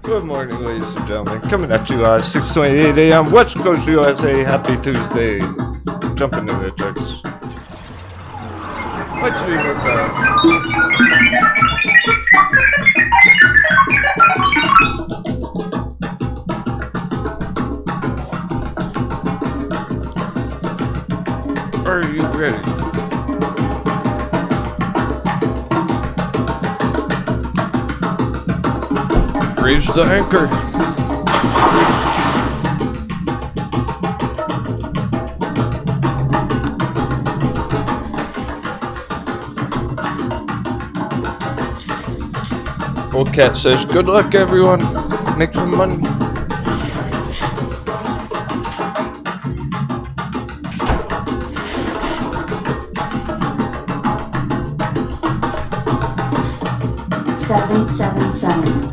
Good morning, ladies and gentlemen. Coming at you 6:28 a.m. West Coast USA. Happy Tuesday. Jumping into the checks. Let's leave with that. Are you ready? Raise the anchor. Old Cat says, good luck everyone. Make some money. $777.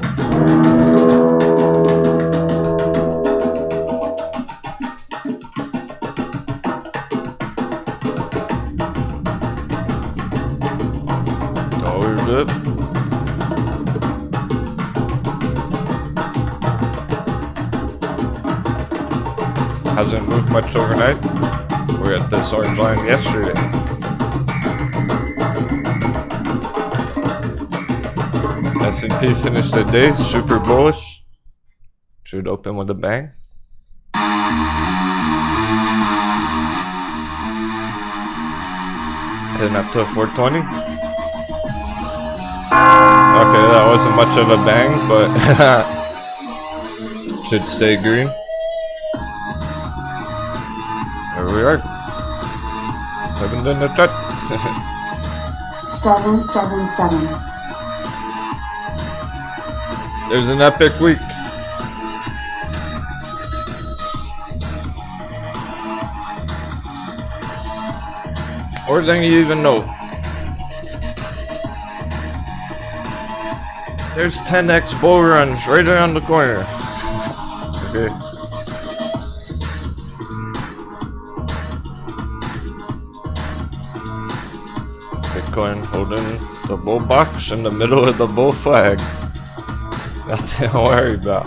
Up. Hasn't moved much overnight. We were at this orange line yesterday. S&P finished the day super bullish. Should open with a bang. Heading up to 420. Okay, that wasn't much of a bang, but should stay green. There we are. Haven't done the chart. 777. There's an epic week. More than you even know. There's 10x bull runs right around the corner. Okay. Bitcoin holding the bull box in the middle of the bull flag. Nothing to worry about.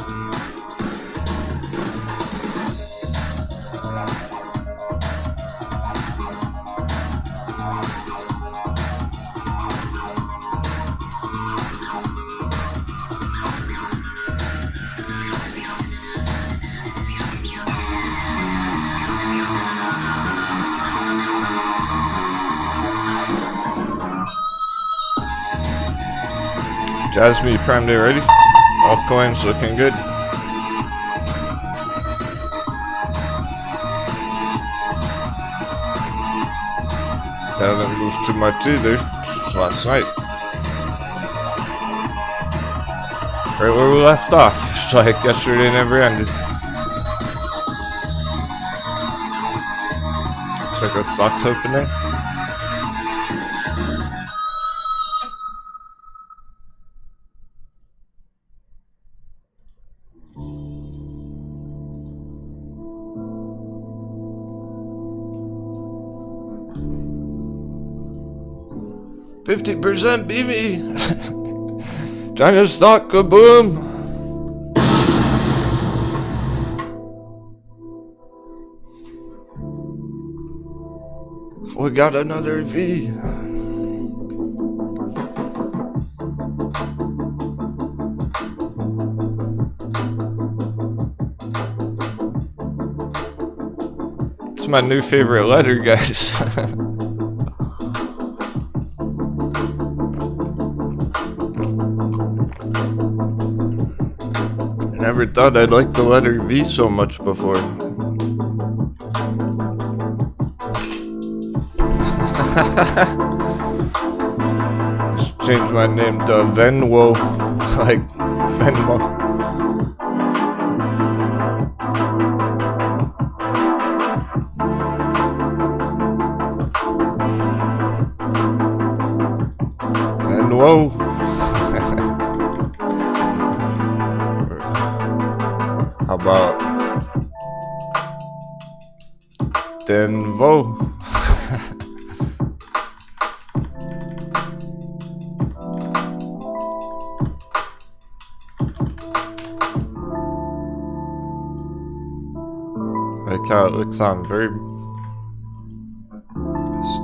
Jasmine, Prime Day ready? Altcoins looking good. Haven't moved too much either. Just last night. Right where we left off. It's like yesterday never ended. Looks like a stocks opening. %, beat me! China stock, kaboom! We got another V. It's my new favorite letter, guys. I never thought I'd like the letter V so much before. Just change my name to Venwo, like Venmo. Venwo. How about Denwo? Like how it looks on very.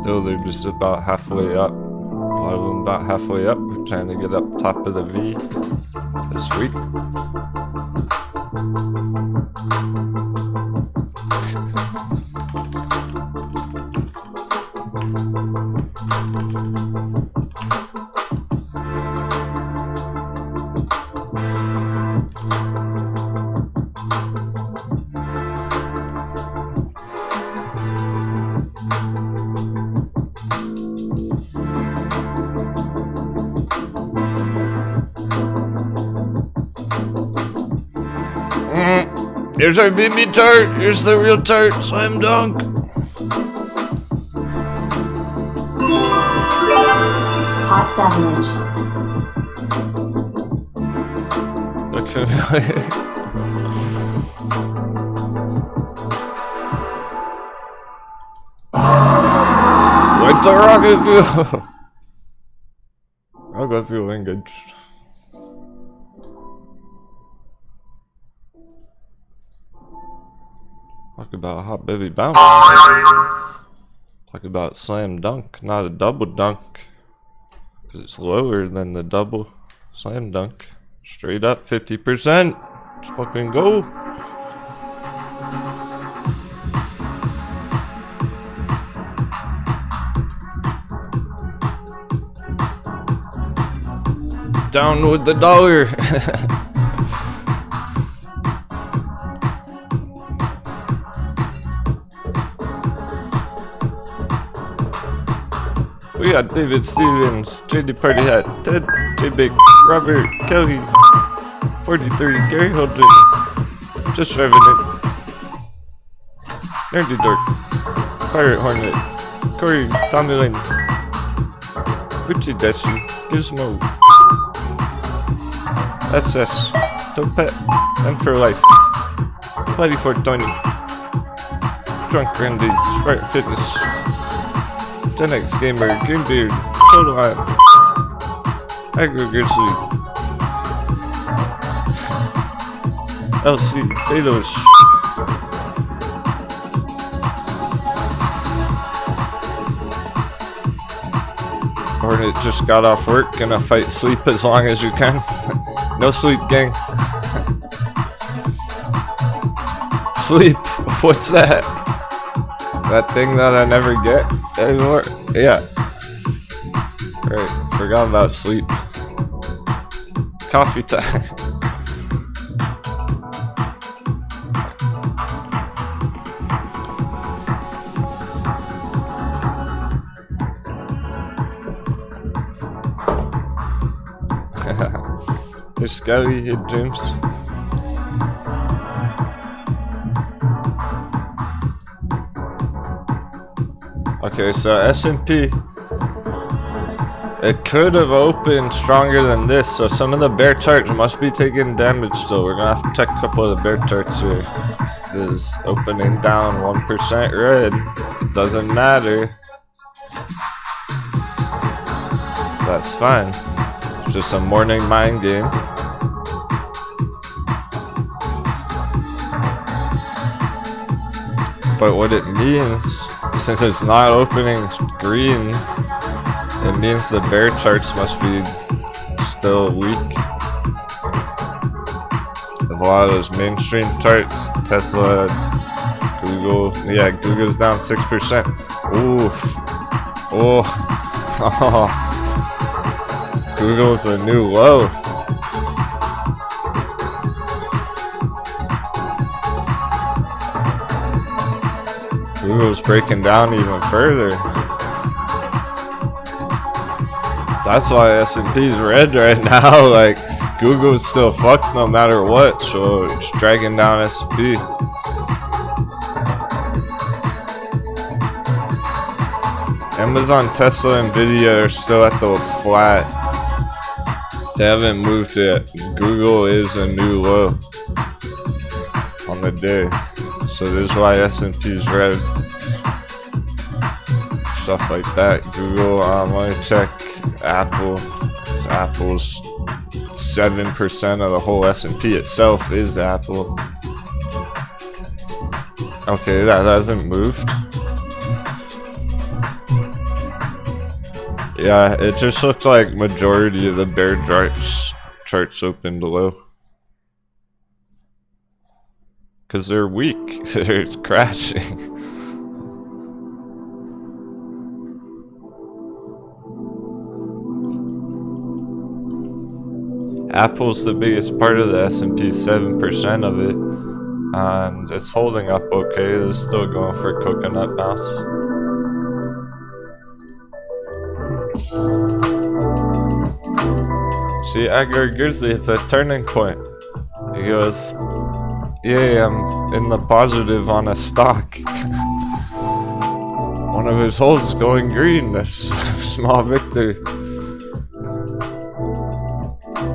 Still, they're just about halfway up. A lot of them about halfway up. We're trying to get up top of the V this week. Here's our BB tart. Here's the real tart. Slam dunk. Hot beverage. Look familiar. Like the rocket fuel. Rocket fuel engaged. Talk about a hot baby bounce. Talk about slam dunk, not a double dunk. Because it's lower than the double slam dunk. Straight up 50%. Let's fucking go. Down with the dollar. We got David Stevens, JD Party Hat, Ted, J Big, Robert, Kelly, 43, Gary Holdren, Just Driving It, Nerdy Dork, Pirate Hornet, Corey, Tommy Lane, Uchi Dashi, Gizmo, SS, Topet, and for Life, Flighty 420, Drunk Randy, Spartan Fitness, Gen X Gamer, Greenbeard, Showdown, Agro Grizzly, LC, Belos, Hornet just got off work, gonna fight sleep as long as you can. No sleep, gang. Sleep, what's that? That thing that I never get anymore? Yeah. Right, forgot about sleep. Coffee time. There's Scotty, hit James. Okay, so S&P, it could have opened stronger than this, so some of the bear charts must be taking damage still. We're gonna have to check a couple of the bear charts here. This is opening down 1% red. It doesn't matter. That's fine. It's just a morning mind game. But what it means, since it's not opening green, it means the bear charts must be still weak. A lot of those mainstream charts, Tesla, Google, yeah, Google's down 6%. Oof. Oh. Google's a new low. Google's breaking down even further. That's why S&P's red right now. Like, Google's still fucked no matter what, so it's dragging down S&P. Amazon, Tesla, Nvidia are still at the flat. They haven't moved yet. Google is a new low on the day. So this is why S&P's red. Stuff like that. Google, let me check Apple. Apple's 7% of the whole S&P itself is Apple. Okay, that hasn't moved. Yeah, it just looked like majority of the bear charts opened low. Cause they're weak. They're crashing. Apple's the biggest part of the S&P, 7% of it, and it's holding up okay. It's still going for coconut bounce. See, Agar Grizzly, it's a turning point. He goes, yeah, I'm in the positive on a stock. One of his holds going green. That's a small victory.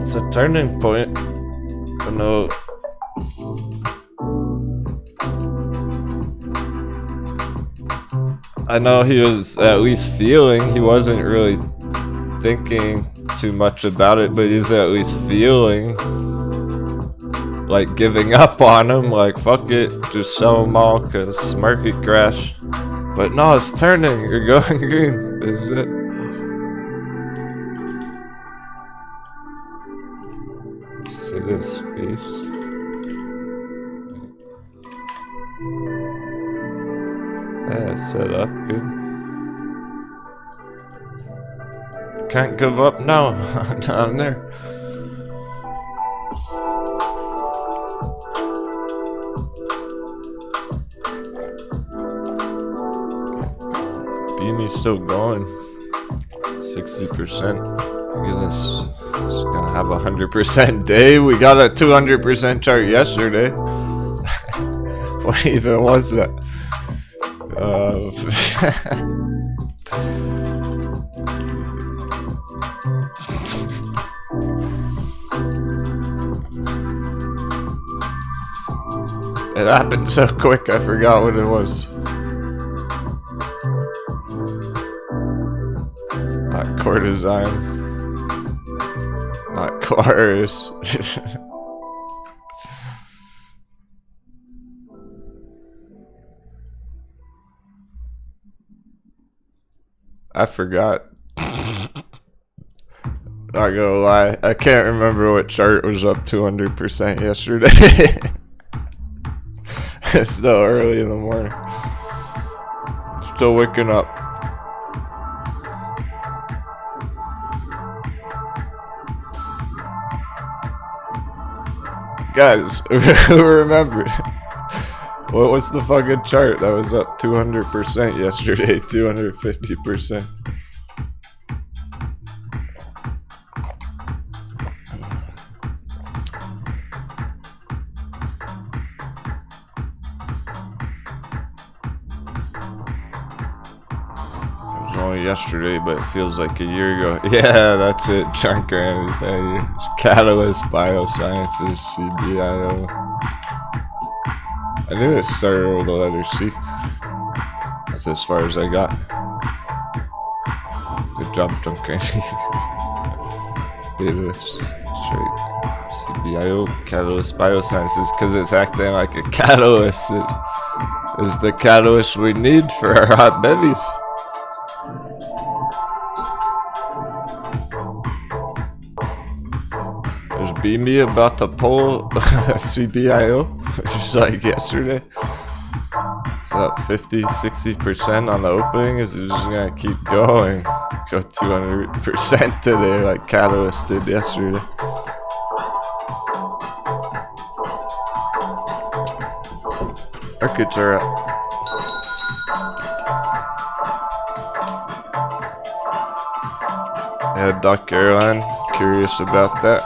It's a turning point. I know. I know he was at least feeling. He wasn't really thinking too much about it, but he's at least feeling like giving up on him. Like, fuck it, just sell them all because market crash. But no, it's turning. You're going green. Is it? See this space. Yeah, it's set up good. Can't give up now. Down there. Beanie's still going. 60%. Look at this. It's gonna have a 100% day. We got a 200% chart yesterday. What even was that? It happened so quick, I forgot what it was. Not courtesan. Not cars. I forgot. Not gonna lie, I can't remember what chart was up 200% yesterday. It's still early in the morning. Still waking up. Guys, who remembered? What was the fucking chart that was up 200% yesterday? 250%. only yesterday, but it feels like a year ago. Yeah, that's it. Chunk or anything. It's Catalyst, Biosciences, CBIO. I knew it started with the letter C. That's as far as I got. Good job, Chunk or anything. Catalyst, straight. CBIO, Catalyst, Biosciences, because it's acting like a catalyst. It is the catalyst we need for our hot bevies. There's BME about to pull CBIO, just like yesterday. It's up 50-60% on the opening. Is it just gonna keep going? Go 200% today, like Catalyst did yesterday. Markets are up. Yeah, Duck Airline, curious about that.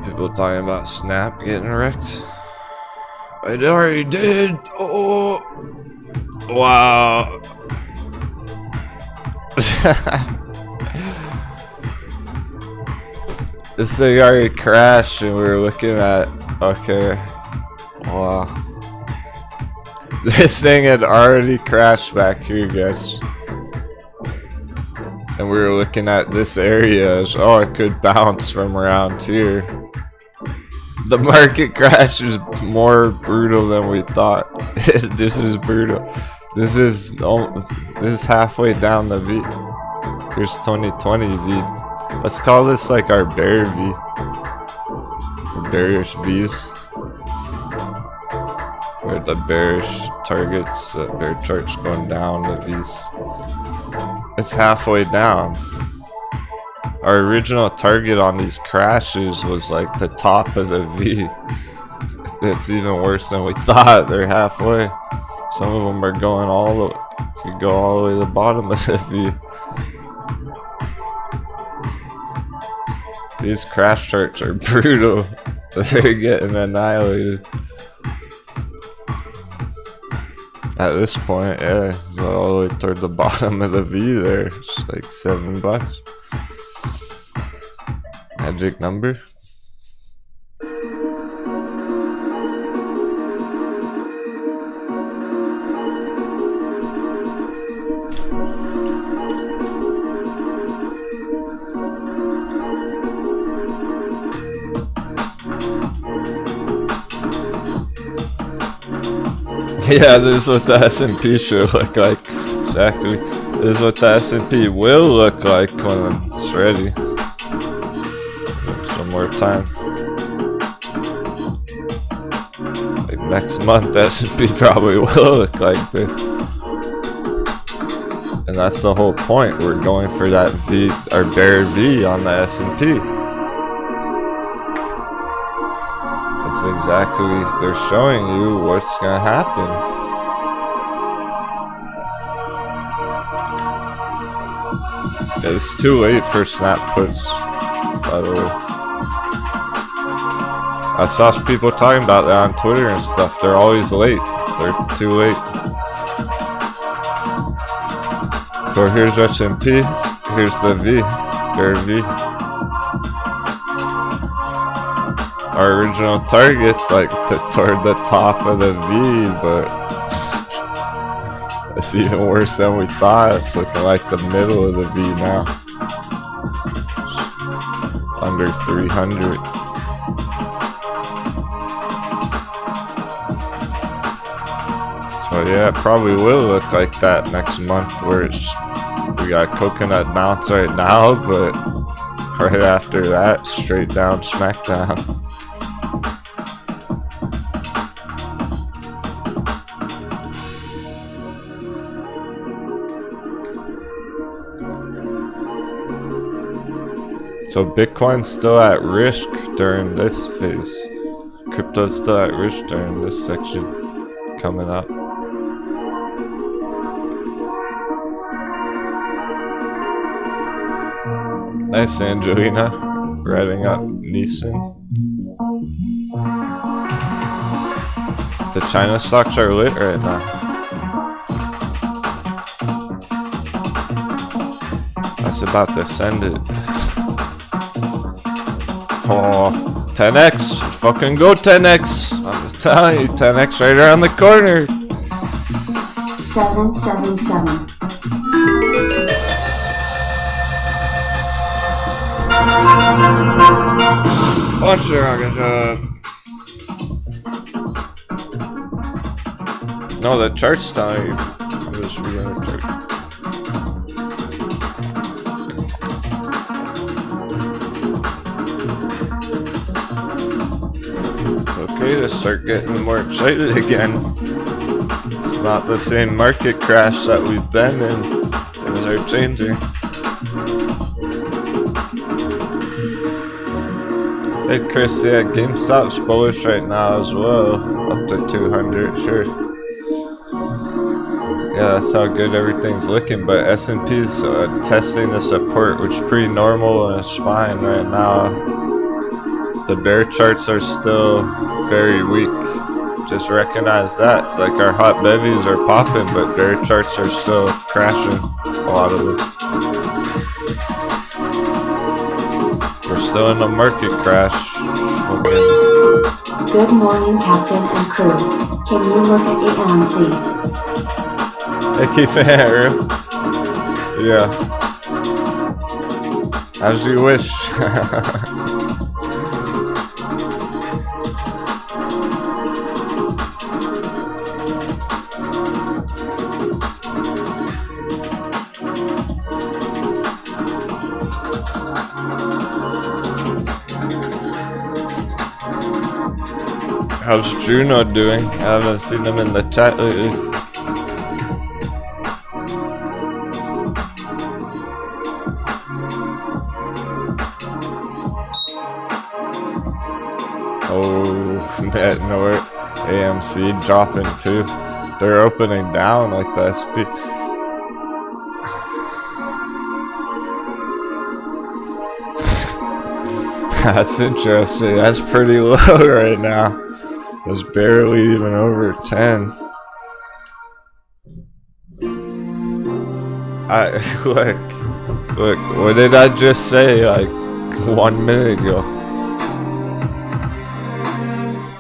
People talking about Snap getting wrecked. It already did. Oh, wow. This thing already crashed and we were looking at, okay, wow. This thing had already crashed back here, guys. And we were looking at this area as, oh, it could bounce from around here. The market crash is more brutal than we thought. This is brutal. This is halfway down the V. Here's 2020 V. Let's call this like our bear V. Or bearish Vs. Where the bearish targets, bear charts going down the Vs. It's halfway down. Our original target on these crashes was like the top of the V. It's even worse than we thought. They're halfway. Some of them are going could go all the way to the bottom of the V. These crash charts are brutal. They're getting annihilated. At this point, yeah, go all the way toward the bottom of the V there. It's like $7. Magic number. Yeah, this is what the S&P should look like. Exactly. This is what the S&P will look like when it's ready. Some more time. Like next month, the S&P probably will look like this. And that's the whole point. We're going for that V, our bear V on the S&P. That's exactly, they're showing you what's gonna happen. Yeah, it's too late for snap puts, by the way. I saw people talking about that on Twitter and stuff. They're always late. They're too late. So here's S&P, here's the V, bear V. Our original target's like toward the top of the V, but it's even worse than we thought. It's looking like the middle of the V now. Under 300. So yeah, it probably will look like that next month, where we got coconut bounce right now, but right after that, straight down, smackdown. So Bitcoin's still at risk during this phase. Crypto's still at risk during this section coming up. Nice, Angelina. Writing up Nissan. The China stocks are lit right now. That's about to send it. Oh, 10x. Fucking go 10x. I'm just telling you, 10x right around the corner. 777. Watch the rocket job. No, the chart's telling you. I'm just reading the chart. It's okay to start getting more excited again. It's not the same market crash that we've been in. Things are changing. Hey Chris, yeah, GameStop's bullish right now as well. Up to 200, sure. Yeah, that's how good everything's looking, but S&P's testing the support, which is pretty normal and it's fine right now. The bear charts are still very weak. Just recognize that. It's like our hot bevies are popping, but bear charts are still crashing, a lot of them. We're still in a market crash. Okay. Good morning, Captain and crew. Can you look at AMC? Hey, keep it real. Yeah. As you wish. How's Juno doing? I haven't seen him in the chat lately. Oh, man, no, AMC dropping too. They're opening down like the SP. That's interesting. That's pretty low right now. It's barely even over 10. Look, what did I just say like 1 minute ago?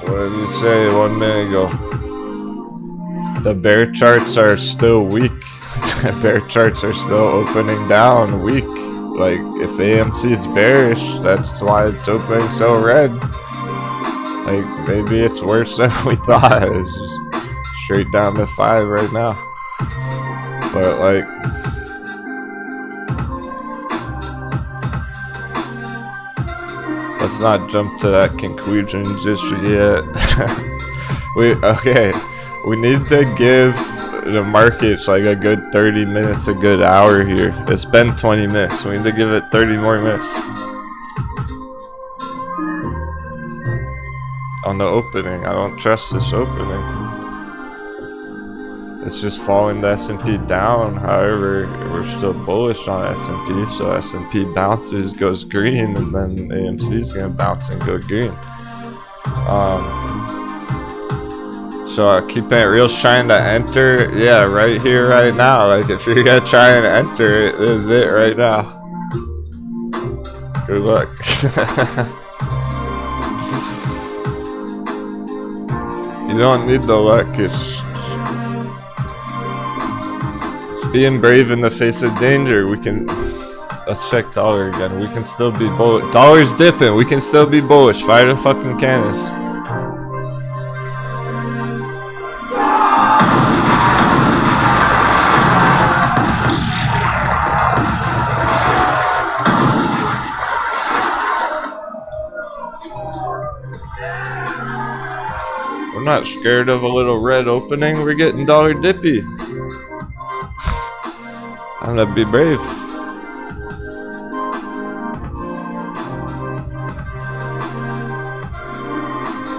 What did you say 1 minute ago? The bear charts are still weak. The bear charts are still opening down weak. Like, if AMC is bearish, that's why it's opening so red. Like, maybe it's worse than we thought. It's just straight down to 5 right now. But, like, let's not jump to that conclusion just yet. We need to give the markets like a good 30 minutes, a good hour here. It's been 20 minutes. We need to give it 30 more minutes. On the opening, I don't trust this opening. It's just following the S&P down. However, we're still bullish on S&P, so S&P bounces, goes green, and then AMC is gonna bounce and go green. So keeping it real, trying to enter, yeah, right here, right now. Like, if you're gonna try and enter, it is it right now. Good luck. You don't need the luck, it's being brave in the face of danger. We can, let's check dollar again. We can still be bullish. Dollar's dipping, we can still be bullish. Fire the fucking cannons. We're not scared of a little red opening. We're getting dollar dippy. I'm gonna be brave.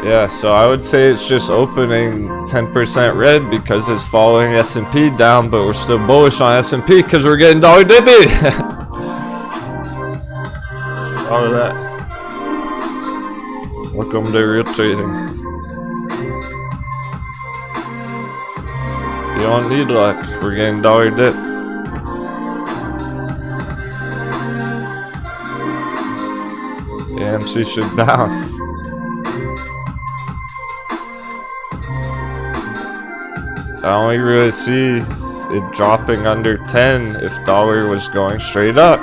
Yeah, so I would say it's just opening 10% red because it's following S&P down, but we're still bullish on S&P because we're getting dollar dippy. All of that. Welcome to real trading. You don't need luck. We're getting dollar dip. AMC should bounce. I only really see it dropping under 10 if dollar was going straight up.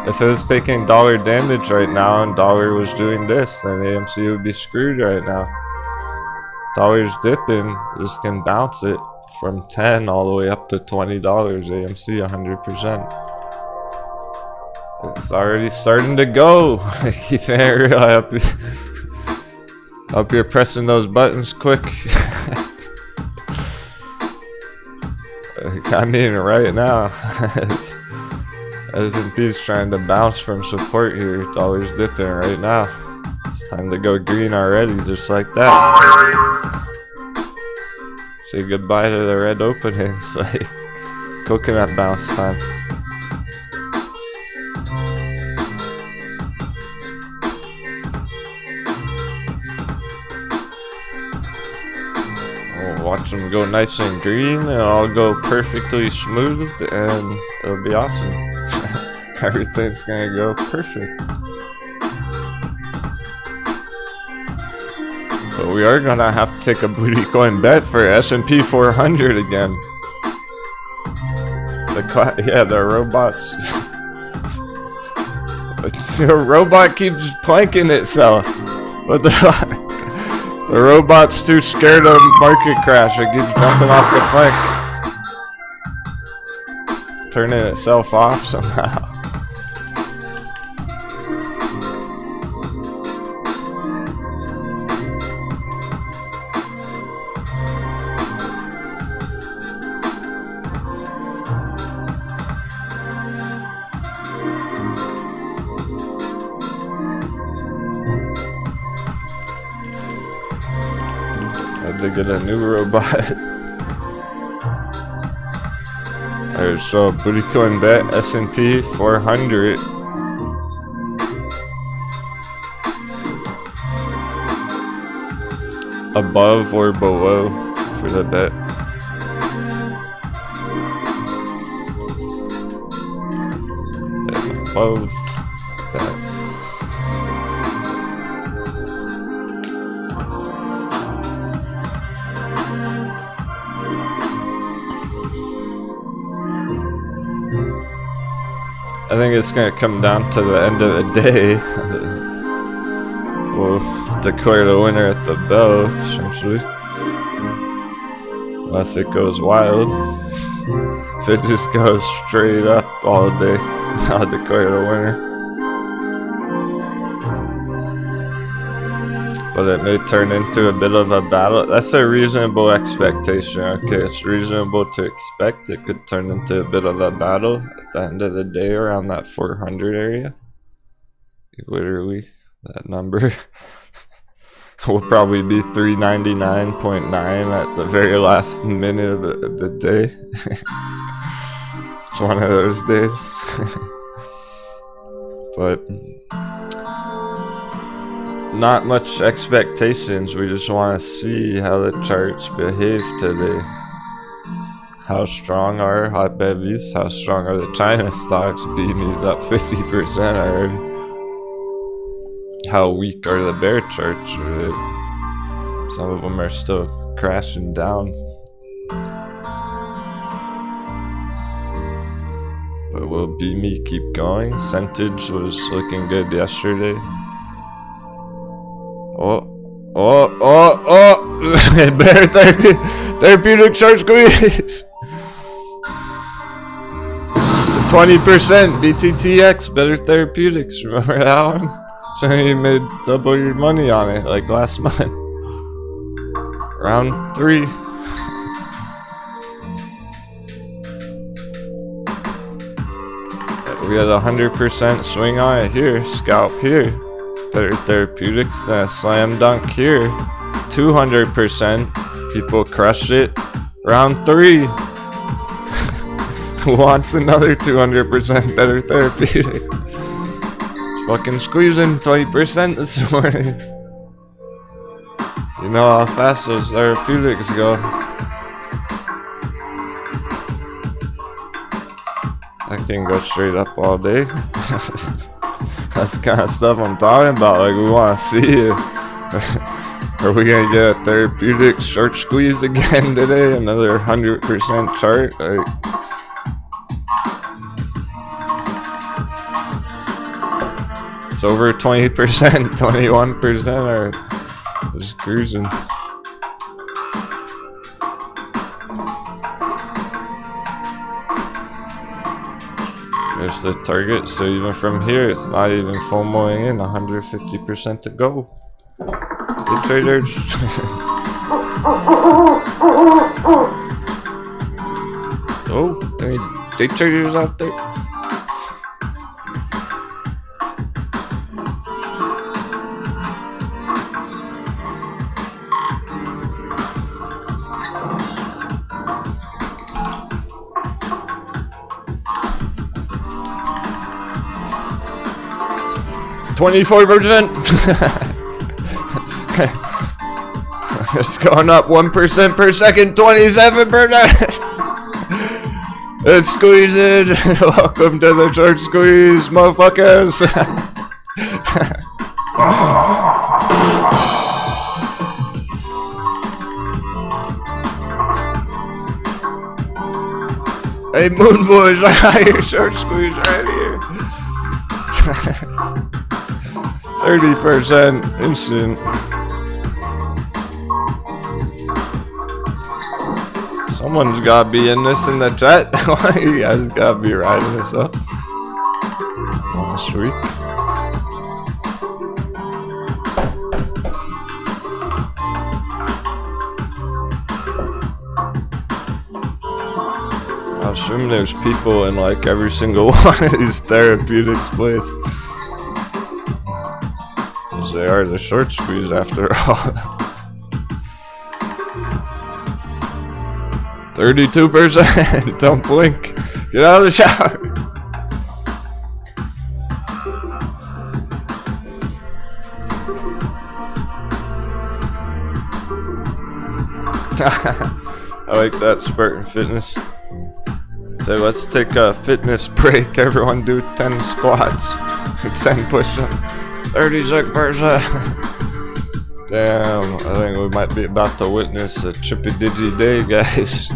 If it was taking dollar damage right now and dollar was doing this, then AMC would be screwed right now. Dollar's dipping, this can bounce it from 10 all the way up to $20. AMC 100%. It's already starting to go. Keep it real. I hope you're pressing those buttons quick. I mean, right now, S&P's trying to bounce from support here. Dollar's dipping right now. It's time to go green already, just like that. Say goodbye to the red openings, like coconut bounce time. Watch them go nice and green, and I'll go perfectly smooth, and it'll be awesome. Everything's gonna go perfect. But we are gonna have to take a booty coin bet for S&P 400 again. The robots. The robot keeps planking itself. What the fuck? The robot's too scared of market crash. It keeps jumping off the plank. Turning itself off somehow. To get a new robot. Alright, so booty coin bet S&P 400. Above or below for the bet. Above that. I think it's gonna come down to the end of the day. We'll declare the winner at the bell, essentially. Unless it goes wild. If it just goes straight up all day, I'll declare the winner. But it may turn into a bit of a battle. That's a reasonable expectation. Okay, it's reasonable to expect it could turn into a bit of a battle at the end of the day around that 400 area. Literally, that number will probably be 399.9 at the very last minute of the day. It's one of those days. But not much expectations. We just want to see how the charts behave today. How strong are hot bevies? How strong are the China stocks? BME's up 50% already. How weak are the bear charts? Some of them are still crashing down. But will BME keep going? Centage was looking good yesterday. Better therapeutic short squeeze. 20% BTTX, better therapeutics. Remember that one? So you made double your money on it like last month. Round 3. We had 100% swing on it here. Scalp here. Better therapeutics and a slam dunk here. 200%. People crushed it. Round 3. Who wants another 200% better therapeutic? Fucking squeezing 20% this morning. You know how fast those therapeutics go. I can go straight up all day. That's the kind of stuff I'm talking about. Like, we want to see it. Are we gonna get a therapeutic short squeeze again today? Another 100% chart? Like, it's over 20%, 21% are just cruising. There's the target, so even from here, it's not even FOMOing in, 150% to go. Good traders. Oh, any day traders out there? $24%. It's going up 1% per second, 27%. It's squeezing. Welcome to the short squeeze, motherfuckers. Hey, Moon Boys, I got your short squeeze right here. 30% instant. Someone's gotta be in this in the chat. You guys gotta be riding this up last week. I assume there's people in like every single one of these therapeutics plays. They are the short squeeze after all. 32%. Don't blink. Get out of the shower. I like that Spartan Fitness. So let's take a fitness break. Everyone do 10 squats, 10 push-ups. 36%. Damn, I think we might be about to witness a trippy digi day, guys.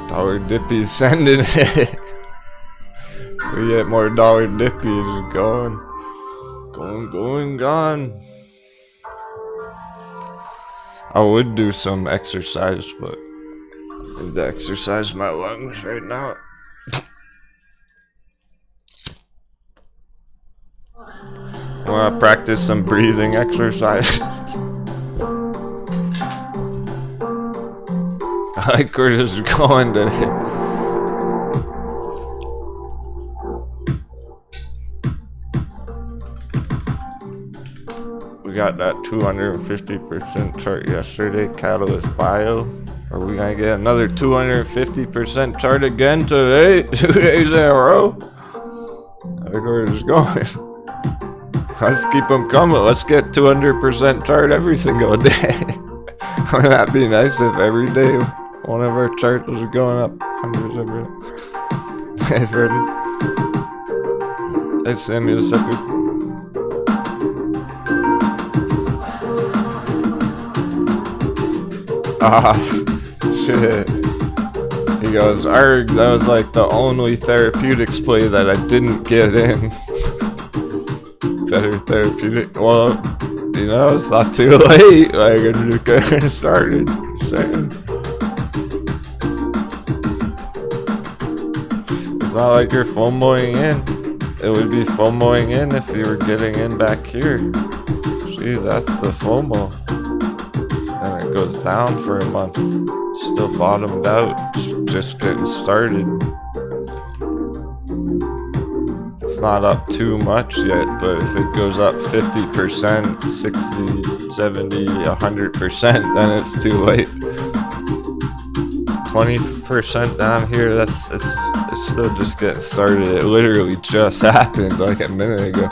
Dollar Dippy's sending it. We get more Dollar Dippies going. Gone. I would do some exercise, but I need to exercise my lungs right now. I want to practice some breathing exercise. I like where this is going today. We got that 250% chart yesterday, Catalyst Bio. Are we gonna get another 250% chart again today? 2 days in a row? I think where it's going. Let's keep them coming. Let's get 200% chart every single day. Wouldn't that be nice if every day one of our charts was going up 100%? Hey, Freddie. Hey, Sammy, what's up, dude? Ah, shit. He goes, arg, that was like the only therapeutics play that I didn't get in. Better therapeutic. Well, you know, it's not too late. Like, I just getting started. Saying. It's not like you're FOMOing in. It would be FOMOing in if you were getting in back here. See, that's the FOMO. And it goes down for a month. Still bottomed out. Just getting started. It's not up too much yet, but if it goes up 50%, 60, 70, 100%, then it's too late. 20% down here, it's still just getting started. It literally just happened like a minute ago.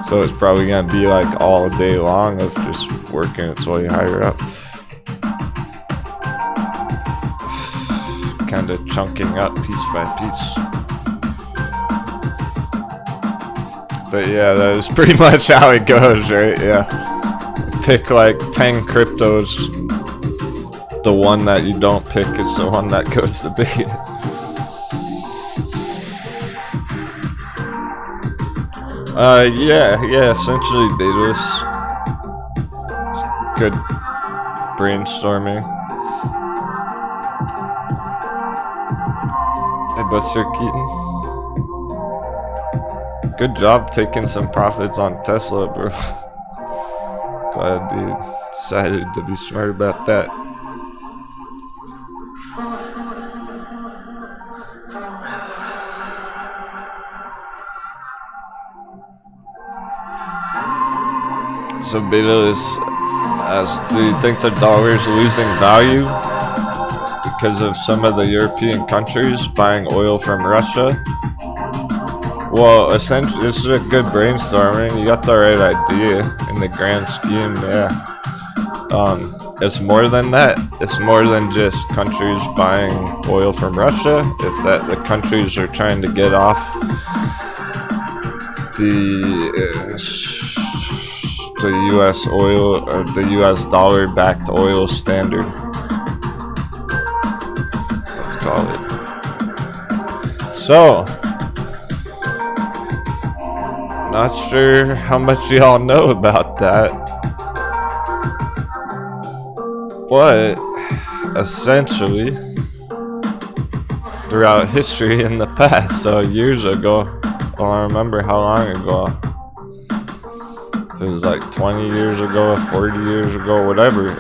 So it's probably gonna be like all day long of just working its way higher up. Kind of chunking up piece by piece. But yeah, that is pretty much how it goes, right? Yeah. Pick like 10 cryptos. The one that you don't pick is the one that goes the biggest. Yeah, essentially betas. Good brainstorming. Hey, Buster Keaton. Good job taking some profits on Tesla, bro. Glad dude decided to be smart about that. So beta is, do you think the dollar is losing value because of some of the European countries buying oil from Russia? Well, essentially, this is a good brainstorming. You got the right idea in the grand scheme, yeah. It's more than that. It's more than just countries buying oil from Russia. It's that the countries are trying to get off the U.S. oil, or the U.S. dollar-backed oil standard. Let's call it. So, not sure how much y'all know about that, but essentially, throughout history in the past, so years ago, I don't remember how long ago. It was like 20 years ago, 40 years ago, whatever.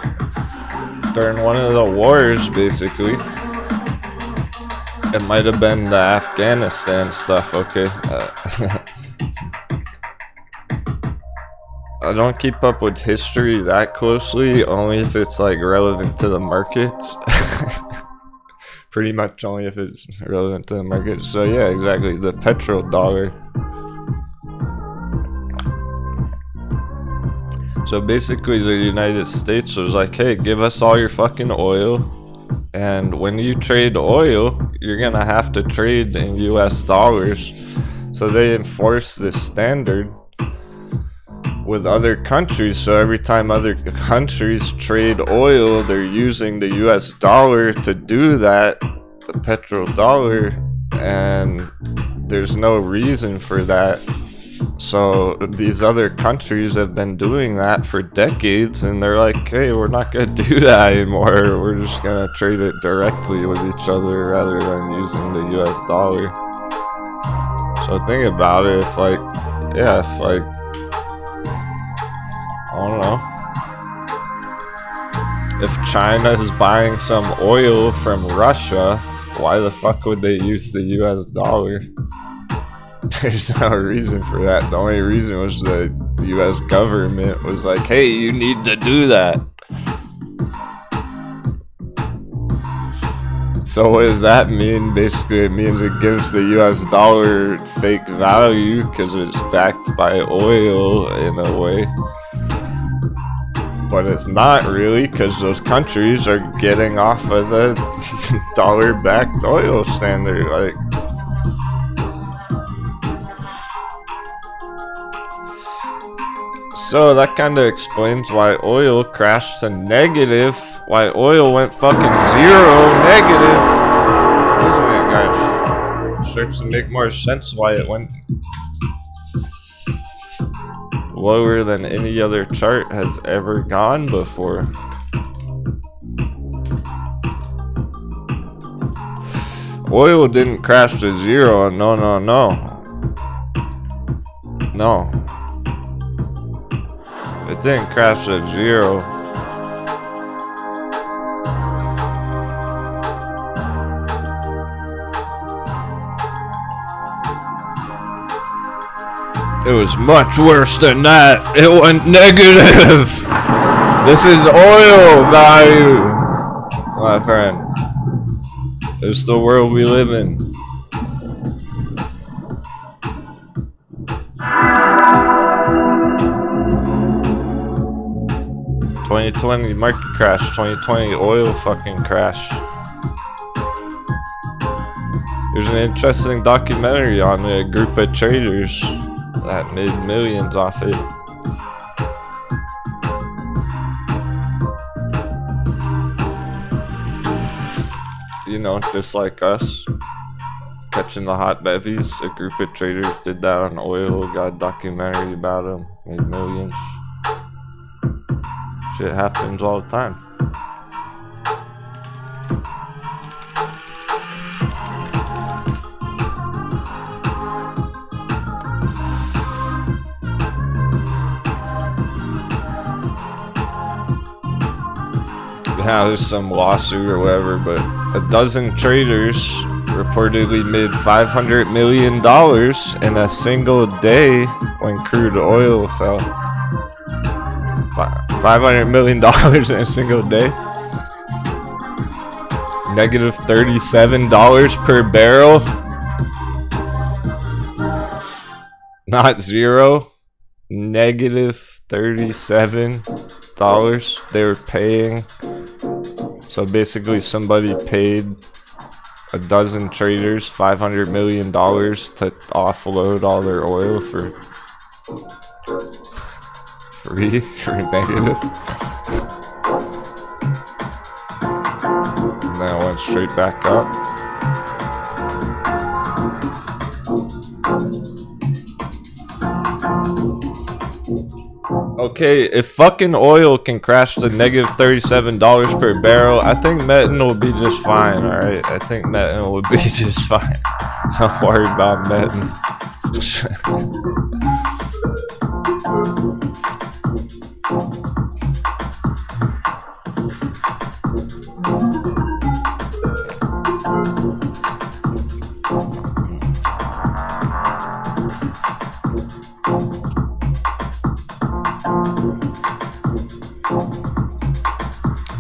During one of the wars, basically. It might have been the Afghanistan stuff, okay. I don't keep up with history that closely, only if it's like relevant to the markets. Pretty much only if it's relevant to the markets. So yeah, exactly, the petrodollar. So basically the United States was like, hey, give us all your fucking oil, and when you trade oil, you're gonna have to trade in US dollars. So they enforce this standard with other countries, so every time other countries trade oil, they're using the US dollar to do that, the petrodollar, and there's no reason for that. So these other countries have been doing that for decades, and they're like, hey, we're not gonna do that anymore. We're just gonna trade it directly with each other rather than using the US dollar. So think about it, if like, yeah, if like, I don't know, if China is buying some oil from Russia, why the fuck would they use the US dollar? There's no reason for that. The only reason was the US government was like, hey, you need to do that. So what does that mean? Basically it means it gives the US dollar fake value because it's backed by oil in a way. But it's not really, because those countries are getting off of the dollar-backed oil standard. Like, so that kind of explains why oil crashed to negative. Why oil went fucking zero negative. Isn't it, guys? It starts to make more sense why it went lower than any other chart has ever gone before. Oil didn't crash to zero. No. It didn't crash to zero. It was much worse than that. It went negative. This is oil value, my friend. It's the world we live in. '2020 market crash, 2020 oil fucking crash. There's an interesting documentary on a group of traders that made millions off it. You know, just like us, catching the hot bevies. A group of traders did that on oil, got a documentary about them, made millions. Shit happens all the time. Yeah, there's some lawsuit or whatever, but a dozen traders reportedly made $500 million in a single day when crude oil fell. $500 million in a single day. Negative $37 per barrel. Not zero. Negative $37 they were paying. So basically somebody paid a dozen traders $500 million to offload all their oil for free, for negative. And then it went straight back up. Okay, if fucking oil can crash to negative $37 per barrel, I think Metin will be just fine, alright? I think Metin will be just fine. Don't worry about Metin.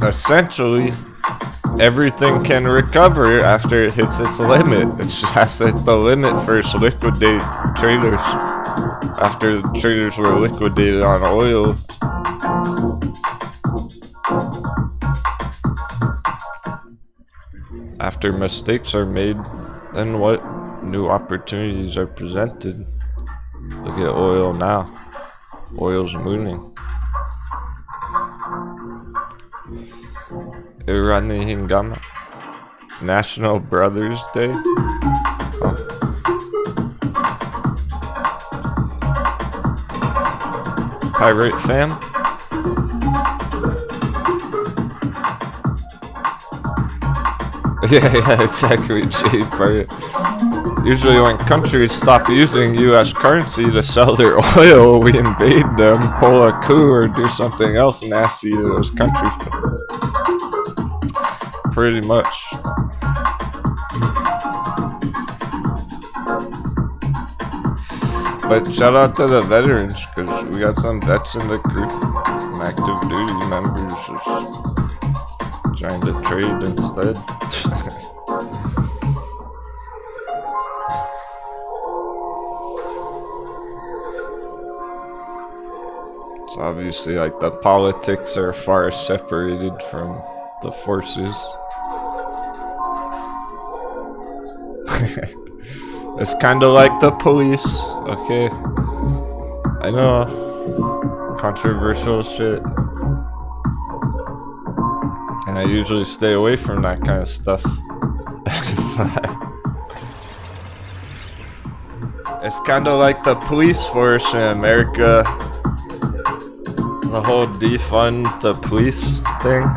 Essentially, everything can recover after it hits its limit. It just has to hit the limit first, liquidate traders. After the traders were liquidated on oil, after mistakes are made, then what new opportunities are presented? Look at oil now. Oil's mooning. Irani Hingama. National Brothers Day. Oh. Pirate fam. Yeah, exactly. Usually when countries stop using US currency to sell their oil, we invade them, pull a coup, or do something else nasty to those countries. Pretty much. But shout out to the veterans, because we got some vets in the group, some active duty members just trying to trade instead. So obviously, like, the politics are far separated from the forces. It's kind of like the police, okay? I know, controversial shit. And I usually stay away from that kind of stuff. It's kind of like the police force in America. The whole defund the police thing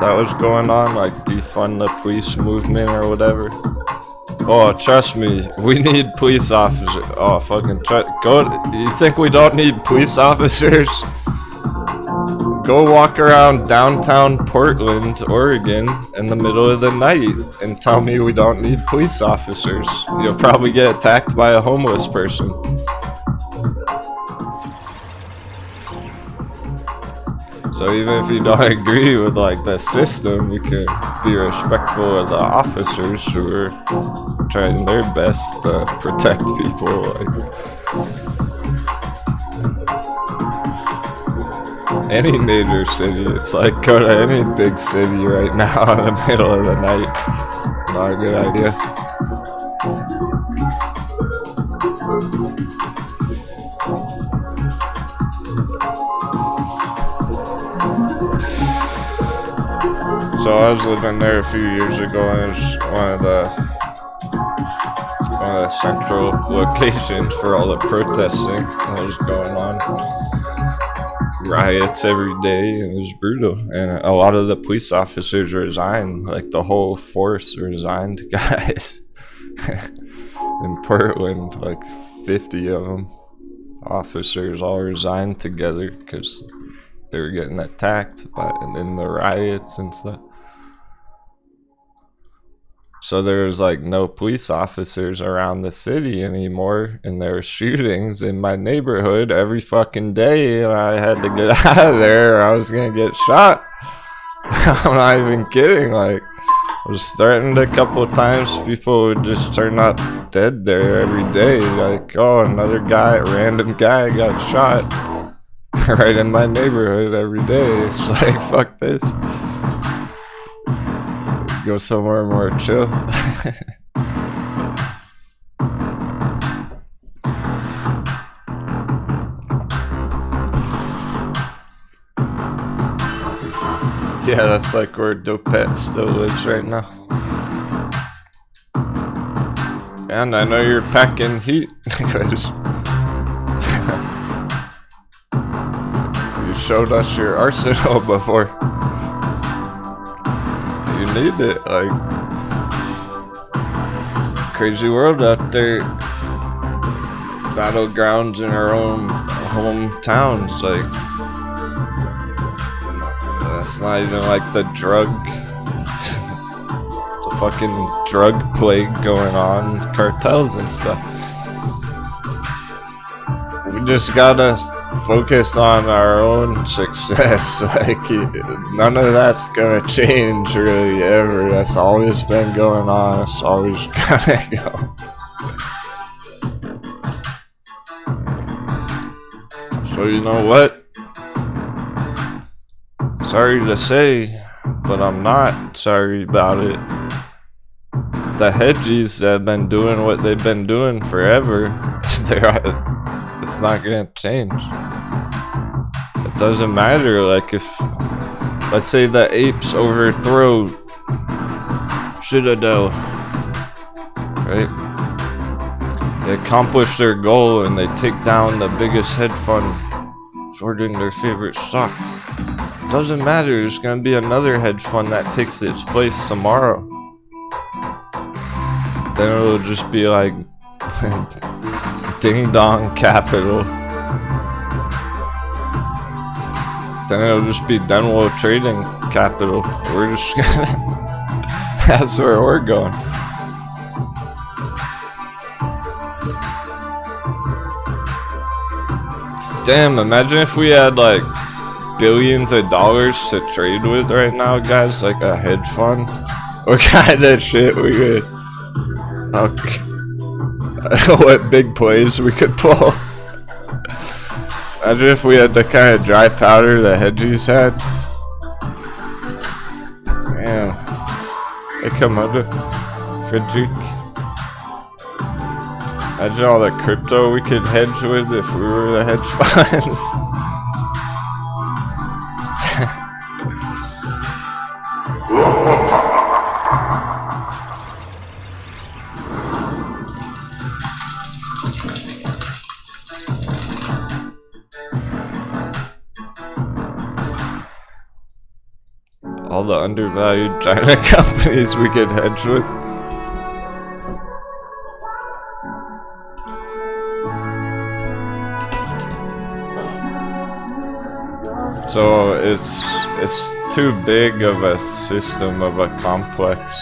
that was going on, like defund the police movement or whatever. Oh, trust me, we need police officers. Oh, fucking go. You think we don't need police officers? Go walk around downtown Portland, Oregon in the middle of the night and tell me we don't need police officers. You'll probably get attacked by a homeless person. So even if you don't agree with like the system, you can be respectful of the officers who are trying their best to protect people. Like any major city, it's like go to any big city right now in the middle of the night. Not a good idea. So I was living there a few years ago, and it was one of the central locations for all the protesting that was going on. Riots every day, and it was brutal. And a lot of the police officers resigned, like the whole force resigned, guys. In Portland, like 50 of them, officers all resigned together because they were getting attacked in the riots and stuff. So there was like no police officers around the city anymore, and there were shootings in my neighborhood every fucking day, and I had to get out of there or I was gonna get shot. I'm not even kidding. Like, I was threatened a couple of times. People would just turn up dead there every day. Like, oh, another guy, random guy got shot right in my neighborhood every day. It's like, fuck this. Go somewhere more chill. Yeah, that's like where Dopet still lives right now. And I know you're packing heat. You showed us your arsenal before. You need it, like, crazy world out there. Battlegrounds in our own hometowns, like, that's not even like the fucking drug plague going on, cartels and stuff. We just gotta focus on our own success. Like, none of that's gonna change really ever. That's always been going on. It's always gonna go. So you know what? Sorry to say, but I'm not sorry about it. The hedgies that have been doing what they've been doing forever, it's not gonna change. It doesn't matter, like, if, let's say the apes overthrow Citadel, right? They accomplish their goal and they take down the biggest hedge fund, shorting their favorite stock. It doesn't matter, there's gonna be another hedge fund that takes its place tomorrow. Then it'll just be like Ding Dong Capital. Then it'll just be Denwo Trading Capital. We're just gonna that's where we're going. Damn, imagine if we had like billions of dollars to trade with right now, guys, like a hedge fund. What kind of shit we could, okay. What big plays we could pull. Imagine if we had the kind of dry powder the hedgies had. Damn. Hey, come under, Frederick. Imagine all the crypto we could hedge with if we were the hedge funds. All the undervalued China companies we could hedge with. So it's too big of a system, of a complex.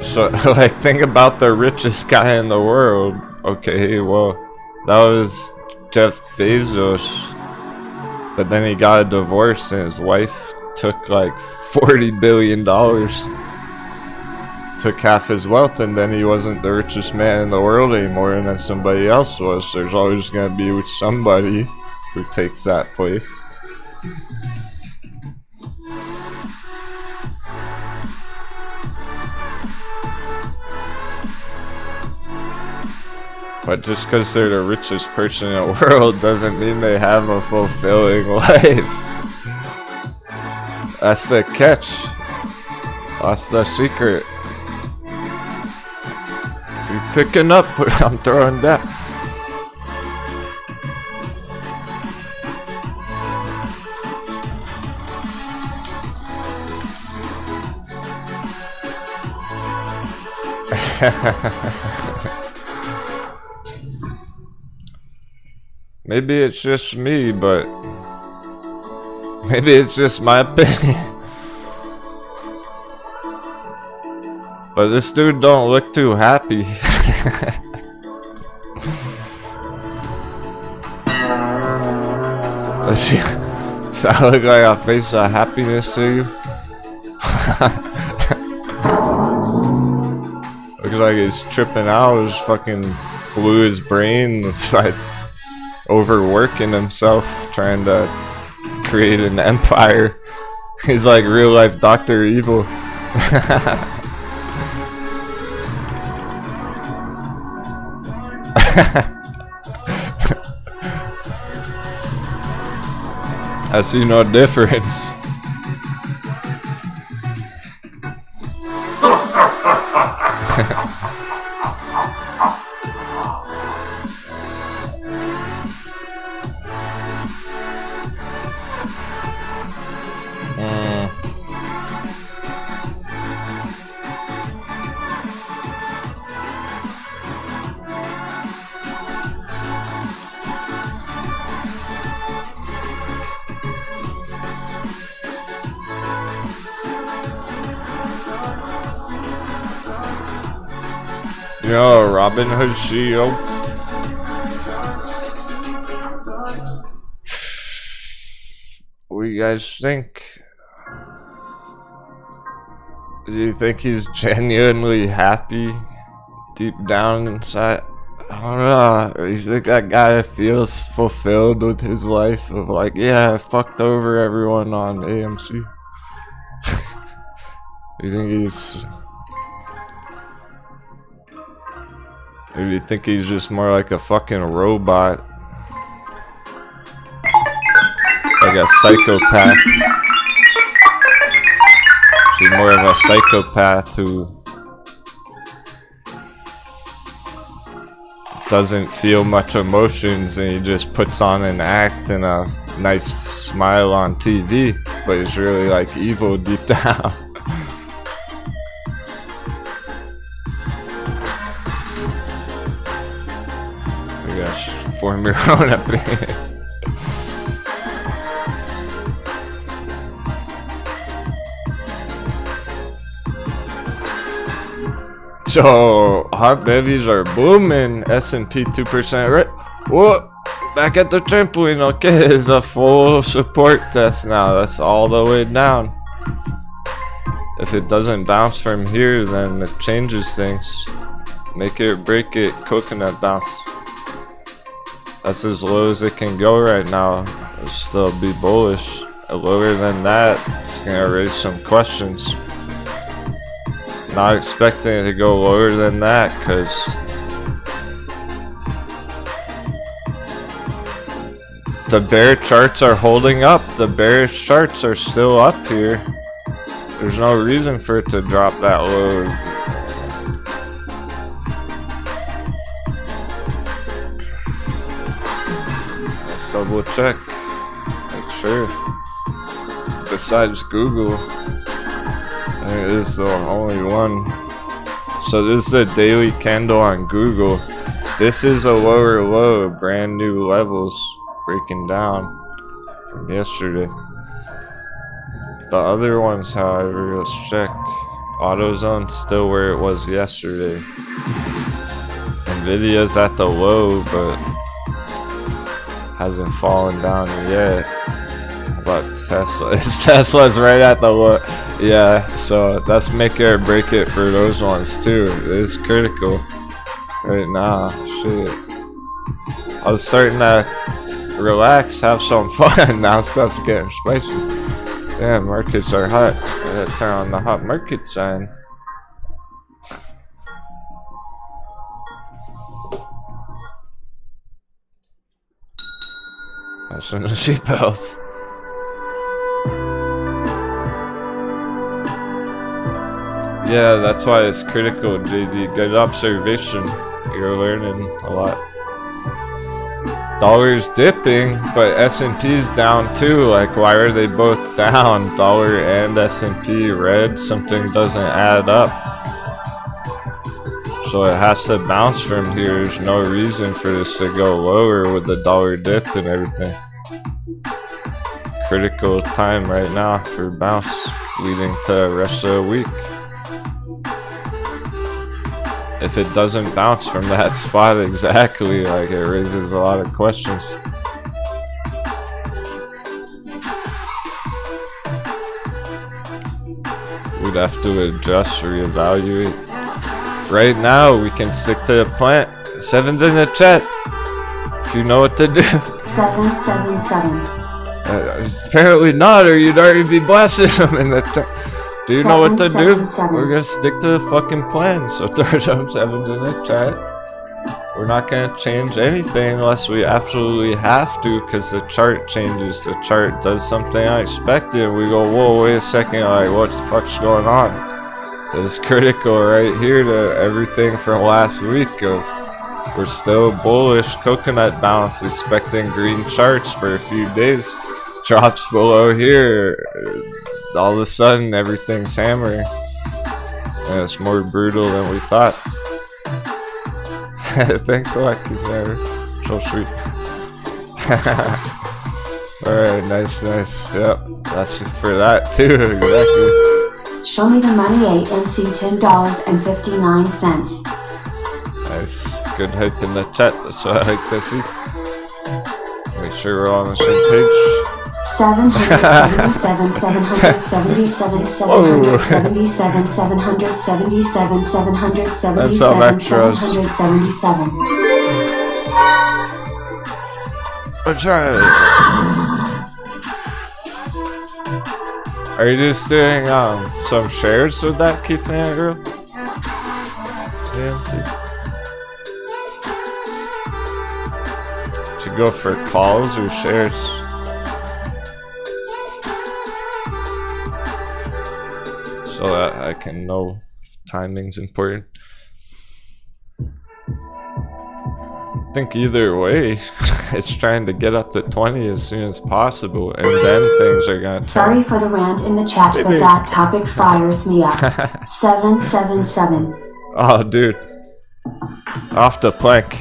So, like, think about the richest guy in the world. Okay, well, that was Jeff Bezos. But then he got a divorce and his wife took like $40 billion. Took half his wealth, and then he wasn't the richest man in the world anymore, and then somebody else was. There's always going to be somebody who takes that place. But just because they're the richest person in the world doesn't mean they have a fulfilling life. That's the catch. That's the secret. You're picking up what I'm throwing down. Maybe it's just me, but maybe it's just my opinion. But this dude don't look too happy. Let's see. Does that look like a face of happiness to you? Looks like he's tripping out. He's fucking blew his brain by overworking himself, trying to create an empire. He's like real life Dr. Evil. I see no difference. You know, Robin Hood CEO. What do you guys think? Do you think he's genuinely happy deep down inside? I don't know. You think that guy feels fulfilled with his life of like, yeah, I fucked over everyone on AMC? You think he's... Or do you think he's just more like a fucking robot? Like a psychopath? She's more of a psychopath who doesn't feel much emotions and he just puts on an act and a nice smile on TV, but he's really like evil deep down. Form your own opinion. So hot bevies are booming. S&P 2%. Right? What? Back at the trampoline. Okay, it's a full support test now. That's all the way down. If it doesn't bounce from here, then it changes things. Make it or break it. Coconut bounce. That's as low as it can go right now. It'll still be bullish. Lower than that, it's gonna raise some questions. Not expecting it to go lower than that, cause the bear charts are holding up. The bearish charts are still up here. There's no reason for it to drop that low. Double check, make sure. Besides Google, it is the only one. So this is a daily candle on Google. This is a lower low, brand new levels breaking down from yesterday. The other ones, however, let's check. AutoZone's still where it was yesterday. Nvidia's at the low, but hasn't fallen down yet. But Tesla, Tesla's right at the low. Yeah, so that's make it or break it for those ones too. It is critical right now. Shit, I was starting to relax, have some fun. Now stuff's getting spicy. Damn, markets are hot. I gotta turn on the hot market sign. Fasten the seatbelts. Yeah, that's why it's critical, JD. Good observation. You're learning a lot. Dollar's dipping, but S&P's down too. Like, why are they both down? Dollar and S&P red. Something doesn't add up. So it has to bounce from here. There's no reason for this to go lower with the dollar dip and everything. Critical time right now for bounce, leading to the rest of the week. If it doesn't bounce from that spot exactly, like, it raises a lot of questions. We'd have to adjust, reevaluate. Right now, we can stick to the plan. 7's in the chat, if you know what to do. 777. Apparently not, or you'd already be blasting them in the chat. Do you know what to do? We're gonna stick to the fucking plan. So throw some 7's in the chat. We're not gonna change anything unless we absolutely have to, because the chart changes. The chart does something unexpected. We go, whoa, wait a second, like, what the fuck's going on? It's critical right here to everything from last week of we're still bullish coconut bounce, expecting green charts for a few days. Drops below here. All of a sudden everything's hammering, and it's more brutal than we thought. Thanks a lot, Kizner. So sweet. Alright, nice. Yep, that's for that too. Exactly. Show me the money. AMC $10.59. Nice, good hype in the chat. That's what I like to see. Make sure we're all on the same page. 777, 777, 777, 777, 777, 777. That's right. Are you just doing some shares with that keeping it real? AMC. Should go for calls or shares. So that I can know if timing's important. I think either way, it's trying to get up to 20 as soon as possible, and then things are gonna turn. Sorry for the rant in the chat, but that topic fires me up. 777. Oh, dude. Off the plank.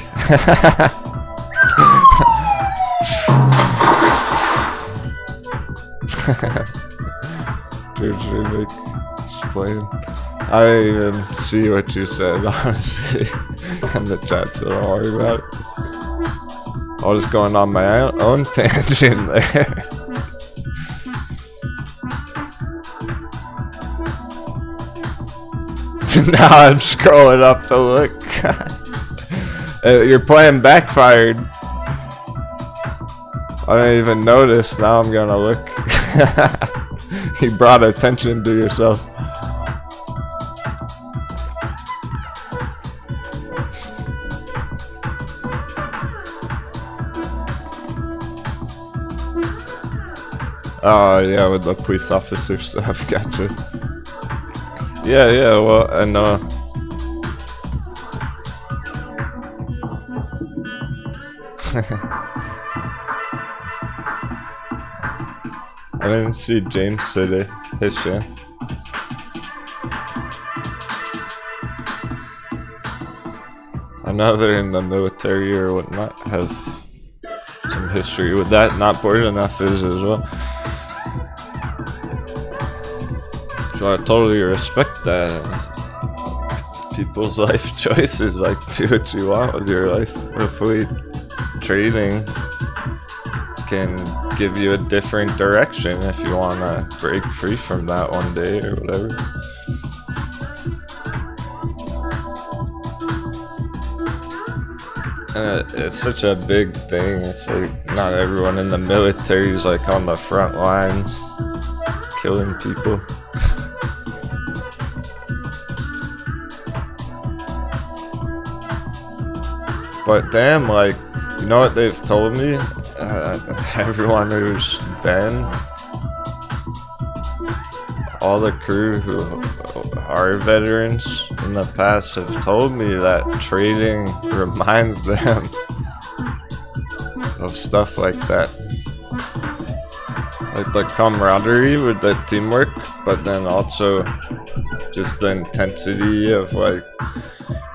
Dude, should make explain. I didn't even see what you said, honestly, in the chat, so don't worry about it. I was going on my own tangent there. Now I'm scrolling up to look. Your plan backfired. I didn't even notice. Now I'm gonna look. You brought attention to yourself. Oh yeah, with the police officer stuff. Gotcha. Yeah, well, I know. I didn't see James today. Hey, Shane. I know they're in the military or whatnot, have some history with that. Not bored enough is as well. So I totally respect that. It's people's life choices, like, do what you want with your life. Hopefully trading can give you a different direction if you want to break free from that one day or whatever. And it's such a big thing. It's like not everyone in the military is like on the front lines killing people. But damn, like, you know what they've told me? Everyone who's been, all the crew who are veterans in the past have told me that trading reminds them of stuff like that. Like the camaraderie with the teamwork, but then also just the intensity of like,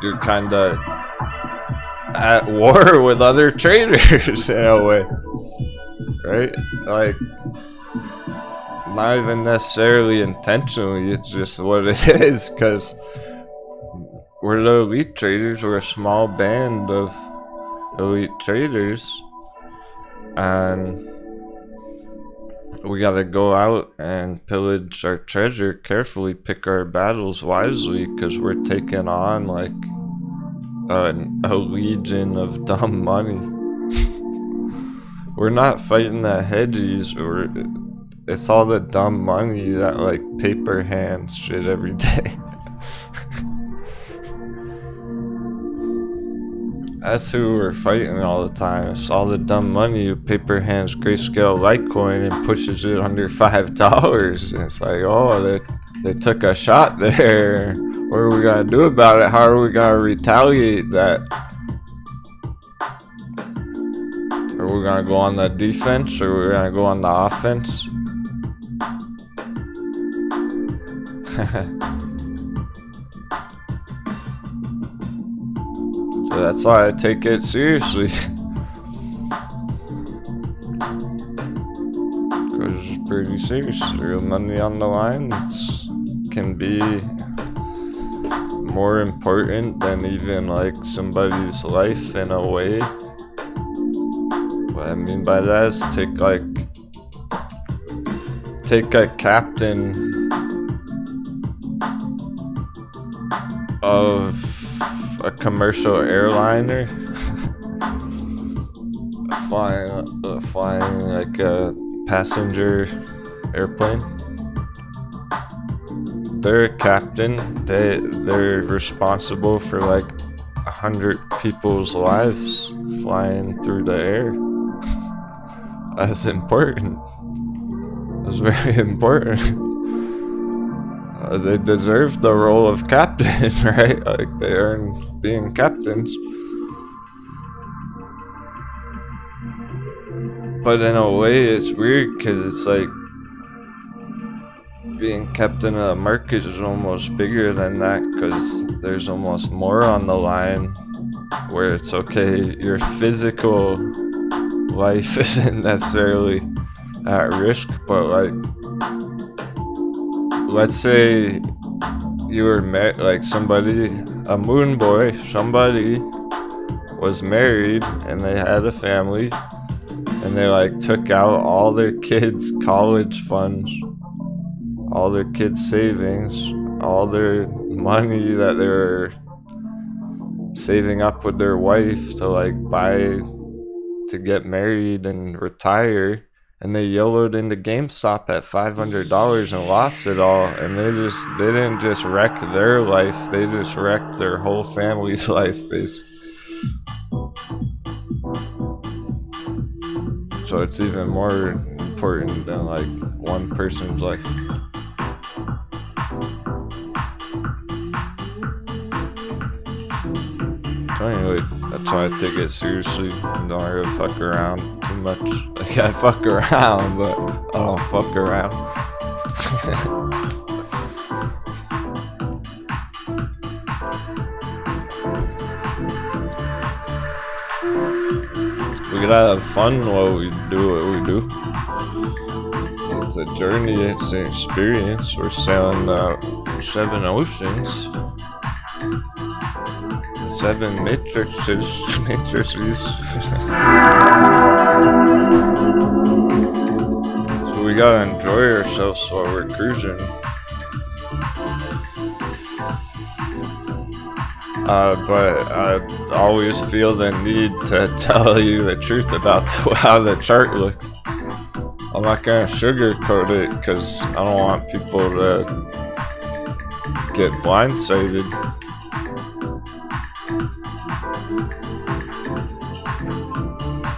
you're kind of at war with other traders in a way, right? Like, not even necessarily intentionally, it's just what it is, because we're the elite traders. We're a small band of elite traders, and we gotta go out and pillage our treasure carefully, pick our battles wisely, because we're taking on like a legion of dumb money. We're not fighting the hedgies, it's all the dumb money that like paper hands shit every day. That's who we're fighting all the time. It's all the dumb money who paper hands grayscale Litecoin and pushes it under $5. And it's like, oh, they took a shot there. What are we gonna do about it? How are we gonna retaliate that? Are we gonna go on the defense or are we gonna go on the offense? So that's why I take it seriously. Because it's pretty serious. Real money on the line. It can be more important than even like somebody's life in a way. What I mean by that is take a captain of a commercial airliner flying like a passenger airplane. They're a captain. They're responsible for like 100 people's lives flying through the air. That's important. That's very important. They deserve the role of captain, right? Like, they earn being captains. But in a way, it's weird because it's like being captain of the market is almost bigger than that, because there's almost more on the line, where it's okay, your physical life isn't necessarily at risk, but like, let's say you were like somebody, a moon boy, somebody was married and they had a family and they like took out all their kids' college funds, all their kids' savings, all their money that they were saving up with their wife to like buy, to get married and retire. And they YOLO'd into GameStop at $500 and lost it all. And they didn't just wreck their life, they just wrecked their whole family's life, basically. So it's even more important than like one person's life. So anyway, that's why I take it seriously and don't really fuck around too much. Like, I fuck around, but I don't fuck around. We gotta have fun while we do what we do. It's a journey, it's an experience. We're sailing the 7 oceans. The 7 matrices. So we gotta enjoy ourselves while we're cruising. But I always feel the need to tell you the truth about how the chart looks. I'm not gonna sugarcoat it because I don't want people to get blindsided.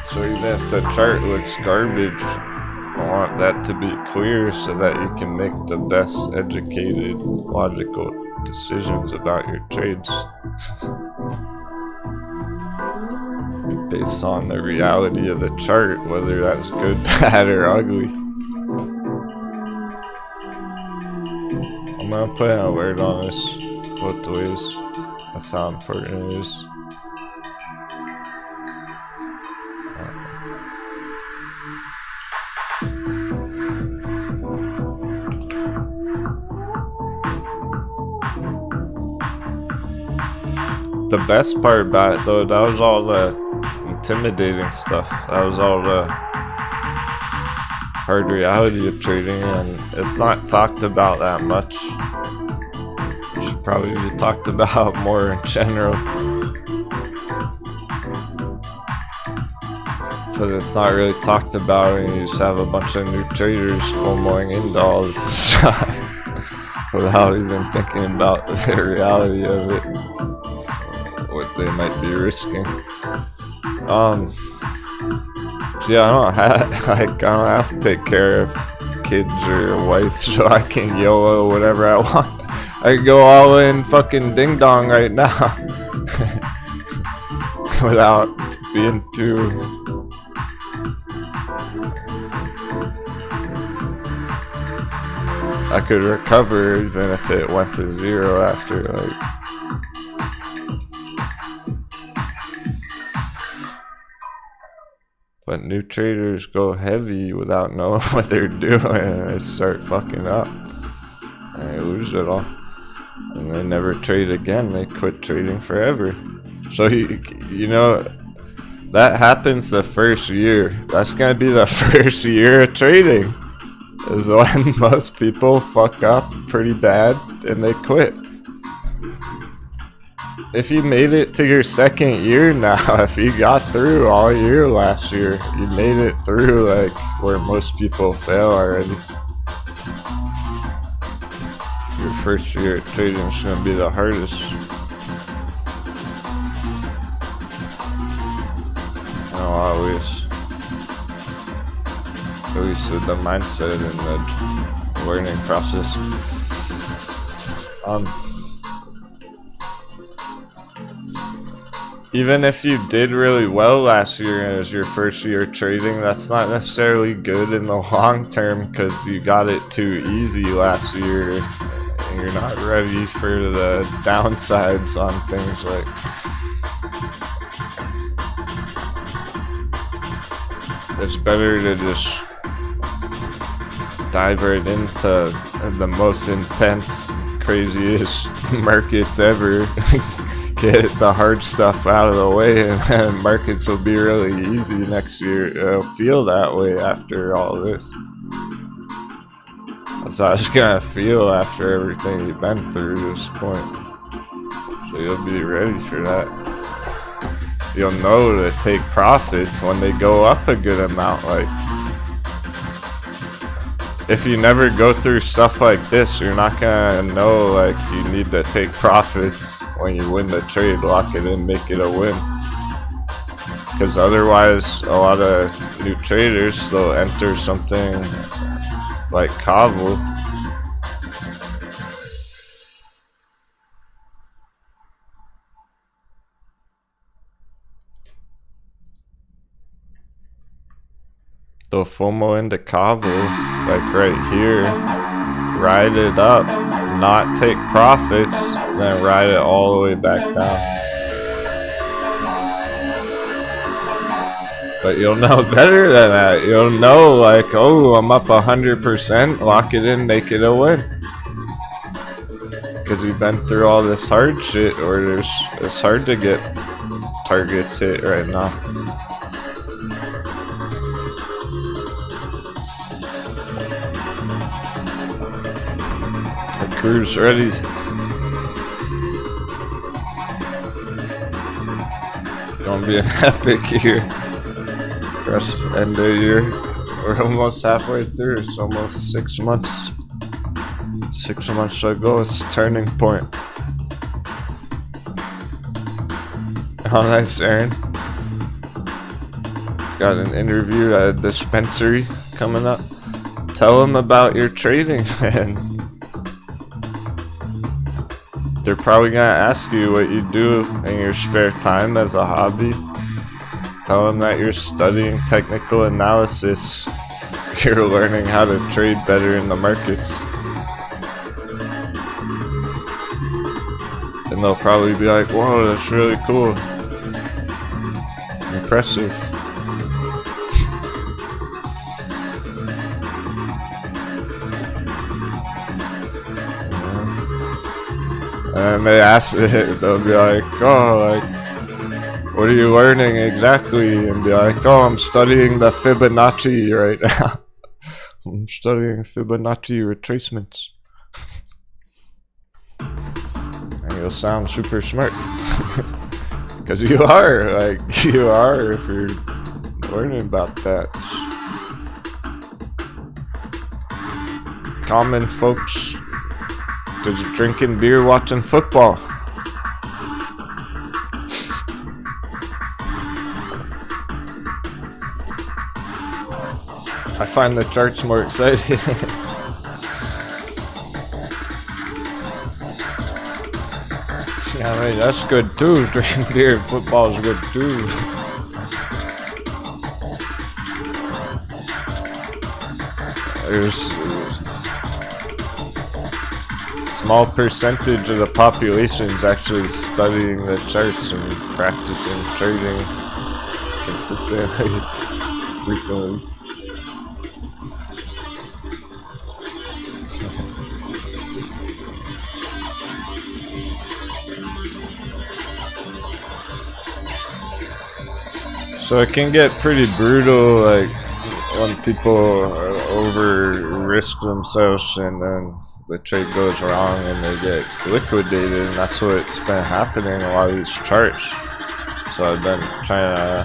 So even if the chart looks garbage, I want that to be clear so that you can make the best educated, logical decisions about your trades. Based on the reality of the chart, whether that's good, bad, or ugly. I'm gonna put an alert on this both ways. That's how important it is. The best part about it though, that was all the intimidating stuff. That was all the hard reality of trading, and it's not talked about that much. It should probably be talked about more in general. But it's not really talked about, and you just have a bunch of new traders FOMOing into all this stuff without even thinking about the reality of it, what they might be risking. Yeah, I don't have to take care of kids or a wife, so I can YOLO whatever I want. I can go all in fucking ding dong right now without being too. I could recover even if it went to 0 after, like. But new traders go heavy without knowing what they're doing, and they start fucking up. And they lose it all. And they never trade again. They quit trading forever. So, you know, that happens the first year. That's gonna be the first year of trading. Is when most people fuck up pretty bad and they quit. If you made it to your second year now, if you got through all year last year, you made it through like where most people fail already. Your first year at trading is going to be the hardest. In a lot of ways. At least with the mindset and the learning process. Even if you did really well last year and it was your first year trading, that's not necessarily good in the long term because you got it too easy last year and you're not ready for the downsides on things. Like, it's better to just dive right into the most intense, craziest markets ever. Get the hard stuff out of the way, and then markets will be really easy next year. It'll feel that way after all this. That's how it's gonna feel after everything you've been through to this point. So you'll be ready for that. You'll know to take profits when they go up a good amount. Like, if you never go through stuff like this, you're not gonna know like you need to take profits when you win the trade, lock it in, make it a win. Because otherwise, a lot of new traders, they'll enter something like Kavl. They'll FOMO into Kavl, like right here, ride it up, not take profits, then ride it all the way back down. But you'll know better than that. You'll know, like, oh, I'm up 100%, lock it in, make it a win. Because you've been through all this hard shit, or it's hard to get targets hit right now. The crew's ready. Gonna be an epic year. Rest end of the year. We're almost halfway through. It's almost 6 months. 6 months ago, it's a turning point. Oh, nice, Aaron. Got an interview at a dispensary coming up. Tell them about your trading, man. They're probably gonna ask you what you do in your spare time as a hobby. Tell them that you're studying technical analysis. You're learning how to trade better in the markets. And they'll probably be like, whoa, that's really cool. Impressive. And they ask it, they'll be like, oh, like, what are you learning exactly? And be like, oh, I'm studying the Fibonacci right now. I'm studying Fibonacci retracements. And you'll sound super smart. Because you are, like, you are if you're learning about that. Common folks just drinking beer, watching football. I find the charts more exciting. Yeah, I mean, that's good too. Drinking beer and football is good too. There's a small percentage of the population is actually studying the charts and practicing trading consistently, frequently. So it can get pretty brutal, like when people over risk themselves and then the trade goes wrong and they get liquidated, and that's what's been happening in a lot of these charts. So I've been trying to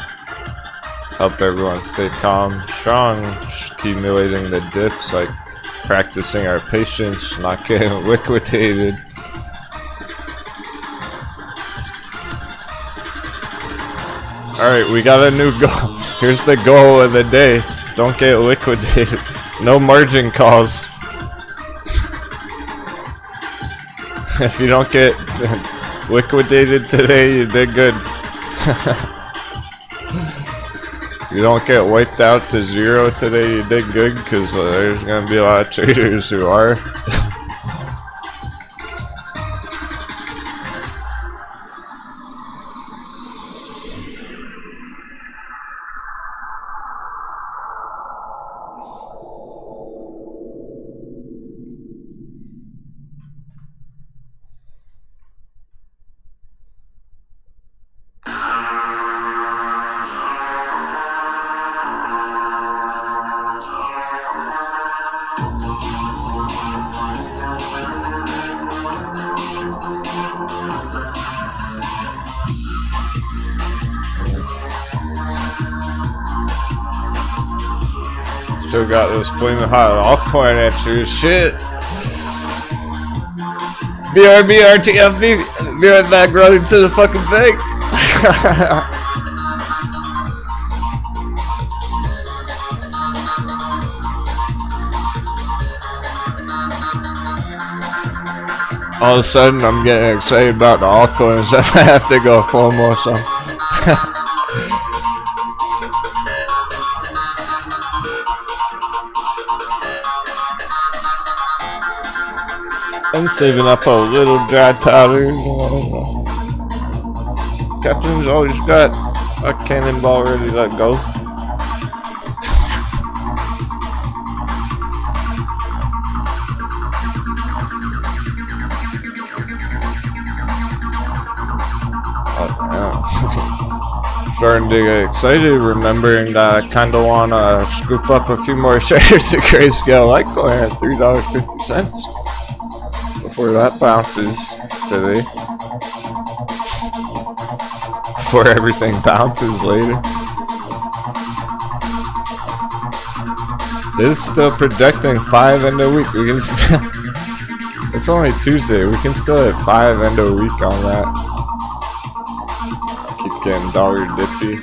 help everyone stay calm, strong, accumulating the dips, like practicing our patience, not getting liquidated. Alright, we got a new goal. Here's the goal of the day. Don't get liquidated. No margin calls. If you don't get liquidated today, you did good. You don't get wiped out to zero today, you did good, because there's going to be a lot of traders who are. Still got those flaming hot altcoin answers. Shit. BRB, RTFB, be right back running to the fucking bank. All of a sudden, I'm getting excited about the altcoins. I have to go FOMO some. I'm saving up a little dry powder. Captain's always got a cannonball ready to go. Starting to get excited, remembering that I kind of want to scoop up a few more shares of Grayscale Litecoin at $3.50 before that bounces today. Before everything bounces later. This is still projecting 5 end of week. We can still. It's only Tuesday. We can still hit 5 end of week on that. Keep getting dollar dippy.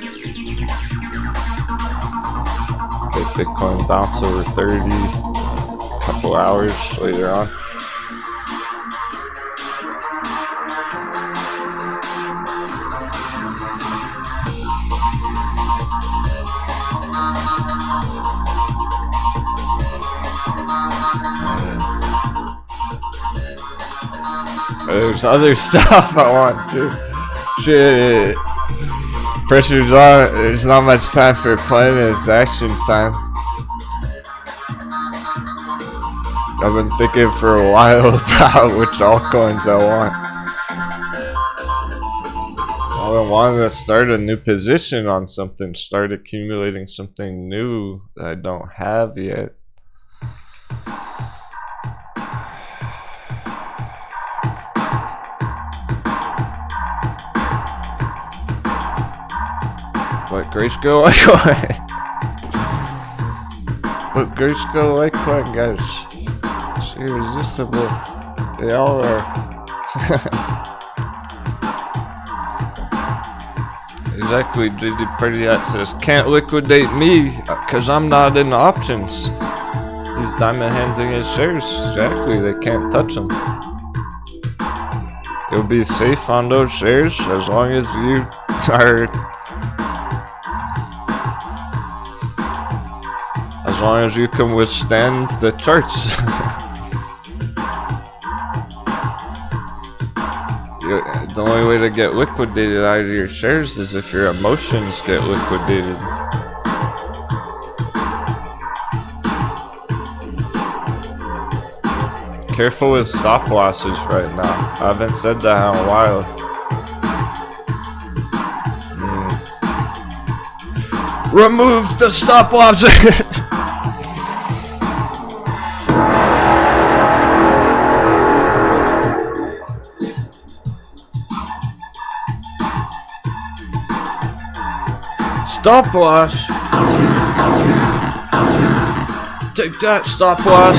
Okay, Bitcoin bounce over 30. A couple hours later on. There's other stuff I want to. Shit. Pressure's on. There's not much time for planning. It's action time. I've been thinking for a while about which altcoins I want. I've been wanting to start a new position on something. Start accumulating something new that I don't have yet. What Grayscale Litecoin? What Grayscale Litecoin, guys? It's irresistible. They all are. Exactly, JD Pretty says, can't liquidate me because I'm not in the options. He's diamond handing his shares. Exactly, they can't touch them. You'll be safe on those shares as long as you are. As long as you can withstand the charts. The only way to get liquidated out of your shares is if your emotions get liquidated. Careful with stop losses right now. I haven't said that in a while. Remove the stop loss. Stop loss. Take that, stop loss.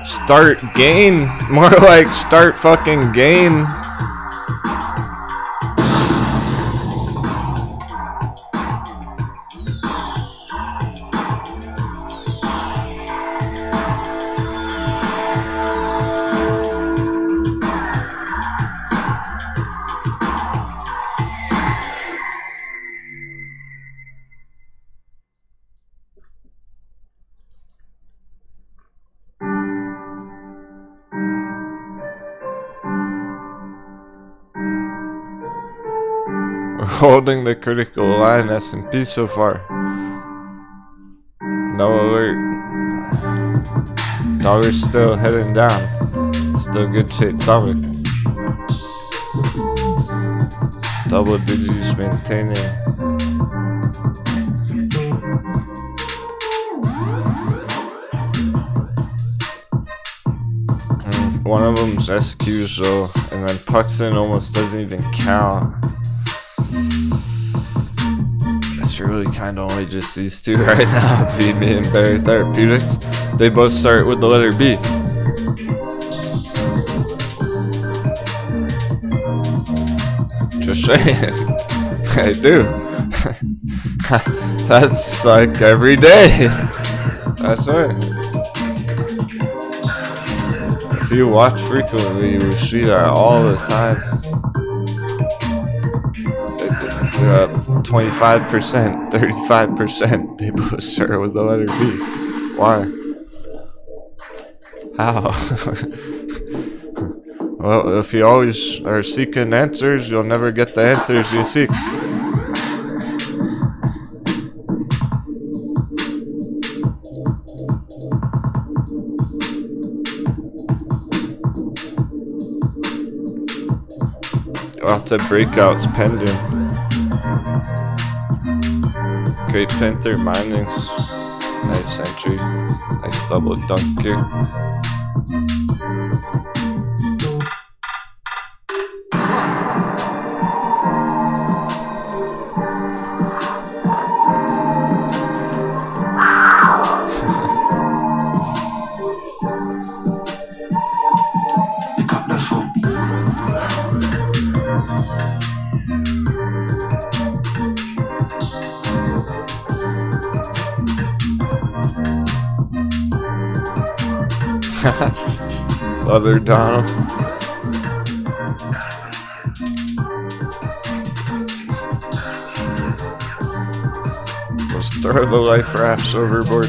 Start gain. More like start fucking gain. Holding the critical line S&P so far. No alert. Dollar's still heading down. Still good shape dollar. Double digits maintaining. One of them's SQ, so, and then Puxin almost doesn't even count. It's really kind of only just these two right now, VB and Barry Therapeutics. They both start with the letter B. Just saying. I do. That's like every day. That's right. If you watch frequently, you will see that all the time. 25%, 35%, they both start with the letter B. Why? How? Well, if you always are seeking answers, you'll never get the answers you seek. Lots of breakouts pending. Great Panther Mining's nice entry. Nice double dunk here. Other Donald. Let's throw the life rafts overboard.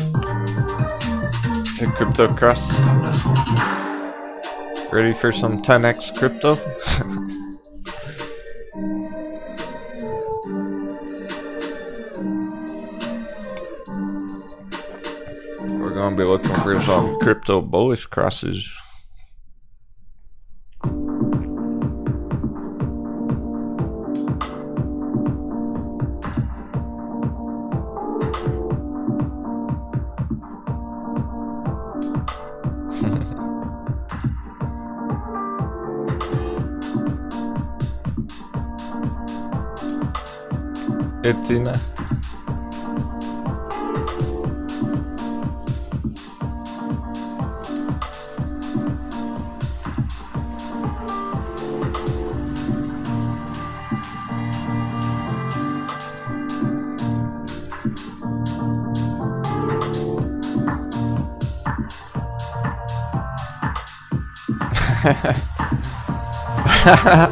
Hey, Crypto Cross. Ready for some 10x crypto? We're gonna be looking for some crypto bullish crosses. Tina. I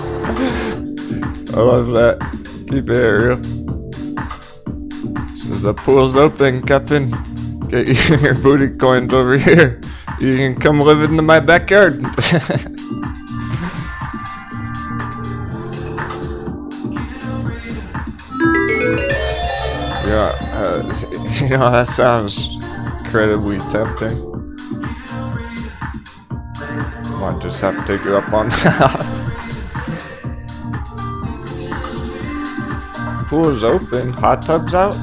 love that. Keep it real. So the pool's open, Captain. Get you your booty coins over here. You can come live into my backyard. Yeah, you know, that sounds incredibly tempting. Might just have to take it up on that. Pool is open. Hot tub's out.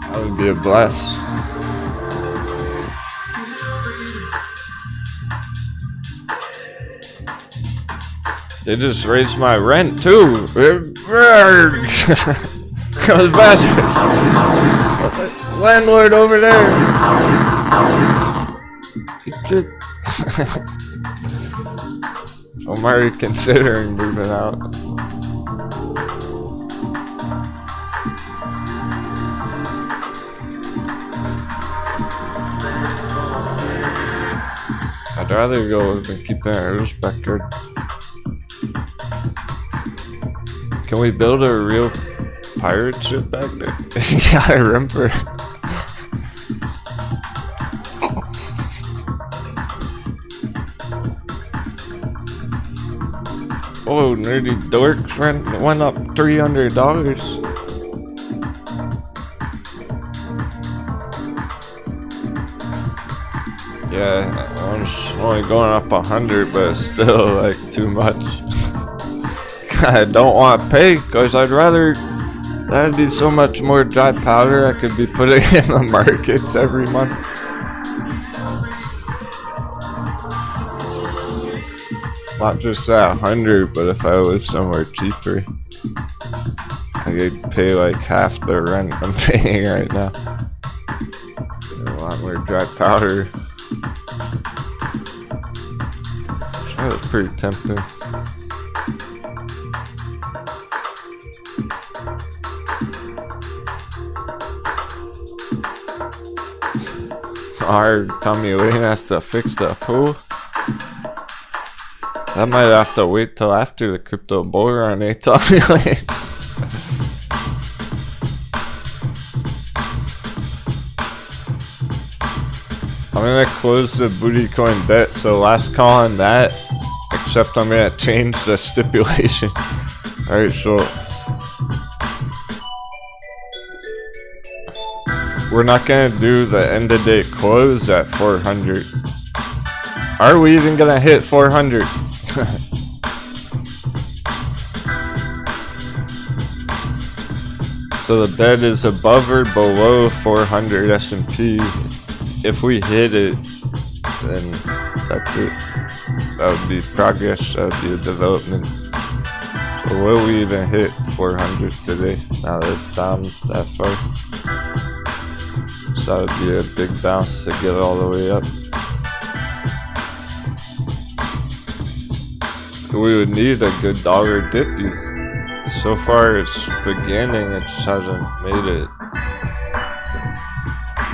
That would be a blast. They just raised my rent too. Goes back. Landlord over there. I'm already considering moving out. I'd rather go than keep that in backyard. Can we build a real pirate ship back there? Yeah, I remember. Oh, nerdy dorks went up $300. Yeah, one's only going up 100, but it's still like too much. I don't want to pay because I'd rather that'd be so much more dry powder I could be putting in the markets every month. Not just at 100, but if I live somewhere cheaper, I could pay like half the rent I'm paying right now. A lot more dry powder. That was pretty tempting. Our Tommy Lane has to fix the pool. That might have to wait till after the crypto bull run, eh, Tommy Lane? I'm gonna close the booty coin bet, so last call on that. Except I'm gonna change the stipulation. Alright, so we're not gonna do the end of day close at 400. Are we even gonna hit 400? So the bet is above or below 400 S&P. If we hit it, then that's it. That would be progress, that would be a development. So will we even hit 400 today? Now that it's down that far. So that would be a big bounce to get all the way up. We would need a good dollar dippy. So far it's beginning, it just hasn't made it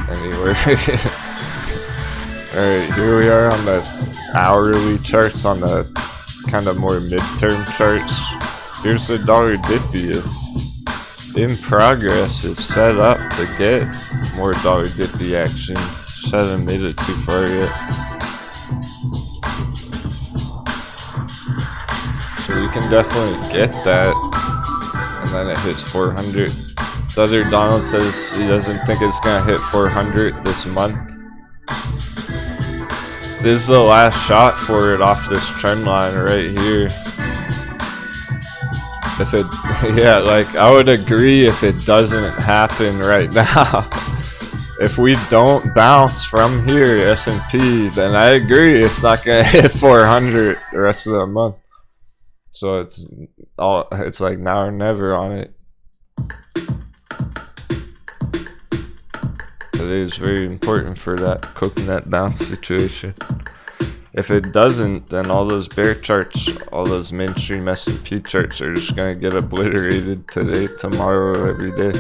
anywhere. Alright, here we are on the hourly charts, on the kind of more midterm charts. Here's the dollar dippy. It's in progress. It's set up to get more dollar dippy action. Just hasn't made it too far yet. So we can definitely get that. And then it hits 400. The other Donald says he doesn't think it's gonna hit 400 this month. This is the last shot for it off this trend line right here. If it, yeah, like I would agree if it doesn't happen right now. If we don't bounce from here, S&P, then I agree it's not gonna hit 400 the rest of the month. So it's like now or never on it. Today is very important for that coconut bounce situation. If it doesn't, then all those bear charts, all those mainstream S&P charts are just gonna get obliterated today, tomorrow, every day.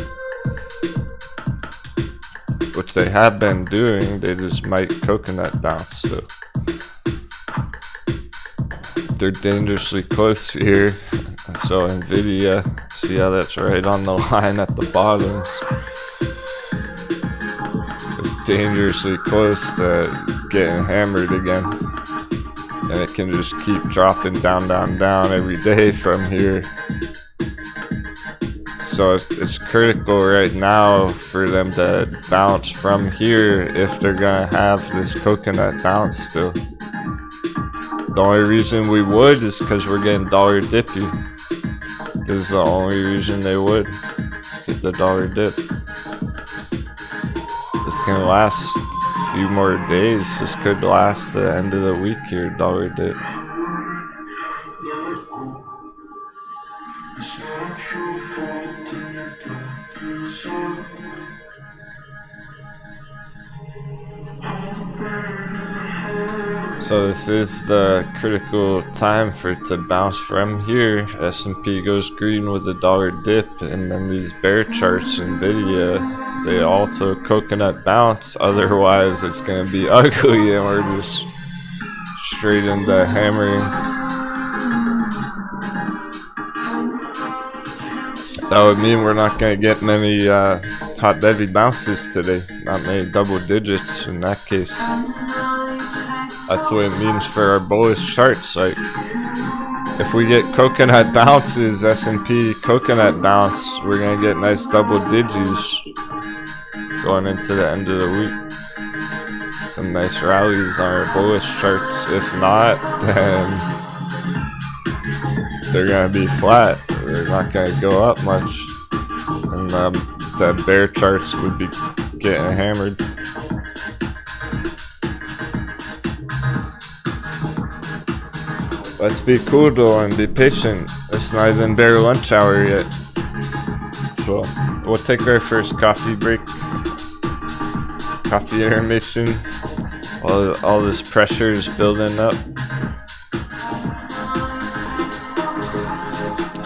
Which they have been doing, they just might coconut bounce, so. They're dangerously close here. So Nvidia, see how that's right on the line at the bottoms. It's dangerously close to getting hammered again. And it can just keep dropping down, down, down every day from here. So it's critical right now for them to bounce from here if they're gonna have this coconut bounce still. The only reason we would is because we're getting dollar dippy. This is the only reason they would get the dollar dip. It's gonna last a few more days. This could last the end of the week here, dollar dip. So this is the critical time for it to bounce from here. S&P goes green with the dollar dip, and then these bear charts, Nvidia, they also coconut bounce. Otherwise it's gonna be ugly and we're just straight into hammering. That would mean we're not gonna get many hot heavy bounces today. Not many double digits in that case. That's what it means for our bullish charts. Like, if we get coconut bounces, S&P coconut bounce, we're gonna get nice double digits going into the end of the week. Some nice rallies on our bullish charts. If not, then they're gonna be flat. They're not gonna go up much, and the bear charts would be getting hammered. Let's be cool though and be patient. It's not even bear lunch hour yet. So we'll take our first coffee break. Coffee intermission. All this pressure is building up.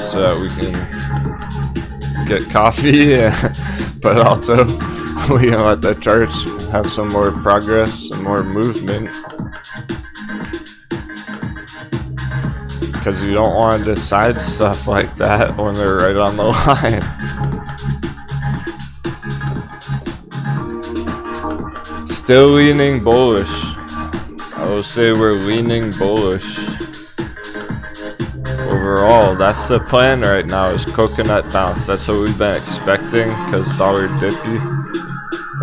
So that we can get coffee, but also we can let the charts have some more progress, some more movement. Because you don't want to decide stuff like that when they're right on the line. Still leaning bullish. I will say we're leaning bullish. Overall, that's the plan right now, is coconut bounce. That's what we've been expecting, because dollar dippy.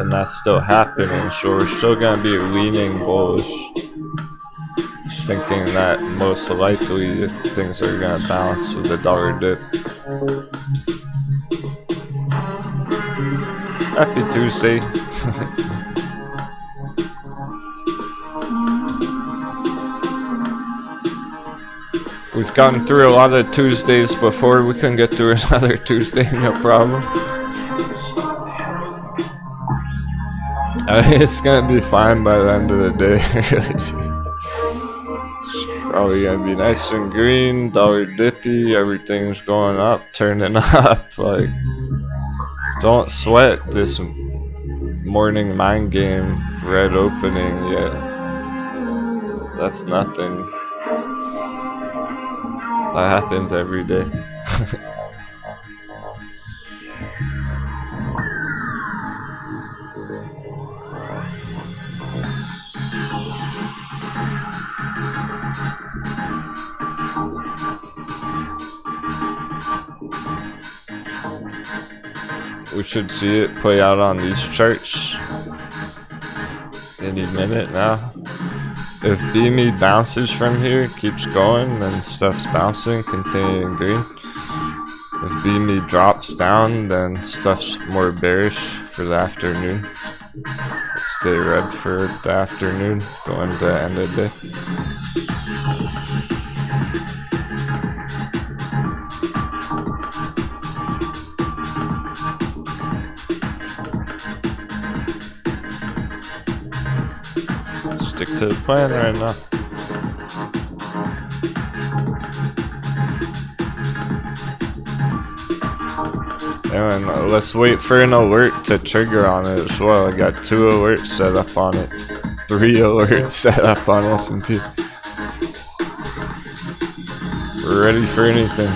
and that's still happening, so we're still going to be leaning bullish, thinking that most likely things are going to balance with the dollar dip. Happy Tuesday. We've gotten through a lot of Tuesdays before. We can get through another Tuesday, no problem. It's gonna be fine by the end of the day. It's probably gonna be nice and green, dollar dippy, everything's going up, turning up. Like, don't sweat this morning mind game red opening yet. That's nothing. That happens every day. We should see it play out on these charts any minute now. If BME bounces from here, keeps going, then stuff's bouncing, continuing green. If BME drops down, then stuff's more bearish for the afternoon. Stay red for the afternoon, going to the end of the day. Stick to the plan right now. And let's wait for an alert to trigger on it as well. I got 2 alerts set up on it, 3 alerts set up on S&P. We're ready for anything.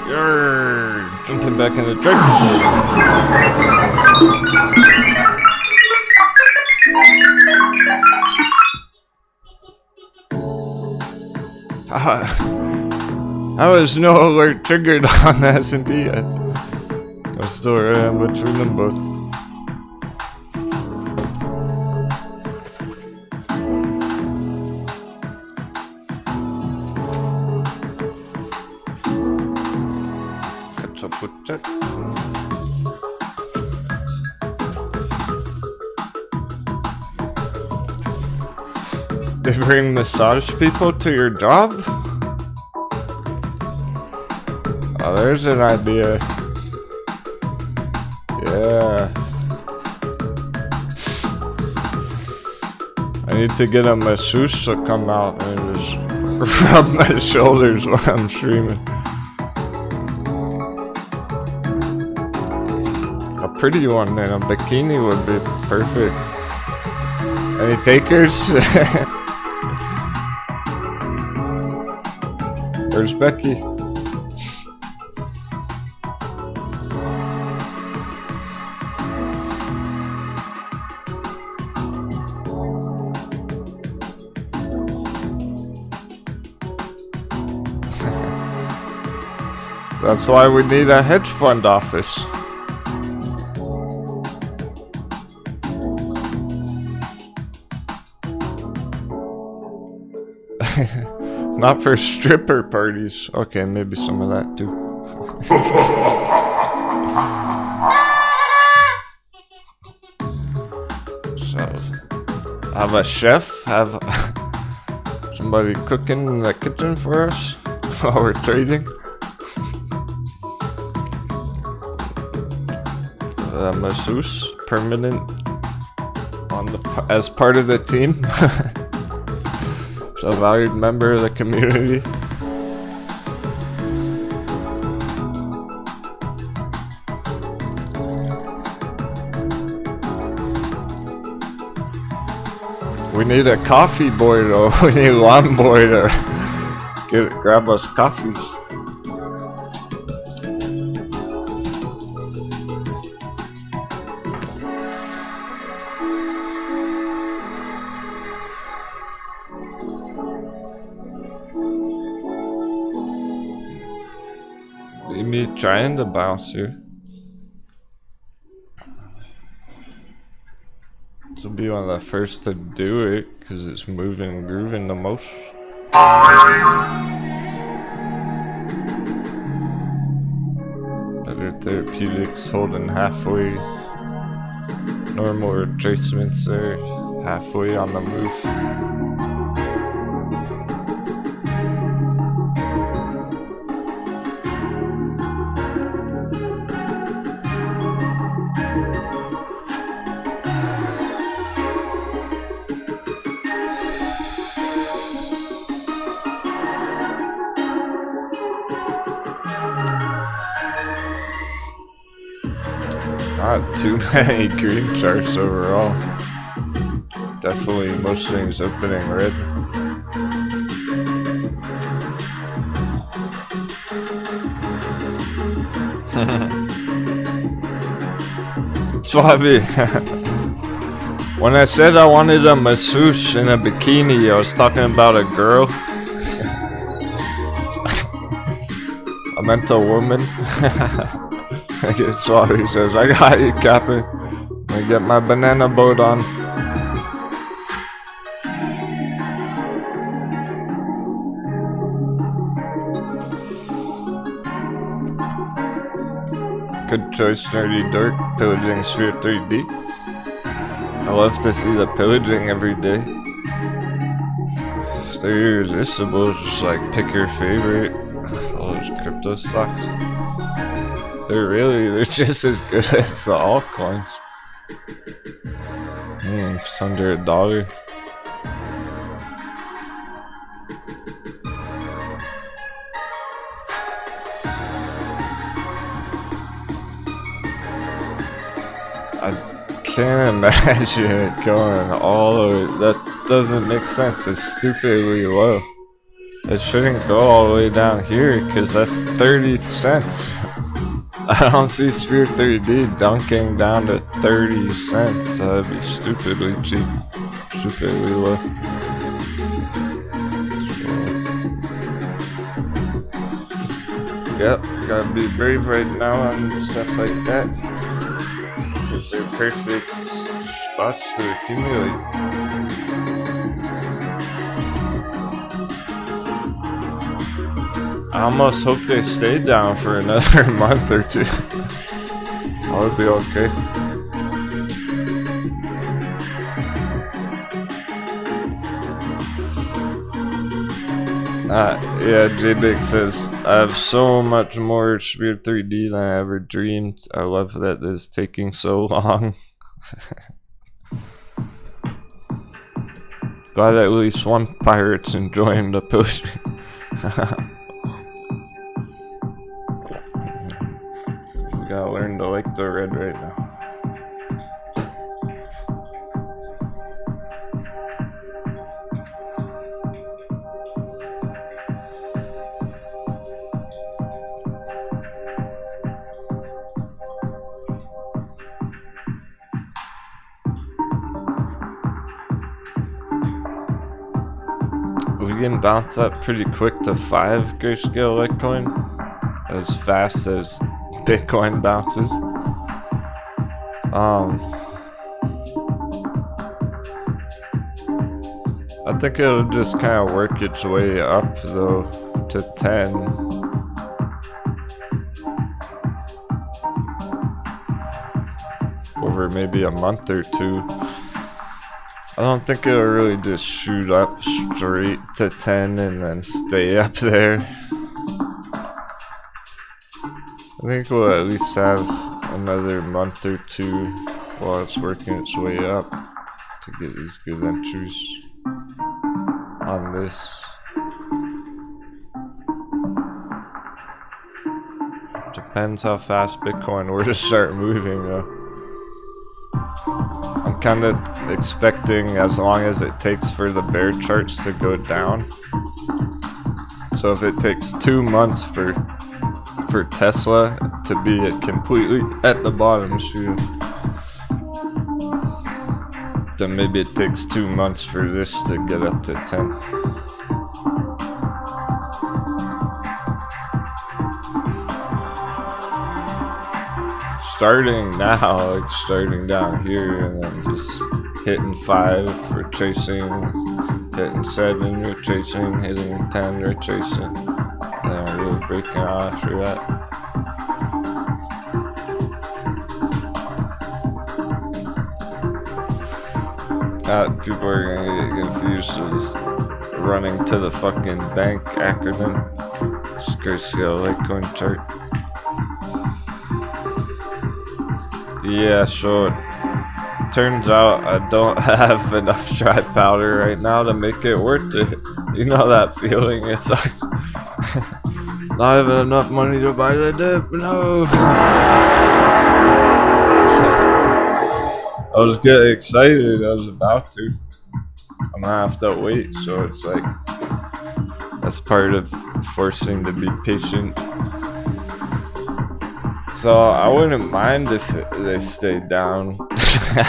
You're jumping back in the trench. I was no alert triggered on the S&P yet. I'm still around between them both. Catch up with that. They bring massage people to your job? Oh, there's an idea. Yeah. I need to get a masseuse to come out and just rub my shoulders while I'm streaming. A pretty one in a bikini would be perfect. Any takers? Where's Becky? That's why we need a hedge fund office. Not for stripper parties. Okay, maybe some of that too. So, have a chef, have somebody cooking in the kitchen for us while we're trading. Masseuse, permanent on the as part of the team. So a valued member of the community. We need a coffee boy though. We need a lawn boy to grab us coffees. Me trying to bounce here. This will be one of the first to do it because it's moving and grooving the most. Better therapeutics holding halfway. Normal retracements are halfway on the move. Not too many green charts overall. Definitely most things opening red. Suave. When I said I wanted a masseuse in a bikini, I was talking about a girl. I meant a woman. Suave says, I got you, Captain. Let me get my banana boat on. Good choice, Nerdy Dork. Pillaging Sphere 3D. I love to see the pillaging every day. They're irresistible, just like pick your favorite. All those crypto stocks. They're just as good as the altcoins. It's under $1. I can't imagine it going all the way. That doesn't make sense. It's stupidly low. It shouldn't go all the way down here because that's 30 cents. I don't see Sphere 3D dunking down to 30 cents. That'd be stupidly cheap. Stupidly low. Yep, gotta be brave right now on stuff like that. Because they're perfect spots to accumulate. I almost hope they stay down for another month or two. I would be okay. Yeah, J-Big says, I have so much more Sphere 3D than I ever dreamed. I love that this is taking so long. Glad at least one pirate's enjoying the potion. We gotta learn to like the red right now. We can bounce up pretty quick to 5 grayscale Litecoin as fast as Bitcoin bounces. I think it'll just kind of work its way up though to 10. Over maybe a month or two. I don't think it'll really just shoot up straight to 10 and then stay up there. I think we'll at least have another month or two while it's working its way up to get these good entries on this. Depends how fast Bitcoin were to start moving though. I'm kind of expecting as long as it takes for the bear charts to go down. So if it takes 2 months for Tesla to be completely at the bottom shoe, then maybe it takes 2 months for this to get up to 10. Starting now, like starting down here and then just hitting 5, retracing, hitting 7, retracing, hitting 10, retracing, and then really breaking out after that. People are gonna get confused with this running to the fucking bank acronym. Just go see a Litecoin chart. Yeah, sure. Turns out I don't have enough dry powder right now to make it worth it. You know that feeling? It's like not having enough money to buy the dip. No. I was getting excited. I was about to. I'm gonna have to wait. So it's like that's part of forcing to be patient. So I wouldn't mind if they stayed down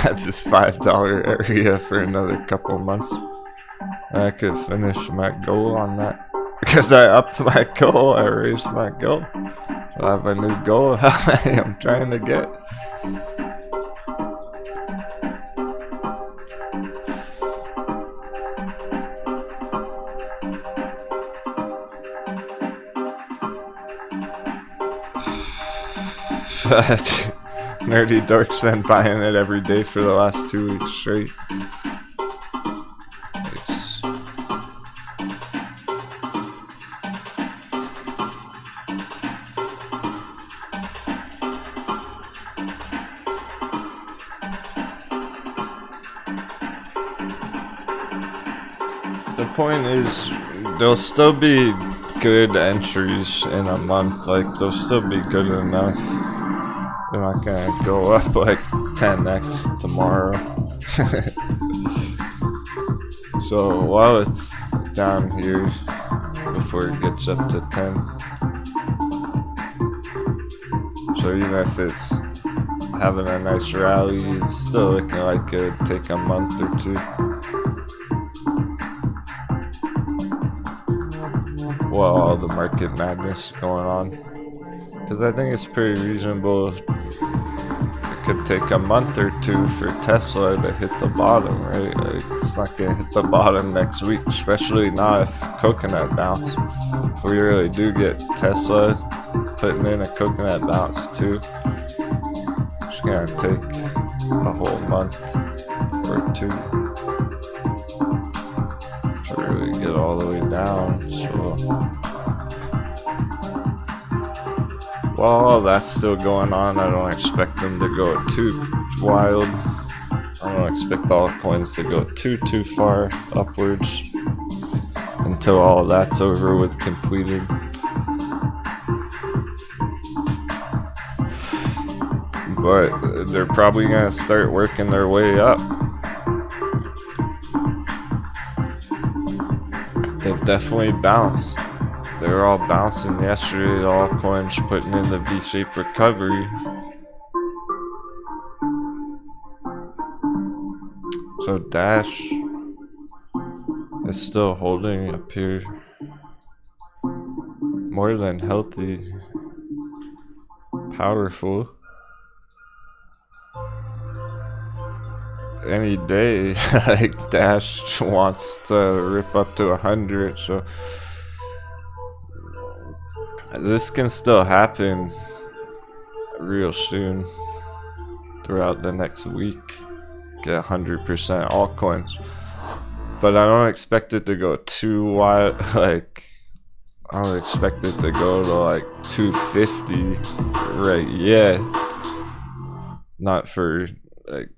at this $5 area for another couple months. I could finish my goal on that. Because I upped my goal, I raised my goal. So I have a new goal how many I'm trying to get. Nerdy Dork's been buying it every day for the last 2 weeks straight. Nice. The point is, there'll still be good entries in a month. Like, they'll still be good enough. They're not not gonna go up like 10x tomorrow. So while it's down here before it gets up to 10. So even if it's having a nice rally, it's still looking like it'd take a month or two. While all the market madness going on. Because I think it's pretty reasonable. It could take a month or two for Tesla to hit the bottom, right? Like, it's not gonna hit the bottom next week, especially not if coconut bounce. If we really do get Tesla putting in a coconut bounce too, it's gonna take a whole month or two to really get all the way down. So while all that's still going on, I don't expect them to go too wild. I don't expect altcoins to go too far upwards until all that's over with, completed. But they're probably gonna start working their way up. They've definitely bounced. They were all bouncing yesterday, all coins putting in the V-shaped recovery. So Dash is still holding up here. More than healthy. Powerful. Any day, like Dash wants to rip up to 100, so this can still happen real soon throughout the next week. Get 100% altcoins, but I don't expect it to go too wild. Like, I don't expect it to go to like 250 right yet. Not for like,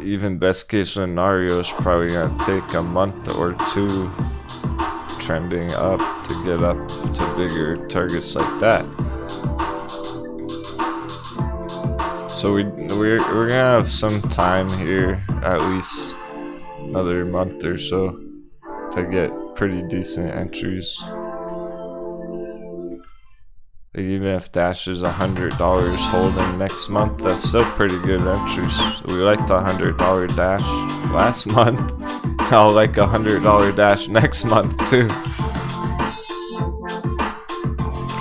even best case scenario is probably gonna take a month or two trending up to get up to bigger targets like that. So we're gonna have some time here, at least another month or so, to get pretty decent entries. Even if Dash is $100 holding next month, that's still pretty good entries. We liked the $100 Dash last month. I'll like a $100 Dash next month too.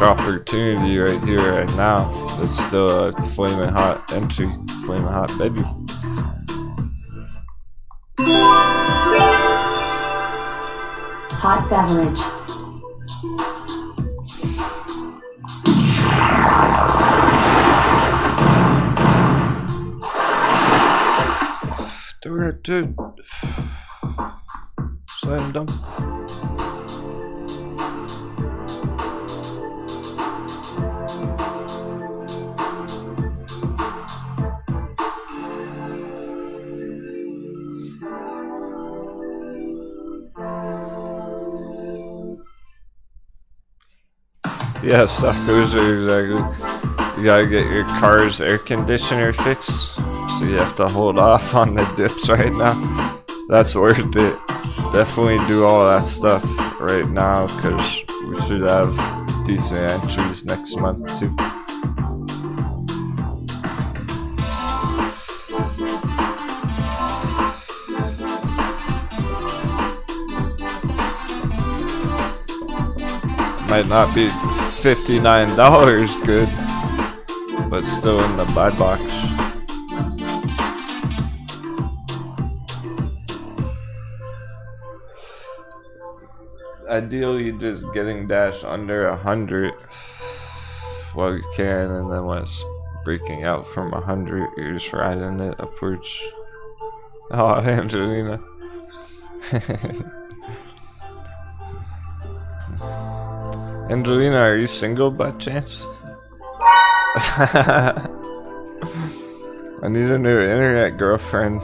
Opportunity right here, right now. It's still a flaming hot entry, flaming hot baby. Hot beverage. Do it, dude. Slam dunk. Yeah, suckers are exactly. You gotta get your car's air conditioner fixed, so you have to hold off on the dips right now. That's worth it. Definitely do all that stuff right now, because we should have decent entries next month too. Might not be $59 good, but still in the buy box. Ideally, just getting Dash under 100 while you can, and then when it's breaking out from 100, you're just riding it upwards. Oh, Angelina. Angelina, are you single by chance? I need a new internet girlfriend.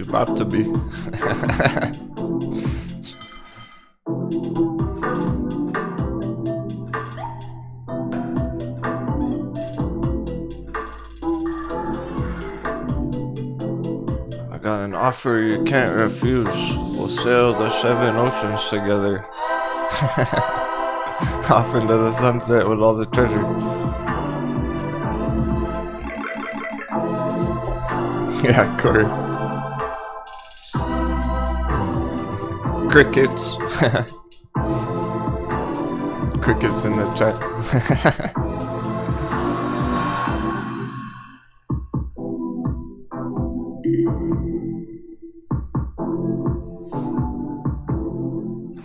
She's about to be. I got an offer you can't refuse. We'll sail the 7 oceans together. Off into the sunset with all the treasure. Yeah, Corey. Crickets. Crickets in the chat.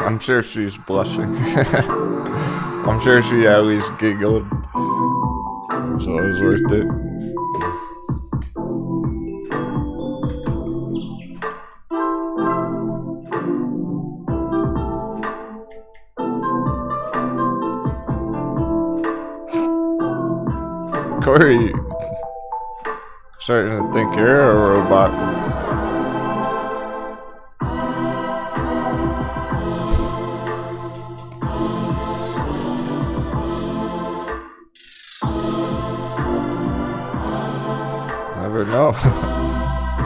I'm sure she's blushing. I'm sure she at least giggled. So it was worth it. Corey, starting to think you're a robot. Never know.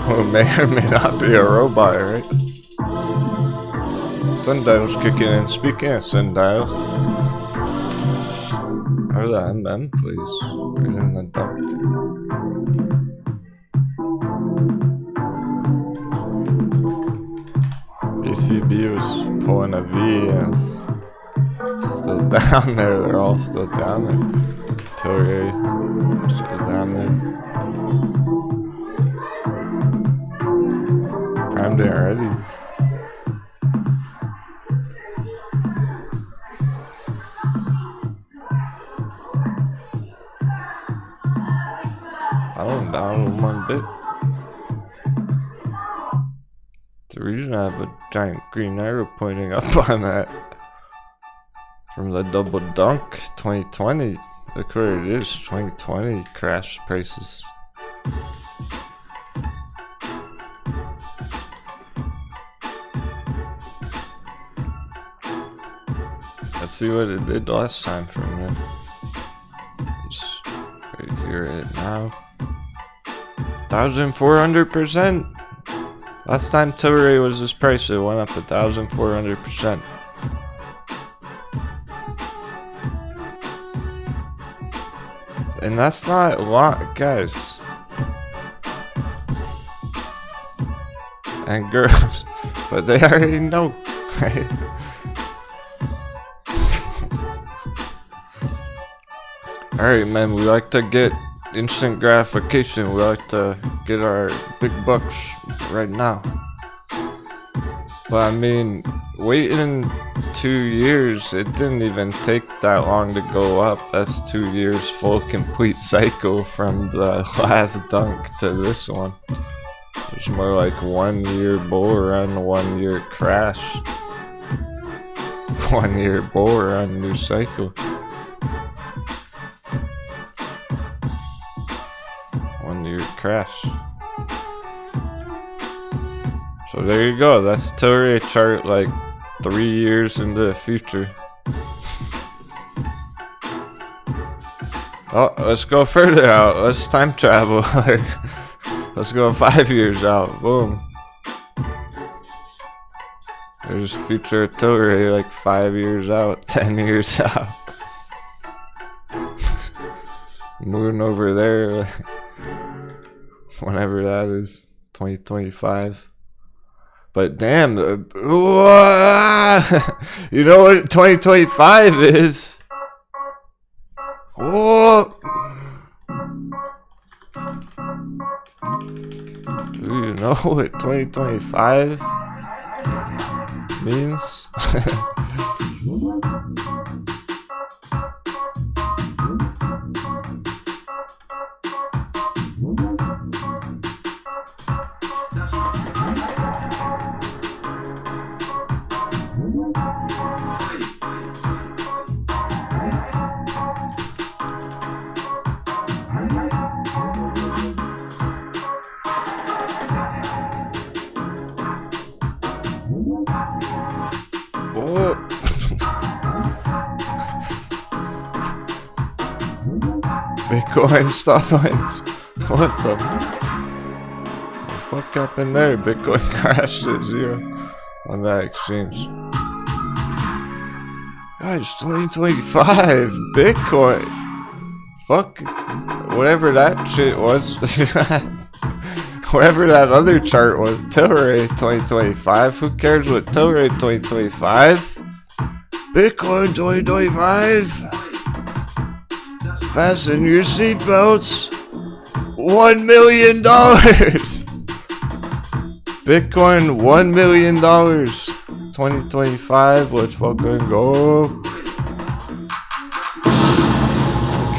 Well, may or may not be a robot, right? Sundial's kicking in. Speaking of sundial, or the MM, please. Right in the dump. BCB was pulling a V and it's still down there. They're all still down there. Tilray still down there. Primed it already. I don't down one bit. The reason I have a giant green arrow pointing up on that from the double dunk 2020. Look where it is, 2020 crash prices. Let's see what it did last time from there. Just right here it now. 1,400%. Last time Tilray was this price, it went up 1,400%. And that's not a lot, guys. And girls, but they already know, right? Alright, man, we like to get instant gratification. We like to get our big bucks right now. But I mean, waiting 2 years, it didn't even take that long to go up. That's 2 years full complete cycle from the last dunk to this one. It's more like 1 year bull run, 1 year crash. 1 year bull run, new cycle. 1 year crash. So there you go, that's Tilray chart like 3 years into the future. Oh, let's go further out, let's time travel. Let's go 5 years out, boom. There's future Tilray like 5 years out, 10 years out. Moon over there, whenever that is, 2025. But damn, you know what 2025 is? Oh. Do you know what 2025 means? Bitcoin stop points. What the fuck happened there? Bitcoin crashed to 0 on that exchange. Guys, 2025 Bitcoin. Fuck whatever that shit was. Whatever that other chart was. Tilray 2025. Who cares what Tilray 2025? Bitcoin 2025. Fasten your seatbelts. $1 million. Bitcoin $1 million. 2025. Let's fucking go.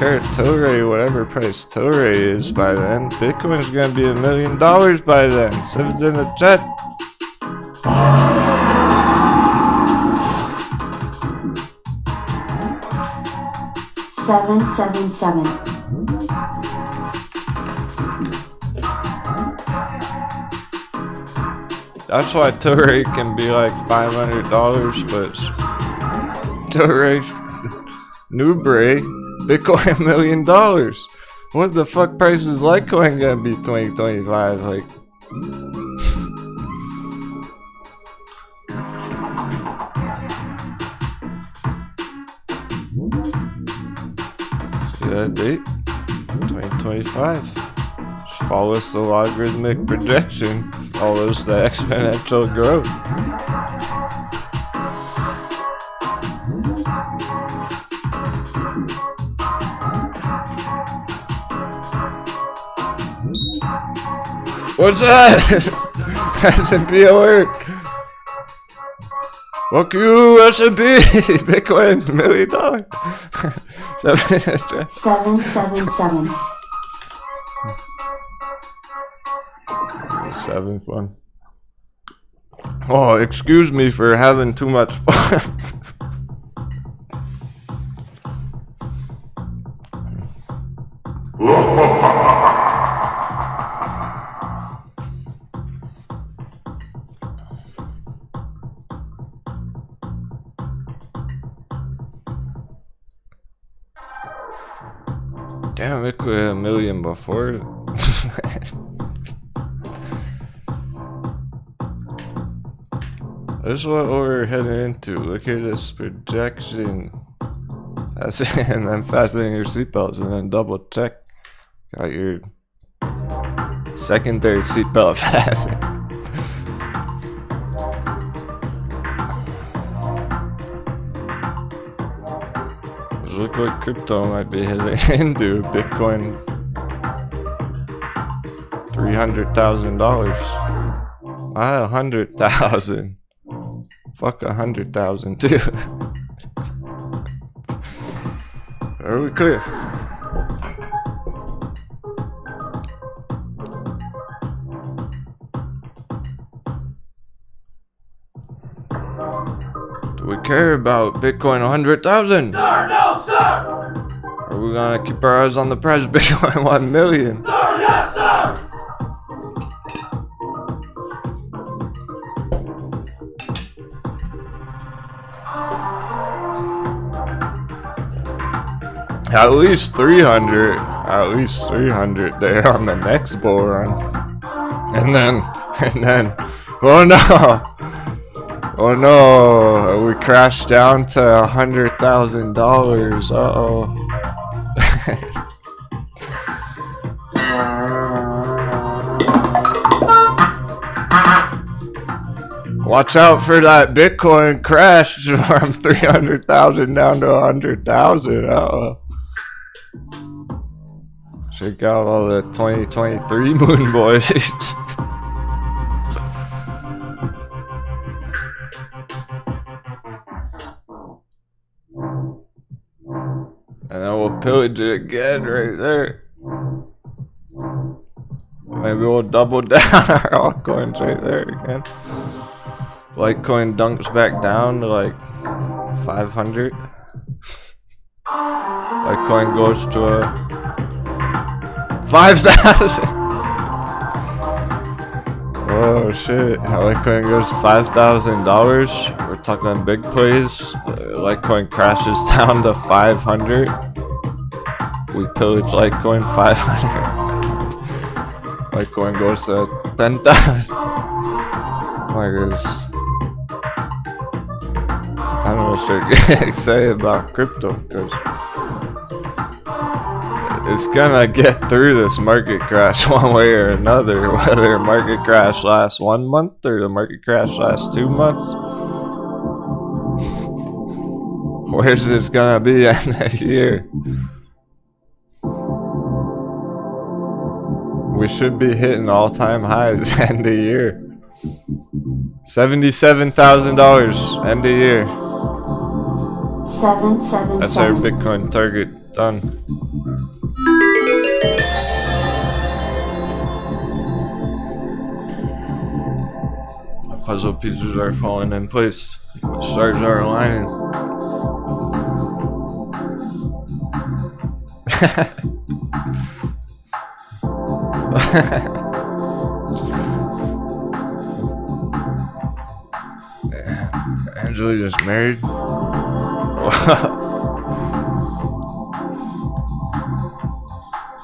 Tilray, whatever price Tilray is by then, Bitcoin's gonna be $1 million by then. Send it in the chat. $777. That's why Tilray can be like $500, but Tilray's Newbury. Bitcoin $1 million. What the fuck price is Litecoin gonna be 2025? Like, see that date? 2025. Just follows the logarithmic projection. Follows the exponential growth. What's that? S&P alert. Fuck you, S&P. Bitcoin $1 million. 777. 7 fun. Oh, excuse me for having too much fun. Damn, it could have $1 million before. This is what we're heading into. Look at this projection. And then fastening your seatbelts and then double check. Got your secondary seatbelt fastened. Look what crypto might be heading into. Bitcoin $300,000. 100,000. Fuck 100,000 too. Are we clear? Do we care about Bitcoin 100,000? Sir, no, sir! Are we gonna keep our eyes on the price of Bitcoin 1 million? Sir, yes, sir! At least 300. At least 300 there on the next bull run. And then, oh no! Oh no, we crashed down to $100,000. Uh-oh. Watch out for that Bitcoin crash from 300,000 down to 100,000. Uh-oh. Check out all the 2023 moon boys. And then we'll pillage it again right there. Maybe we'll double down our altcoins right there again. Litecoin dunks back down to like 500. Litecoin goes to 5,000. Oh shit! Litecoin goes $5,000. We're talking big plays. Litecoin crashes down to 500. We pillage Litecoin 500. Litecoin goes to 10,000. My goodness. I don't know what to say about crypto, because it's gonna get through this market crash one way or another, whether the market crash lasts 1 month or the market crash lasts 2 months. Where's this gonna be end of year? We should be hitting all-time highs end of year. $77,000 end of year. 777. That's our Bitcoin target done. The puzzle pieces are falling in place. The stars are aligning. Angela just married.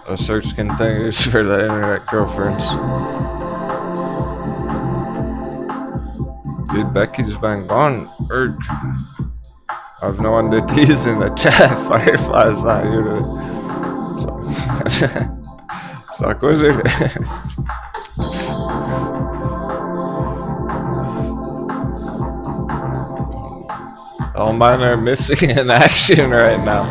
A search continues for the internet girlfriends. Dude, Becky's been gone. I've no one to tease in the chat. Firefly's not here today. So Stock Wizard. All mine are missing in action right now.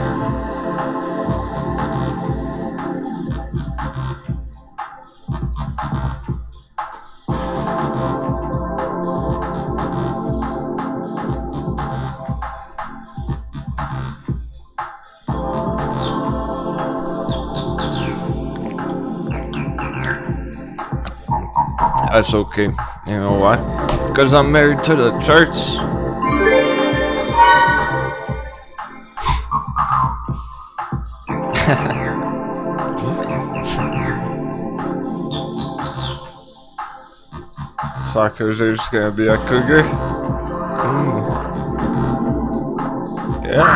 That's okay. You know why? Because I'm married to the charts. Soccer's are just gonna be a cougar. Yeah,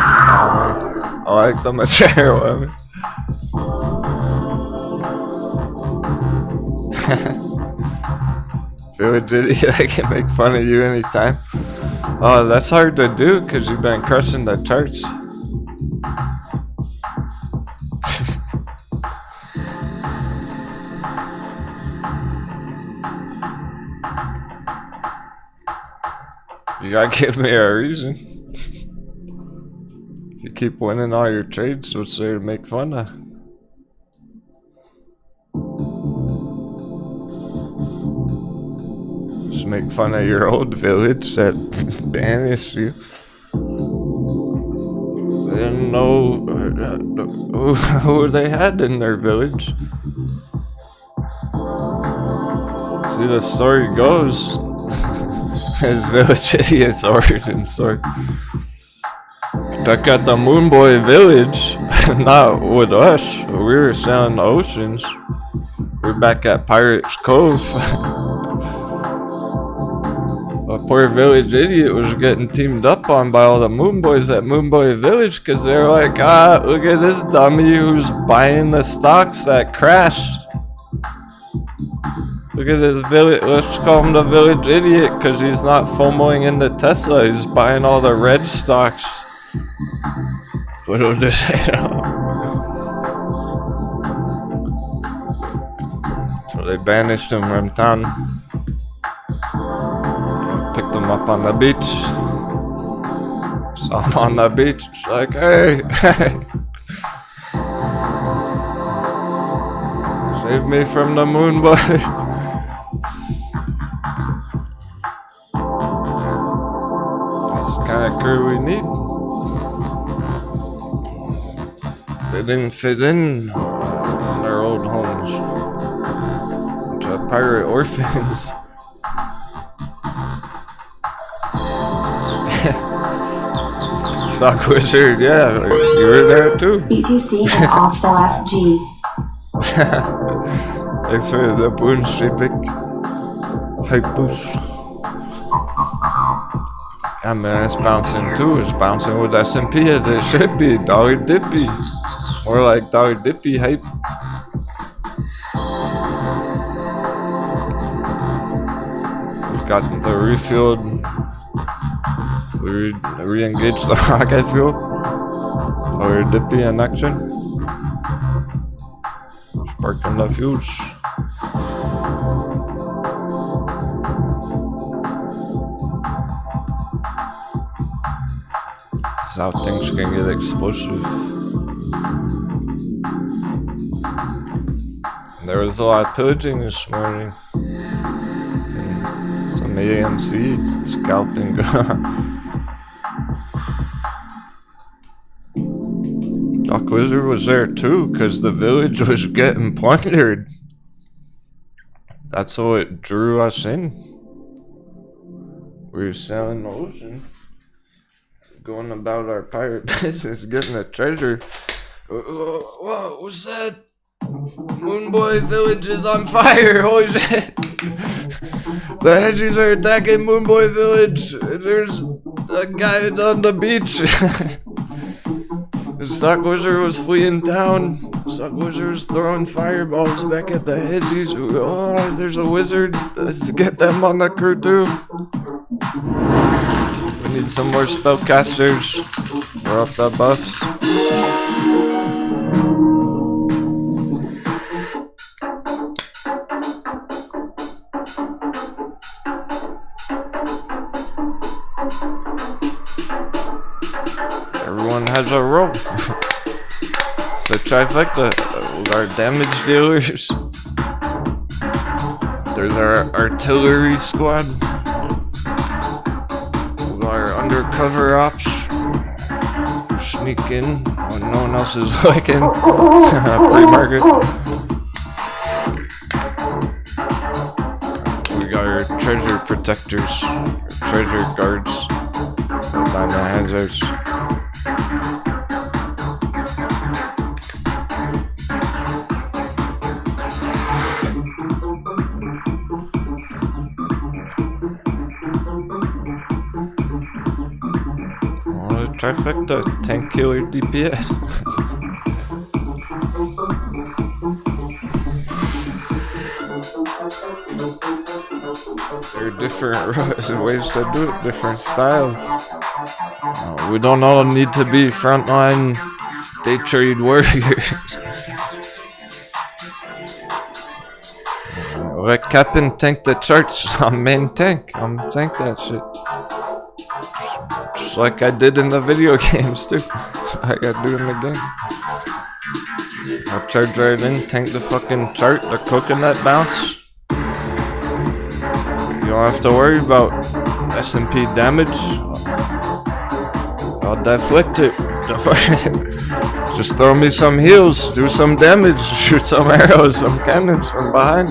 I like the mature women. Village idiot, I can make fun of you anytime. Oh, that's hard to do because you've been crushing the charts. You gotta give me a reason. If you keep winning all your trades, what's there to make fun of? Just make fun of your old village that banished you. They didn't know who they had in their village. See, the story goes, his village idiot's origin story. Back at the Moonboy village, not with us, we were sailing the oceans. We're back at Pirates Cove. A poor village idiot was getting teamed up on by all the Moonboys at Moonboy Village because they were like, look at this dummy who's buying the stocks that crashed. Look at this village, let's call him the village idiot because he's not FOMOing into Tesla, he's buying all the red stocks. Little did they know. So they banished him from town. Picked him up on the beach. Saw him on the beach, like, hey, hey. Save me from the moon boys. That's the kind of crew we need. They didn't fit in their old homes. Bunch of pirate orphans. Stock Wizard, yeah, you were there too. BTC and also FG. Thanks for the boon, Stripik. Hype boost. Yeah, man, it's bouncing too. It's bouncing with S&P as it should be. Dollar dippy. Or like Dollar Dippy hype. We've got the refueled, re-engage the rocket fuel. Dollar Dippy in action. Sparking the fuse. This is how things can get explosive. There was a lot of pillaging this morning. And some AMC scalping. Doc Wizard was there too, because the village was getting plundered. That's what drew us in. We were sailing the ocean, going about our pirate business, getting a treasure. What was that? Moonboy Village is on fire! Holy shit! The hedgies are attacking Moonboy Village! There's a guy on the beach! The Stock Wizard was fleeing town. Stock Wizard was throwing fireballs back at the hedgies. Oh, there's a wizard. Let's get them on the crew too. We need some more spellcasters. We're up the buffs. Everyone has a role. It's a trifecta with our damage dealers. There's our artillery squad. With our undercover ops. Sneak in when no one else is looking. Pre-market. We got our treasure protectors. Our treasure guards. Diamond handsers. Trifecta, tank killer DPS. There are different ways to do it, different styles. We don't all need to be frontline day trade warriors. Let Captain tank the charts. I'm main tank. I'm tank that shit. Just like I did in the video games too. Like I do in the game. I'll charge right in, tank the fucking chart, the coconut bounce. You don't have to worry about S&P damage. I'll deflect it. Just throw me some heals, do some damage, shoot some arrows, some cannons from behind.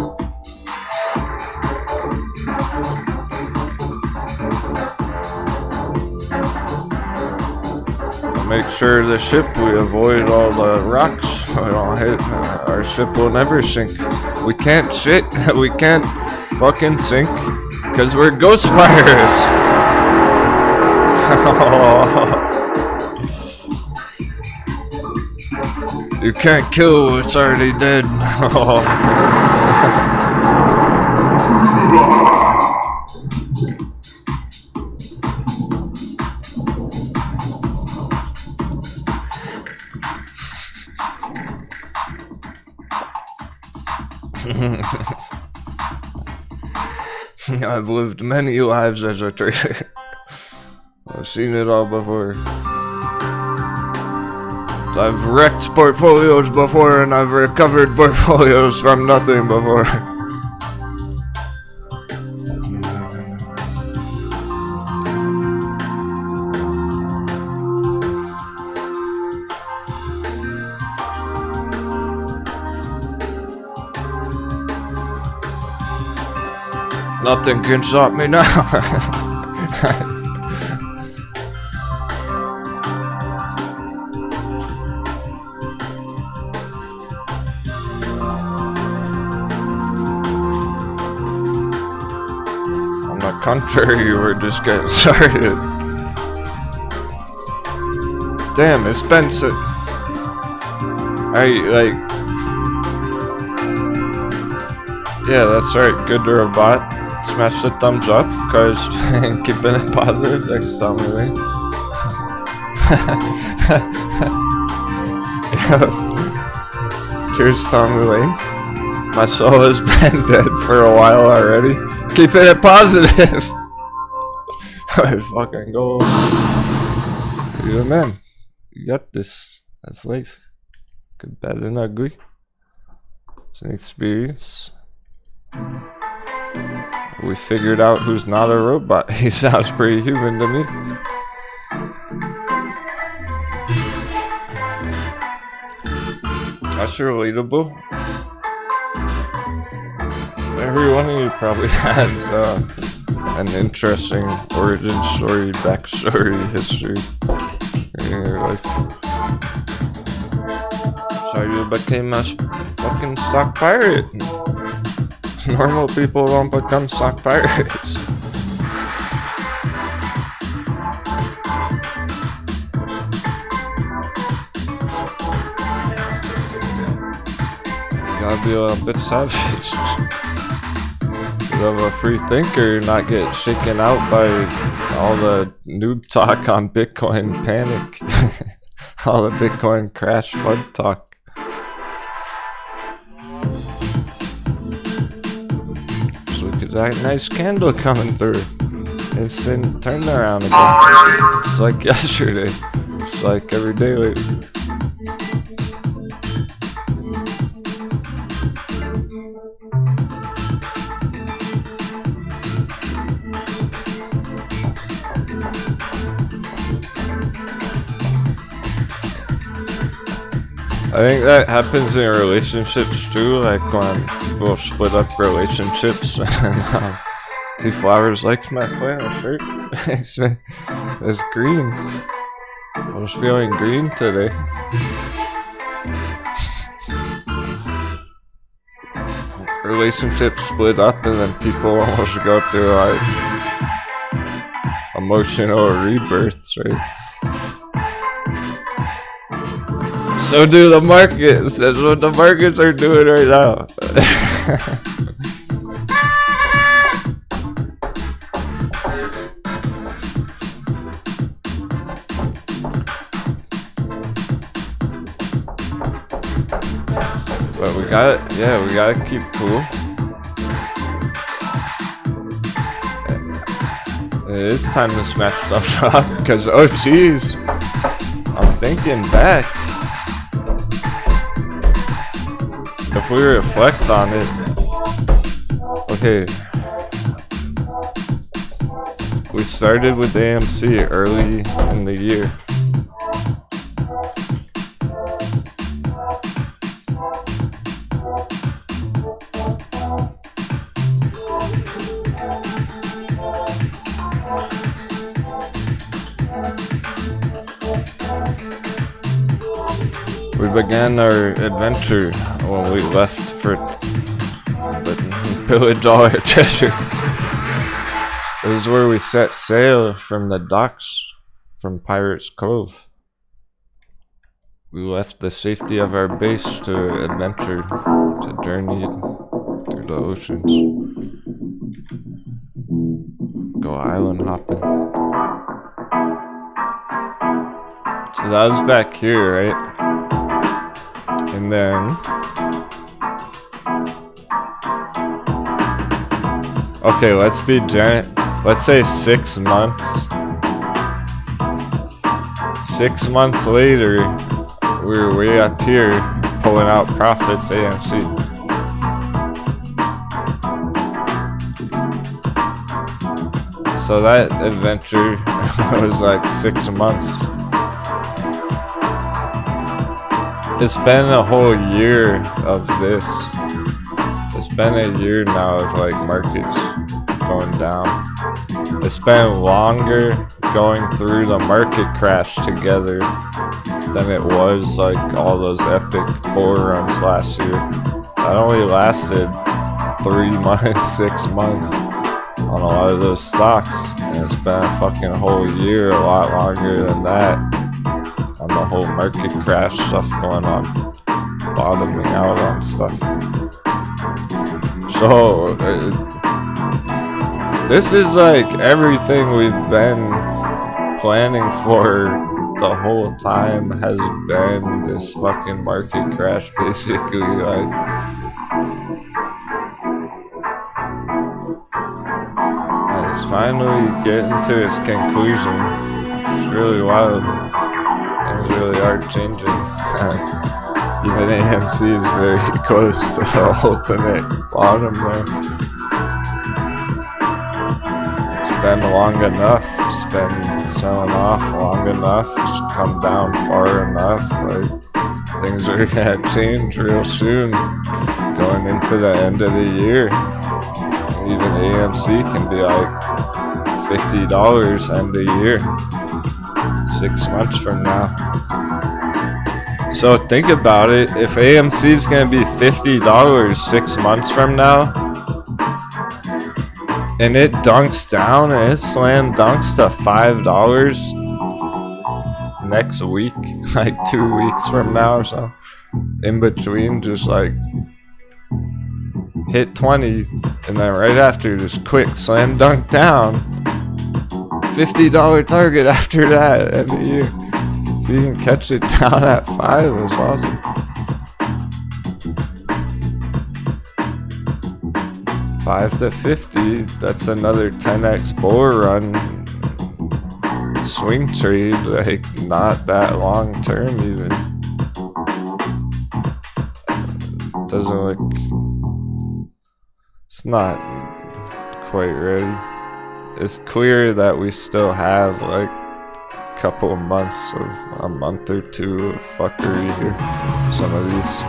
Make sure the ship, we avoid all the rocks. We don't hit, our ship will never sink. We can't shit, we can't fucking sink, because we're ghost fighters. You can't kill what's already dead. I've lived many lives as a trader. I've seen it all before. I've wrecked portfolios before and I've recovered portfolios from nothing before. Nothing can stop me now. On the contrary, we're just getting started. Damn, it's been so... Alright, like... Yeah, that's right. Good robot. Smash the thumbs up, cause keeping it positive next time we win. Cheers, Tommy Lane. My soul has been dead for a while already. Keeping it positive. Alright, fucking go. You're the man. You got this. That's life. Good, bad, and ugly. It's an experience. We figured out who's not a robot. He sounds pretty human to me. That's relatable. Every one of you probably has an interesting origin story, backstory, history in your life. So you became a fucking stock pirate. Normal people don't become stock pirates. You gotta be a little bit savage. You have a free thinker, not get shaken out by all the noob talk on Bitcoin panic. All the Bitcoin crash FUD talk. Look at that nice candle coming through. Instant turnaround again. Just like yesterday. Just like every day lately. I think that happens in relationships too, like when people split up relationships and T Flowers likes my flannel shirt. It's green. I was feeling green today. Relationships split up and then people almost go through like emotional rebirths, right? So do the markets. That's what the markets are doing right now. But we gotta keep cool. It is time to smash stuff up because oh jeez, I'm thinking back. If we reflect on it, okay, we started with AMC early in the year. We began our adventure when we left for pillage all our treasure. This is where we set sail from the docks from Pirates Cove. We left the safety of our base to adventure, to journey through the oceans. Go island hopping. So that was back here, right? And then okay, let's be let's say 6 months. 6 months later, we were way up here pulling out profits AMC. So that adventure was like 6 months. It's been a whole year of this. It's been a year now of like markets going down. It's been longer going through the market crash together than it was like all those epic bull runs last year. That only lasted 3 months, 6 months on a lot of those stocks. And it's been a fucking whole year, a lot longer than that. On the whole market crash stuff going on. bottoming out on stuff. So this is like everything we've been planning for the whole time has been this fucking market crash, basically. Like, and it's finally getting to its conclusion. It's really wild. Things really are changing. Even AMC is very close to the ultimate bottom there. It's been long enough. It's been selling off long enough. It's come down far enough. Like, things are gonna change real soon. Going into the end of the year. Even AMC can be like $50 end of year. 6 months from now. So think about it, if AMC is going to be $50 6 months from now, and it dunks down and it slam dunks to $5 next week, like 2 weeks from now or so, in between, just like hit 20, and then right after, just quick slam dunk down, $50 target after that end of the year. If you can catch it down at 5, that's awesome. $5 to $50, that's another 10x bull run. Swing trade, like not that long term even. Doesn't look, it's not quite ready. It's clear that we still have like a couple of months of a month or two of fuckery here. Some of these.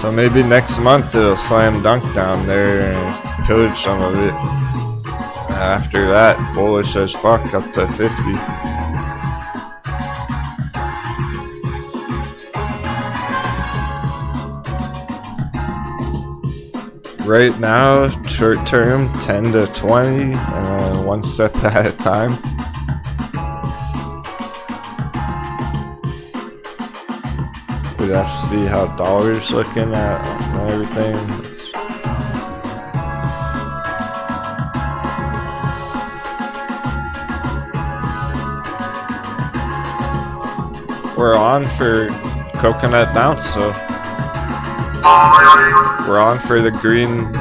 So maybe next month it'll slam dunk down there and pillage some of it. After that, bullish as fuck up to 50. Right now, short term, 10 to 20, one step at a time. We'd have to see how dollar's looking at and everything. We're on for coconut bounce, so we're on for the green.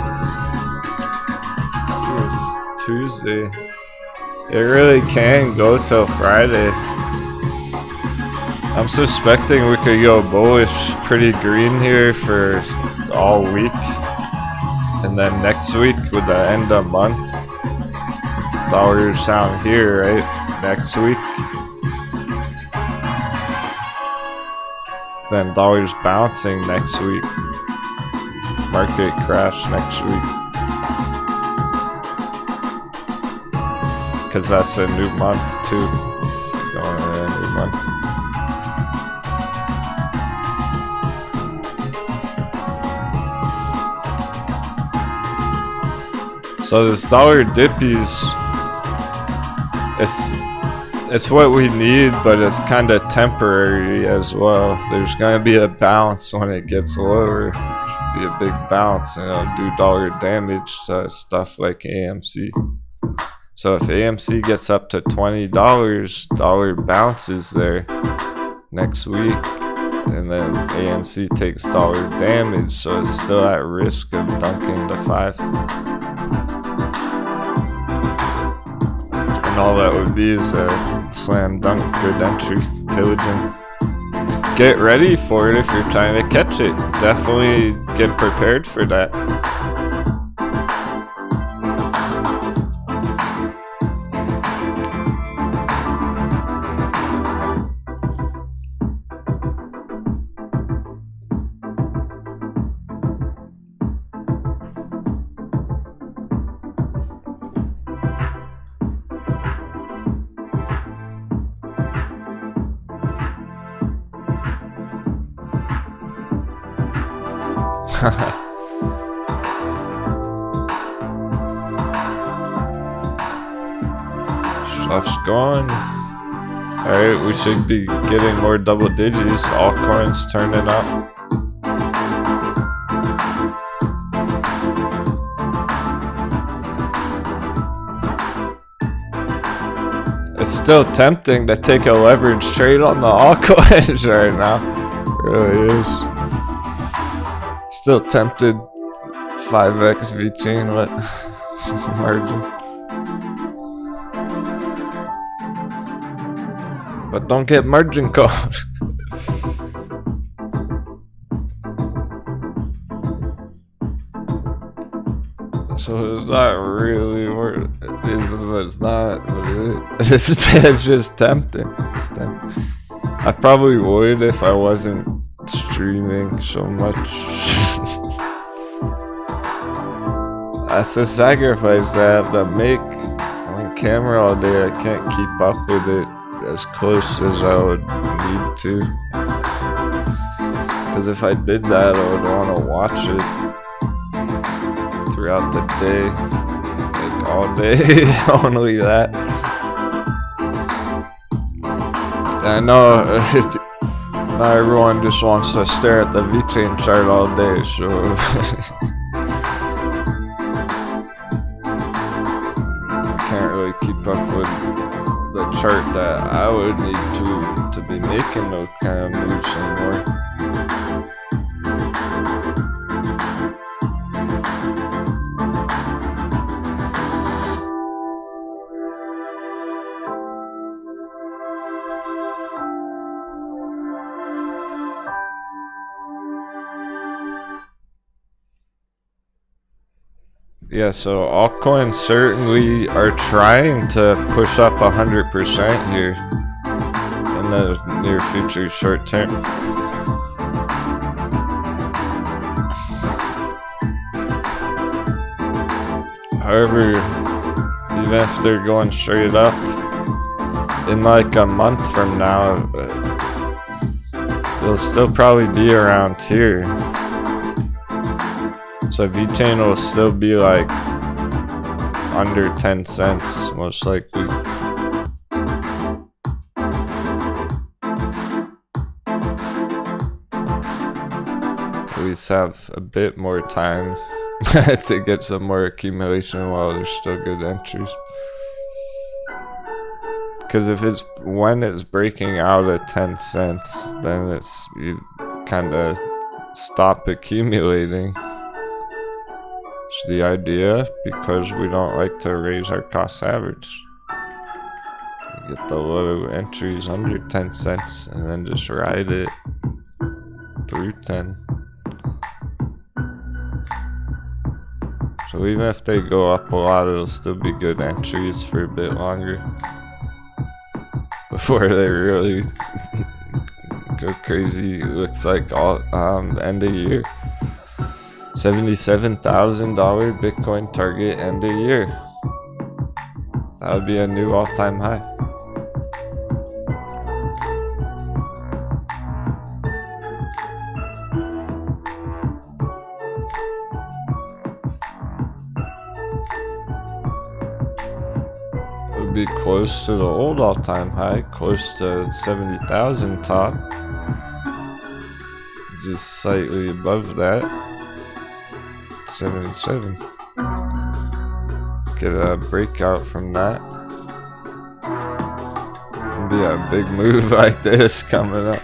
It's Tuesday. It really can go till Friday. I'm suspecting we could go bullish pretty green here for all week. And then next week with the end of month, dollars down here, right? Next week. Then dollars bouncing next week. Market crash next week. Because that's a new month too. Going into a new month. So this dollar dippies, it's what we need, but it's kind of temporary as well. There's gonna be a bounce when it gets lower. Should be a big bounce, and it'll do dollar damage to stuff like AMC. So if AMC gets up to $20, dollar bounces there next week, and then AMC takes dollar damage, so it's still at risk of dunking to 5. And all that would be is a slam dunk, good entry, pillaging. Get ready for it if you're trying to catch it. Definitely get prepared for that. Stuff's going. Alright, we should be getting more double digits. Altcoins turning up. It's still tempting to take a leverage trade on the altcoins right now. It really is. Still tempted. 5x vechain, what margin? But don't get margin called. So it's not really worth it. It's not. It's just tempting. It's tempting. I probably would if I wasn't streaming so much. That's a sacrifice I have to make. On camera all day, I can't keep up with it as close as I would need to. Because if I did that, I would want to watch it throughout the day, like all day. Only that. I know not everyone just wants to stare at the vechain chart all day, so can't really keep up with the chart that I would need to be making those kind of moves anymore. Yeah, so altcoins certainly are trying to push up 100% here in the near future, short term. However, even if they're going straight up, in like a month from now, it'll still probably be around here. So vechain will still be like under 10 cents, most likely. At least have a bit more time to get some more accumulation while there's still good entries. Because if it's when it's breaking out at 10 cents, then it's you kind of stop accumulating. It's the idea, because we don't like to raise our cost average. You get the low entries under 10 cents and then just ride it through 10. So even if they go up a lot, it'll still be good entries for a bit longer before they really go crazy. It looks like all end of year. $77,000 Bitcoin target end of year. That would be a new all-time high. It would be close to the old all-time high, close to 70,000 top. Just slightly above that. 77. Get a breakout from that. Be a big move like this coming up.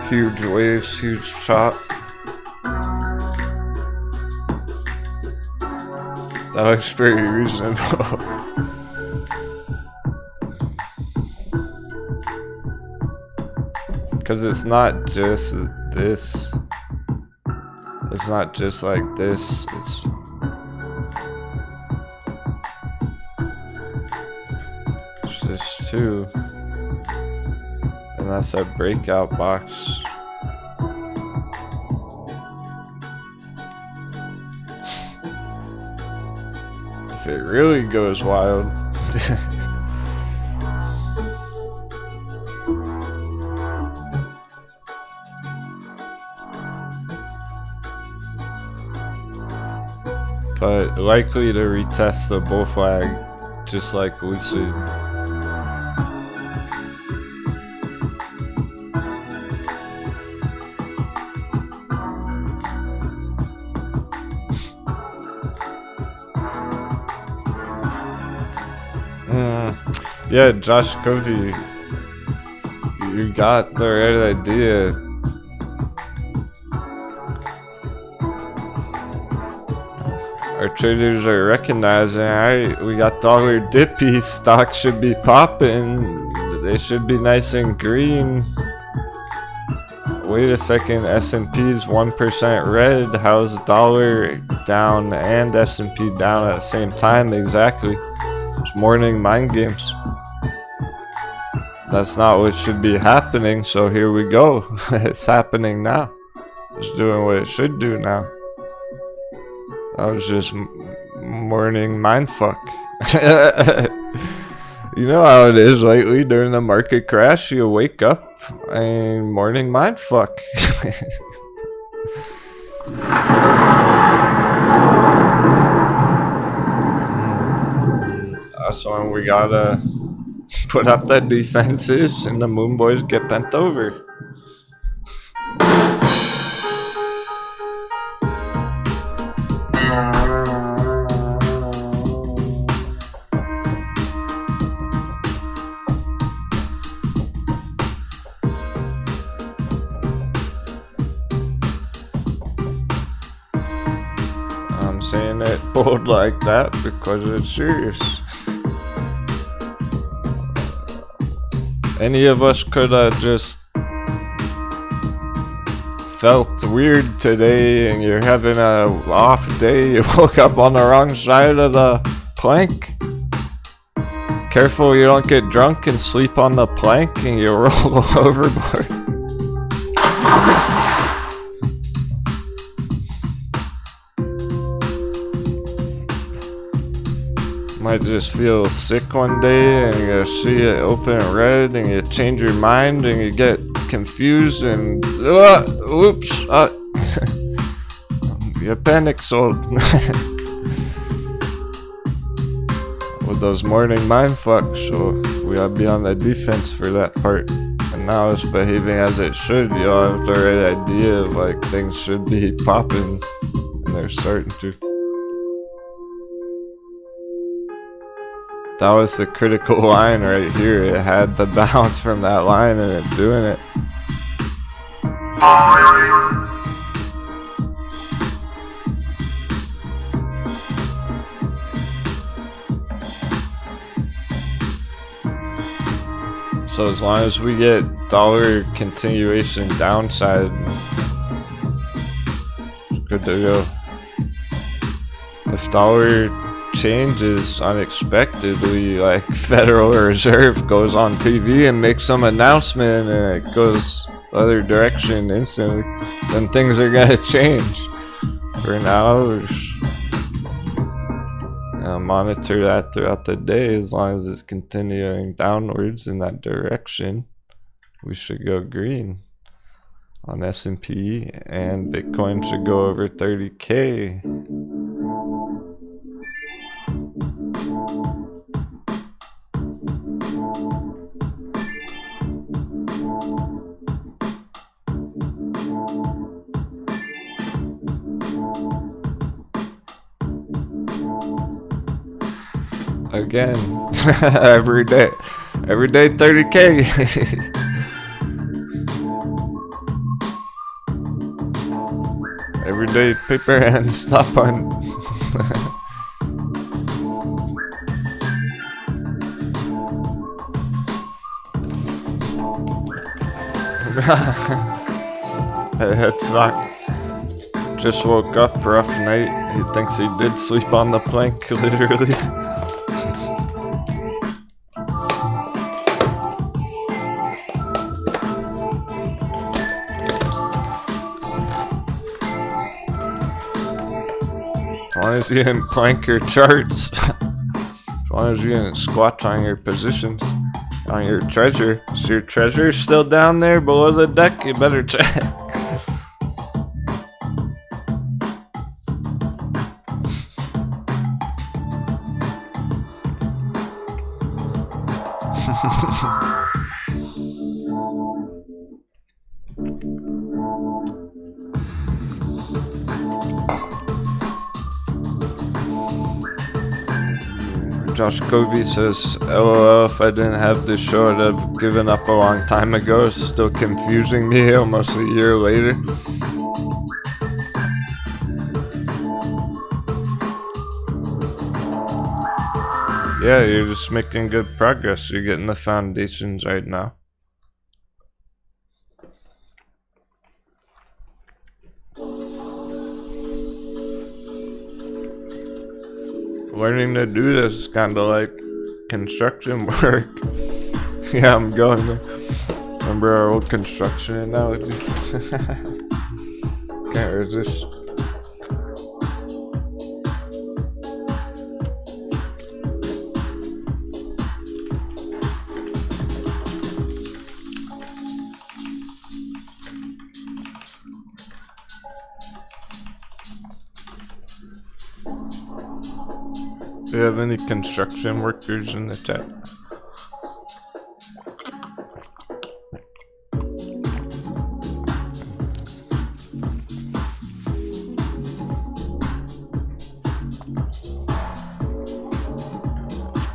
Huge waves, huge chop. That looks pretty reasonable. Because it's not just this. It's not just like this, it's just two. And that's a breakout box. If it really goes wild. But likely to retest the bull flag, just like Lucid. Yeah, Josh Covey, you got the right idea. Our traders are recognizing, alright, we got dollar dippy, stocks should be popping, they should be nice and green. Wait a second, S&P's 1% red, how's dollar down and S&P down at the same time? Exactly. It's morning mind games. That's not what should be happening, so here we go. It's happening now. It's doing what it should do now. That was just morning mindfuck. You know how it is lately during the market crash. You wake up and morning mindfuck. That's when we gotta put up the defenses and the Moon Boys get bent over. I'm saying it bold like that because it's serious. Any of us could have just felt weird today and you're having a off day, you woke up on the wrong side of the plank. Careful you don't get drunk and sleep on the plank and you roll overboard. Might just feel sick one day and you see it open red and you change your mind and you get confused and oops, you panic sold. With those morning mindfucks, so we gotta be on the defense for that part. And now it's behaving as it should. You all have the right idea of like things should be popping and they're starting to. That was the critical line right here. It had the bounce from that line and it doing it. So as long as we get dollar continuation downside, it's good to go. If dollar changes unexpectedly, like Federal Reserve goes on TV and makes some announcement and it goes the other direction instantly, then things are gonna change. For now, monitor that throughout the day. As long as it's continuing downwards in that direction, we should go green on S&P, and Bitcoin should go over 30K. Again, every day 30K. Everyday paper and stop on. It's not. Just woke up, rough night. He thinks he did sleep on the plank, literally. As long as you didn't plank your charts, as long as you didn't squat on your positions, on your treasure. Is your treasure still down there below the deck? You better check. Josh Kobe says, LOL, if I didn't have this show, I'd have given up a long time ago. It's still confusing me almost a year later. Yeah, you're just making good progress. You're getting the foundations right now. Learning to do this is kind of like construction work. Yeah, I'm going there. Remember our old construction analogy? Can't resist. Do you have any construction workers in the chat?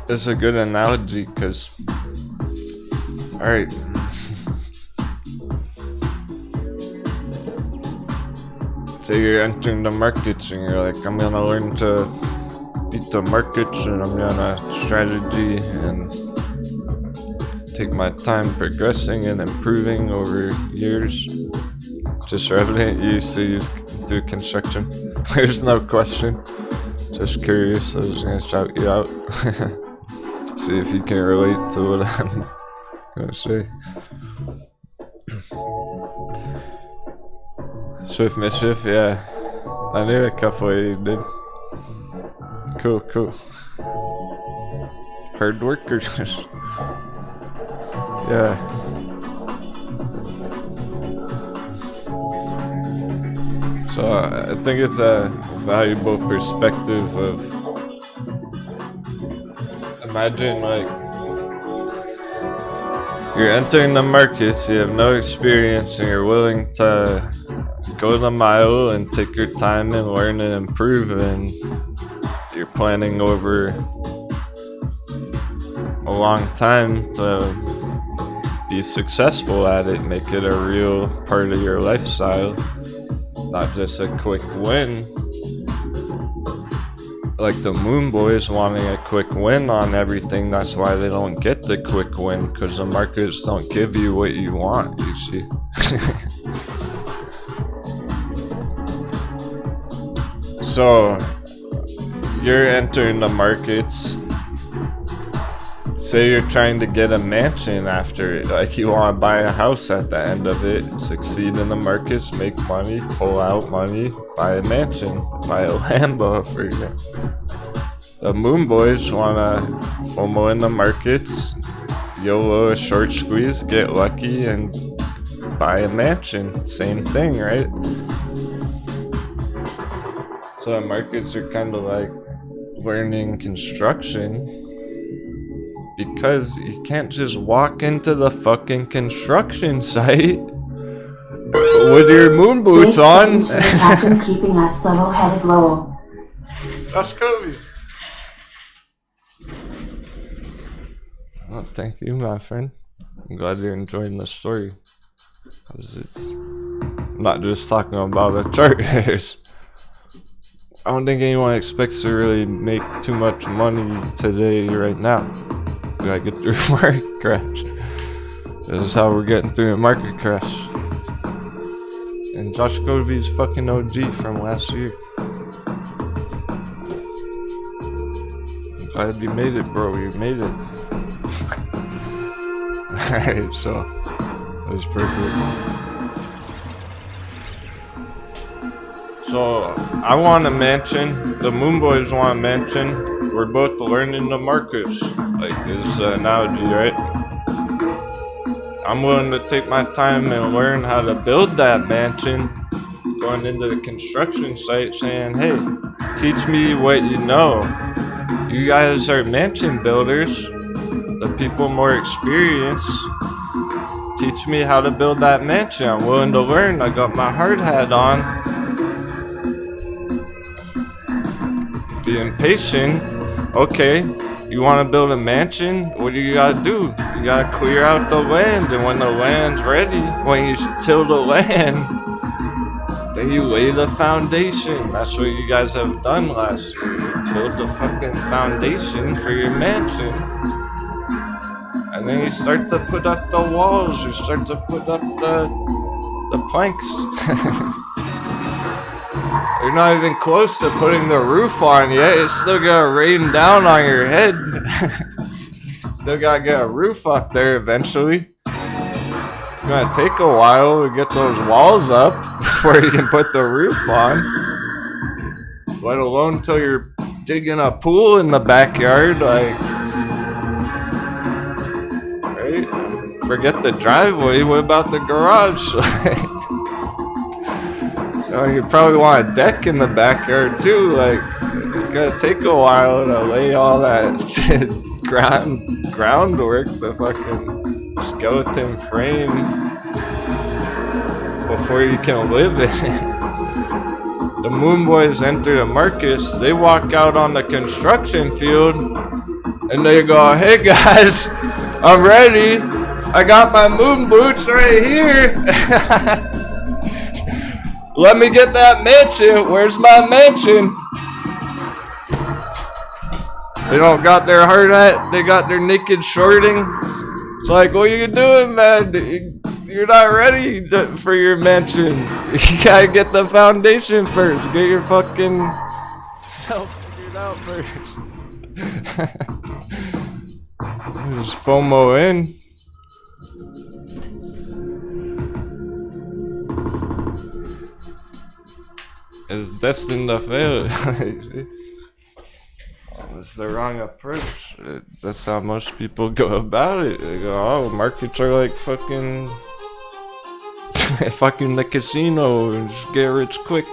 It's a good analogy because, alright. Say you're entering the markets and you're like, I'm gonna learn to beat the markets and I'm gonna strategy and take my time progressing and improving over years. Just relevant, you used to do construction. There's no question. Just curious, I was gonna shout you out. See if you can relate to what I'm gonna say. Swift Mischief, yeah. I knew a couple of you did. Cool, cool. Hard workers. Yeah. So I think it's a valuable perspective of, imagine like you're entering the markets, you have no experience and you're willing to go the mile and take your time and learn and improve, and you're planning over a long time to be successful at it, make it a real part of your lifestyle, not just a quick win. Like the Moon Boys wanting a quick win on everything, that's why they don't get the quick win, because the markets don't give you what you want, you see. So you're entering the markets. Say you're trying to get a mansion after it, like you want to buy a house at the end of it, succeed in the markets, make money, pull out money, buy a mansion, buy a Lambo, for example. The Moon Boys want to FOMO in the markets, YOLO a short squeeze, get lucky, and buy a mansion. Same thing, right? So the markets are kind of like learning construction, because you can't just walk into the fucking construction site with your moon boots on. Captain keeping us level-headed, lol. Josh Kobe. Well, thank you, my friend. I'm glad you're enjoying the story, because it's not just talking about the chart. I don't think anyone expects to really make too much money today, right now. We gotta get through a market crash. This is how we're getting through a market crash. And Josh Kobe's fucking OG from last year. I'm glad you made it, bro. You made it. Alright, so that was perfect. So I want a mansion. The Moon Boys want a mansion. We're both learning the markets, like this analogy, right? I'm willing to take my time and learn how to build that mansion. Going into the construction site saying, hey, teach me what you know. You guys are mansion builders. The people more experienced. Teach me how to build that mansion. I'm willing to learn. I got my hard hat on. Being patient. Okay, You want to build a mansion? What do you gotta do? You gotta clear out the land, and when the land's ready, when you till the land, then you lay the foundation. That's what you guys have done last year. Build the fucking foundation for your mansion. And then you start to put up the walls, you start to put up the planks. You're not even close to putting the roof on yet. It's still gonna rain down on your head. Still gotta get a roof up there eventually. It's gonna take a while to get those walls up before you can put the roof on. Let alone till you're digging a pool in the backyard, like, right? Forget the driveway, what about the garage? You probably want a deck in the backyard too. Like, it's gonna take a while to lay all that groundwork, the fucking skeleton frame, before you can live in it. The Moon Boys enter the Marcus. They walk out on the construction field, and they go, "Hey guys, I'm ready. I got my moon boots right here." Let me get that mansion. Where's my mansion? They don't got their heart at. They got their naked shorting. It's like, what are you doing, man? You're not ready for your mansion. You gotta get the foundation first. Get your fucking self figured out first. Just FOMO in. Is destined to fail. It's the wrong approach. That's how most people go about it. They go, oh, markets are like fucking fucking the casino and just get rich quick.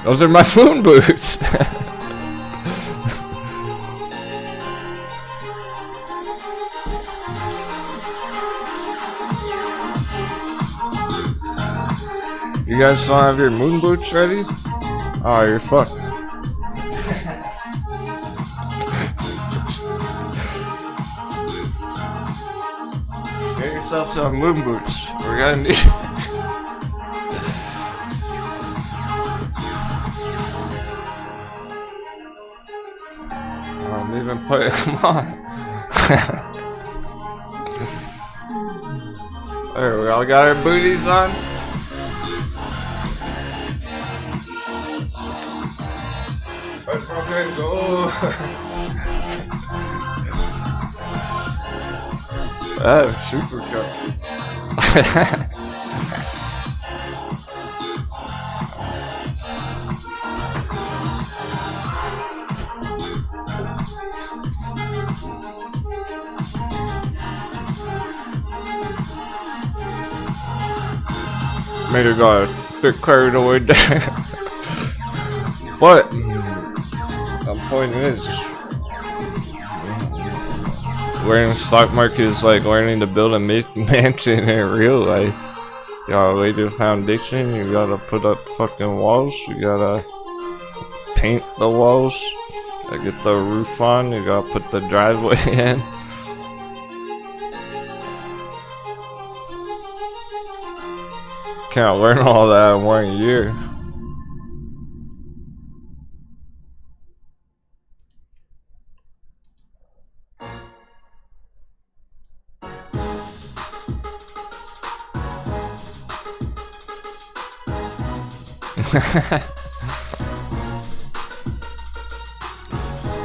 Those are my moon boots. You guys still have your moon boots ready? Oh, you're fucked. Get yourself some moon boots. We're gonna need. I'm even putting them on. There, we all got our booties on. Let's fucking go. Oh, super comfy. Made her go a bit carried away there. But the point is, learning the stock market is like learning to build a mansion in real life. You gotta lay the foundation, you gotta put up fucking walls, you gotta paint the walls, you gotta get the roof on, you gotta put the driveway in. Can't learn all that in 1 year.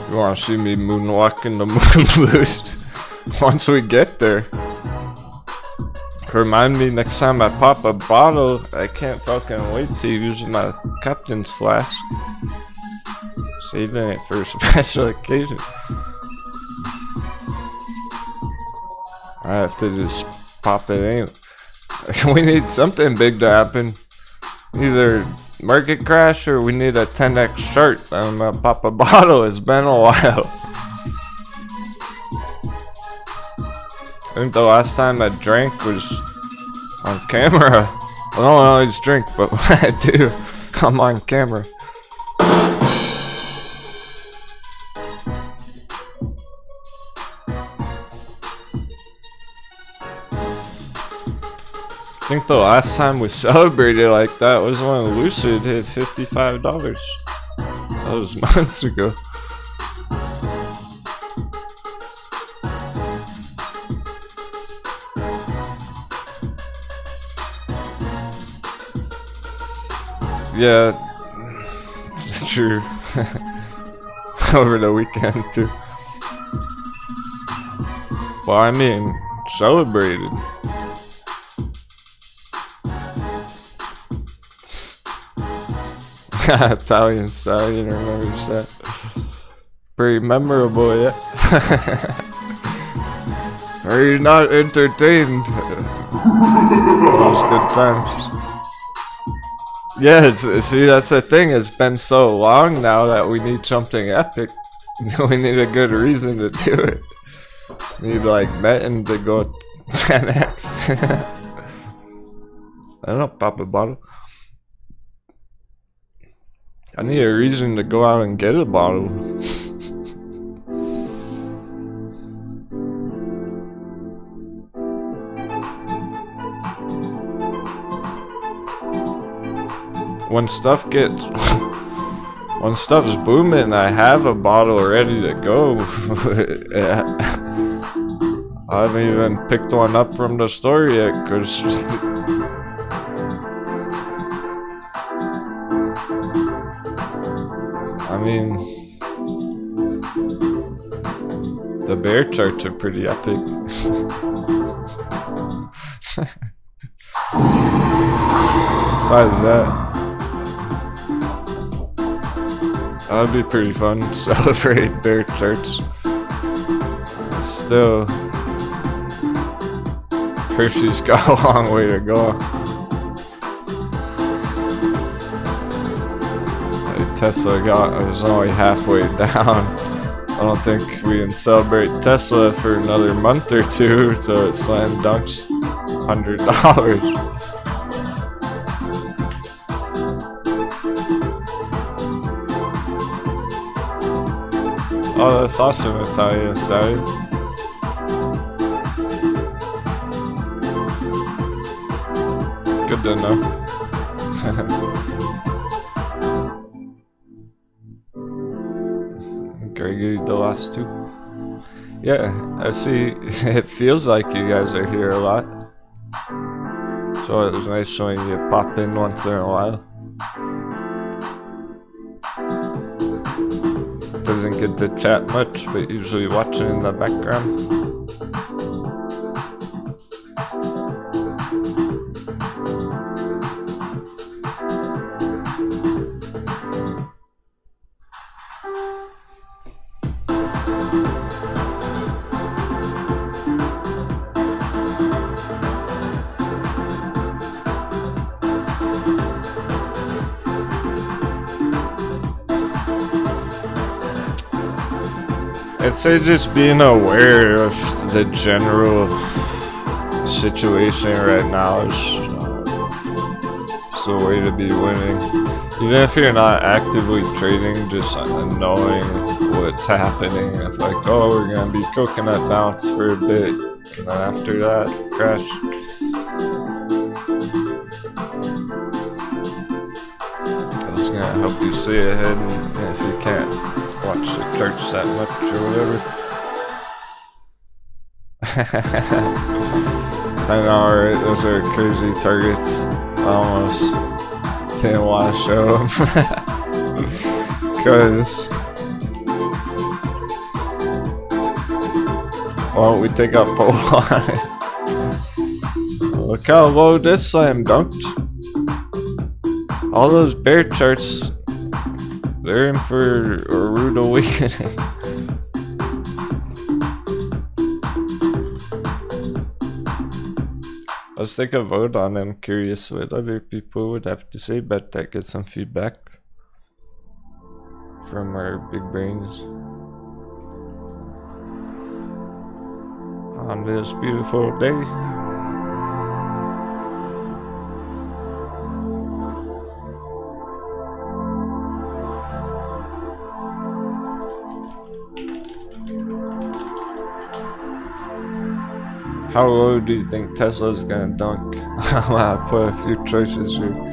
You wanna see me moonwalking the moon boost once we get there? Remind me next time I pop a bottle, I can't fucking wait to use my captain's flask. Saving it for a special occasion. I have to just pop it in. We need something big to happen. Either market crash or we need a 10x chart. I'm gonna pop a bottle. It's been a while. I think the last time I drank was on camera. I don't always drink, but when I do, I'm on camera. think the last time we celebrated like that was when Lucid hit $55. That was months ago. Yeah, it's true. Over the weekend too. Well, I mean, celebrated. Italian stallion remembers that. Pretty memorable, yeah. Are you not entertained? Those good times. Yeah, see, that's the thing. It's been so long now that we need something epic. We need a good reason to do it. We need like betting to go 10x. I don't know, pop a bottle. I need a reason to go out and get a bottle. When stuff gets, when stuff's booming, I have a bottle ready to go. I haven't even picked one up from the store yet, cause I mean, the bear charts are pretty epic. Besides that, that would be pretty fun to celebrate bear charts. Still, Hershey's got a long way to go. Tesla was only halfway down. I don't think we can celebrate Tesla for another month or two till it slam dunks $100. Oh, that's awesome, Italian side. Good to know. Greggy, the last two. Yeah, I see. It feels like you guys are here a lot. So it was nice showing you pop in once in a while. Doesn't get to chat much, but usually watching in the background. I'd say just being aware of the general situation right now is the way to be winning. Even if you're not actively trading, just knowing what's happening. If like, oh, we're gonna be coconut bounce for a bit, and then after that, crash. That's gonna help you see ahead, and if you can't watch the charts that much or whatever. I know, right? Those are crazy targets. I almost didn't want to show them. Because why don't we take a poll on it? Look how low this slam dunked. All those bear charts, they're in for a rude awakening. Let's take a vote on it. I'm curious what other people would have to say about that. Get some feedback from our big brains on this beautiful day. How low do you think Tesla's gonna dunk? I put a few choices here.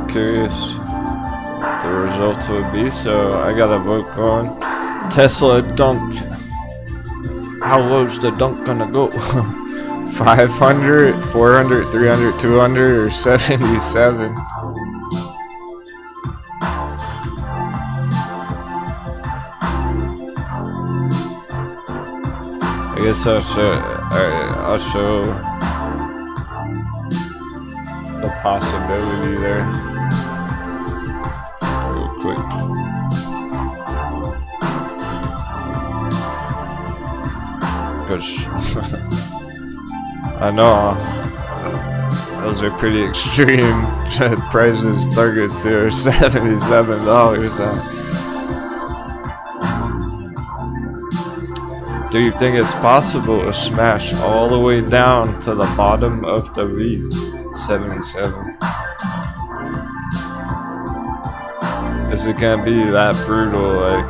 Curious the results would be, so I got a vote going. Tesla dunk. How low's the dunk gonna go? 500, 400, 300, 200, or 77? I guess I'll show the possibility there. Quick. Because I know those are pretty extreme prices. Targets here $77. Do you think it's possible to smash all the way down to the bottom of the V? 77. Is it gonna be that brutal, like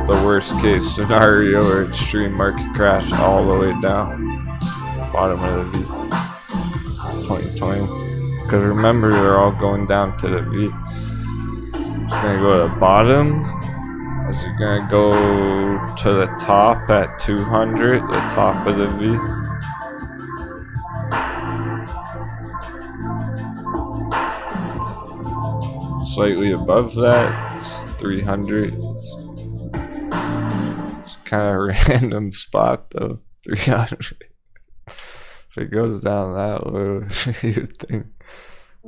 the worst case scenario or extreme market crash all the way down bottom of the V? 2020. Because remember, they're all going down to the V. It's gonna go to the bottom. Is it gonna go to the top at 200, the top of the V? Slightly above that, it's 300. It's kind of a random spot though, 300. If it goes down that low, you'd think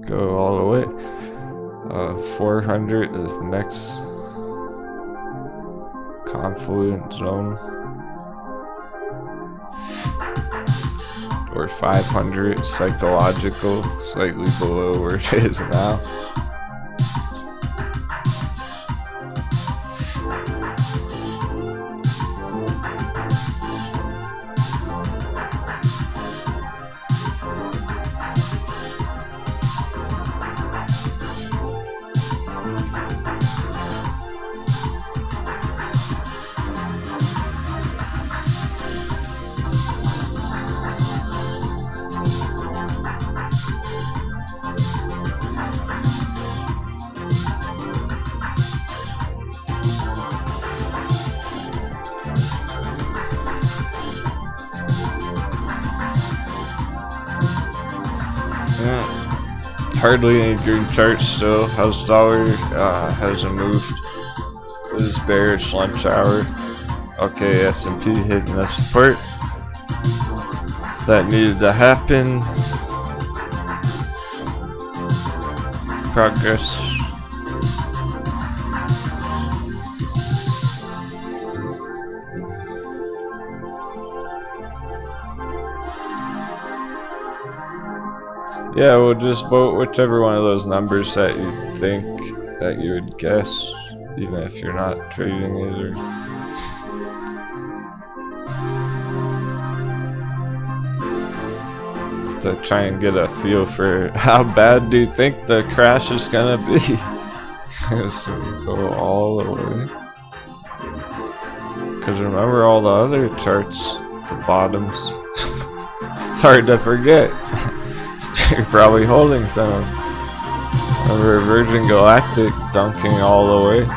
go all the way. 400 is the next confluent zone. Or 500, psychological, slightly below where it is now. Hardly any green charts still. House dollar hasn't moved. This bearish lunch hour. Okay, S&P hitting the support. That needed to happen. Progress. Yeah, we'll just vote whichever one of those numbers that you think that you would guess, even if you're not trading it or... to try and get a feel for how bad do you think the crash is gonna be. So we go all the way. Because remember all the other charts, the bottoms. It's hard to forget. You're probably holding some. Remember Virgin Galactic dunking all the way.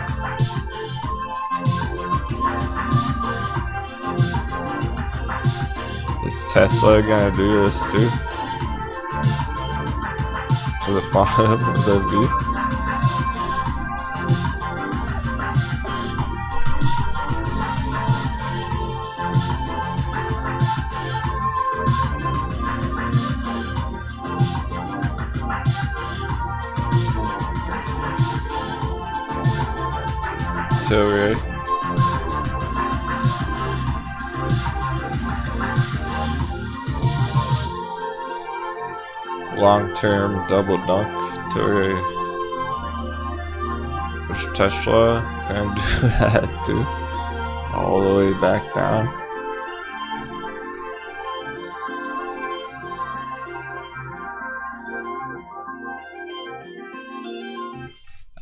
Is Tesla gonna do this too? To the bottom of the V? So right. long-term double dunk to which Tesla gonna do that too, all the way back down.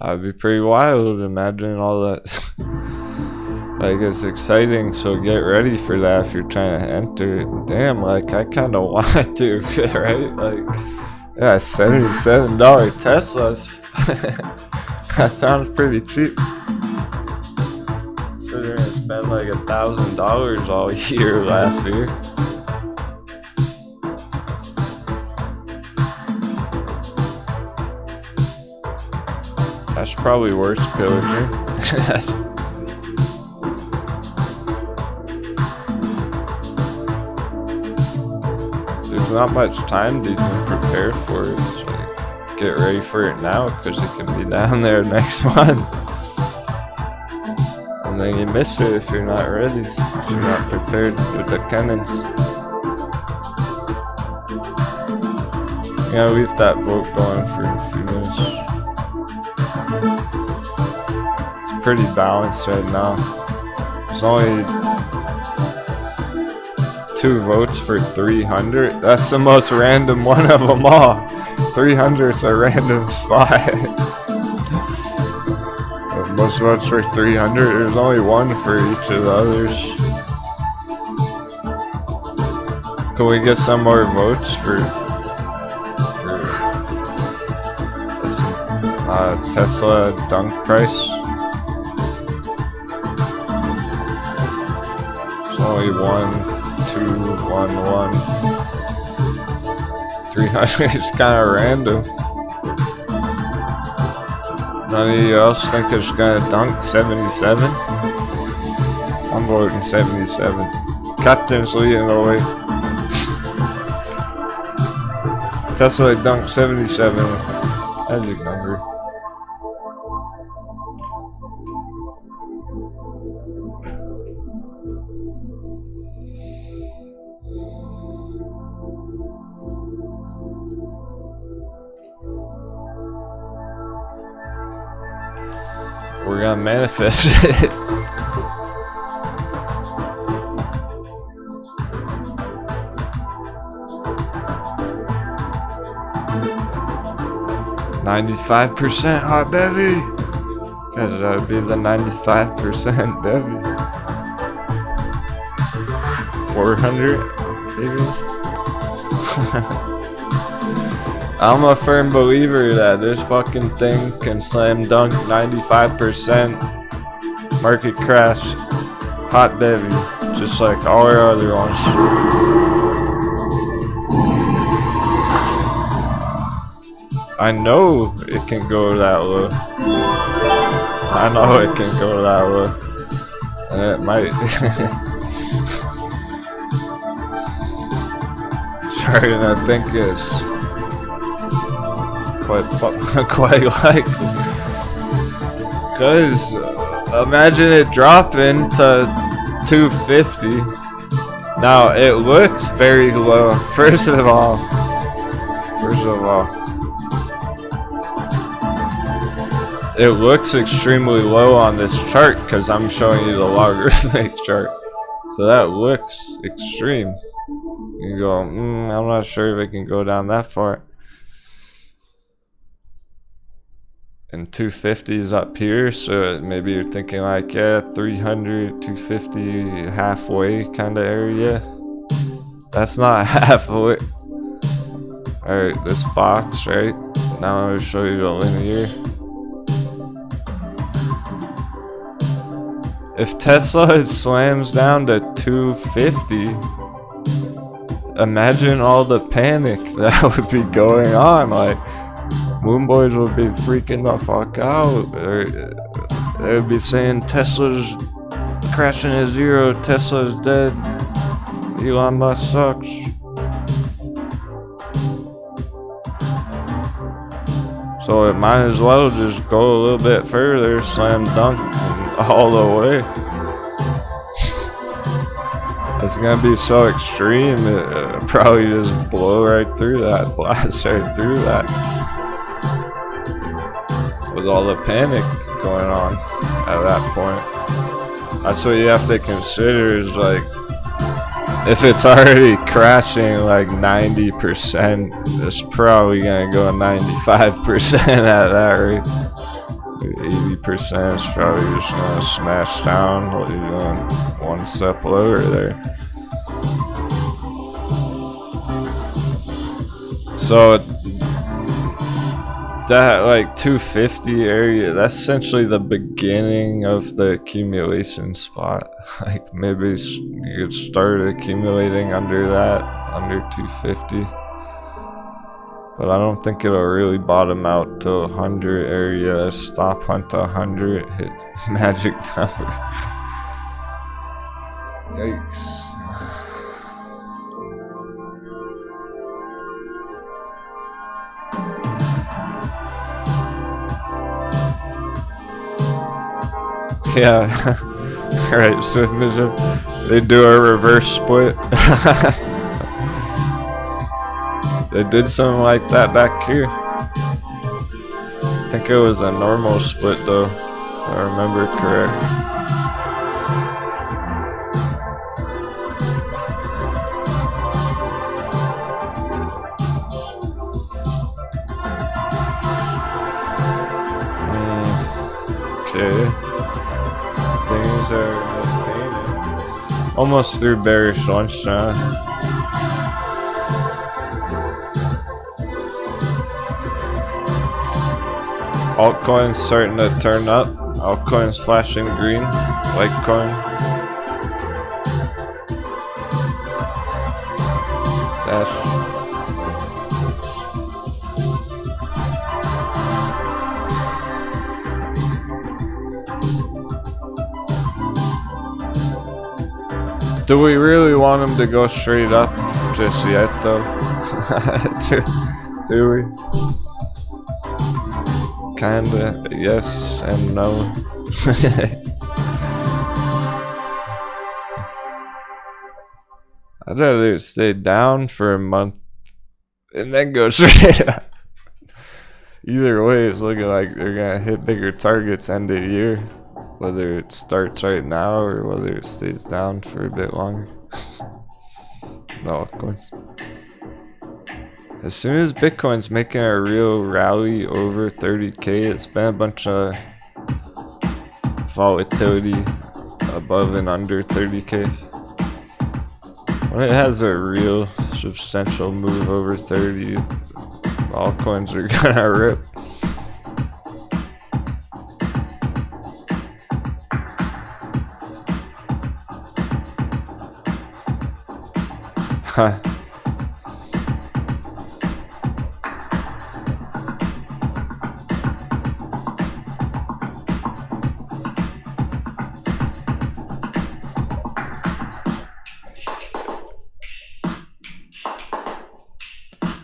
That'd be pretty wild. Imagine all that. Like, it's exciting, so get ready for that if you're trying to enter. Damn, like, I kind of want to, right? Like, yeah, $77 Teslas. That sounds pretty cheap. So you're gonna spend like $1,000 all year last year. That's probably worse, Pillager. There's not much time to even prepare for it. So get ready for it now, because it can be down there next month. And then you miss it if you're not ready, if you're not prepared with the cannons. Yeah, leave that vote going for a few minutes. It's pretty balanced right now. There's only 2 votes for 300. That's the most random one of them all. 300's a random spot. Most votes for 300. There's only 1 for each of the others. Can we get some more votes for this Tesla dunk price? There's only 1, 2, 1, 1. 300 is kind of random. None of you else think it's gonna dunk 77? I'm voting 77. Captain's leading the way. Tesla dunk 77. Magic number. We're gonna manifest it. %, hot bevy. Guys, that would be the 95% bevy. 400, maybe. I'm a firm believer that this fucking thing can slam dunk 95% market crash, hot bevy, just like all our other ones. I know it can go that low. I know it can go that low. And it might. Starting to think it's quite likely. Cause imagine it dropping to 250. Now it looks very low. First of all, it looks extremely low on this chart because I'm showing you the logarithmic chart. So that looks extreme. You go, I'm not sure if it can go down that far. And 250 is up here, so maybe you're thinking like, yeah, 300, 250, halfway kind of area. That's not halfway. Alright, this box, right? Now I'm going to show you the linear. If Tesla slams down to 250, imagine all the panic that would be going on. Like, Moon Boys would be freaking the fuck out. They would be saying Tesla's crashing to zero, Tesla's dead, Elon Musk sucks. So it might as well just go a little bit further, slam dunk all the way. It's gonna be so extreme, it'll probably just blow right through that, blast right through that. With all the panic going on at that point. That's what you have to consider is like, if it's already crashing like 90%, it's probably gonna go 95% at that rate. 80% is probably just gonna smash down while you're doing one step lower there. So that like 250 area, that's essentially the beginning of the accumulation spot. Like maybe you could start accumulating under that, under 250. But I don't think it'll really bottom out to 100 area. Stop hunt to 100, hit magic number. Yikes. Yeah, right, Swift Mission. They do a reverse split. They did something like that back here. I think it was a normal split though, if I remember correct. Okay. Things are maintaining. Almost through bearish lunch now. Altcoins starting to turn up. Altcoins flashing green. Litecoin. Dash. Do we really want them to go straight up just yet though? do we? Kinda, yes and no. I'd rather stay down for a month and then go straight up. Either way, it's looking like they're gonna hit bigger targets end of the year. Whether it starts right now or whether it stays down for a bit longer. No altcoins. As soon as Bitcoin's making a real rally over 30k, it's been a bunch of volatility above and under 30k. When it has a real substantial move over 30, altcoins are gonna rip. Huh.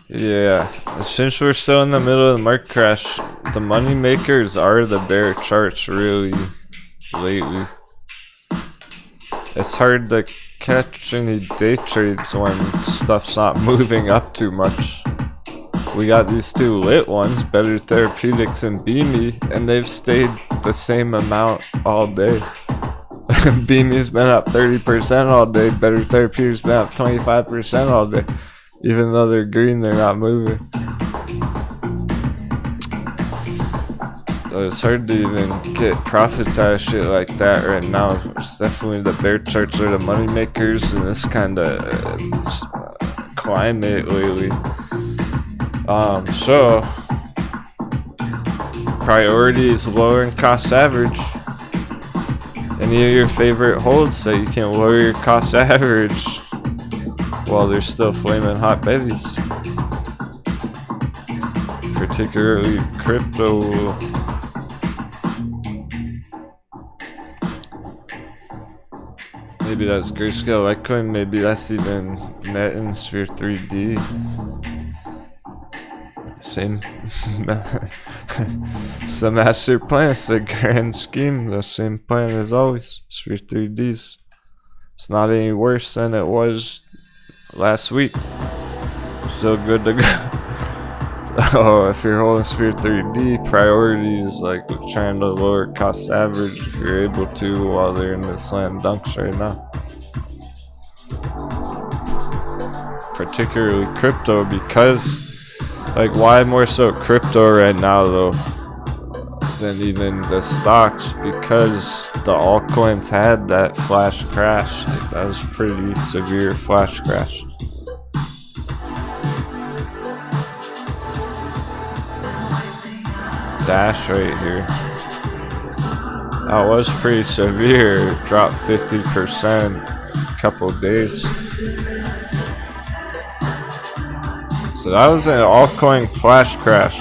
Yeah, since we're still in the middle of the market crash, the money makers are the bear charts really lately. It's hard to catch any day trades when stuff's not moving up too much. We got these two lit ones, Better Therapeutics and Beamy, and they've stayed the same amount all day. Beamy's been up 30% all day, Better Therapeutics been up 25% all day. Even though they're green, they're not moving. So it's hard to even get profits out of shit like that right now. It's definitely the bear charts are the money makers in this kind of climate lately. So priority is lowering cost average. Any of your favorite holds that you can lower your cost average while there's still flaming hot betties, particularly crypto. Maybe that's grayscale Litecoin, maybe that's even net in Sphere 3D. Same. It's the master plan, it's the grand scheme, the same plan as always. Sphere 3Ds. It's not any worse than it was last week. Still good to go. Oh, if you're holding Sphere 3D, priority is like trying to lower cost average if you're able to while they're in the slam dunks right now. Particularly crypto, because like why more so crypto right now though than even the stocks? Because the altcoins had that flash crash. Like, that was pretty severe flash crash. Dash right here. That was pretty severe. It dropped 50% a couple of days. So that was an altcoin flash crash.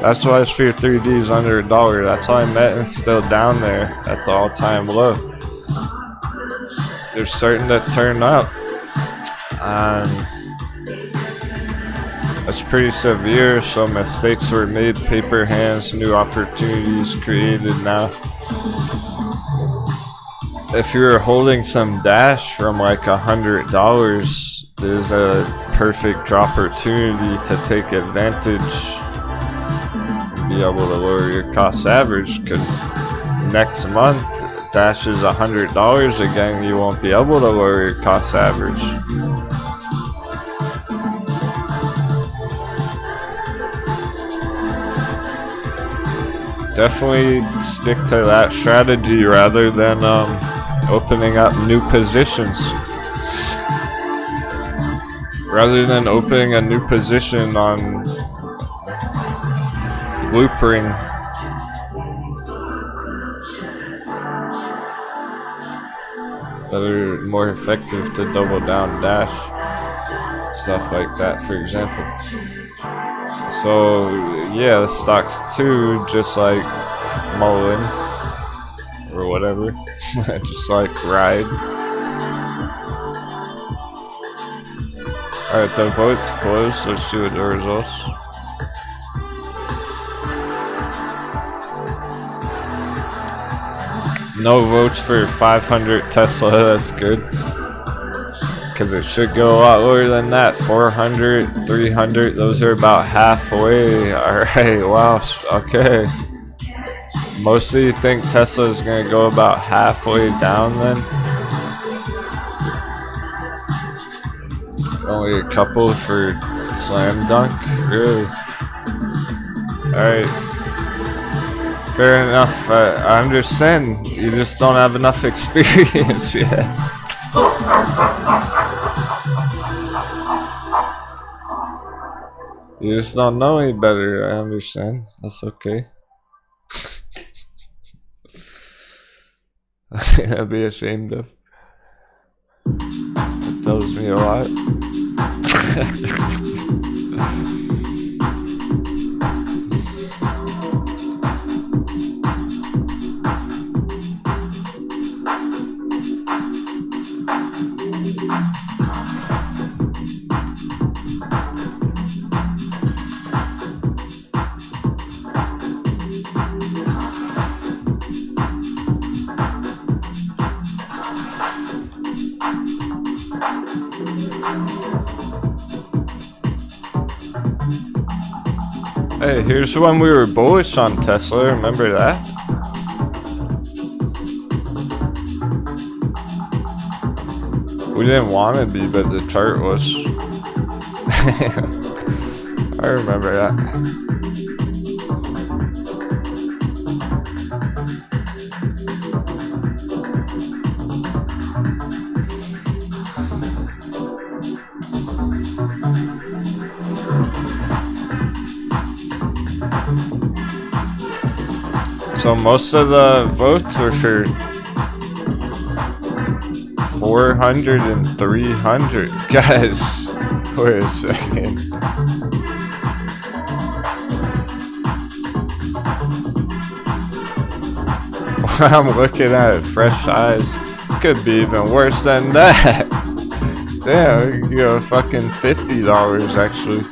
That's why Sphere 3D is under $1. That's why Metin's still down there at the all-time low. They're starting to turn up. And that's pretty severe, so mistakes were made, paper hands, new opportunities created now. If you're holding some Dash from like $100, there's a perfect opportunity to take advantage and be able to lower your cost average, because next month Dash is $100 again, you won't be able to lower your cost average. Definitely stick to that strategy rather than opening up new positions. Rather than opening a new position on loopring, better, more effective to double down Dash, stuff like that, for example. So yeah, the stocks too, just like mullen or whatever, just like ride. Alright, the vote's closed. Let's see what the results. No votes for 500 Tesla, that's good. Because it should go a lot lower than that. 400, 300, those are about halfway. Alright, wow, okay. Mostly you think Tesla is going to go about halfway down then? Only a couple for slam dunk? Really? Alright. Fair enough. I understand. You just don't have enough experience yet. You just don't know any better. I understand. That's okay. I'd be ashamed of. It tells me a lot. Hey, here's when we were bullish on Tesla, remember that? We didn't want to be, but the chart was. I remember that. So most of the votes were for 400 and 300. Guys, wait a second. I'm looking at it, fresh eyes. Could be even worse than that. Damn, we could go fucking $50 actually.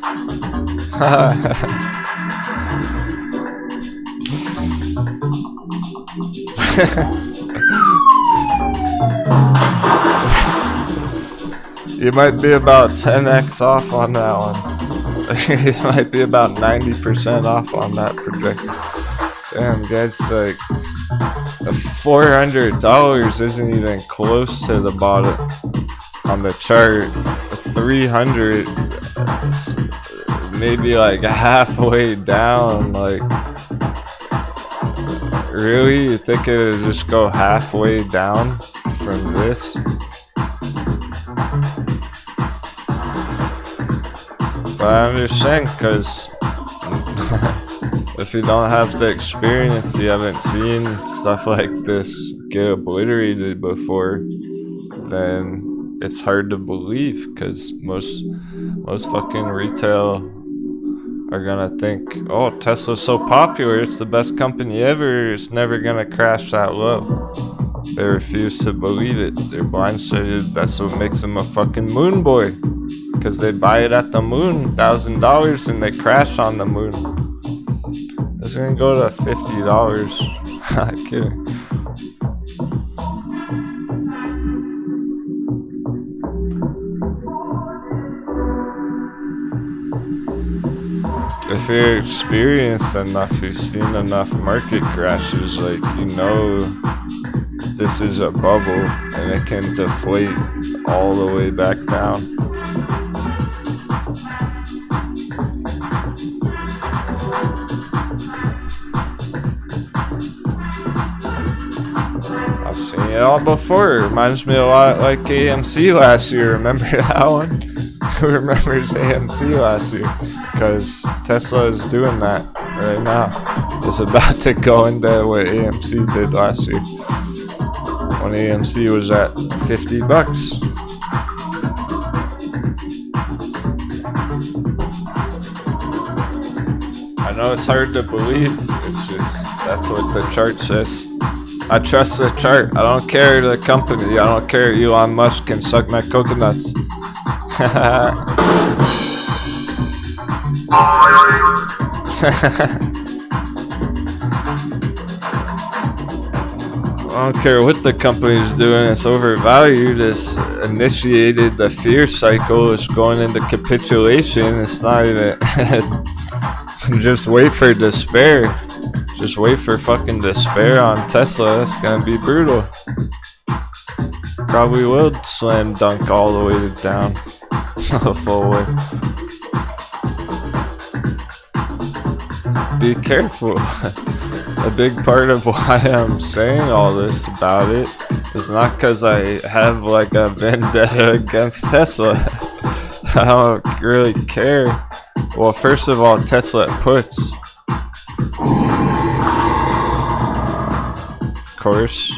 You might be about 10x off on that one. You might be about 90% off on that projection. Damn, guys, like $400 isn't even close to the bottom on the chart. 300, maybe like halfway down. Like, really? You think it would just go halfway down from this? But I understand, because if you don't have the experience, you haven't seen stuff like this get obliterated before, then it's hard to believe, because most fucking retail are gonna think, oh, Tesla's so popular, it's the best company ever, it's never gonna crash that low. They refuse to believe it. They're blindsided. That's what makes them a fucking moon boy, because they buy it at the moon, $1,000, and they crash on the moon. It's gonna go to $50. Not kidding. If you're experienced enough, you've seen enough market crashes, like, you know this is a bubble and it can deflate all the way back down. I've seen it all before. It reminds me a lot like AMC last year. Remember that one? Who remembers AMC last year? Because Tesla is doing that right now. It's about to go into what AMC did last year, when AMC was at $50. I know it's hard to believe. It's just, that's what the chart says. I trust the chart. I don't care the company. I don't care Elon Musk can suck my coconuts. I don't care what the company's doing, it's overvalued, it's initiated the fear cycle, it's going into capitulation, it's not even just wait for despair. Just wait for fucking despair on Tesla, it's gonna be brutal. Probably will slam dunk all the way down. The full way. Be careful. A big part of why I'm saying all this about it is not because I have like a vendetta against Tesla. I don't really care. Well, first of all, Tesla puts. Of course.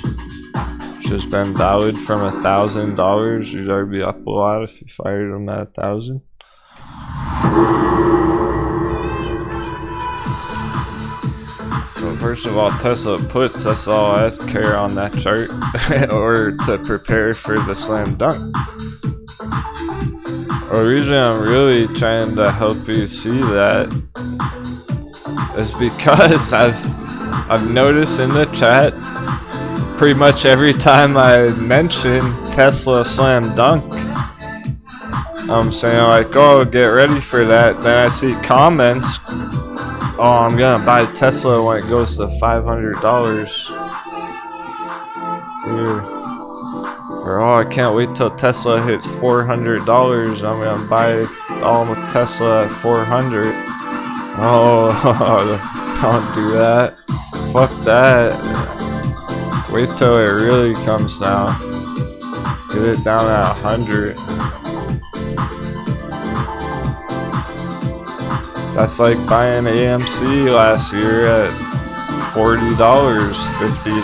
Just been valued from $1,000. You'd already be up a lot if you fired them at 1,000. So first of all, Tesla puts, that's all I care on that chart in order to prepare for the slam dunk. The reason I'm really trying to help you see that is because I've noticed in the chat, pretty much every time I mention Tesla slam dunk, I'm saying like, oh, get ready for that. Then I see comments, oh, I'm gonna buy Tesla when it goes to $500 here. Or, oh, I can't wait till Tesla hits $400. I'm gonna buy all the Tesla at $400. Oh, don't do that. Fuck that. Wait till it really comes down. Get it down at 100. That's like buying AMC last year at $40, $50,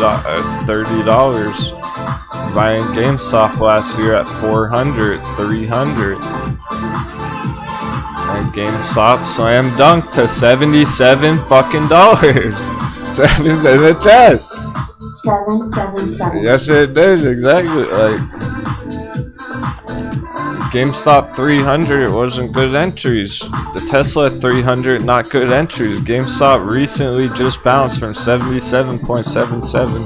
$30. Buying GameStop last year at $400, $300. And GameStop slam dunk to $77 fucking dollars. In the chat. 777. Yes, it did, exactly. Like, GameStop 300 wasn't good entries. The Tesla 300, not good entries. GameStop recently just bounced from 77.77.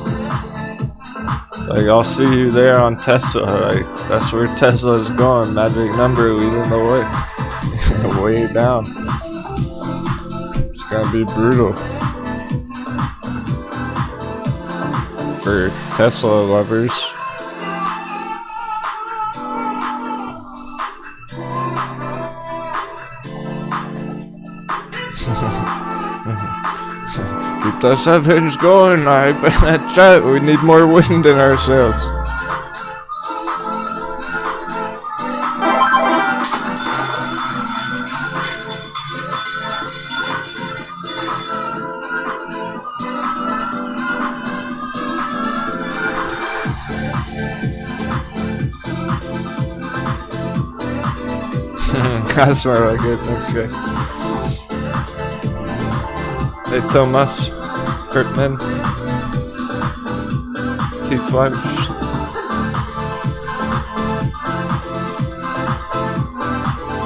Like, I'll see you there on Tesla. Like, that's where Tesla's going. Magic number leading the way. Way down. It's gonna be brutal. For Tesla lovers. Keep the sevens going, that's right. We need more wind in our sails. That's where I get thanks, guys. Hey Thomas, Kurtman, T-Flash.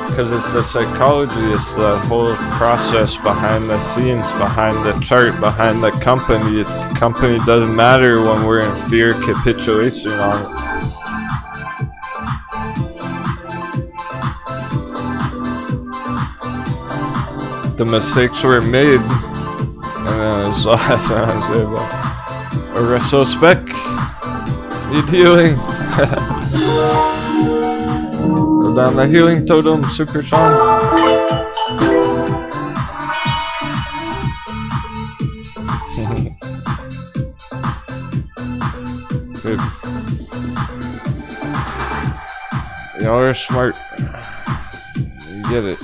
Because it's the psychology, it's the whole process behind the scenes, behind the chart, behind the company. The company doesn't matter when we're in fear capitulation on it. The mistakes were made, and then it's that's what I say about a retrospect. Need healing. Go down the healing totem, Super Sean. Good. Y'all are smart. You get it.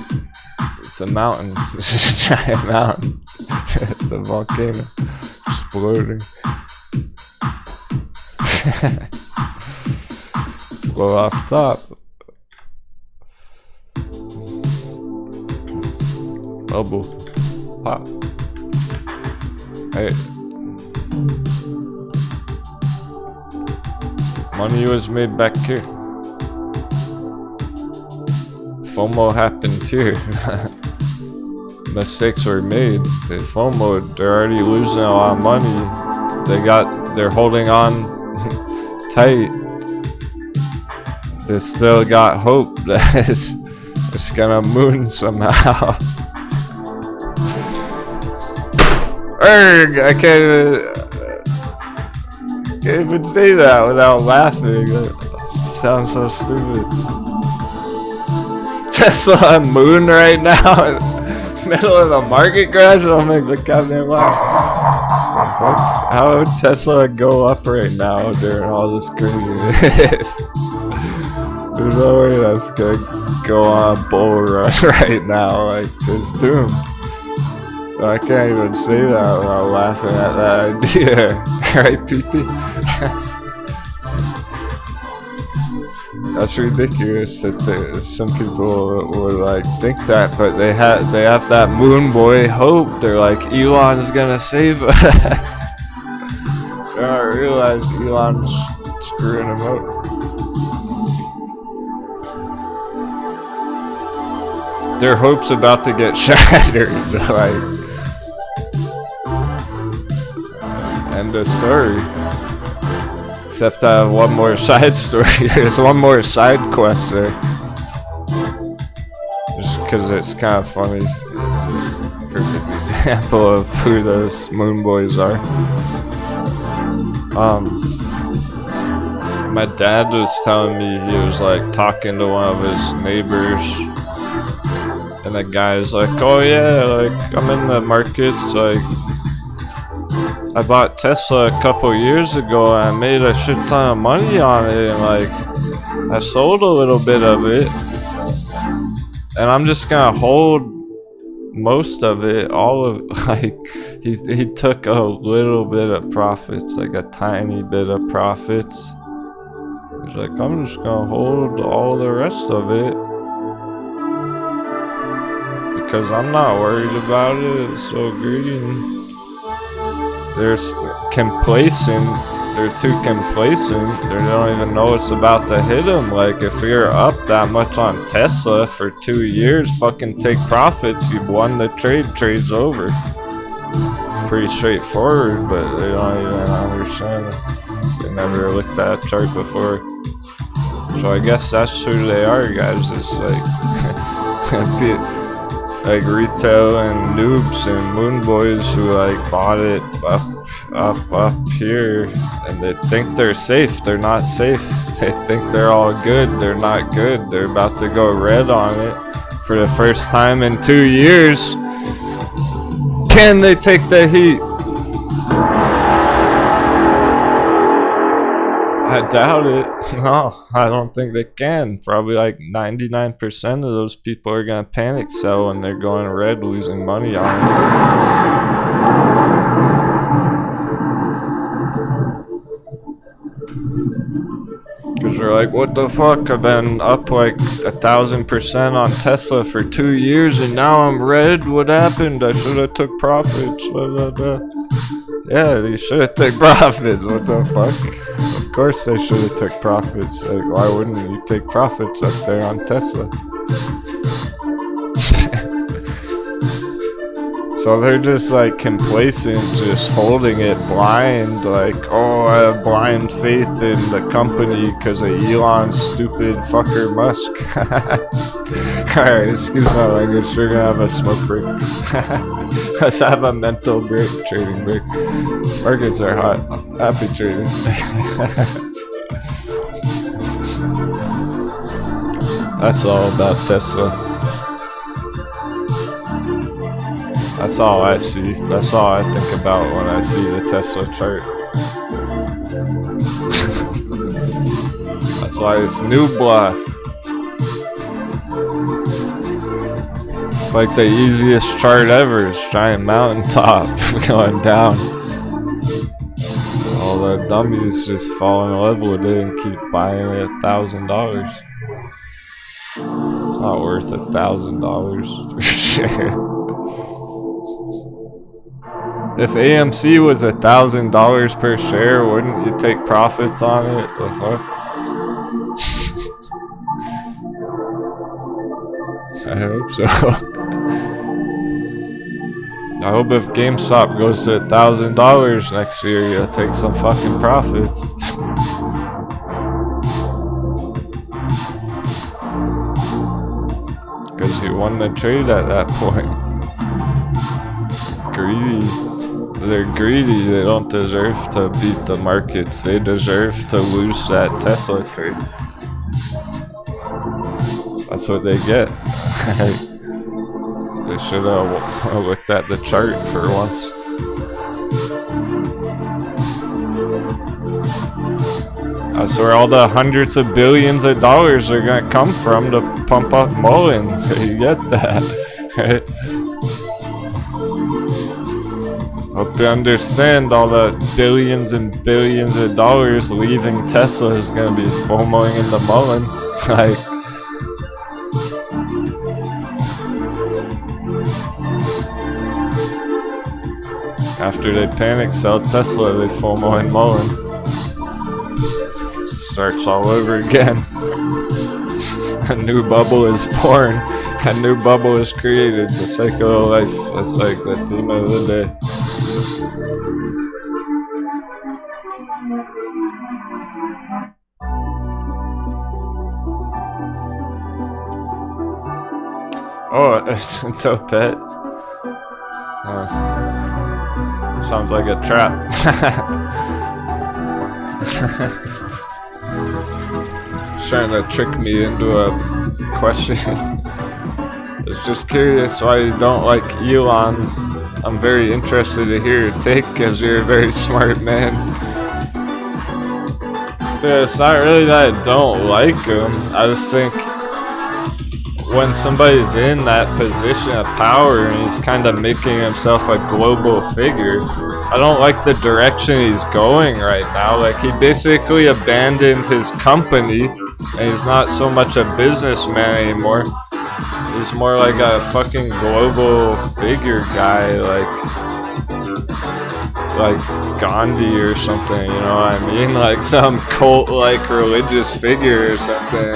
It's a mountain. It's a giant mountain. It's a volcano exploding. Blow off top. Bubble. Pop. Hey. Money was made back here. FOMO happened too. Mistakes were made. They FOMO'd. They're already losing a lot of money. They're holding on tight. They still got hope that it's gonna moon somehow. Erg! I can't even say that without laughing. It sounds so stupid. Tesla moon right now. Middle of the market crash, I'll make the Captain Denwo. How would Tesla go up right now during all this craziness? There's no way that's gonna go on a bull run right now. Like, it's doomed. I can't even say that without laughing at that idea. Right, PP? That's ridiculous that some people would like think that, but they have that moon boy hope. They're like, Elon's gonna save us. They don't realize Elon's screwing them up. Their hope's about to get shattered. Like, end of story. Except I have one more side story. There's one more side quest there. Just because it's kind of funny. It's a perfect example of who those moon boys are. My dad was telling me he was like talking to one of his neighbors. And the guy's like, oh yeah, like I'm in the markets, like I bought Tesla a couple years ago and I made a shit ton of money on it, and like I sold a little bit of it and I'm just gonna hold most of it, all of like he took a little bit of profits, like a tiny bit of profits. He's like, I'm just gonna hold all the rest of it because I'm not worried about it. It's so green. They're complacent. They're too complacent. They don't even know it's about to hit them. Like, if you're up that much on Tesla for 2 years, fucking take profits. You've won the trade. Trade's over. Pretty straightforward, but they don't even understand it. They never looked at a chart before. So I guess that's who they are, guys. It's like like retail and noobs and moon boys who like bought it up here, and they think they're safe. They're not safe. They think they're all good. They're not good. They're about to go red on it for the first time in 2 years. Can they take the heat? I doubt it. No, I don't think they can. Probably like 99% of those people are gonna panic sell when they're going red, losing money on it. Because they're like, what the fuck? I've been up like 1,000% on Tesla for 2 years and now I'm red. What happened? I should have took profits. Blah, blah, blah. Yeah, you should have took profits. What the fuck? Of course they should have took profits. Like, why wouldn't you take profits up there on Tesla? So they're just like complacent, just holding it blind, like, oh, I have blind faith in the company because of Elon's stupid fucker Musk. Alright, excuse my language, we're gonna have a smoke break. Let's have a mental break, trading break. Markets are hot. Happy trading. That's all about Tesla. That's all I see. That's all I think about when I see the Tesla chart. That's why it's Nubla. It's like the easiest chart ever. It's giant mountaintop going down. All the dummies just fall in love with it and keep buying it $1,000. It's not worth $1,000 for sure. If AMC was $1,000 per share, wouldn't you take profits on it? The fuck? I hope so. I hope if GameStop goes to $1,000 next year, you'll take some fucking profits. Because you won the trade at that point. Greedy. They're greedy. They don't deserve to beat the markets. They deserve to lose that Tesla trade. That's what they get. They should have looked at the chart for once. That's where all the hundreds of billions of dollars are gonna come from to pump up mullen. So you get that, right? Hope you understand all the billions and billions of dollars leaving Tesla is gonna be FOMOing in the mullen. Like, after they panic sell Tesla, they FOMO in mullen. Starts all over again. A new bubble is born. A new bubble is created. The cycle of life. That's like the theme of the day. Oh, it's a Topet. Sounds like a trap. Trying to trick me into a question. I was just curious why you don't like Elon. I'm very interested to hear your take, because you're a very smart man. Dude, it's not really that I don't like him. I just think when somebody's in that position of power and he's kind of making himself a global figure, I don't like the direction he's going right now. Like, he basically abandoned his company, and he's not so much a businessman anymore. He's more like a fucking global figure guy, like Gandhi or something, you know what I mean? Like some cult, like religious figure or something.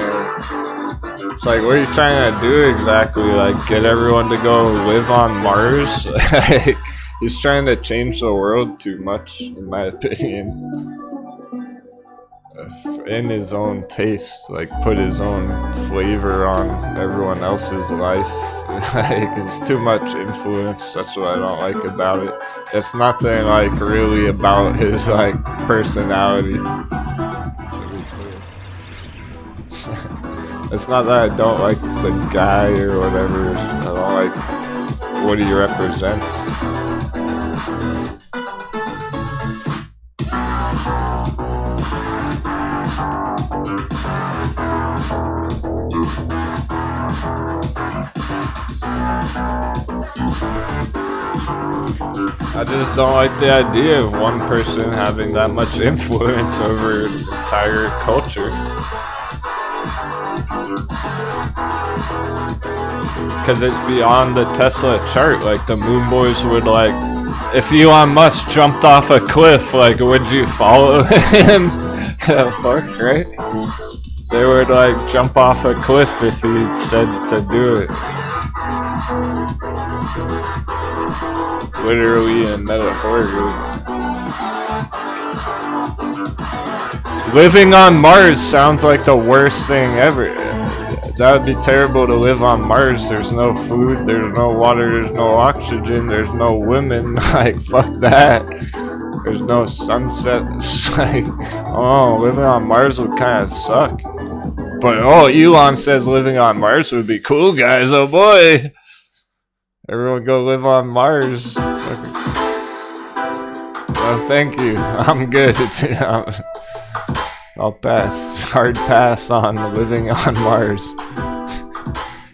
It's like, what are you trying to do exactly? Like, get everyone to go live on Mars? Like, he's trying to change the world too much, in my opinion. in his own taste, like put his own flavor on everyone else's life. Like, it's too much influence. That's what I don't like about it. It's nothing like really about his like personality. It's not that I don't like the guy or whatever. I don't like what he represents. I just don't like the idea of one person having that much influence over an entire culture. Because it's beyond the Tesla chart. Like, the Moon Boys would, like, if Elon Musk jumped off a cliff, like, would you follow him? Fuck, right? They would, like, jump off a cliff if he said to do it. Literally and metaphorically. Living on Mars sounds like the worst thing ever. That would be terrible to live on Mars. There's no food, there's no water, there's no oxygen, there's no women. Like, fuck that. There's no sunsets. Like, oh, living on Mars would kind of suck. But, oh, Elon says living on Mars would be cool, guys. Oh, boy. Everyone go live on Mars. Oh, thank you. I'm good. I'll pass. Hard pass on living on Mars.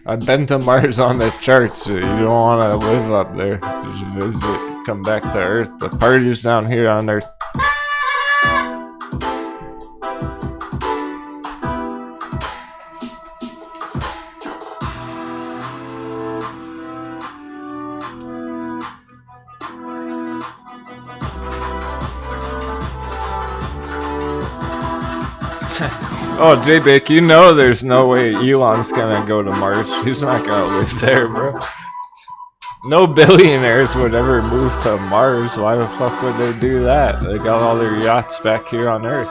I've been to Mars on the charts. So you don't want to live up there. Just visit. Come back to Earth. The party's down here on Earth. Oh, J-Bake, you know there's no way Elon's gonna go to Mars. He's not gonna live there, bro. No billionaires would ever move to Mars. Why the fuck would they do that? They got all their yachts back here on Earth.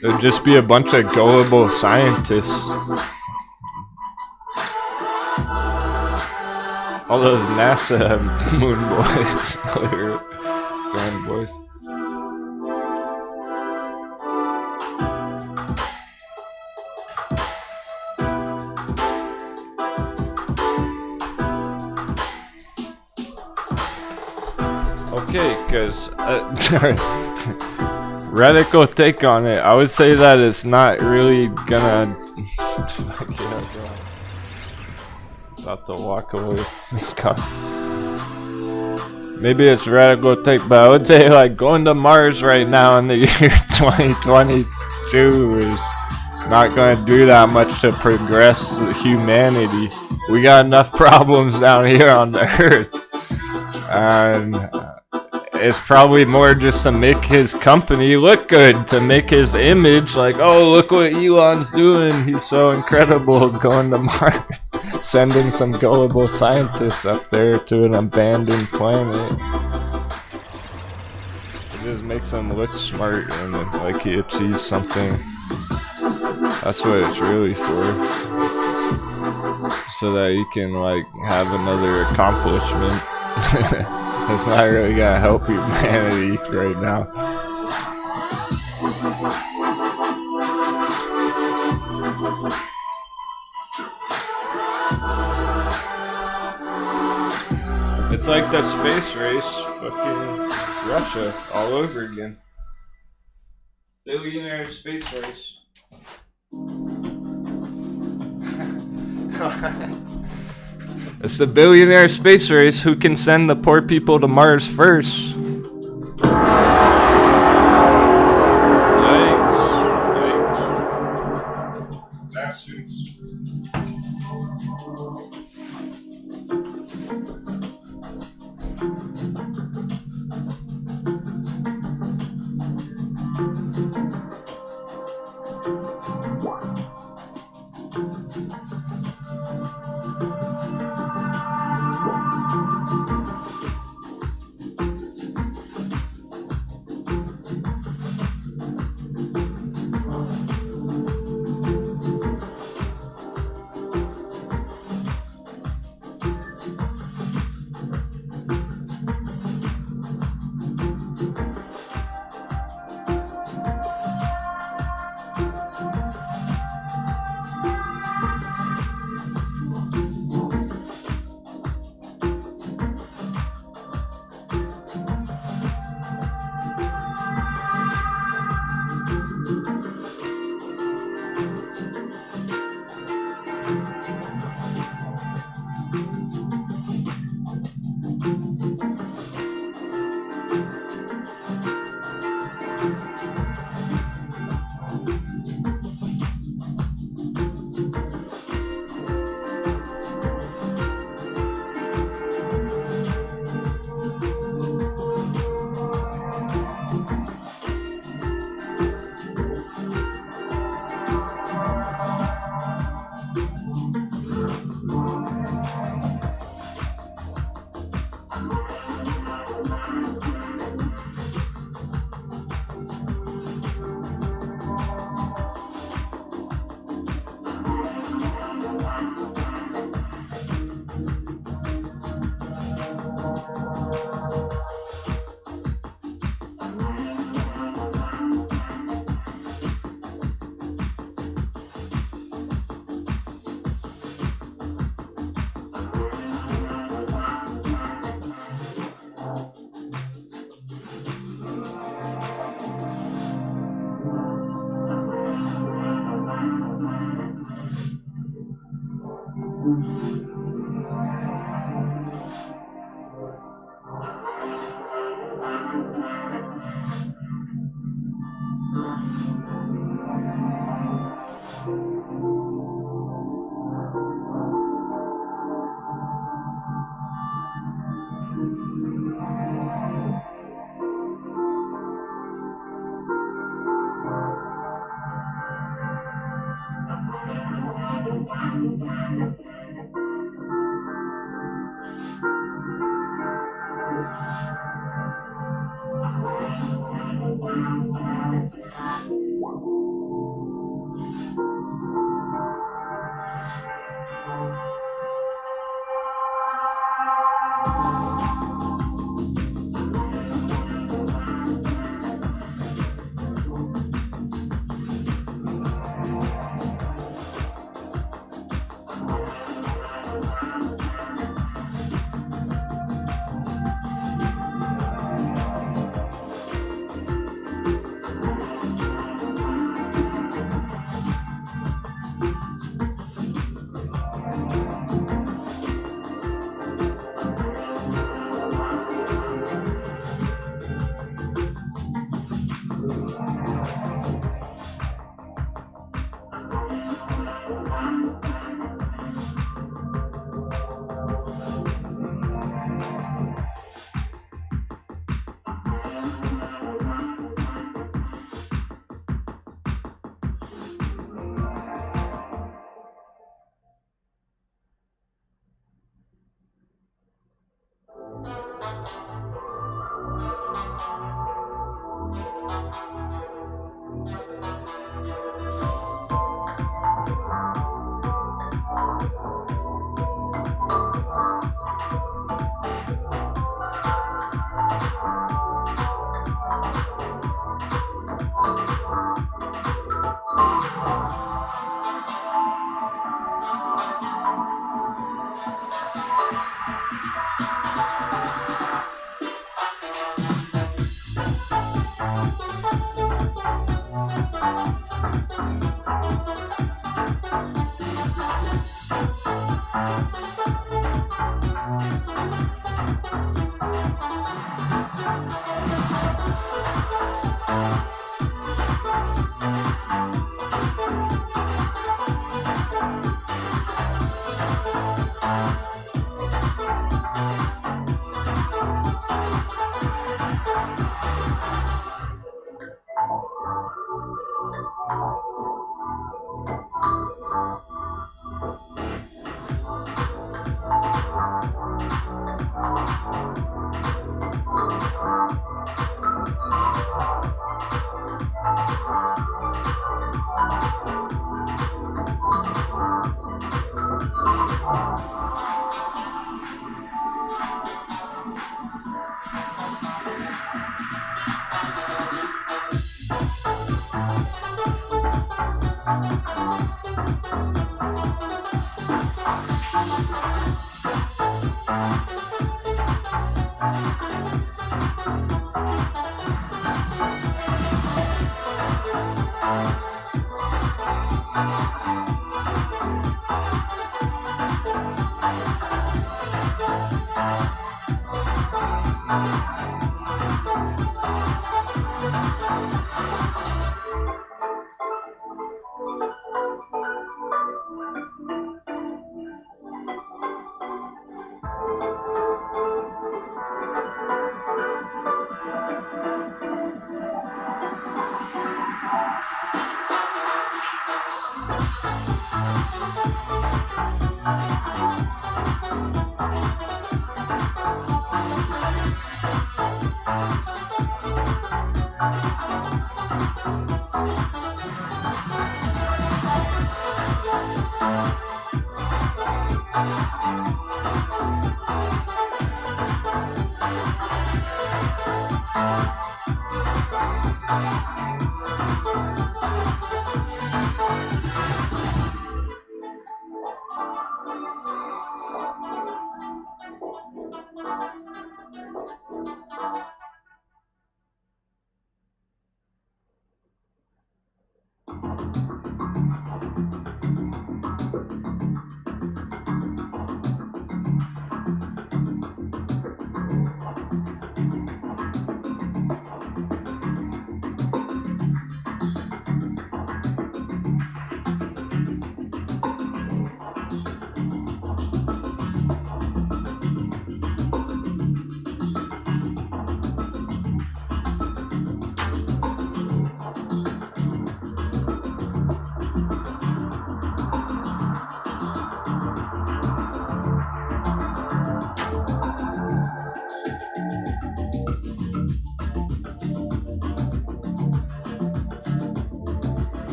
There'd just be a bunch of gullible scientists. All those NASA moon boys. Fanboys. Okay, because radical take on it, I would say that it's not really gonna. About to walk away. Maybe it's radical take, but I would say like going to Mars right now in the year 2022 is not gonna do that much to progress humanity. We got enough problems down here on the Earth, and it's probably more just to make his company look good, to make his image like, oh, look what Elon's doing, he's so incredible, going to Mars, sending some gullible scientists up there to an abandoned planet. It just makes him look smart and like he achieves something. That's what it's really for. So that he can like have another accomplishment. It's not really gonna help humanity right now. It's like the space race, fucking Russia, all over again. Billionaire space race. It's the billionaire space race. Who can send the poor people to Mars first? Yikes. Bastards.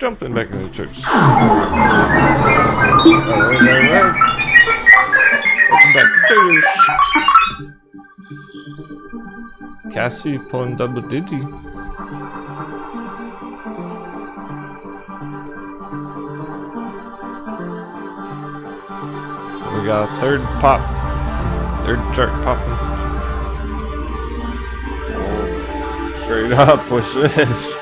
jumping back in the church. Alright. Welcome back, traders. Cassie pulling double diggy. We got a third pop. Third chart popping. Oh, straight up, what's this?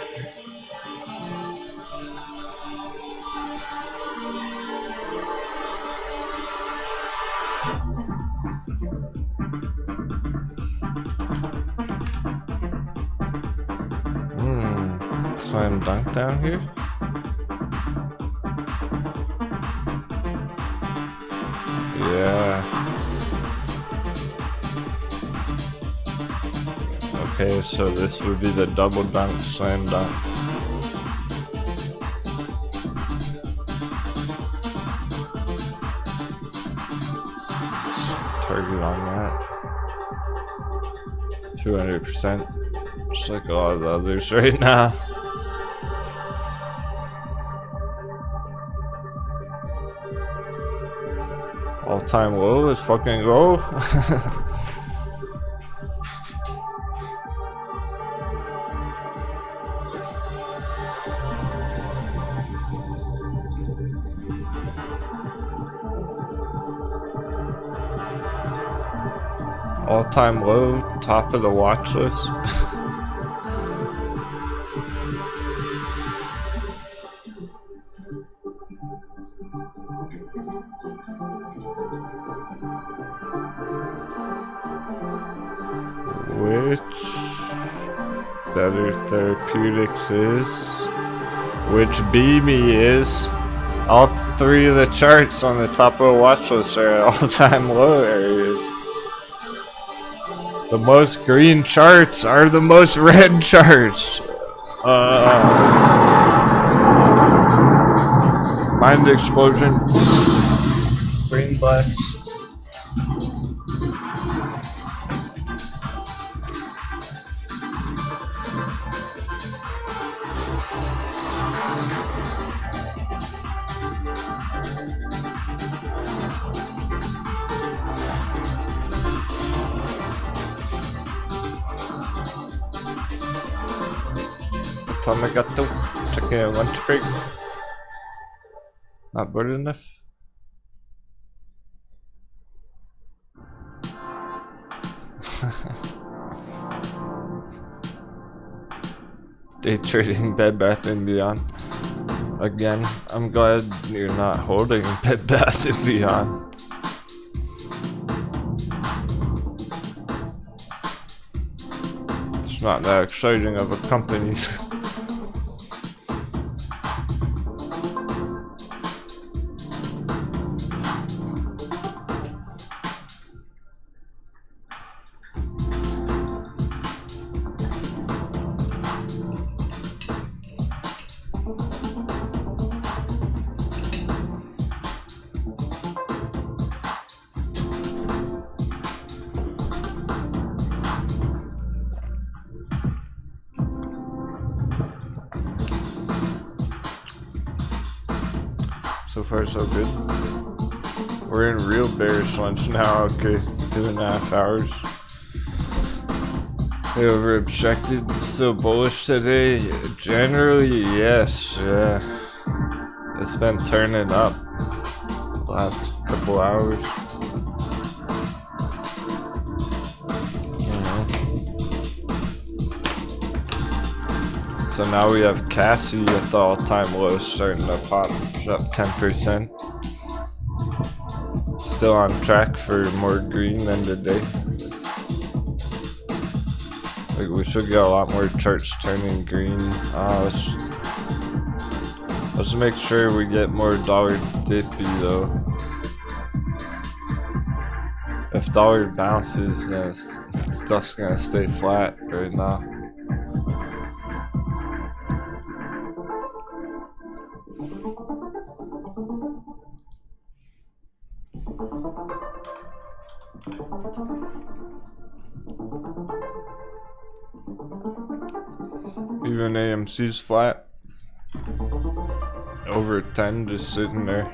Slam dunk down here. Yeah. Okay, so this would be the double dunk, slam dunk. Target on that. 200%. Just like a lot of the others right now. All-time low, let's fucking go. All-time low, top of the watch list. Which Better Therapeutics is, which BME is. All three of the charts on the top of the watch list are at all-time low areas. The most green charts are the most red charts. Mind explosion. Brain blast. Tomato, chicken lunch break. Not good enough. Day trading Bed Bath & Beyond. Again, I'm glad you're not holding Bed Bath & Beyond. It's not that exciting of a company. So far so good. We're in real bearish lunch now. Okay, 2.5 hours. They over objected. Still bullish today. Generally, yes. Yeah, it's been turning up the last couple hours. So now we have Cassie at the all-time low, starting to pop, up 10%. Still on track for more green than today. Like, we should get a lot more charts turning green. Let's make sure we get more dollar dippy though. If dollar bounces, then stuff's gonna stay flat right now. Even AMC's flat. over 10 just sitting there.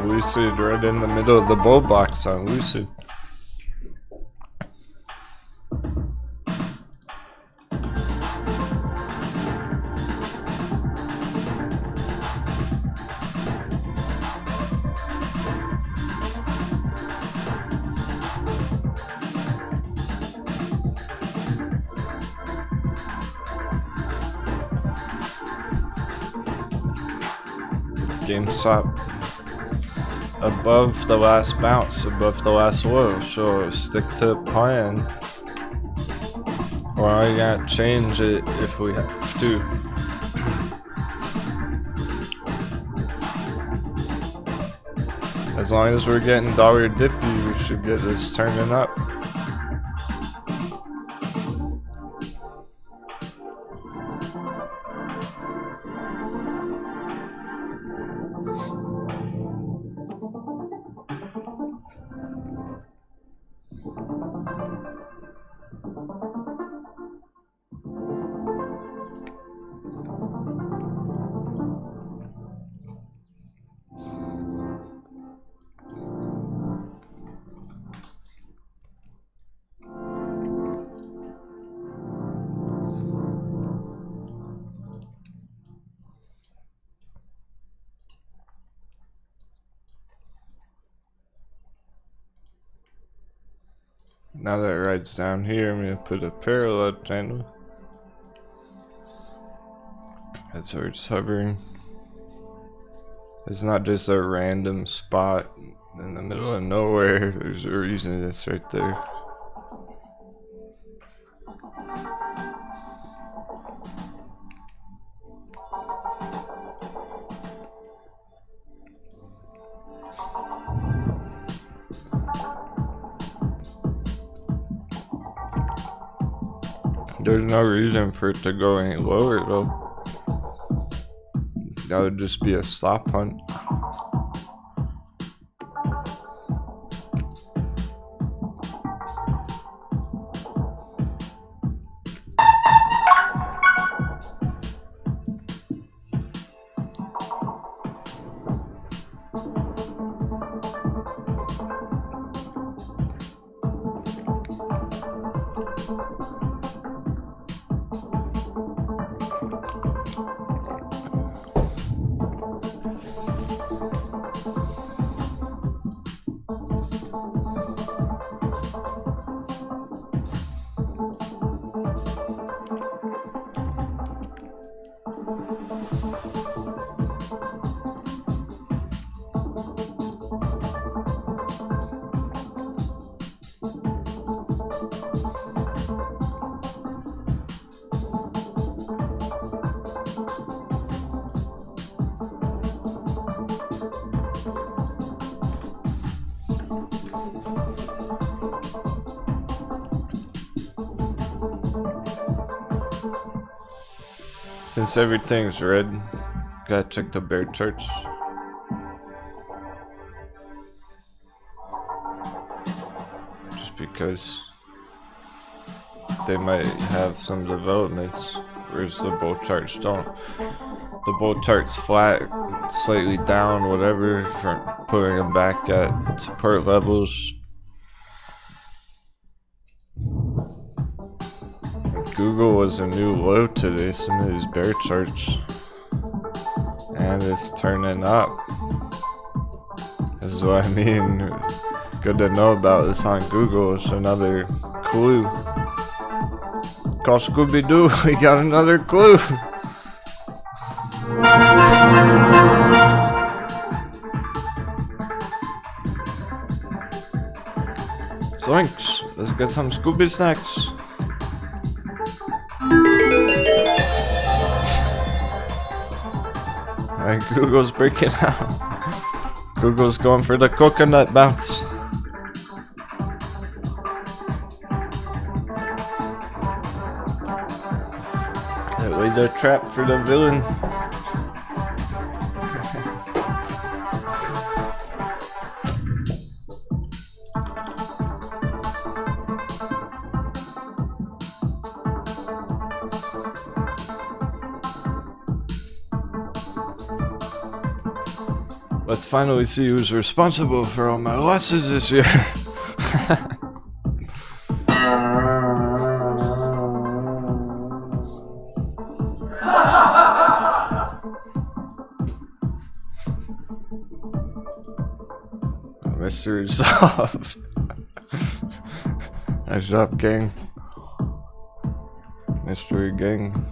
Lucid right in the middle of the bull box on Lucid. GameStop above the last bounce, above the last low, so stick to the plan. Or I gotta change it if we have to. As long as we're getting dollar dippy, we should get this turning up. Now that it rides down here, I'm gonna put a parallel channel. That's where it's hovering. It's not just a random spot in the middle of nowhere. There's a reason it's right there. There's no reason for it to go any lower though. That would just be a stop hunt. Since everything's red, gotta check the bear charts. Just because they might have some developments, whereas the bull charts don't. The bull chart's flat, slightly down, whatever, for putting them back at support levels. Google was a new low today, some of these bear charts, and it's turning up. This is what I mean. Good to know about this on Google. It's another clue. Call Scooby-Doo, we got another clue. Let's get some Scooby snacks. And Google's breaking out. Google's going for the coconut bounce. That way they're trapped for the villain. Let's finally see who's responsible for all my losses this year. Mystery solved. Nice job, gang. Mystery gang.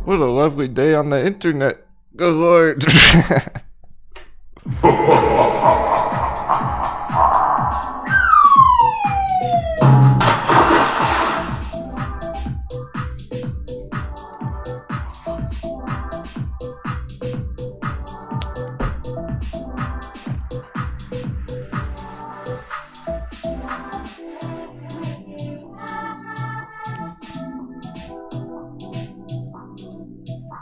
What a lovely day on the internet. Good lord.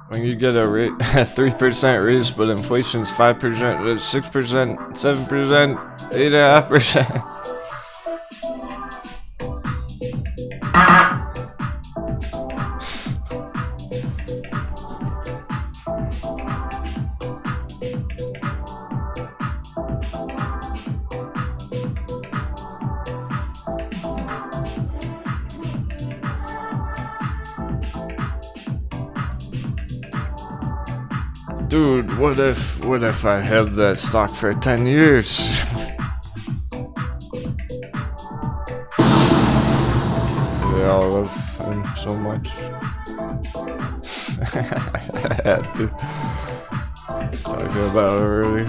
When you get a 3% raise, but inflation's 5%, 6%, 7%, 8.5%. Dude, what if I held that stock for 10 years? They all love him so much. I had to talk about it earlier.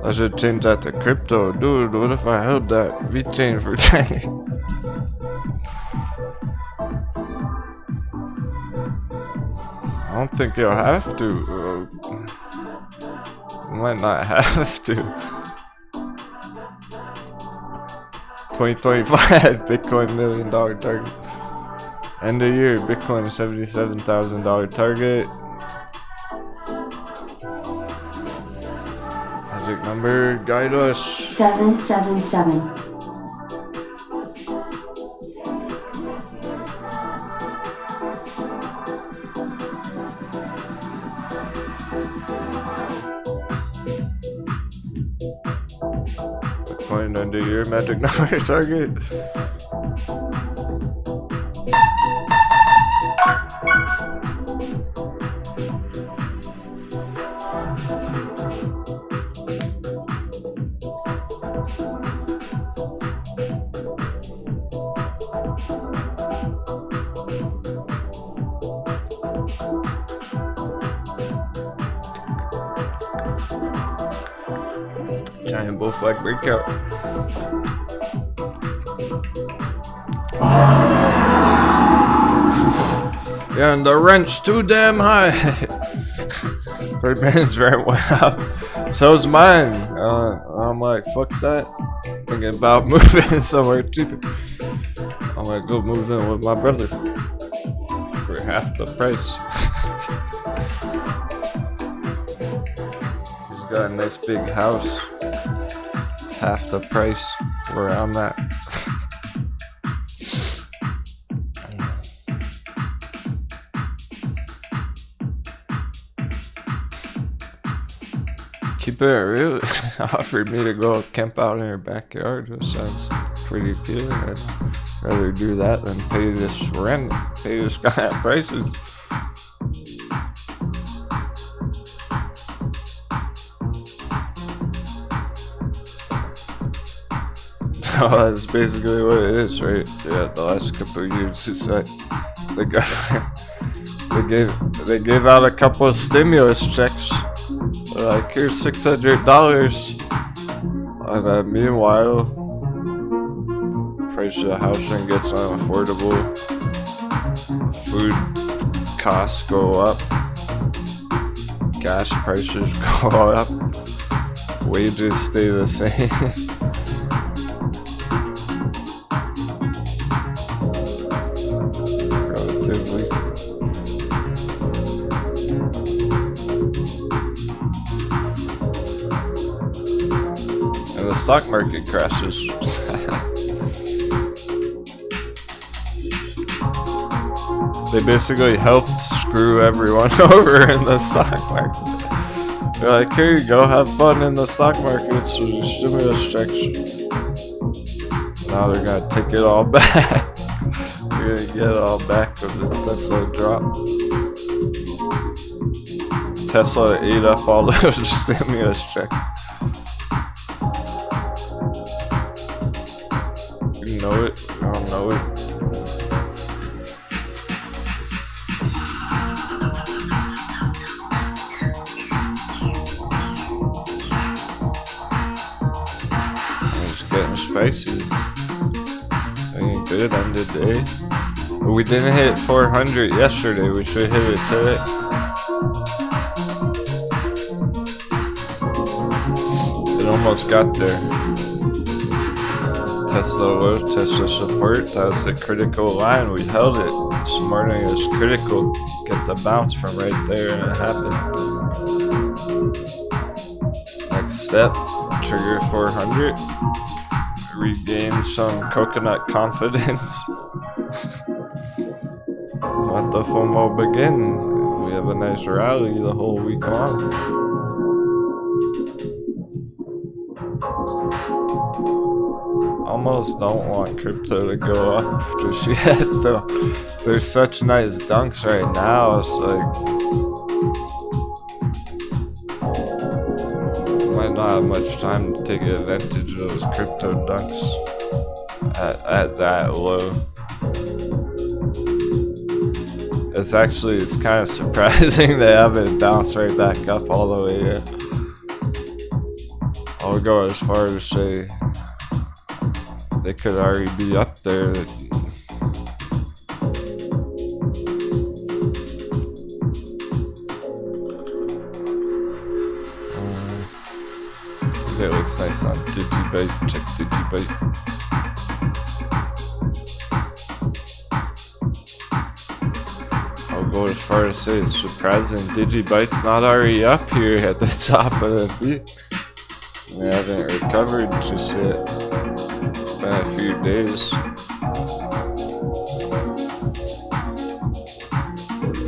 I should change that to crypto. Dude, what if I held that vechain for 10 years? I don't think you'll have to. You might not have to. 2025 Bitcoin $1 million target. End of year Bitcoin $77,000 target. Magic number, guide us. 777. Bitcoin end of year magic number target. Giant bull flag breakout. Yeah, and the rent's too damn high. Birdman's rent went up. So's mine. I'm like, fuck that. Thinking about moving somewhere cheaper. I'm gonna go move in with my brother for half the price. He's got a nice big house. It's half the price where I'm at. keep it real. Offered me to go camp out in her backyard, which sounds pretty appealing. I'd rather do that than pay this rent, pay this kind of prices. Oh, that's basically what it is, right? Yeah, the last couple of years, it's like they gave out a couple of stimulus checks. Like, here's $600. And meanwhile, price of housing gets unaffordable. Food costs go up. Gas prices go up. Wages stay the same. Relatively. The stock market crashes. They basically helped screw everyone over in the stock market. They're like, here you go, have fun in the stock market, so just stimulus checks. Now they're gonna take it all back. They're gonna get it all back of the Tesla drop. Tesla ate up all those stimulus checks. Know it, I don't know it. It's getting spicy. Ain't good end of the day. But we didn't hit 400 yesterday, we should hit it today. It almost got there. Tesla low, Tesla support, that was the critical line, we held it. This morning it was critical, get the bounce from right there and it happened. Next step, trigger 400, regain some coconut confidence. Let the FOMO begin. We have a nice rally the whole week long. Almost don't want crypto to go up just yet though. There's such nice dunks right now, it's like might not have much time to take advantage of those crypto dunks at that low. It's kind of surprising they haven't bounced right back up all the way yet. I'll go as far as say they could already be up there. It looks nice on DigiByte. Check DigiByte. I'll go as far as say it's surprising DigiByte's not already up here at the top of the feed. They haven't recovered just yet. Been a few days.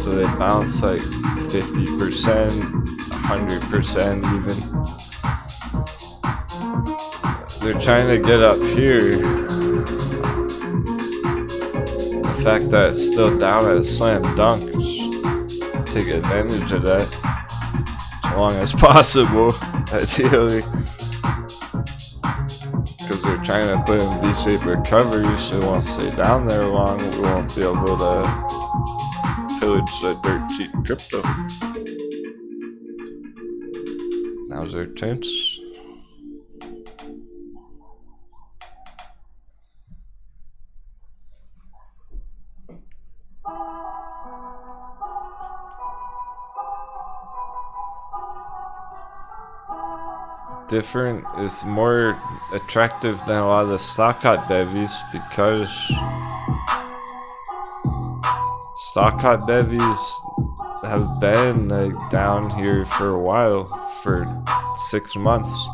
So they bounce like 50%, 100% even. They're trying to get up here. The fact that it's still down at a slam dunk, take advantage of that as long as possible, ideally. Because they're trying to put in V-shaped recovery, so it won't stay down there long. We won't be able to pillage the dirt cheap crypto. Now's their chance. Different is more attractive than a lot of the stock hot bevies because stock hot bevies have been like down here for a while, for 6 months.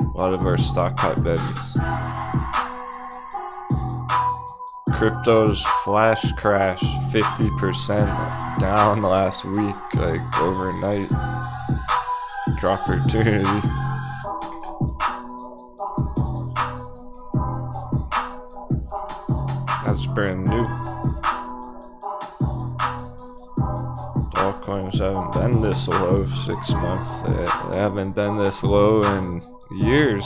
A lot of our stock hot bevies. Crypto's flash crash 50% down last week, like overnight. opportunity. That's brand new. Altcoins haven't been this low 6 months. They haven't been this low in years.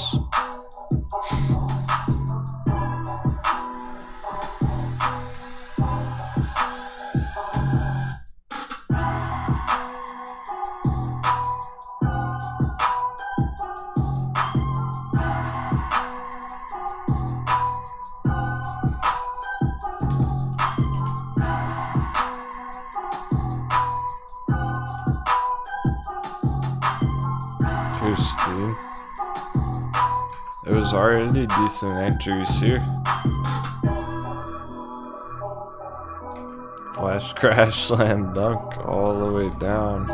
Here's Steam. It was already decent entries here. Flash crash slam dunk all the way down.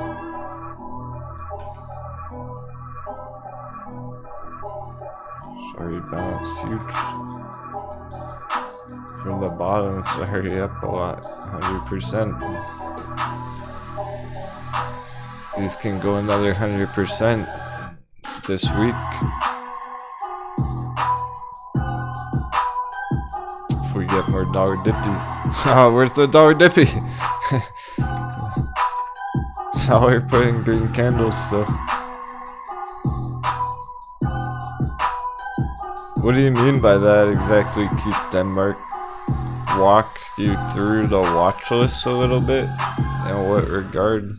Sorry, balance huge. From the bottom, sorry, up a lot. 100%. These can go another 100% this week. If we get more dollar dippy. Oh, where's the dollar dippy? So we're putting green candles still. What do you mean by that exactly, Keith Denmark? Walk you through the watch list a little bit? In what regard?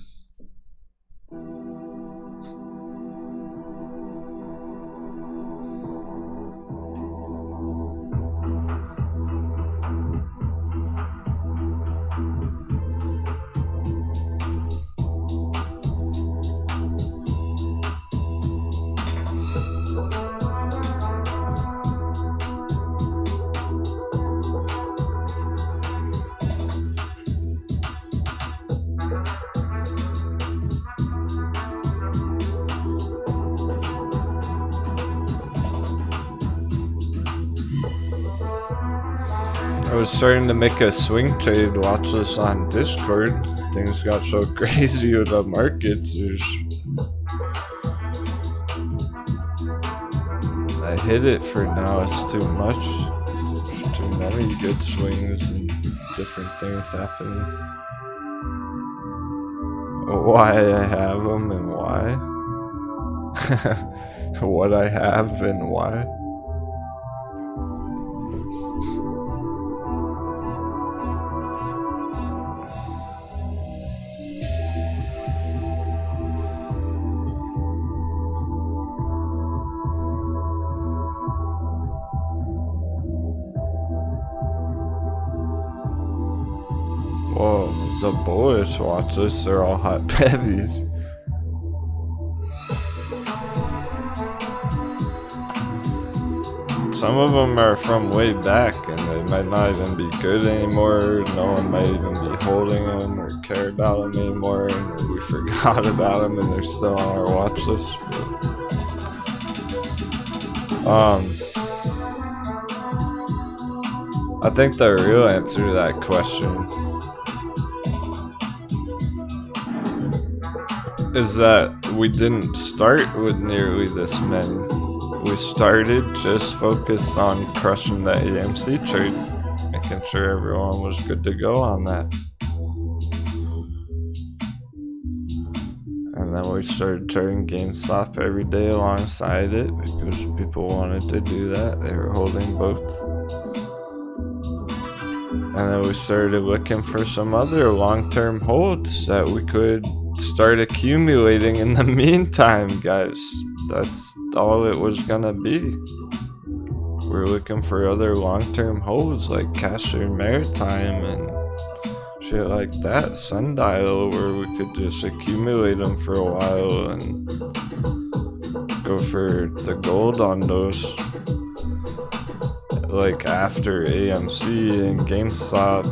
I was starting to make a swing trade watch this on Discord. Things got so crazy with the markets. I hit it for now, it's too much. There's too many good swings and different things happening. Why I have them and why? What I have and why? Whoa, the bullish watch lists are all hot bevies. Some of them are from way back and they might not even be good anymore. No one might even be holding them or care about them anymore, and we forgot about them and they're still on our watch list. I think the real answer to that question is that we didn't start with nearly this many. We started just focused on crushing the AMC trade, making sure everyone was good to go on that. And then we started trading GameStop every day alongside it because people wanted to do that. They were holding both. And then we started looking for some other long-term holds that we could start accumulating in the meantime, guys. That's all it was gonna be. We're looking for other long-term holds like Casher Maritime and shit like that. Sundial, where we could just accumulate them for a while and go for the gold on those. Like after AMC and GameStop,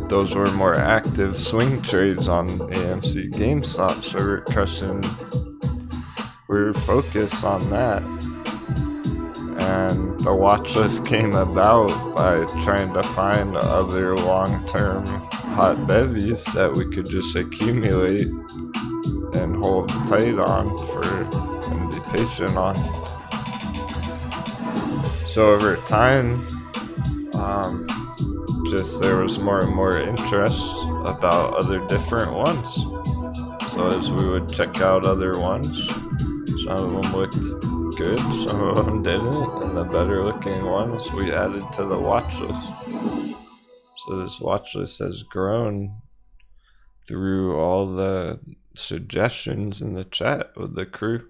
those were more active swing trades on AMC, GameStop, so we're crushing. We're focused on that, and the watch list came about by trying to find other long-term hot bevies that we could just accumulate and hold tight on and be patient on. So over time, just there was more and more interest about other different ones. So as we would check out other ones, some of them looked good, some of them didn't, and the better looking ones we added to the watch list. So this watch list has grown through all the suggestions in the chat with the crew.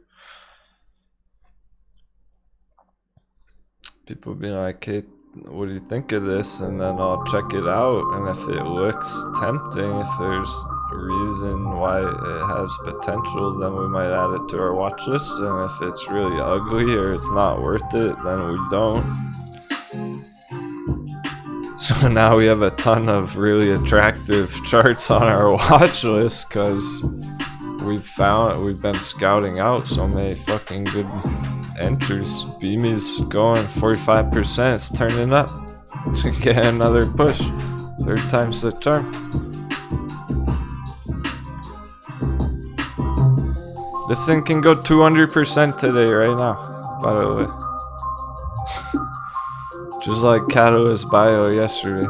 People be like, hey, what do you think of this? And then I'll check it out, and if it looks tempting, if there's a reason why it has potential, then we might add it to our watch list. And if it's really ugly or it's not worth it, then we don't. So now we have a ton of really attractive charts on our watch list because we've been scouting out so many fucking good entries. Beamy's going 45%, it's turning up. Get another push. 3rd time's the charm. This thing can go 200% today right now, by the way. Just like Catalyst Bio yesterday.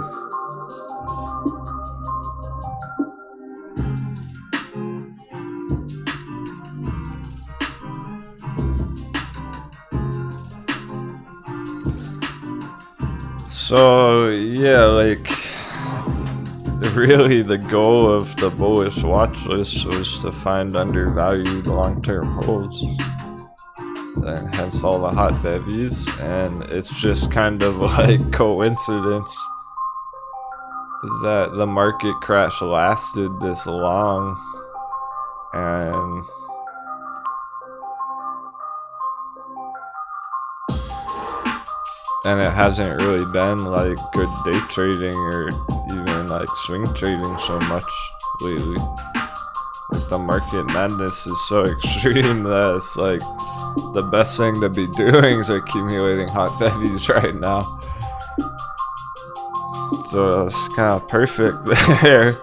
So yeah, like really the goal of the bullish watch list was to find undervalued long-term holds, and hence all the hot bevies. And it's just kind of like coincidence that the market crash lasted this long, and it hasn't really been like good day trading or even like swing trading so much lately. Like the market madness is so extreme that it's like the best thing to be doing is accumulating hot bevies right now. So it's kind of perfect there.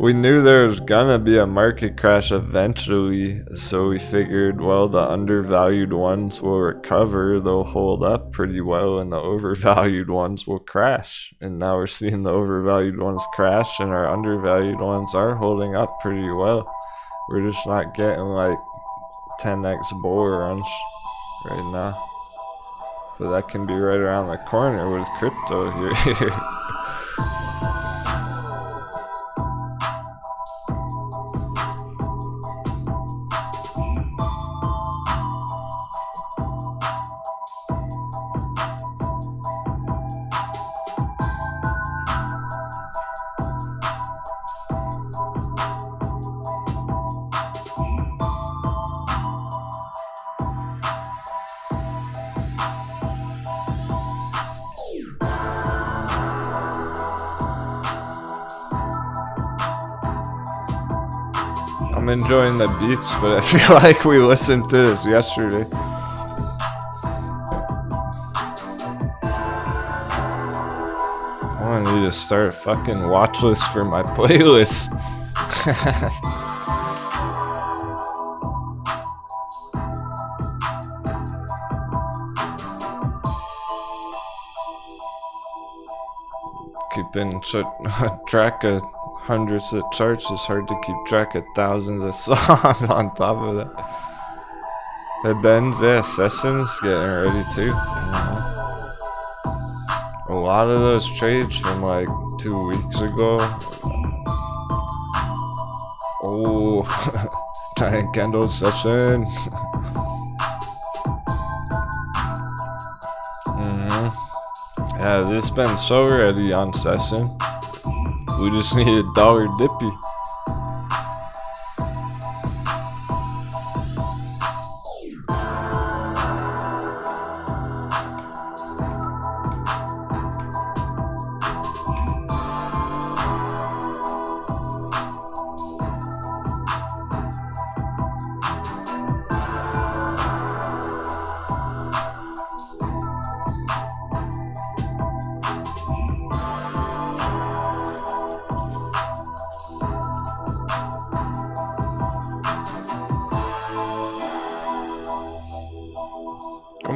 We knew there was gonna be a market crash eventually, so we figured, well, the undervalued ones will recover, they'll hold up pretty well, and the overvalued ones will crash. And now we're seeing the overvalued ones crash, and our undervalued ones are holding up pretty well. We're just not getting like 10x bull runs right now. But that can be right around the corner with crypto here. I'm enjoying the beats, but I feel like we listened to this yesterday. I need to start a fucking watch list for my playlist. Keeping track of hundreds of charts is hard to keep track of thousands of songs on top of that. The Benz, yeah, Sesson's getting ready too. A lot of those trades from like 2 weeks ago. Oh, giant candle session. Yeah, this has been so ready on session. We just need a dollar dippy.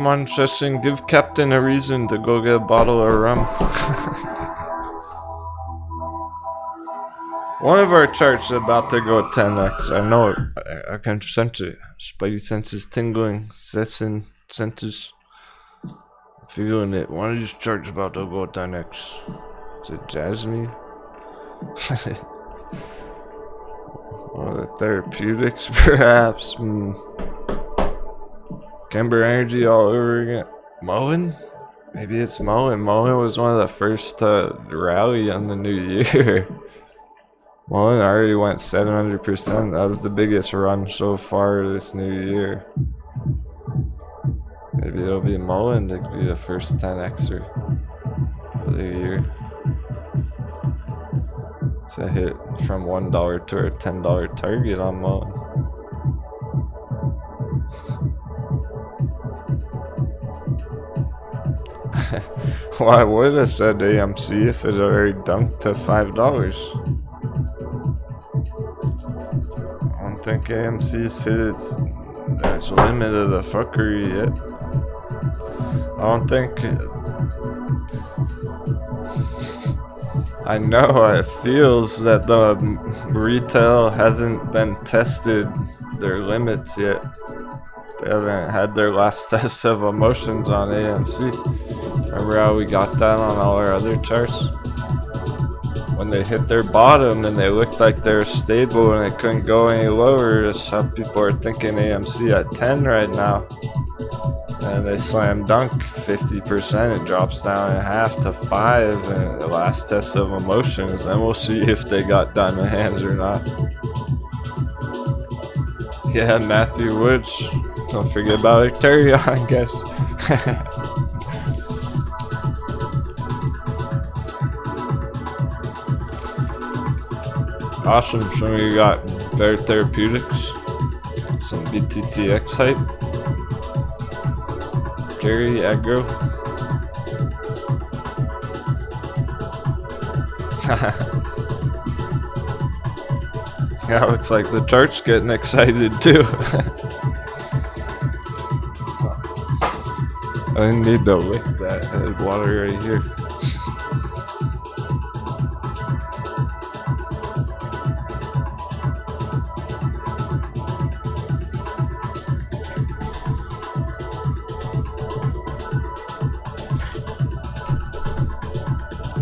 Come on, Session, give Captain a reason to go get a bottle of rum. One of our charts is about to go 10x. I know it. I can sense it. Spidey senses tingling. Session senses. Feeling it. One of these charts about to go 10x. Is it Jasmine? One of the therapeutics, perhaps. Camber Energy all over again. Mullen? Maybe it's Mullen. Mullen was one of the first to rally on the new year. Mullen already went 700%. That was the biggest run so far this new year. Maybe it'll be Mullen to be the first 10xer of the year. It's a hit from $1 to a $10 target on Mullen. Well, I would have said AMC if it already dunked to $5. I don't think AMC's hit its limit of the fuckery yet. I don't think. I know it feels that the retail hasn't been tested their limits yet. They haven't had their last test of emotions on AMC. Remember how we got that on all our other charts? When they hit their bottom and they looked like they were stable and it couldn't go any lower, that's how people are thinking AMC at 10 right now. And they slam dunk 50%, it drops down in half to 5 and the last test of emotions, and we'll see if they got diamond hands or not. Yeah, Matthew Woods. Don't forget about aterian, I guess. Awesome, so we got better therapeutics, some BTTX hype, Gary aggro. Yeah, looks like the chart's getting excited too. I need to lick that head water right here.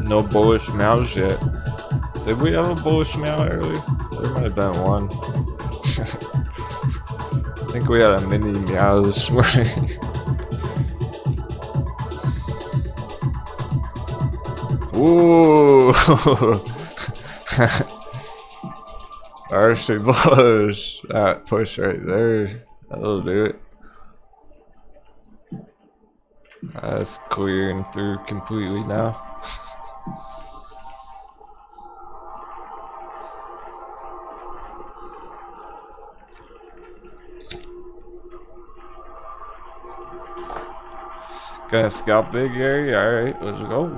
No bullish meows yet. Did we have a bullish meow earlier? There might have been one. I think we had a mini meow this morning. Ooh! Archie blows. That push right there. That'll do it. That's clearing through completely now. Gonna scalp big area? Alright, let's go.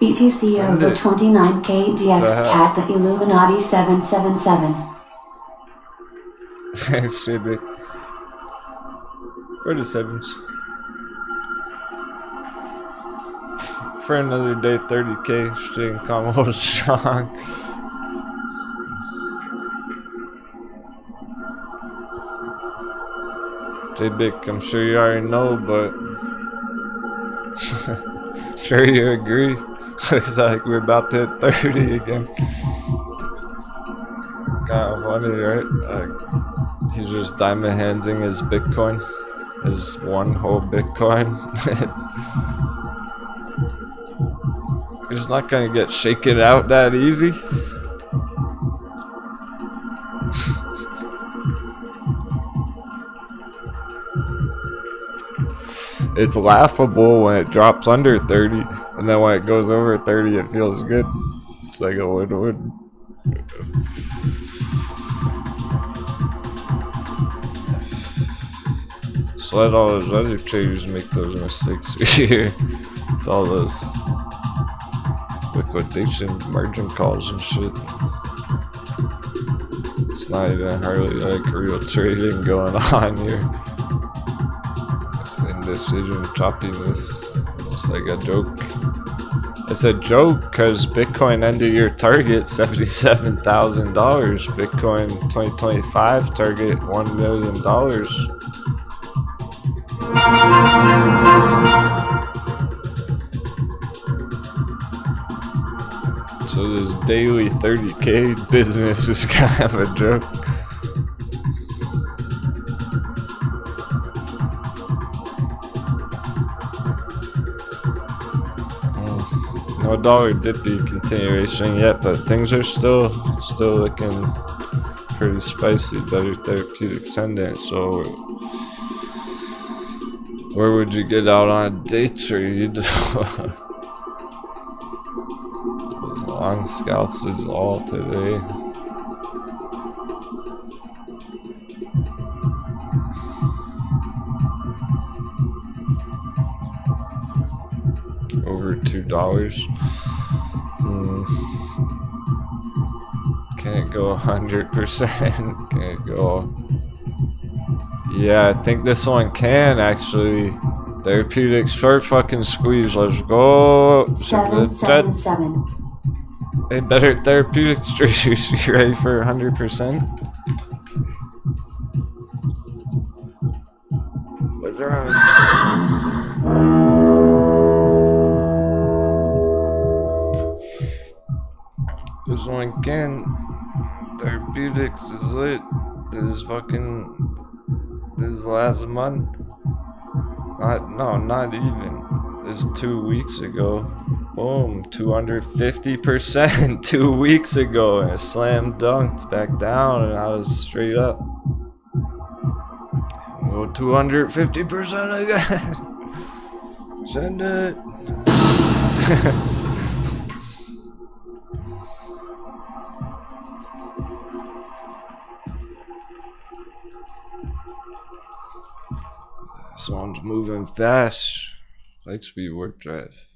BTC over 29k DX cat the Illuminati 777. SHIBA. 47s. For another day, 30k. Staying combo strong. J-Bic, I'm sure you already know, but sure you agree. Looks like we're about to hit 30 again. Kind of funny, right? He's just diamond handsing his Bitcoin. His one whole Bitcoin. He's not gonna get shaken out that easy. It's laughable when it drops under 30, and then when it goes over 30, it feels good. It's like a win-win. Just let all those other traders make those mistakes here. It's all those liquidation margin calls and shit. It's not even hardly like real trading going on here. indecision, choppiness. It's like a joke. It's a joke because Bitcoin ended year target $77,000. Bitcoin 2025 target $1 million. So this daily 30K business is kind of a joke. No dollar dippy continuation yet, but things are still looking pretty spicy. Better therapeutic sending. So where would you get out on a day trade? Long scalps is all today. Over $2. Can't go 100%. Can't go. Yeah, I think this one can actually. Therapeutic short fucking squeeze. Let's go. 777. Hey, better therapeutic streakers. You ready for 100%? What's wrong? This one can. Therapeutics is lit. This last month. Not even. This 2 weeks ago. Boom, 250% 2 weeks ago, and it slam dunked back down, and I was straight up. Go 250% again. Send it. This one's moving fast. Light speed warp drive.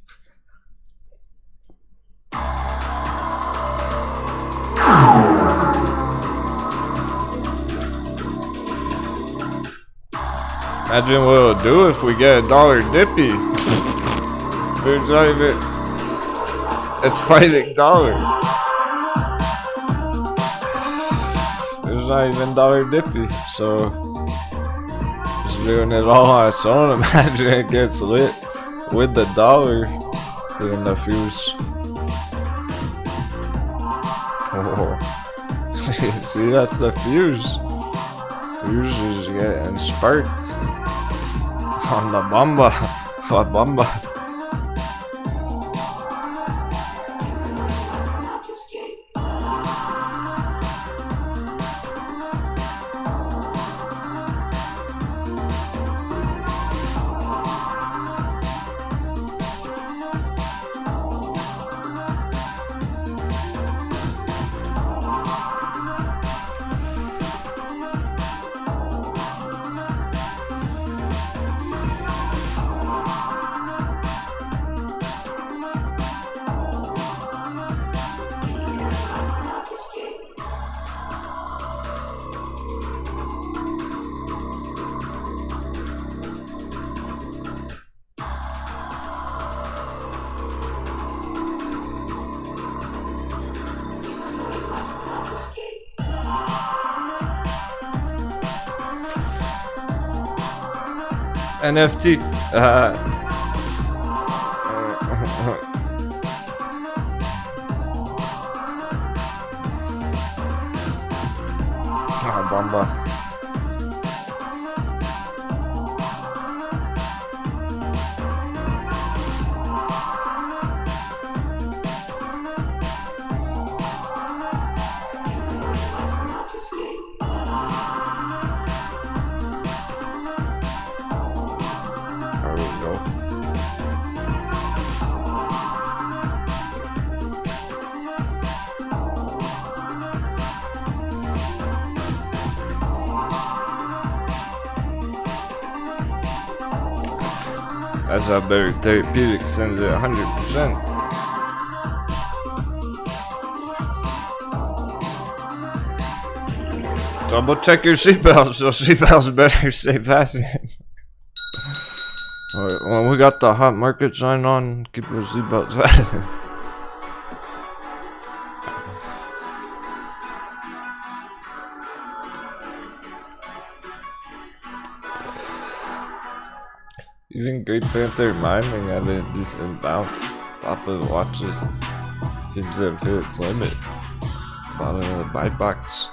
Imagine what it'll do if we get a dollar dippy. There's not even. It's fighting dollar. There's not even dollar dippy, so it's doing it all on its own. Imagine it gets lit with the dollar doing the fuse. Oh. See, that's the fuse. Fuse is getting sparked on the bomba. La bomba. NFT. Bomba. That's how better therapeutic sends it 100%. Double check your seatbelts, so seatbelts better stay fastened. when we got the hot market sign on, keep your seatbelts fastened. Even Great Panther mining had a decent bounce. Top of the watches seems to have hit its limit. Bottom of the buy box.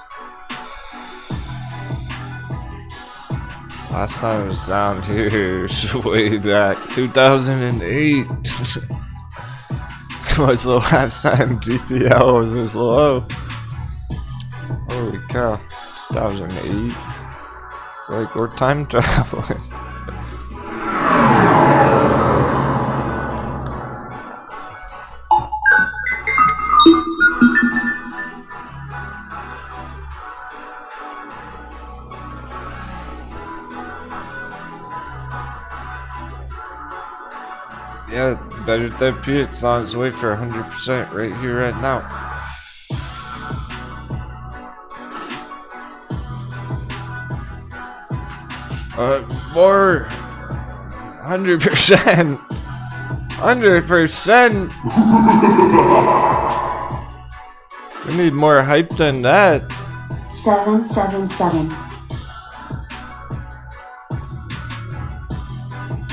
Last time it was down here, way back, 2008. Was the last time GPL was this low. Holy cow, 2008. It's like we're time traveling. Yeah, Better Therapeutics on its way for 100% right here, right now. More 100%. 100%. We need more hype than that. 777.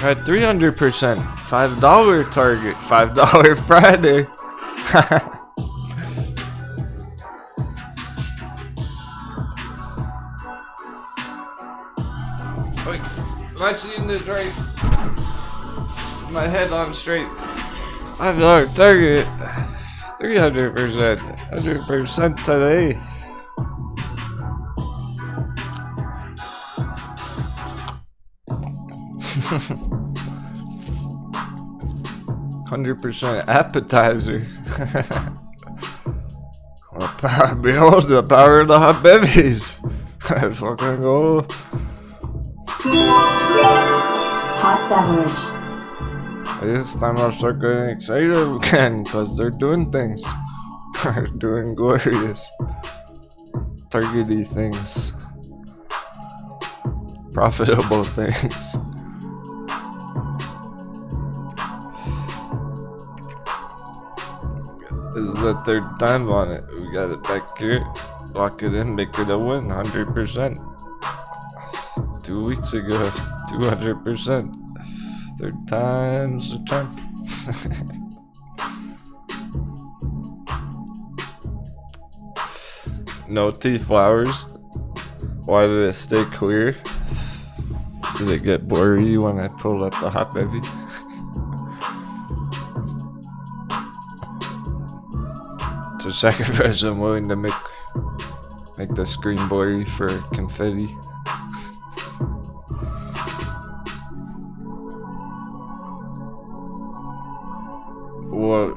At 300%, $5 target, $5 Friday. Wait, am I seeing this right? My head on straight. $5 target, 300%, 100% today. $100% appetizer. Behold the power of the hot bevies. Let's fucking go. Hot beverage. This time I'll start getting excited again because they're doing things. They're doing glorious, targety things, profitable things. This is the third time on it. We got it back here. Lock it in, make it a win, 100%. 2 weeks ago, 200%. Third time's the charm. No tea flowers. Why did it stay clear? Did it get blurry when I pulled up the hot baby? It's a sacrifice I'm willing to make the screen blurry for confetti. Well,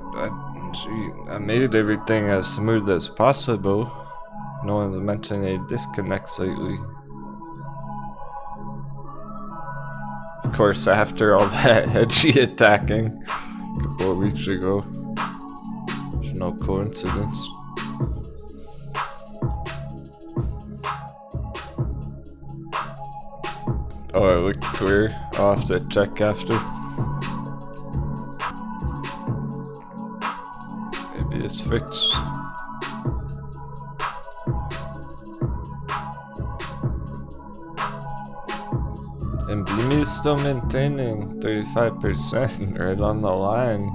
I made everything as smooth as possible. No one's mentioned any disconnects lately. Of course, after all that edgy attacking a couple of weeks ago, there's no coincidence. Oh, it looked clear. I'll have to check after. Maybe it's fixed. And Beanie is still maintaining 35% right on the line.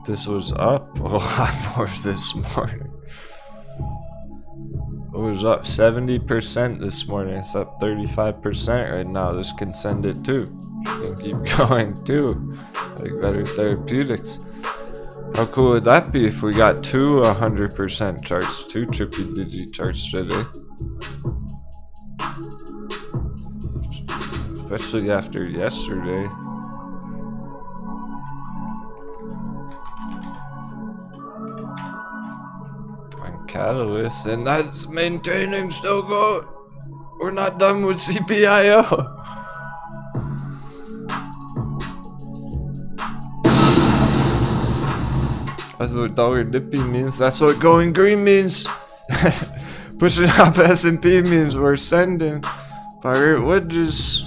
This was up a lot more this morning. It was up 70% this morning. It's up 35% right now. This can send it too. Can keep going too. Like Better Therapeutics. How cool would that be if we got two 100% charts, two triple digit charts today? Especially after yesterday. On Catalyst, and that's maintaining still going. We're not done with CPIO. That's what dollar dippy means. That's what going green means. Pushing up S&P means we're sending pirate wedges.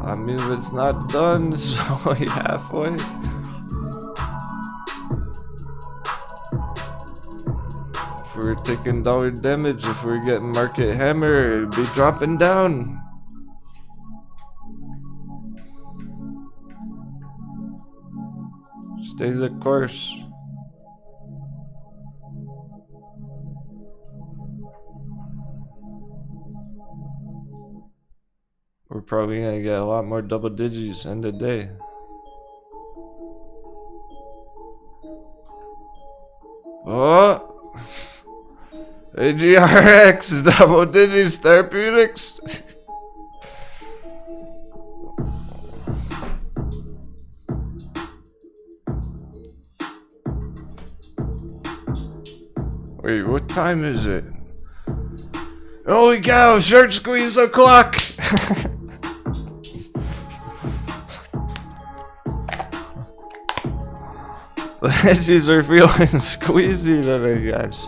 I mean, if it's not done, it's only halfway. If we're taking dollar damage, if we're getting market hammer, it'd be dropping down. Stay the course. We're probably gonna get a lot more double digits end of day. Oh! AGRX double digits therapeutics. Wait, what time is it? Holy cow, short squeeze o'clock! The edges are feeling squeezy today, guys.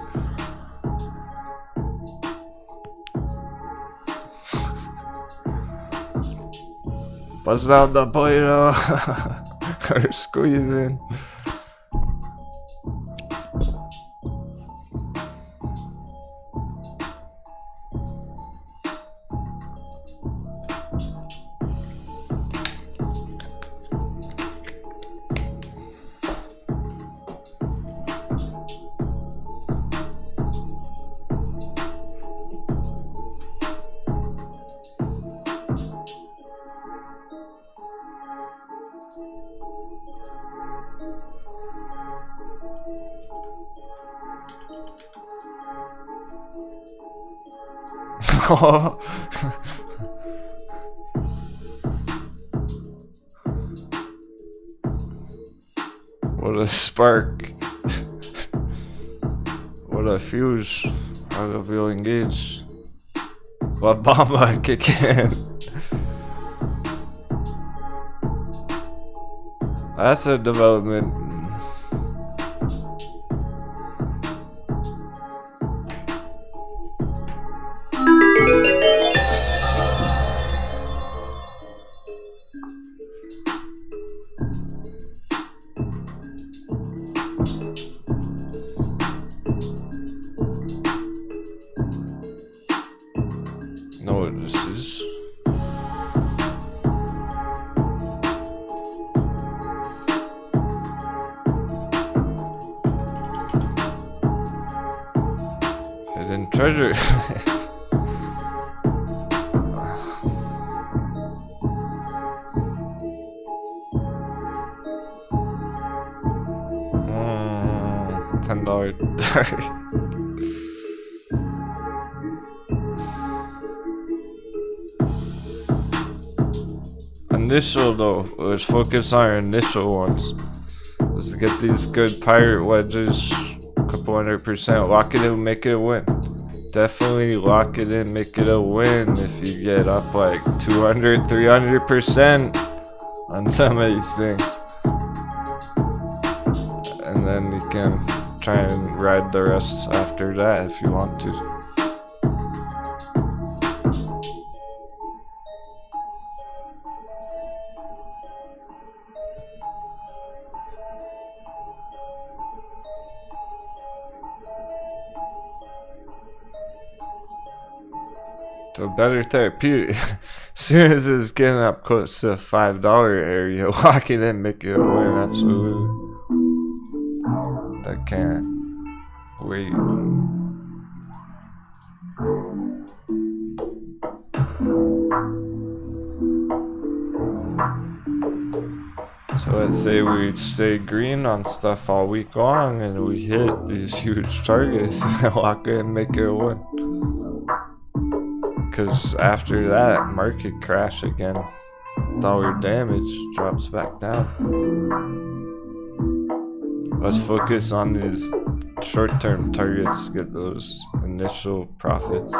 Bust out the Play-Doh. Or squeezing. What a spark. What a fuse. How to feel engaged. What bomba kick in. That's a development. Know what this is. Hidden treasure. $10. Initial though, let's focus on our initial ones. Let's get these good pirate wedges, a couple 100%, lock it in, make it a win. Definitely lock it in, make it a win if you get up like 200, 300% on some of these things. And then you can try and ride the rest after that if you want to. So better therapeutic. As soon as it's getting up close to the $5 area, lock it in, make it a win, absolutely. That can't wait. So let's say we stay green on stuff all week long and we hit these huge targets and lock it and make it a win. Because after that, market crash again. Dollar damage drops back down. Let's focus on these short-term targets, get those initial profits.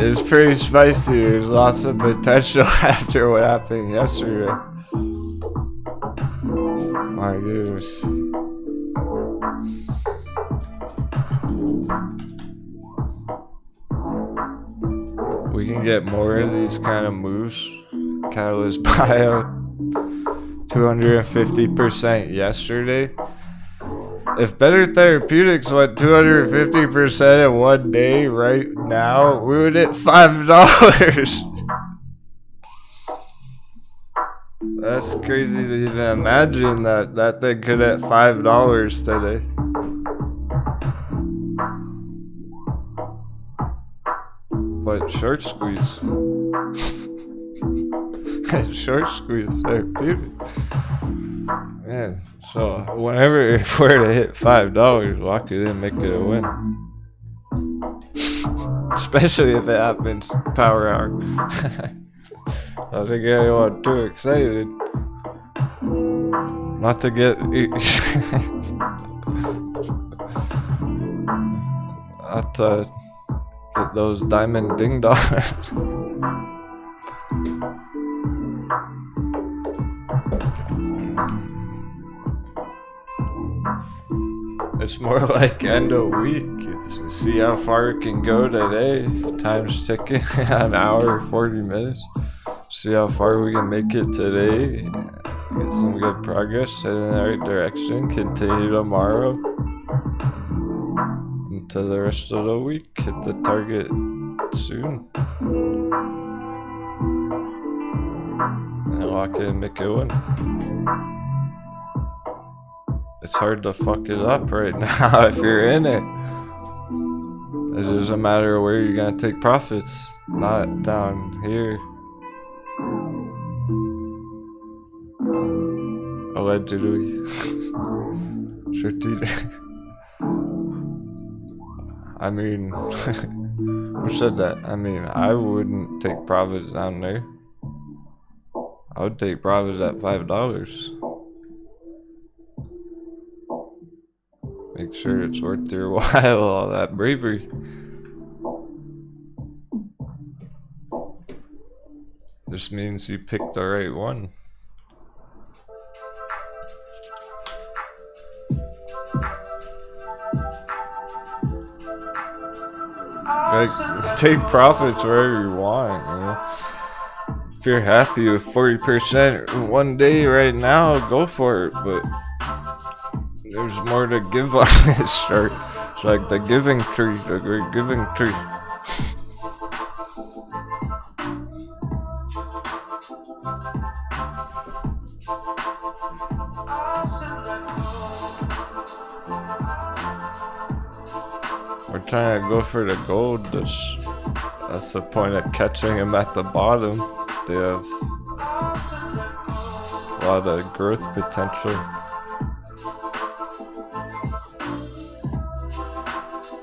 It's pretty spicy. There's lots of potential after what happened yesterday. My goodness. We can get more of these kind of moves. Catalyst bio 250% yesterday. If Better Therapeutics went 250% in one day right now, we would hit $5. That's crazy to even imagine that thing could hit $5 today. But short squeeze. Short squeeze therapeutic. Man, so whenever it were to hit $5, lock it in, make it a win. Especially if it happens power hour. I don't think anyone too excited. Not to get not to get those diamond ding dongs. It's more like end of week. It's, see how far it can go today. Time's ticking. An hour, 40 minutes. See how far we can make it today. Get some good progress. Head in the right direction. Continue tomorrow. Into the rest of the week. Hit the target soon. And lock it and make it win. It's hard to fuck it up right now if you're in it. It doesn't matter where you're gonna take profits, not down here. Allegedly. Strategic. I mean, who said that? I mean, I wouldn't take profits down there. I would take profits at $5. Make sure it's worth your while, all that bravery. This means you picked the right one. Like, take profits wherever you want, you know? If you're happy with 40% one day right now, go for it, but there's more to give on this chart. It's like the giving tree, the great giving tree. We're trying to go for the gold. That's the point of catching him at the bottom. They have a lot of growth potential.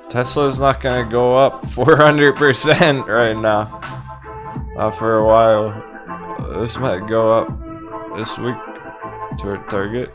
Tesla's not gonna go up 400% right now. Not for a while. This might go up this week to our target.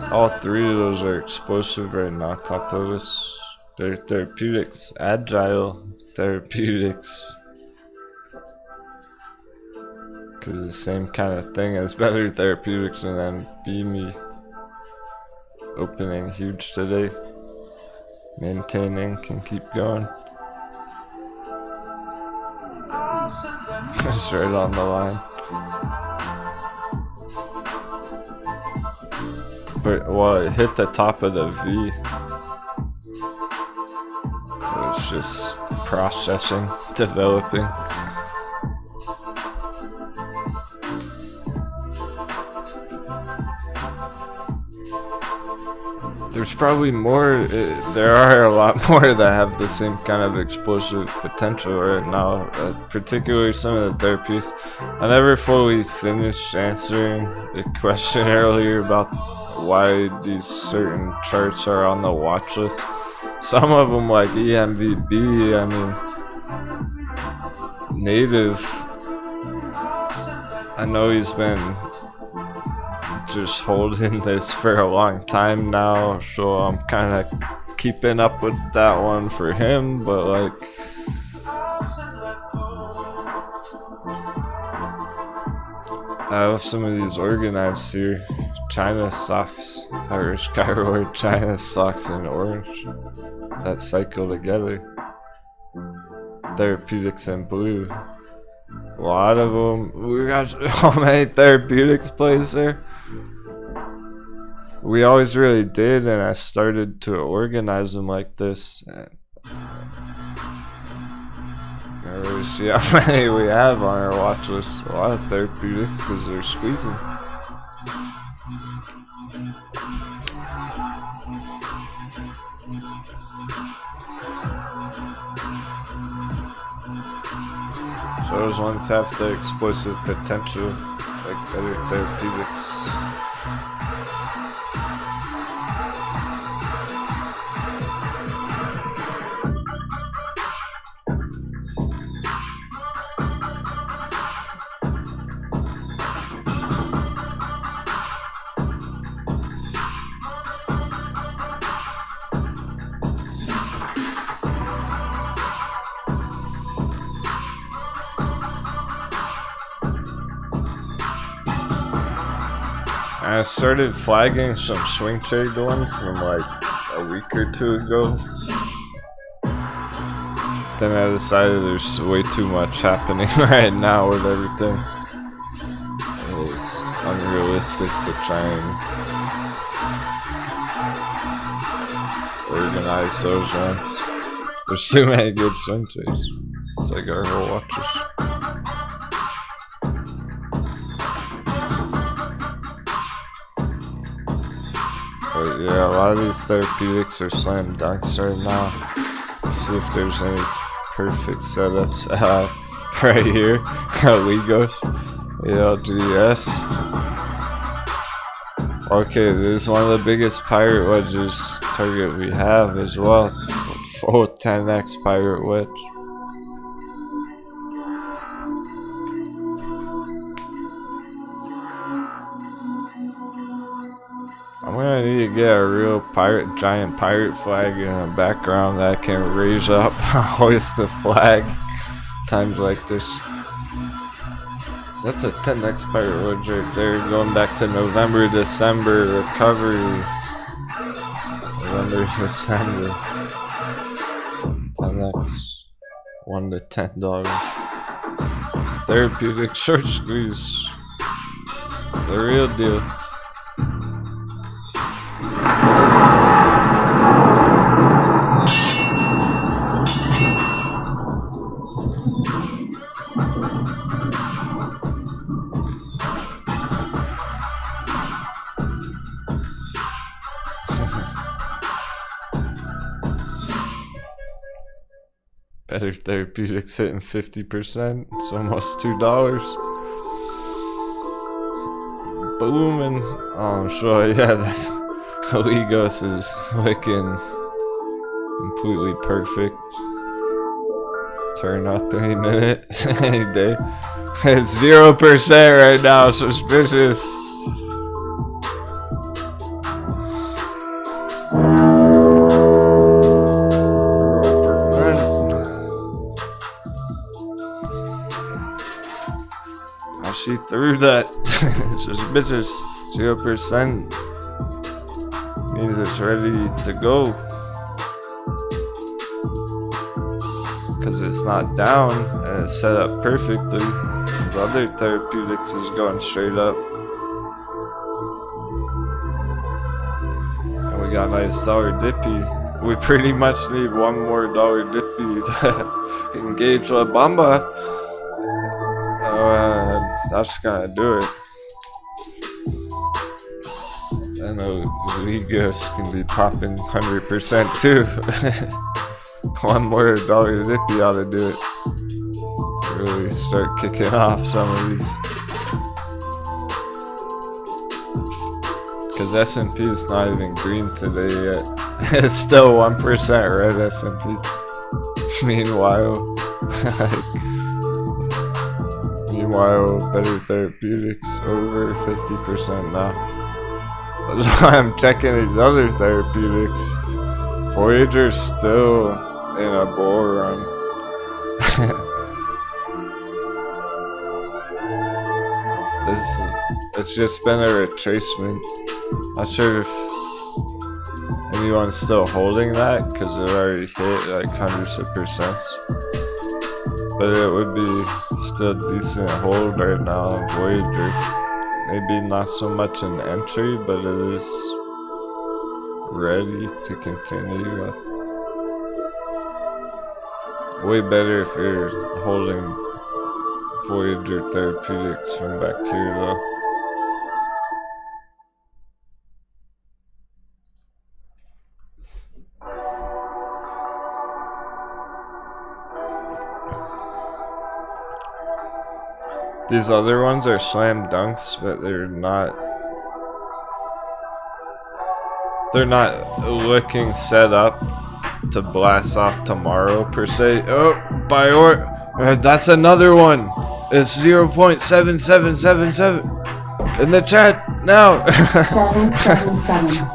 All three of those are explosive right now. Top of us, they're therapeutics, agile therapeutics. Cause the same kind of thing as better therapeutics, and then Beamy opening huge today. Maintaining, can keep going. It's right on the line. But, well, it hit the top of the V. So it's just processing, developing. There's probably more, there are a lot more that have the same kind of explosive potential right now, particularly some of the therapies. I never fully finished answering the question earlier about why these certain charts are on the watch list. Some of them, like EMVB, I mean, Native, I know he's been just holding this for a long time now, so I'm kind of keeping up with that one for him, but like, I have some of these organized here. China stocks, Irish Skyward, China stocks in orange that cycle together. Therapeutics in blue. A lot of them. We got so many therapeutics plays there. We always really did, and I started to organize them like this. I really see how many we have on our watch list. A lot of therapeutics because they're squeezing. So those ones have the explosive potential, like better therapeutics. I started flagging some swing trade ones from like a week or two ago. Then I decided there's way too much happening right now with everything. It's unrealistic to try and organize those ones. There's too many good swing trades. It's like our whole watches. But yeah, a lot of these therapeutics are slam dunks right now. Let's see if there's any perfect setups right here. Legos, LGS. Okay, this is one of the biggest pirate wedges target we have as well. Full 10x pirate wedge. I'm gonna need to get a real giant pirate flag in the background that I can raise up, hoist the flag times like this. So that's a 10x pirate wedge right there, going back to November, December recovery. November, December. 10x, $1 to $10. Therapeutic short squeeze, the real deal. Better therapeutics hitting 50%. It's almost $2. Booming. Oh, I'm sure. Yeah, that's Legos is looking completely perfect. Turn up any minute, any day. It's 0% right now. Suspicious. She threw that. Suspicious. 0% means it's ready to go. Because it's not down and it's set up perfectly. The other therapeutics is going straight up. And we got a nice dollar dippy. We pretty much need one more dollar dippy to engage La Bamba. That's gonna do it. I know Legos can be popping 100% too. One more dollar dippy ought to do it. Really start kicking off some of these Cause S&P is not even green today yet. It's still 1% red S&P. Meanwhile, Better Therapeutics over 50% now. That's why I'm checking these other therapeutics. Voyager's still in a bull run. It's just been a retracement. Not sure if anyone's still holding that because it already hit like hundreds of percents. But it would be still a decent hold right now on Voyager. Maybe not so much an entry, but it is ready to continue. Way better if you're holding Voyager Therapeutics from back here though. These other ones are slam dunks, but they're not looking set up to blast off tomorrow per se. Oh, by or that's another one. It's 0.7777 in the chat now. 777.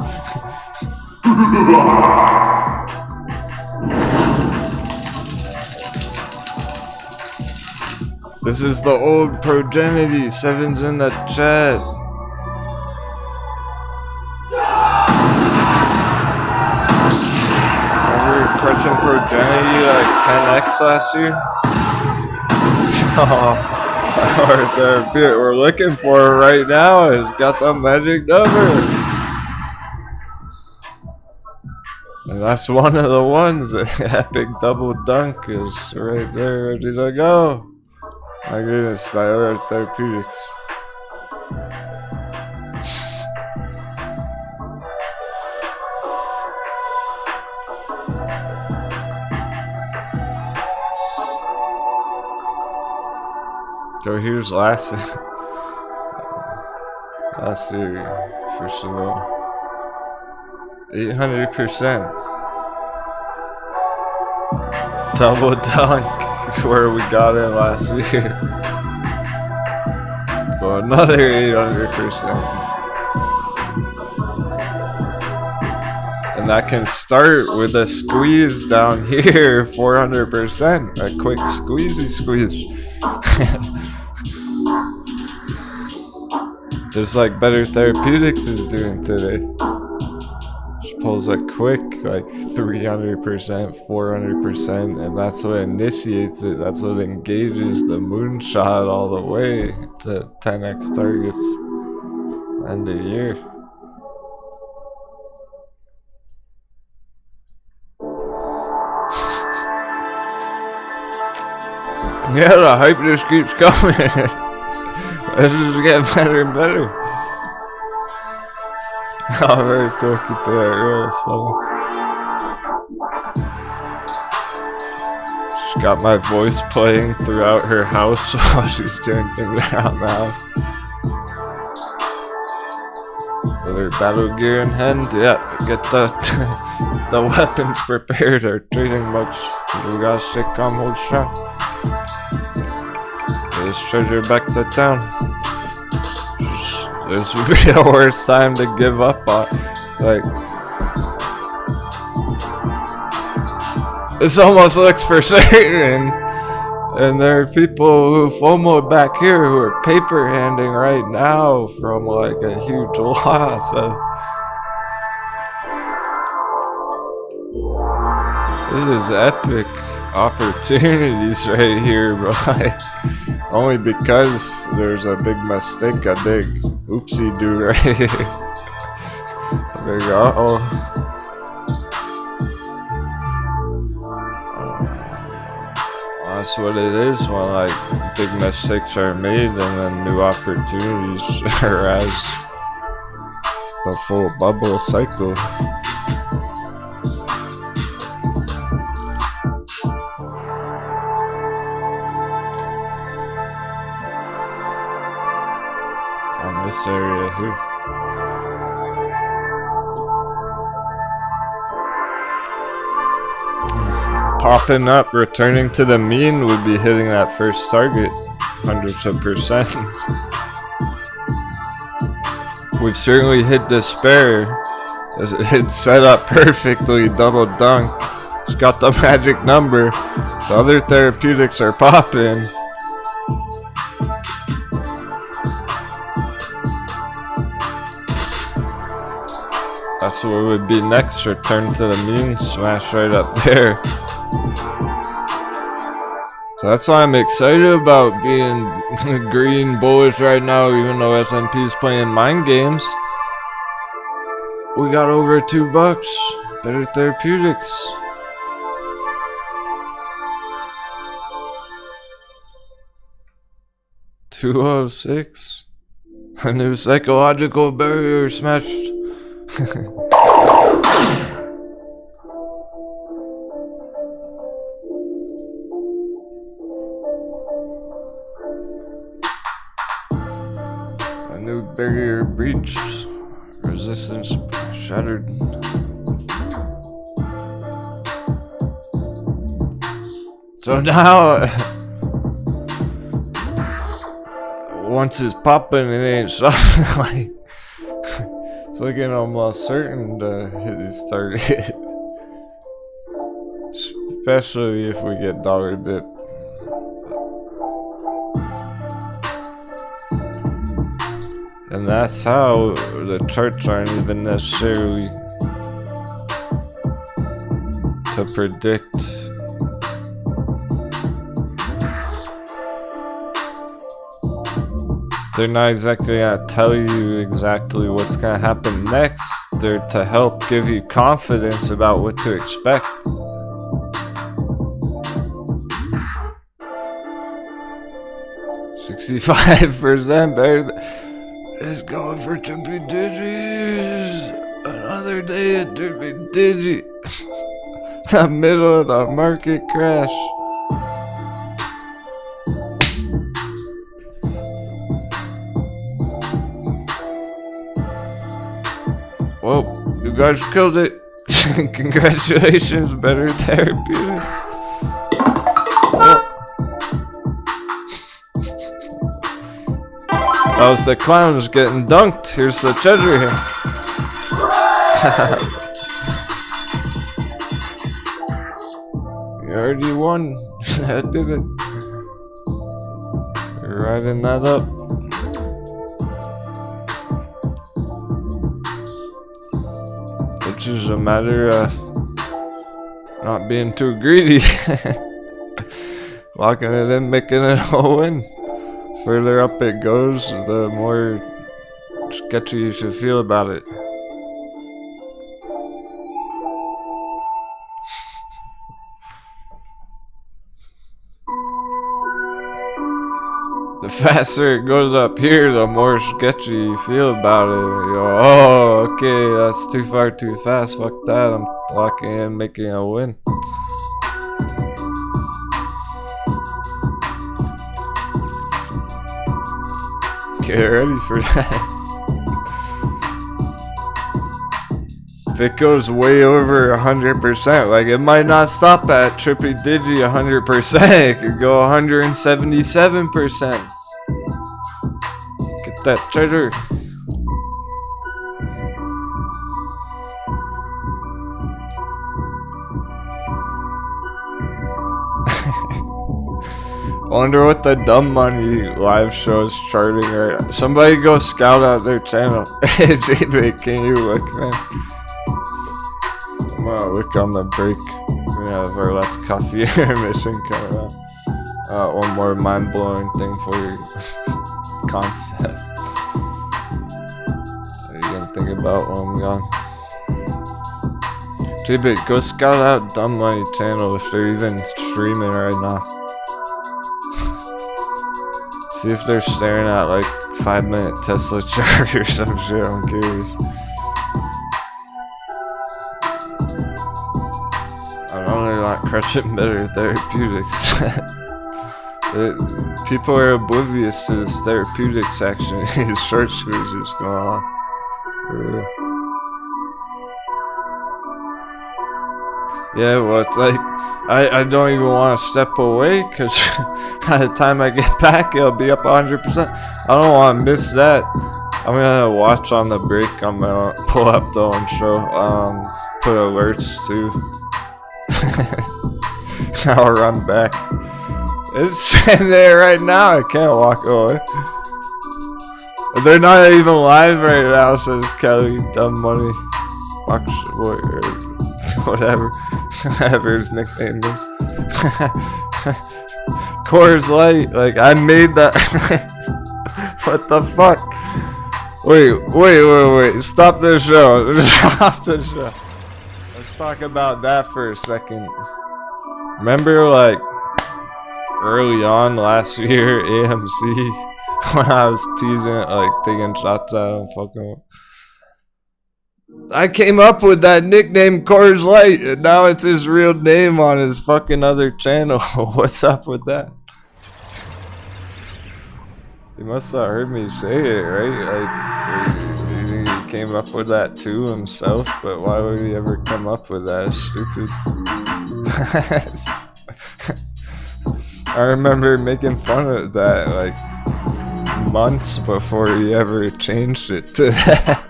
This is the old Progenity. 7's in the chat. Remember crushing Progenity like 10x last year? Oh, we're looking for right now has got the magic number. And that's one of the ones. Epic double dunk is right there, ready to go. My goodness, by Therapeutics. So here's last year, first of all. 800%. Double dunk where we got in last year. Well, another 800%. And that can start with a squeeze down here, 400%. A quick squeeze. Just like Better Therapeutics is doing today. She pulls a quick, like 300%, 400%, and that's what initiates it. That's what engages the moonshot all the way to 10x targets end of year. Yeah, the hype just keeps coming. This is getting better and better. Oh, very cool. Keep that real. It's funny. She's got my voice playing throughout her house while she's doing things around the house. With her battle gear in hand, yeah, get the the weapons prepared. Our trading much. We got shit come hold shot. Get this treasure back to town. This would be the worst time to give up on. Like, this almost looks for certain. And there are people who FOMO back here who are paper handing right now from like a huge loss. This is epic opportunities right here, bro. Only because there's a big mistake, a big oopsie do right here. There you go. Uh-oh. That's what it is when like big mistakes are made and then new opportunities arise. The full bubble cycle. On this area here. popping up, returning to the mean would be hitting that first target hundreds of percent. We've certainly hit despair. It's set up perfectly, double dunk. It's got the magic number. The other therapeutics are popping. That's what would be next. Return to the mean, smash right up there. So that's why I'm excited about being green bullish right now, even though S&P's playing mind games. We got over $2. Better therapeutics. $206. A new psychological barrier smashed. A new barrier breached. Resistance shattered. So now, once it's popping, it ain't stopping. Like, it's looking almost certain to hit this target. Especially if we get dollar dip. And that's how the charts aren't even necessarily to predict. They're not exactly gonna tell you exactly what's gonna happen next. They're to help give you confidence about what to expect. $65% better. It's going for triple digits. Another day at triple digit. The middle of the market crash. Well, you guys killed it. Congratulations, better therapeutics. That was the clowns getting dunked. Here's the treasure here. You already won. I did it. You're riding that up. Which is a matter of not being too greedy. Locking it in, making it all win. Further up it goes, the more sketchy you should feel about it. The faster it goes up here, the more sketchy you feel about it. You go, oh, okay, that's too far too fast. Fuck that, I'm locking in, making a win. Get ready for that. If it goes way over 100%, like it might not stop at triple digit 100%, it could go 177%. Get that treasure. I wonder what the dumb money live show is charting right now. Somebody go scout out their channel. Hey, JB, can you look, man? I'm gonna look on the break. We have our Let's Coffee intermission coming up. One more mind-blowing thing for your concept. What are you gonna think about while I'm gone? JB, go scout out Dumb Money channel if they're even streaming right now. See if they're staring at like 5-minute Tesla chart or some shit, I'm curious. I know they're not crushing better therapeutics. People are oblivious to this therapeutics action. These short squeezes going on. For real. Yeah, well, it's like, I don't even want to step away, because by the time I get back, it'll be up 100%. I don't want to miss that. I'm gonna watch on the break. I'm gonna pull up the own show. Put alerts too. I'll run back. It's sitting there right now. I can't walk away. They're not even live right now, says Kelly. Dumb money. Box boy or whatever. Whatever his nickname is. Coors Light. Like, I made that. What the fuck? Wait. Stop the show. Stop the show. Let's talk about that for a second. Remember, like, early on last year, AMC, when I was teasing it, like, taking shots at him, fucking. I came up with that nickname Coors Light, and now it's his real name on his fucking other channel. What's up with that? He must have heard me say it, right? Like, he came up with that too himself, but why would he ever come up with that? It's stupid. I remember making fun of that, like, months before he ever changed it to that.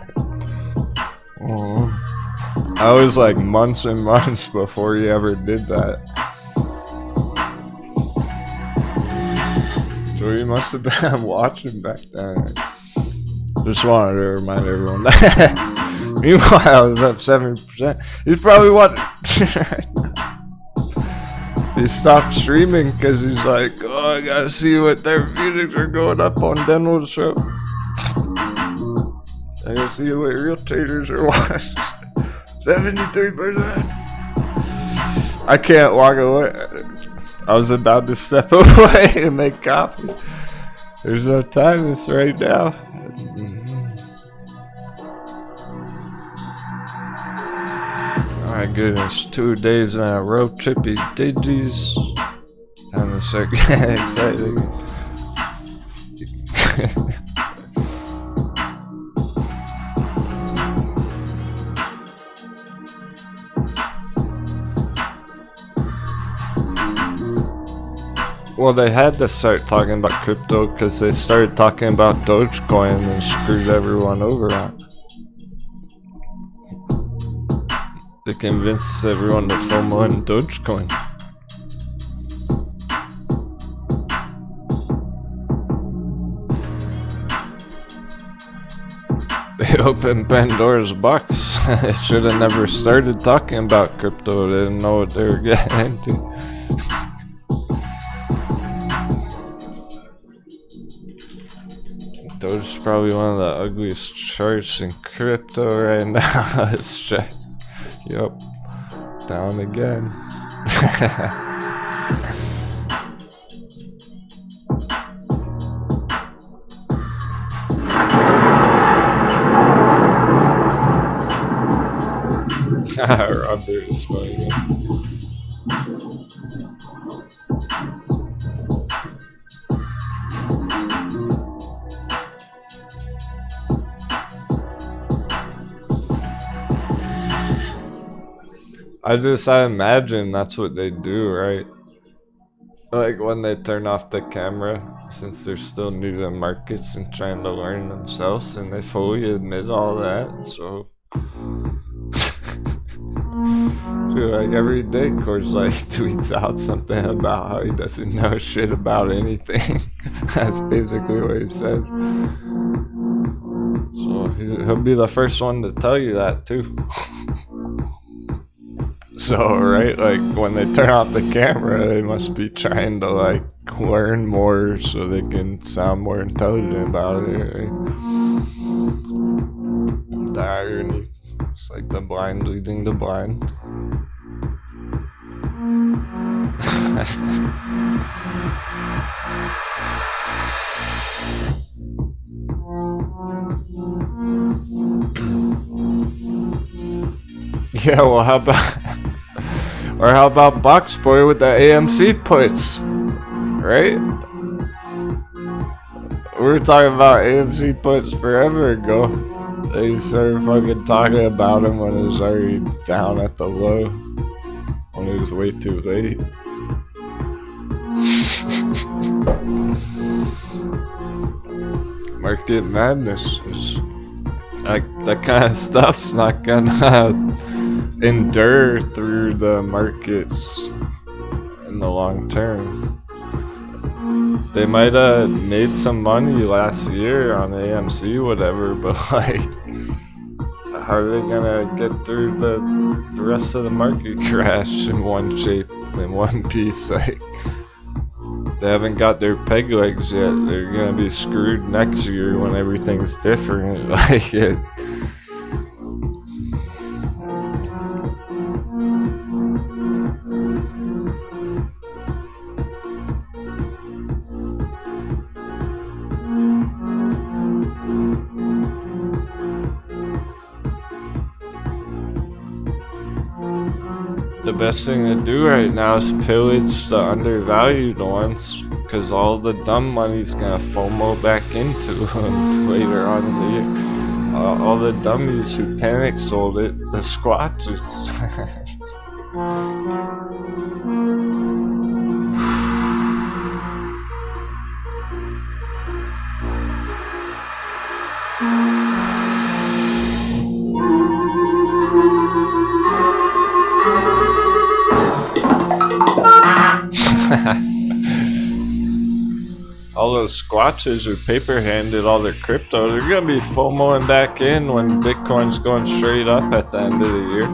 I was like months and months before he ever did that. So he must have been watching back then. Just wanted to remind everyone that. Meanwhile, I was up 7%. He's probably watching right now. He stopped streaming because he's like, oh, I gotta see what therapeutics are going up on Denwo's show. I gotta see what real traders are watching. 73%. I can't walk away. I was about to step away and make coffee. There's no time, it's right now. Oh my goodness, 2 days in a row, trippy digis. Time to start getting excited. Well, they had to start talking about crypto because they started talking about dogecoin and screwed everyone over on it. They convinced everyone to FOMO in dogecoin. They opened Pandora's box. They should have never started talking about crypto. They didn't know what they were getting into. Doge is probably one of the ugliest charts in crypto right now. Let's check. Yep. Down again. Robert is funny. I imagine that's what they do, right? Like when they turn off the camera, since they're still new to markets and trying to learn themselves, and they fully admit all that, so. Dude, like every day, Coors like tweets out something about how he doesn't know shit about anything. That's basically what he says. So he'll be the first one to tell you that too. So, right, like, when they turn off the camera, they must be trying to, like, learn more so they can sound more intelligent about it, right? The irony. It's like the blind leading the blind. Yeah, well, how about... Or how about Box Boy with the AMC puts, right? We were talking about AMC puts forever ago. They started fucking talking about him when it was already down at the low. when it was way too late. Market madness is like that kind of stuff's not gonna endure through the markets in the long term. They might have made some money last year on AMC, whatever, but like, how are they gonna get through the rest of the market crash in one shape, in one piece? Like, they haven't got their peg legs yet. They're gonna be screwed next year when everything's different. Like it. The best thing to do right now is pillage the undervalued ones, because all the dumb money's gonna FOMO back into them later on in the year. All the dummies who panic sold it, the squatches. All those squatches who paper-handed all their crypto, they're gonna be FOMOing back in when Bitcoin's going straight up at the end of the year.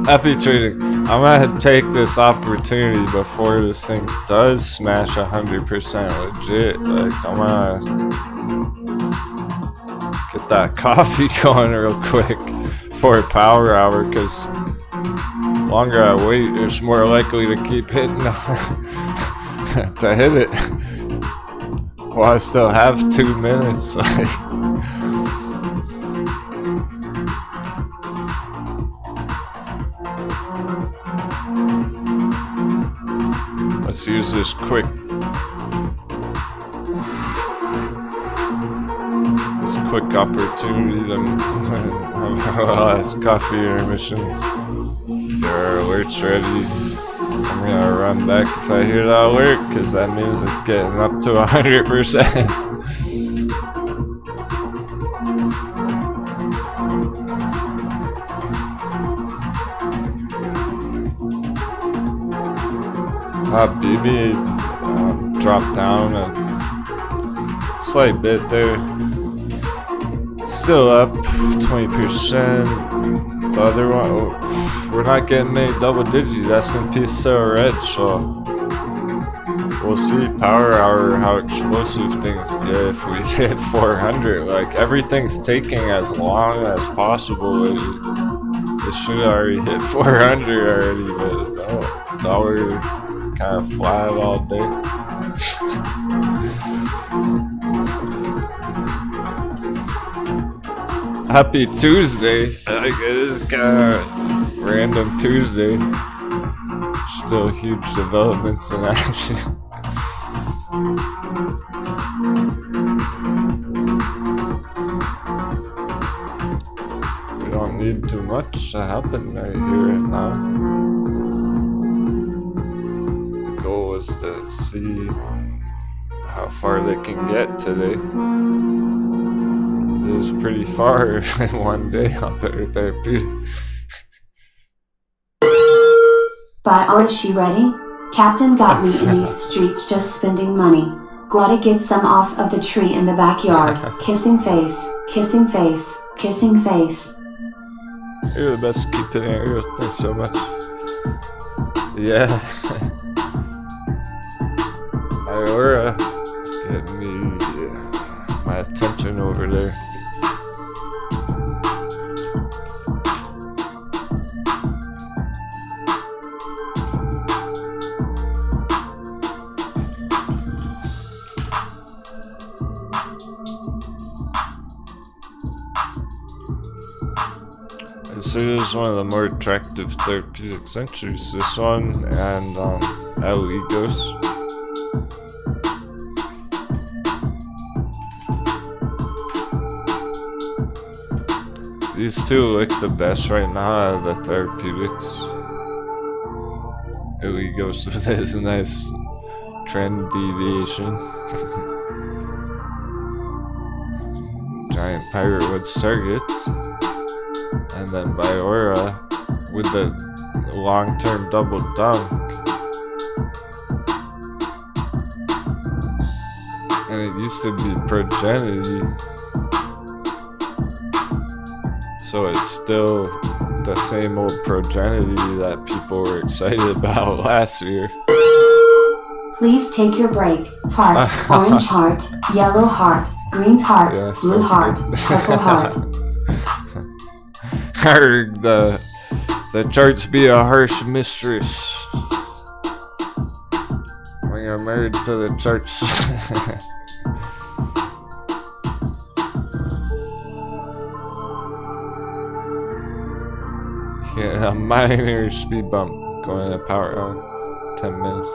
Happy trading. I'm gonna take this opportunity before this thing does smash 100% legit. Like, I'm gonna get that coffee going real quick for a power hour, because the longer I wait, it's more likely to keep hitting to hit it. Well, I still have 2 minutes. Let's use this quick opportunity to have our last coffee intermission. Get our alerts ready. I'm gonna run back if I hear that alert, because that means it's getting up to 100%. BB dropped down a slight bit there. Still up 20%. The other one, we're not getting any double digits. S&P's still red, so we'll see power hour how explosive things get if we hit 400. Like, everything's taking as long as possible. It should already hit 400 already, but no, dollar kind of flat all day. Happy Tuesday. Like, it is kind of random Tuesday. Still huge developments in action. We don't need too much to happen right here and now. The goal is to see how far they can get today. It was pretty far in one day up at therapeutic. Bye, or is she ready? Captain got me in these streets just spending money. Gotta get some off of the tree in the backyard. Kissing face, kissing face, kissing face. You're the best keeping it real. Thanks so much. Yeah. My aura getting me my attention over there. This is one of the more attractive therapeutic centers. This one and Elliottician. These two look the best right now out of the therapeutics. Illy goes with this nice trend deviation. Giant pirate with targets. And then Biora with the long-term double dunk. And it used to be Progenity. So it's still the same old Progenity that people were excited about last year. Please take your break. Heart, orange heart, yellow heart, green heart, Yeah, blue sounds heart, good. purple heart. Heard the charts be a harsh mistress. When you're married to the charts. Yeah, a minor speed bump going at power hour. 10 minutes.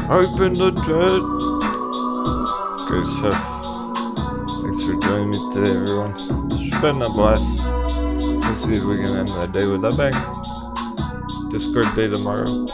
Open the dread. Great stuff. Thanks for joining me today, everyone. It's been a blast. Let's see if we can end the day with a bang. Discord day tomorrow.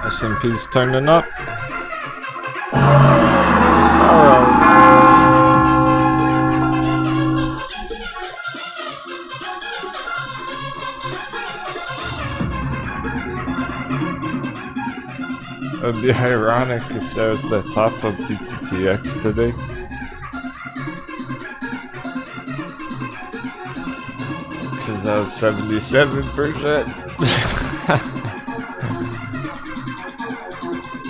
S&P's turning up. It would be ironic if that was the top of BTTX today. Because that was 77%.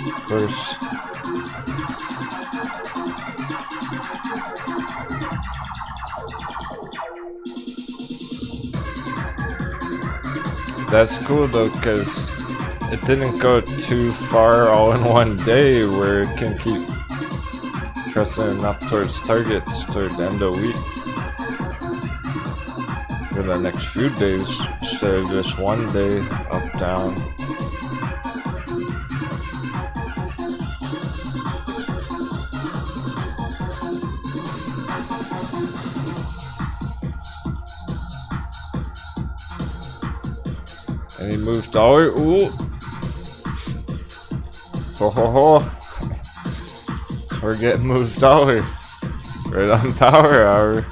Of course. That's cool though, because it didn't go too far all in one day where it can keep pressing up towards targets toward the end of the week for the next few days instead of just one day up down. And he moved dollar. Ooh. Ho ho ho. We're getting moved dollar. Right on power hour.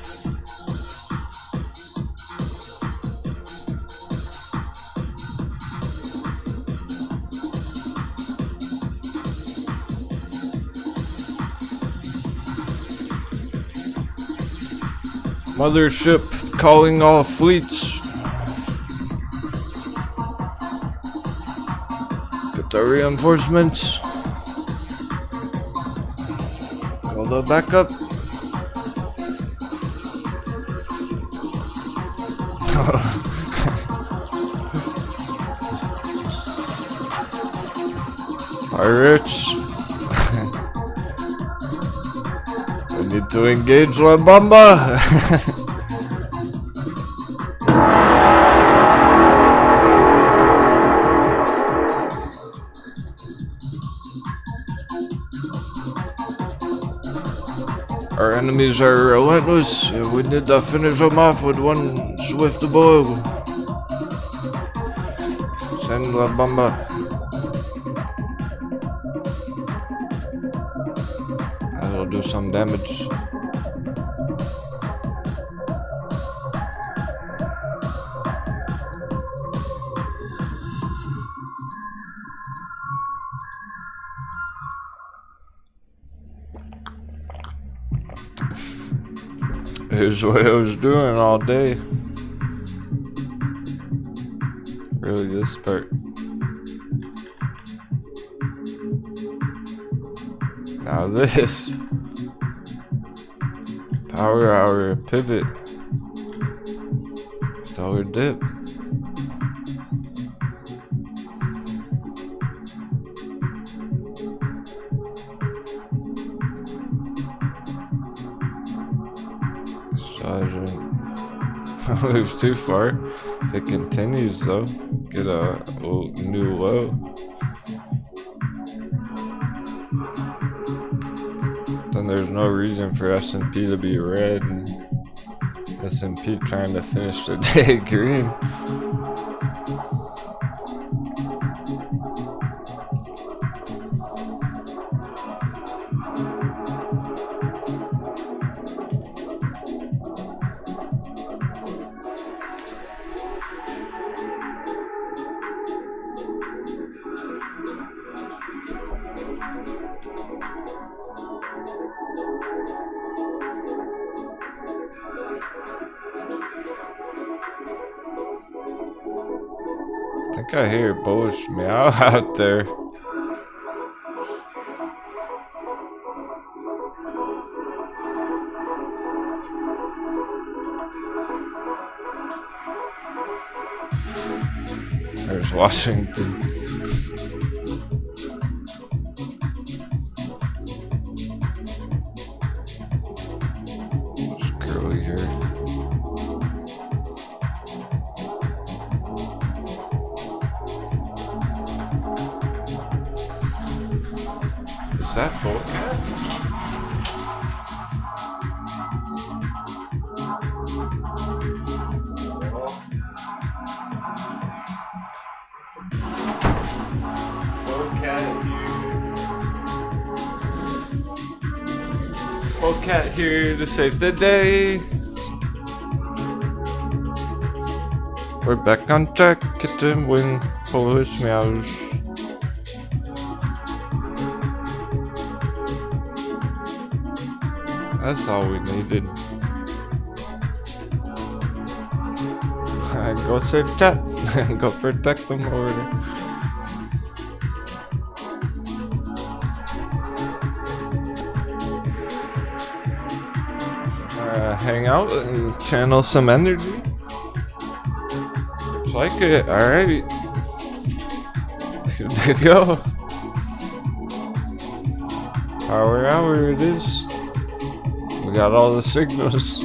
Mothership calling all fleets. Get the reinforcements. Hold the backup. Pirates. We need to engage La Bamba. Our enemies are relentless. We need to finish them off with one swift blow. Send La Bamba. That'll do some damage. Here's what I was doing all day. Really, this part. Now this. Power hour pivot. Dollar dip. Move too far. If it continues though, get a new low. Then there's no reason for S&P to be red and S&P trying to finish the day green. I think I hear bullish meow out there. There's Washington. There's Curly here. Is that bullcat? Cat here to save the day. We're back on track. Captain win. Bullish meows. That's all we needed. Go save chat. Go protect them over there. Hang out and channel some energy. Looks like it. Alright. Good to go. Power hour it is. We got all the signals.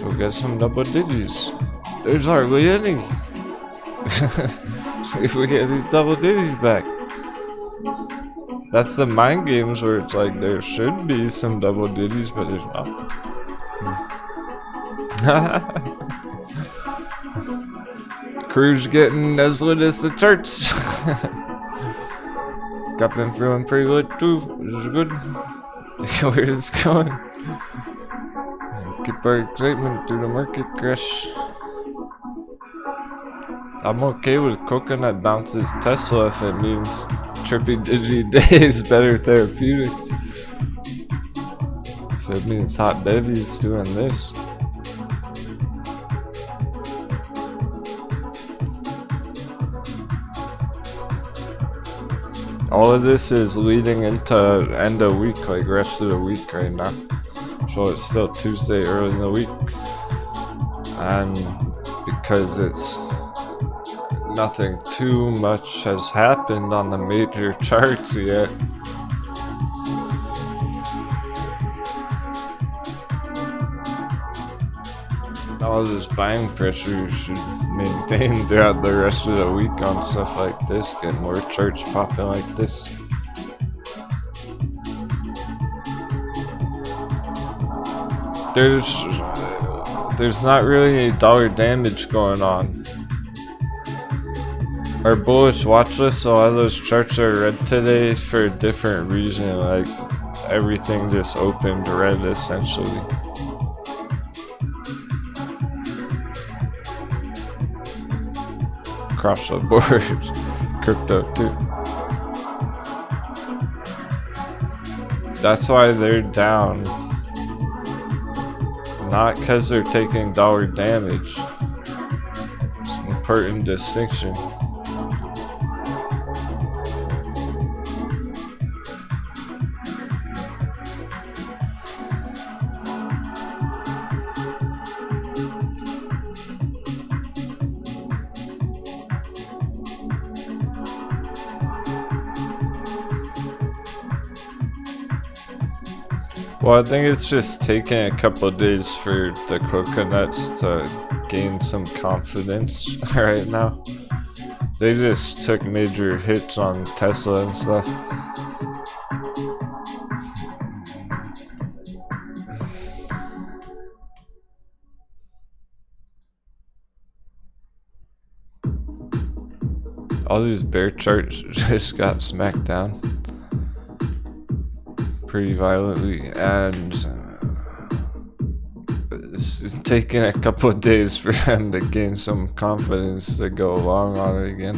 We'll get some double digits. There's hardly any. If we get these double digits back. That's the mind games where it's like there should be some double digits, but there's not. Crew's getting as lit as the church. Got been feeling pretty lit too, which is good. Where it's going. Keep our excitement through the market crash. I'm okay with coconut bounces Tesla if it means trippy digi days better therapeutics. If it means hot bevies doing this. All of this is leading into end of week, like rest of the week right now. So it's still Tuesday early in the week. And because it's nothing too much has happened on the major charts yet. All this buying pressure should maintain throughout the rest of the week on stuff like this, get more charts popping like this. There's not really any dollar damage going on. Our bullish watch list, so all those charts are red today for a different reason, like everything just opened red essentially. Across the board, crypto too. That's why they're down. Not because they're taking dollar damage. It's an important distinction. Well, I think it's just taking a couple of days for the coconuts to gain some confidence right now. They just took major hits on Tesla and stuff. All these bear charts just got smacked down pretty violently, and it's taking a couple of days for them to gain some confidence to go long on it again.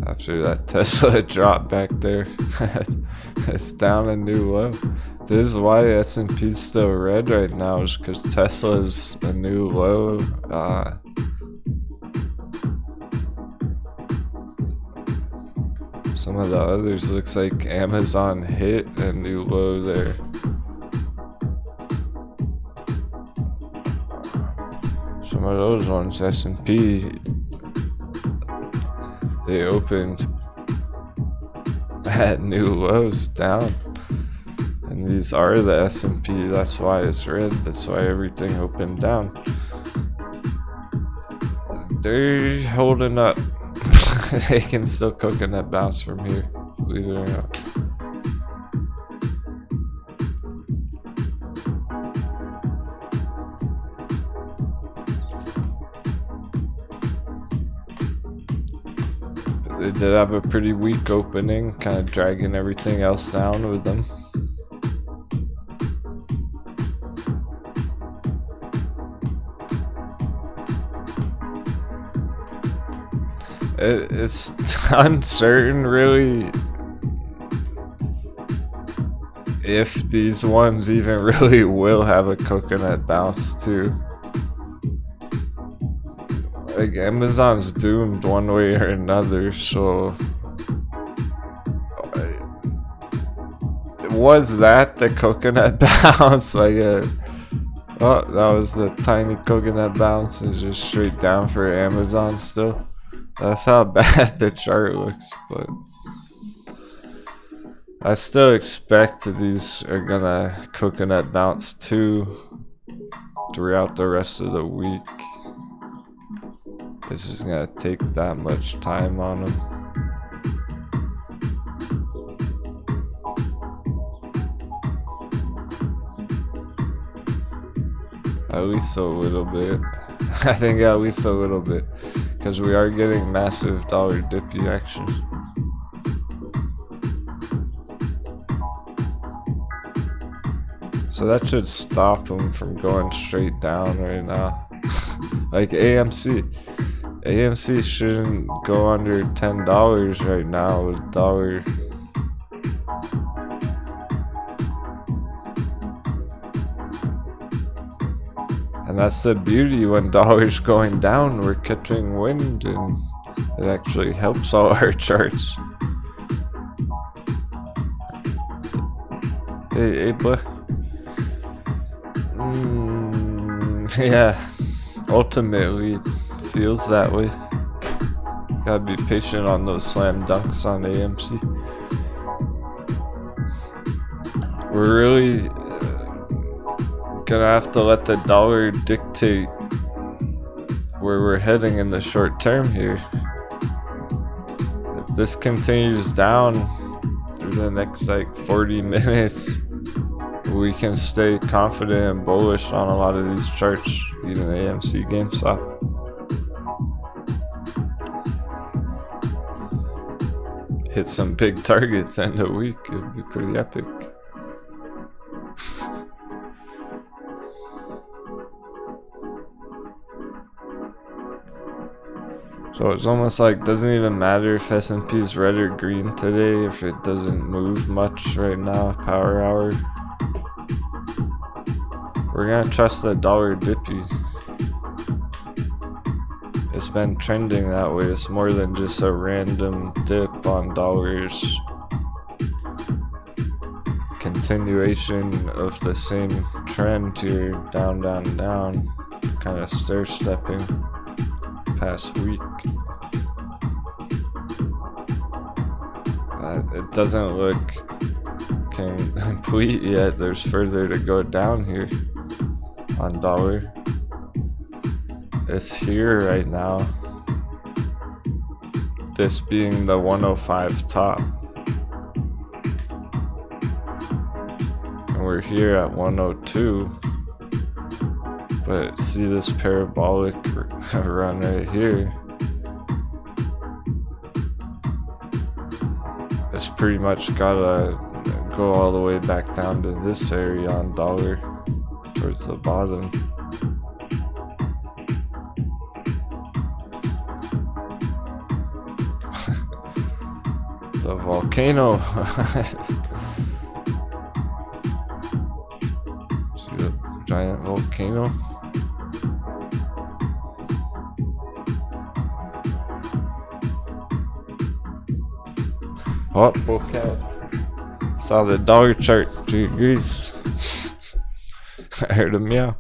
After that Tesla drop back there, it's down a new low. This is why S&P is still red right now, is because Tesla is a new low. Some of the others looks like Amazon hit a new low there. Some of those ones, S&P, they opened at new lows down. And these are the S&P, that's why it's red, that's why everything opened down. They're holding up. They can still coconut bounce from here, believe it or not. They did have a pretty weak opening, kind of dragging everything else down with them. It's uncertain, really, if these ones even really will have a coconut bounce too. Like, Amazon's doomed one way or another, so was that the coconut bounce? Like, oh, that was the tiny coconut bounce. It's just straight down for Amazon still. That's how bad the chart looks, but I still expect that these are gonna coconut bounce too throughout the rest of the week. It's just gonna take that much time on them. At least a little bit. I think at least a little bit. Because we are getting massive dollar dippy action. So that should stop them from going straight down right now. Like AMC. AMC shouldn't go under $10 right now with dollar. And that's the beauty, when dollar's going down, we're catching wind, and it actually helps all our charts. Hey, boy. Yeah, ultimately it feels that way. Gotta be patient on those slam dunks on AMC. We're really gonna have to let the dollar dictate where we're heading in the short term here. If this continues down through the next like 40 minutes, we can stay confident and bullish on a lot of these charts, even AMC, GameStop. Hit some big targets end of week, it'd be pretty epic. So it's almost like, doesn't even matter if S&P's red or green today if it doesn't move much right now, power hour. We're gonna trust the dollar dippy. It's been trending that way. It's more than just a random dip on dollars. Continuation of the same trend here, down, down, down. Kind of stair stepping past week. It doesn't look complete yet. There's further to go down here on dollar. It's here right now. This being the 105 top. And we're here at 102. But see this parabolic run right here? It's pretty much gotta go all the way back down to this area on dollar towards the bottom. The volcano. See the giant volcano? Oh, okay. Saw the dollar chart, 2 degrees. I heard a meow.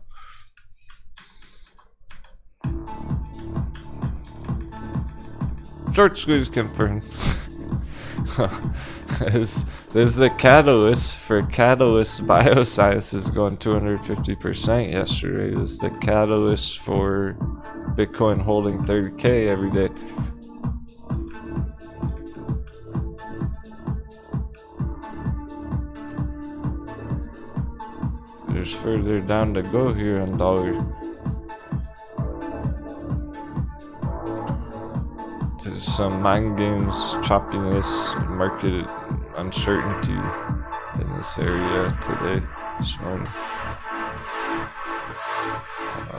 Short squeeze confirmed. This is the catalyst for Catalyst Biosciences going 250% yesterday. This is the catalyst for Bitcoin holding 30K every day. There's further down to go here on dollar. There's some mind games, choppiness, market uncertainty in this area today, this morning.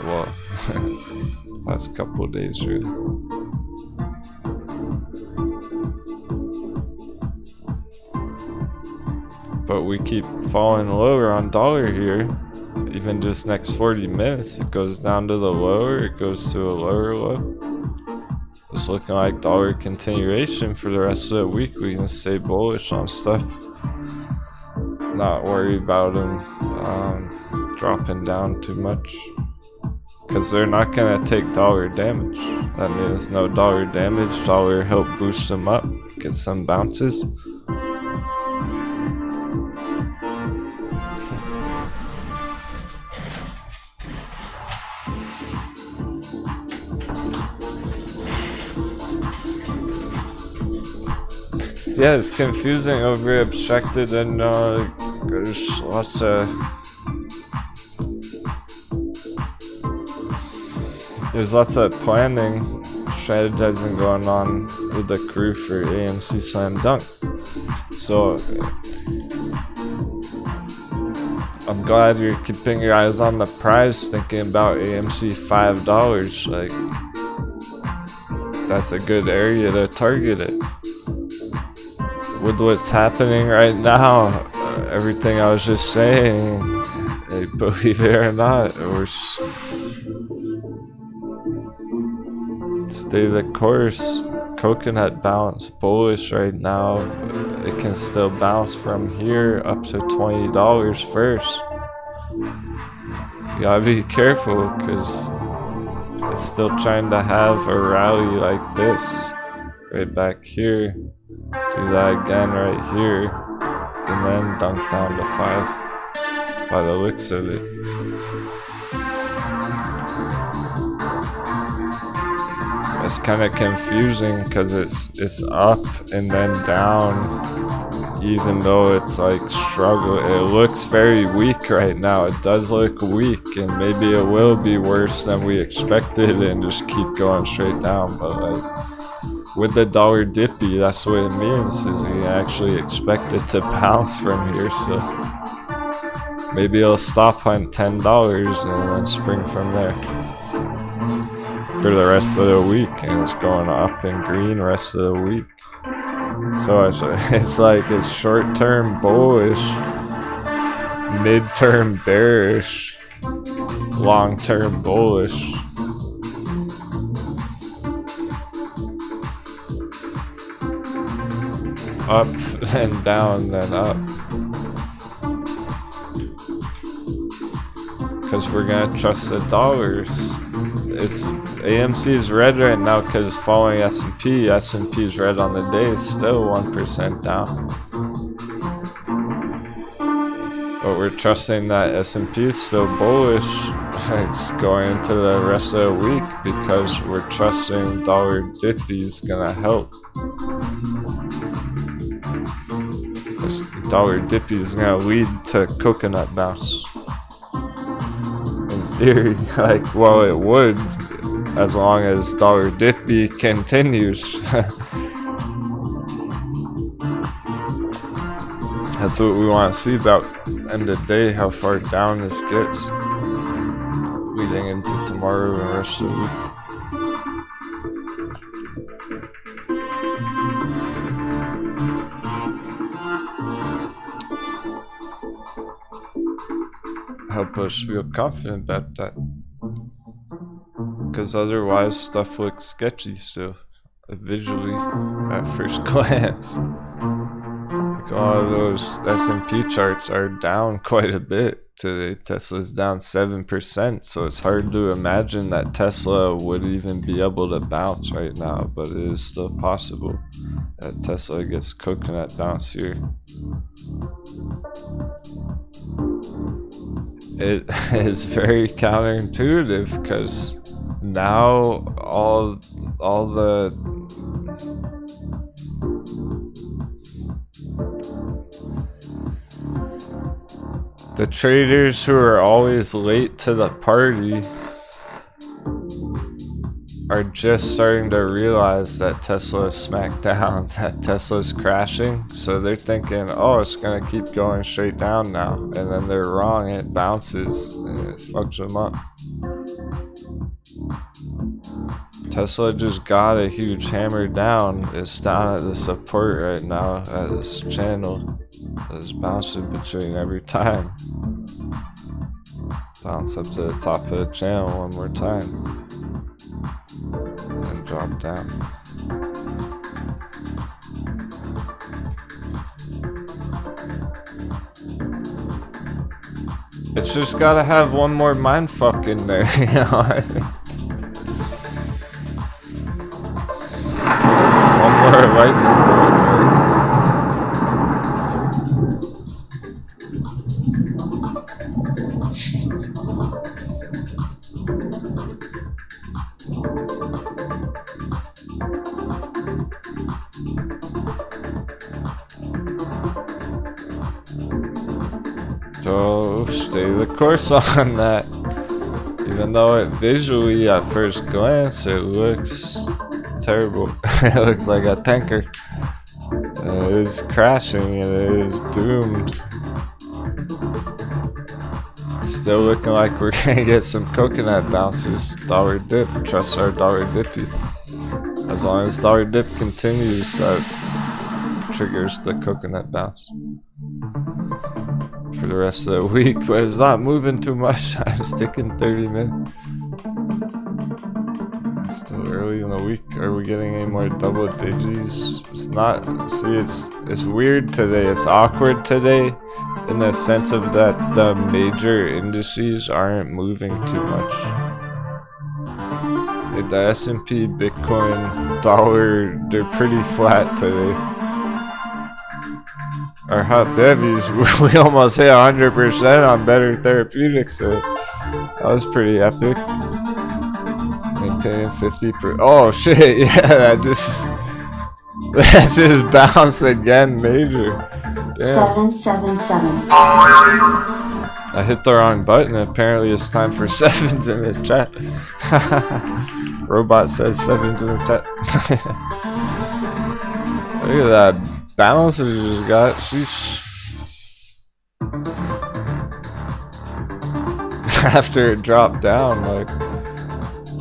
Well, last couple of days really. But we keep falling lower on dollar here. Even just next 40 minutes, it goes down to the lower, it goes to a lower low. It's looking like dollar continuation for the rest of the week. We can stay bullish on stuff. Not worry about them dropping down too much. Because they're not going to take dollar damage. That means no dollar damage. Dollar help boost them up, get some bounces. Yeah, it's confusing over abstracted, and there's lots of planning, strategizing going on with the crew for AMC Slam Dunk. So I'm glad you're keeping your eyes on the prize, thinking about AMC $5. Like, that's a good area to target it. With what's happening right now, everything I was just saying, believe it or not, stay the course. Coconut bounce bullish right now. It can still bounce from here up to $20 first. You gotta be careful because it's still trying to have a rally like this right back here. Do that again right here, and then dunk down to 5 by the looks of it. It's kind of confusing because it's up and then down, even though it's like struggle. It looks very weak right now. It does look weak, and maybe it will be worse than we expected and just keep going straight down. But like, with the dollar dippy, that's what it means, is you actually expect it to bounce from here. So maybe it'll stop on $10 and then spring from there for the rest of the week, and it's going up in green rest of the week. So it's like it's short-term bullish, mid-term bearish, long-term bullish. Up, then down, then up. Because we're gonna trust the dollars. It's AMC's red right now because it's following S&P. S&P's red on the day. It's still 1% down. But we're trusting that S&P is still bullish. It's going into the rest of the week because we're trusting dollar dippy's gonna help. Dollar dippy is gonna lead to coconut bounce. In theory, like, well, it would, as long as dollar dippy continues. That's what we want to see about end of day, how far down this gets, leading into tomorrow and the rest of the week. Help us feel confident about that, because otherwise stuff looks sketchy still, visually at first glance. Like, all of those S&P charts are down quite a bit today. Tesla's down 7%, so it's hard to imagine that Tesla would even be able to bounce right now, but it is still possible that Tesla gets coconut bounce here. It is very counterintuitive because now all the traders who are always late to the party are just starting to realize that Tesla is smacked down, that Tesla's crashing. So they're thinking, oh, it's gonna keep going straight down now. And then they're wrong, it bounces and it fucks them up. Tesla just got a huge hammer down. It's down at the support right now at this channel. It's bouncing between every time. Bounce up to the top of the channel one more time. And drop down. It's just gotta have one more mindfuck in there, you know what I mean? One more lightning bolt, So stay the course on that. Even though it visually at first glance it looks terrible. It looks like a tanker. It is crashing and it is doomed. Still looking like we're gonna get some coconut bounces. Dollar dip. Trust our dollar dippy. As long as dollar dip continues, that triggers the coconut bounce for the rest of the week, but it's not moving too much. I'm sticking 30 minutes. It's still early in the week. Are we getting any more double digis? It's not. See, it's weird today. It's awkward today in the sense of that the major indices aren't moving too much. Like the S&P, Bitcoin, dollar, they're pretty flat today. Our hot bevies, we almost hit 100% on better therapeutics. So that was pretty epic. Maintaining 50%. Oh shit! Yeah, that just bounced again, major. Damn. 777. I hit the wrong button. Apparently, it's time for sevens in the chat. Robot says sevens in the chat. Look at that. Balance that you just got, sheesh. After it dropped down, like,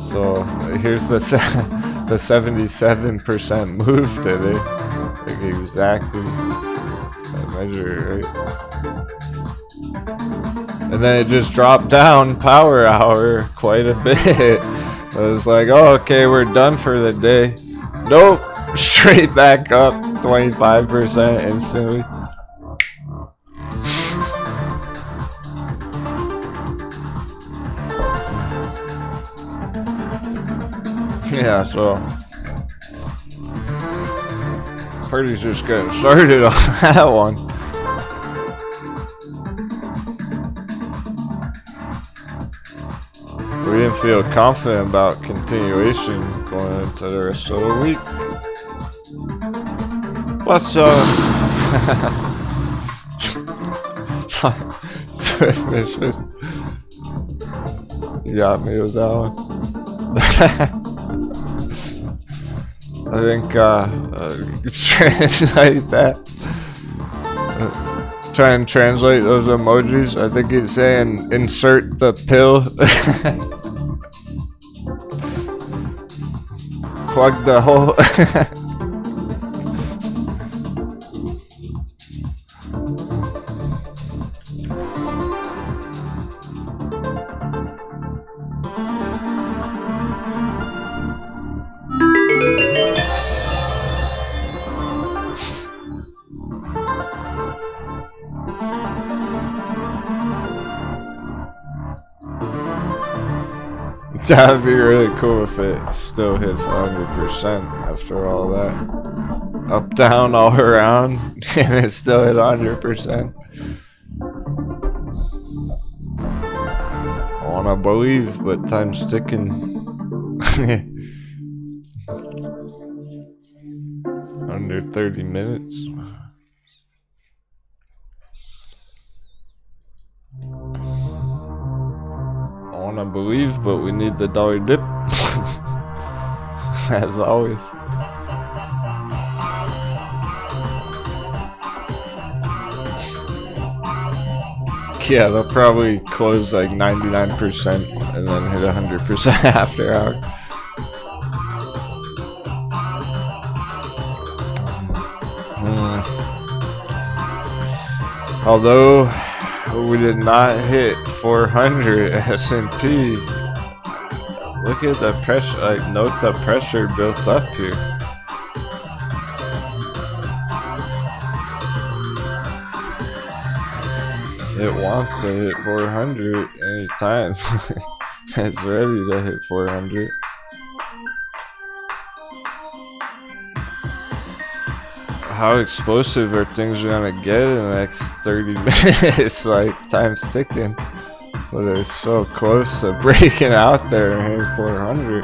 so here's the 77% move today, like exactly that measure, right? And then it just dropped down power hour quite a bit. I was like, oh, okay, we're done for the day. Nope, straight back up. 25% instantly. Yeah, so party's just getting started on that one. We didn't feel confident about continuation going into the rest of the week. Plus, Swift mission. You got me with that one. I think, translate that. Try and translate those emojis. I think he's saying insert the pill. Plug the hole. That'd be really cool if it still hits 100% after all that. Up, down, all around, and it still hit 100%. I wanna believe, but time's ticking. Under 30 minutes. I wanna believe, but we need the dollar dip. as always. Yeah, they'll probably close like 99% and then hit 100% after hour. Although we did not hit 400 S&P, look at the pressure, like note the pressure built up here. It wants to hit 400 anytime. It's ready to hit 400. How explosive are things gonna get in the next 30 minutes? Like, time's ticking. But it's so close to breaking out there and hitting 400.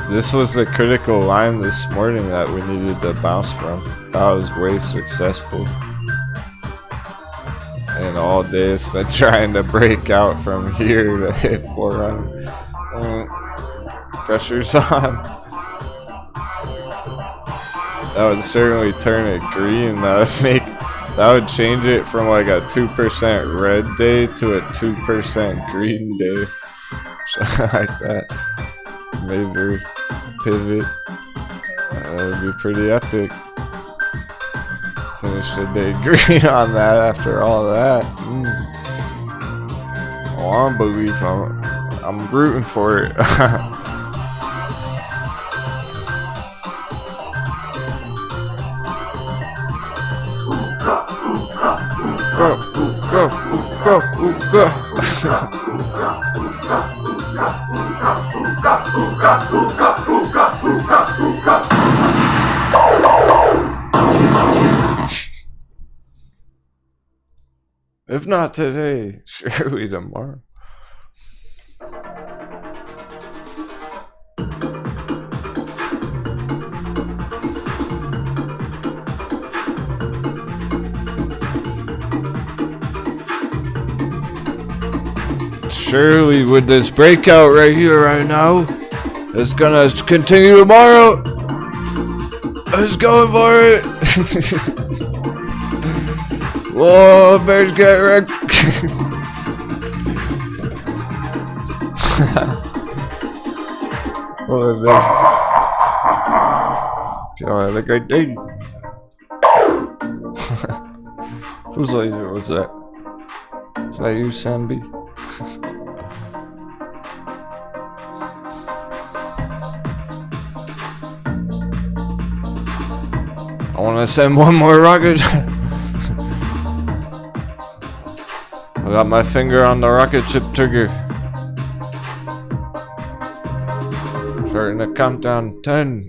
This was the critical line this morning that we needed to bounce from. That was way successful. And all day it's been trying to break out from here to hit 400. Pressure's on. That would certainly turn it green. That would change it from like a 2% red day to a 2% green day. Like that. Maybe pivot. That would be pretty epic. Finish the day green on that after all that. Oh, I don't believe I'm rooting for it. Go, go, go, go. If not today, surely tomorrow. Surely with this breakout right here right now, it's gonna continue tomorrow. Let's go for it. Whoa, bears get wrecked. What is that? Oh, have a great day. Whose laser was that? Is that you, Samby? I want to send one more rocket. I got my finger on the rocket ship trigger. Starting to count down 10.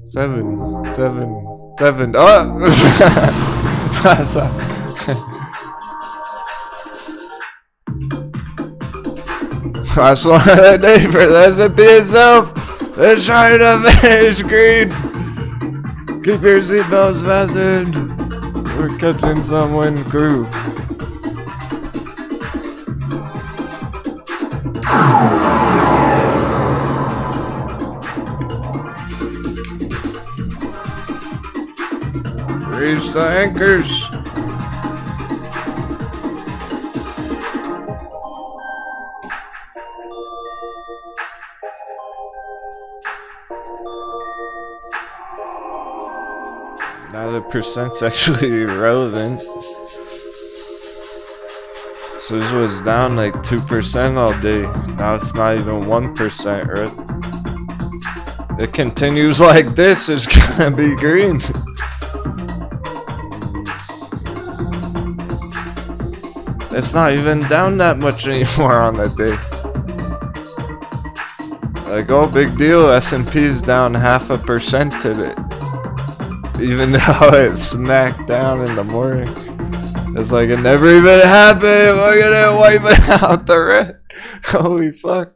7, 7, 7. Oh! Last one of the day for the S&P itself. It's trying to finish green. Keep your seatbelts fastened. We're catching some wind crew. Reach the anchors. Now the percent's actually irrelevant. So this was down like 2% all day. Now it's not even 1%, right? It continues like this, it's gonna be green. It's not even down that much anymore on that day. Like, oh, big deal, S&P's down 0.5% today. Even though it smacked down in the morning. It's like it never even happened. Look at it wiping out the red. Holy fuck.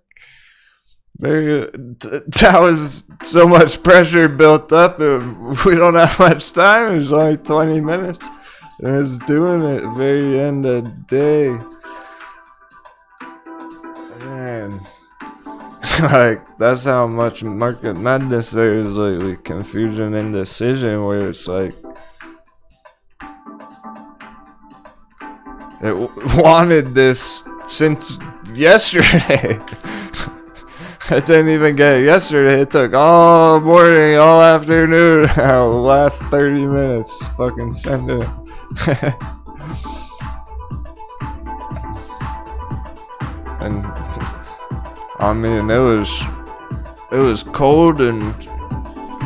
That was so much pressure built up. We don't have much time. It was only 20 minutes. And I was doing it very end of the day. Man. Like, that's how much market madness there is lately. Confusion and indecision, where it's like it wanted this since yesterday. I didn't even get it yesterday. It took all morning, all afternoon, the last 30 minutes. Fucking send it. And I mean, it was cold and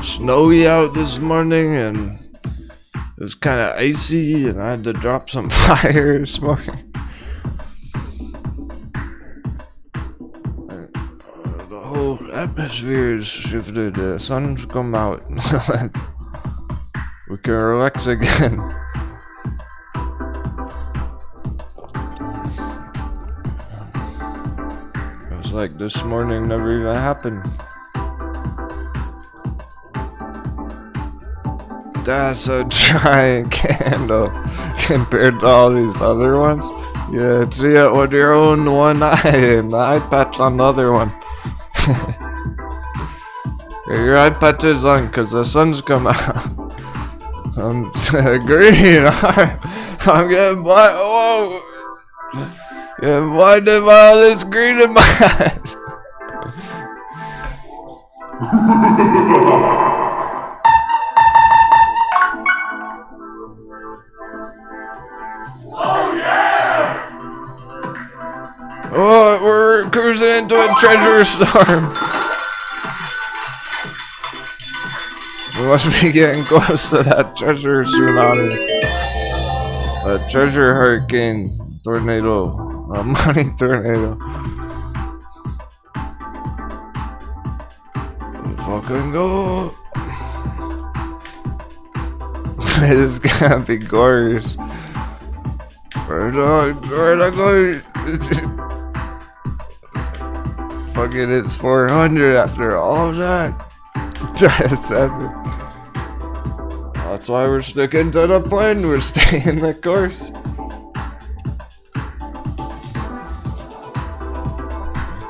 snowy out this morning, and it was kind of icy, and I had to drop some fire this morning. The whole atmosphere is shifted. The sun's come out. We can relax again. Like this morning never even happened. That's a giant candle compared to all these other ones. Yeah, see it with your own one eye and the eye patch on the other one. Yeah, your eye patch is on because the sun's come out. I'm green. I'm getting blind. Whoa. Yeah, why did all this green in my eyes? Oh yeah! Oh, we're cruising into a treasure storm. We must be getting close to that treasure tsunami. A treasure hurricane tornado. A money tornado. Fucking go. It is gonna be glorious. Where'd I go? Fucking it's 400 after all of that. That's epic. That's why we're sticking to the plan. We're staying the course.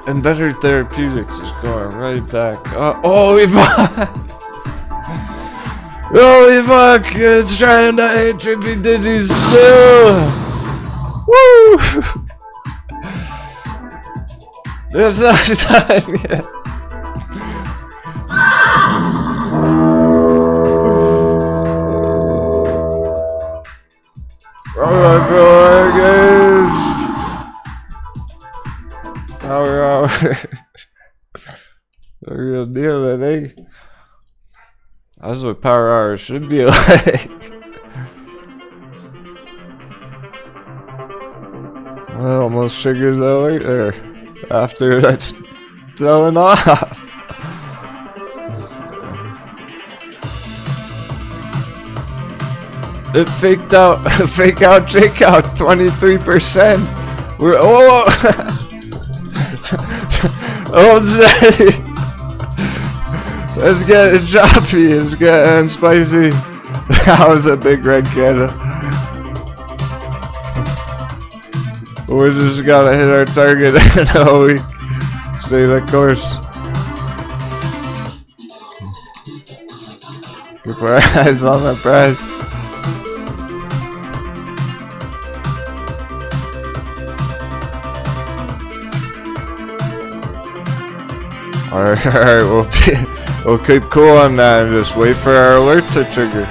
And Better Therapeutics is going right back. Holy fuck! Holy fuck! It's trying to hit trippy digits still! Woo! It's not time yet. Alright, bro, guys. Power hour. The real deal, man, eh? That's what power hour should be like. Well, almost triggered though right there. After that's selling off. It faked out, fake out, shake out, 23%. We're, oh! Oh, steady. Let's get it choppy, it's getting spicy. That was a big red candle. We just gotta hit our target in a week. Stay the course. Keep our eyes on the prize. Alright, we'll keep cool on that and just wait for our alert to trigger.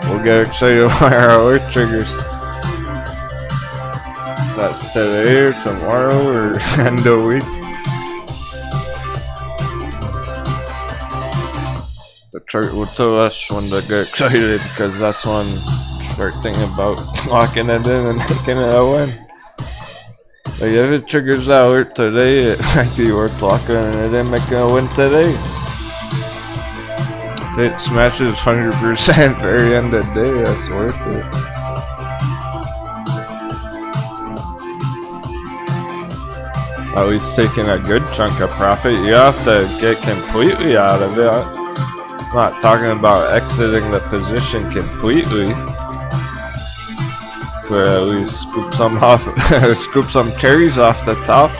We'll get excited when our alert triggers. That's today or tomorrow or end of week. The chart will tell us when to get excited, because that's when start thinking about locking it in and making it a win. Like if it triggers that alert today, it might be worth locking it in, making a win today. If it smashes 100% very end of the day, that's worth it. At least taking a good chunk of profit. You have to get completely out of it. I'm not talking about exiting the position completely. But at least scoop some off, scoop some cherries off the top.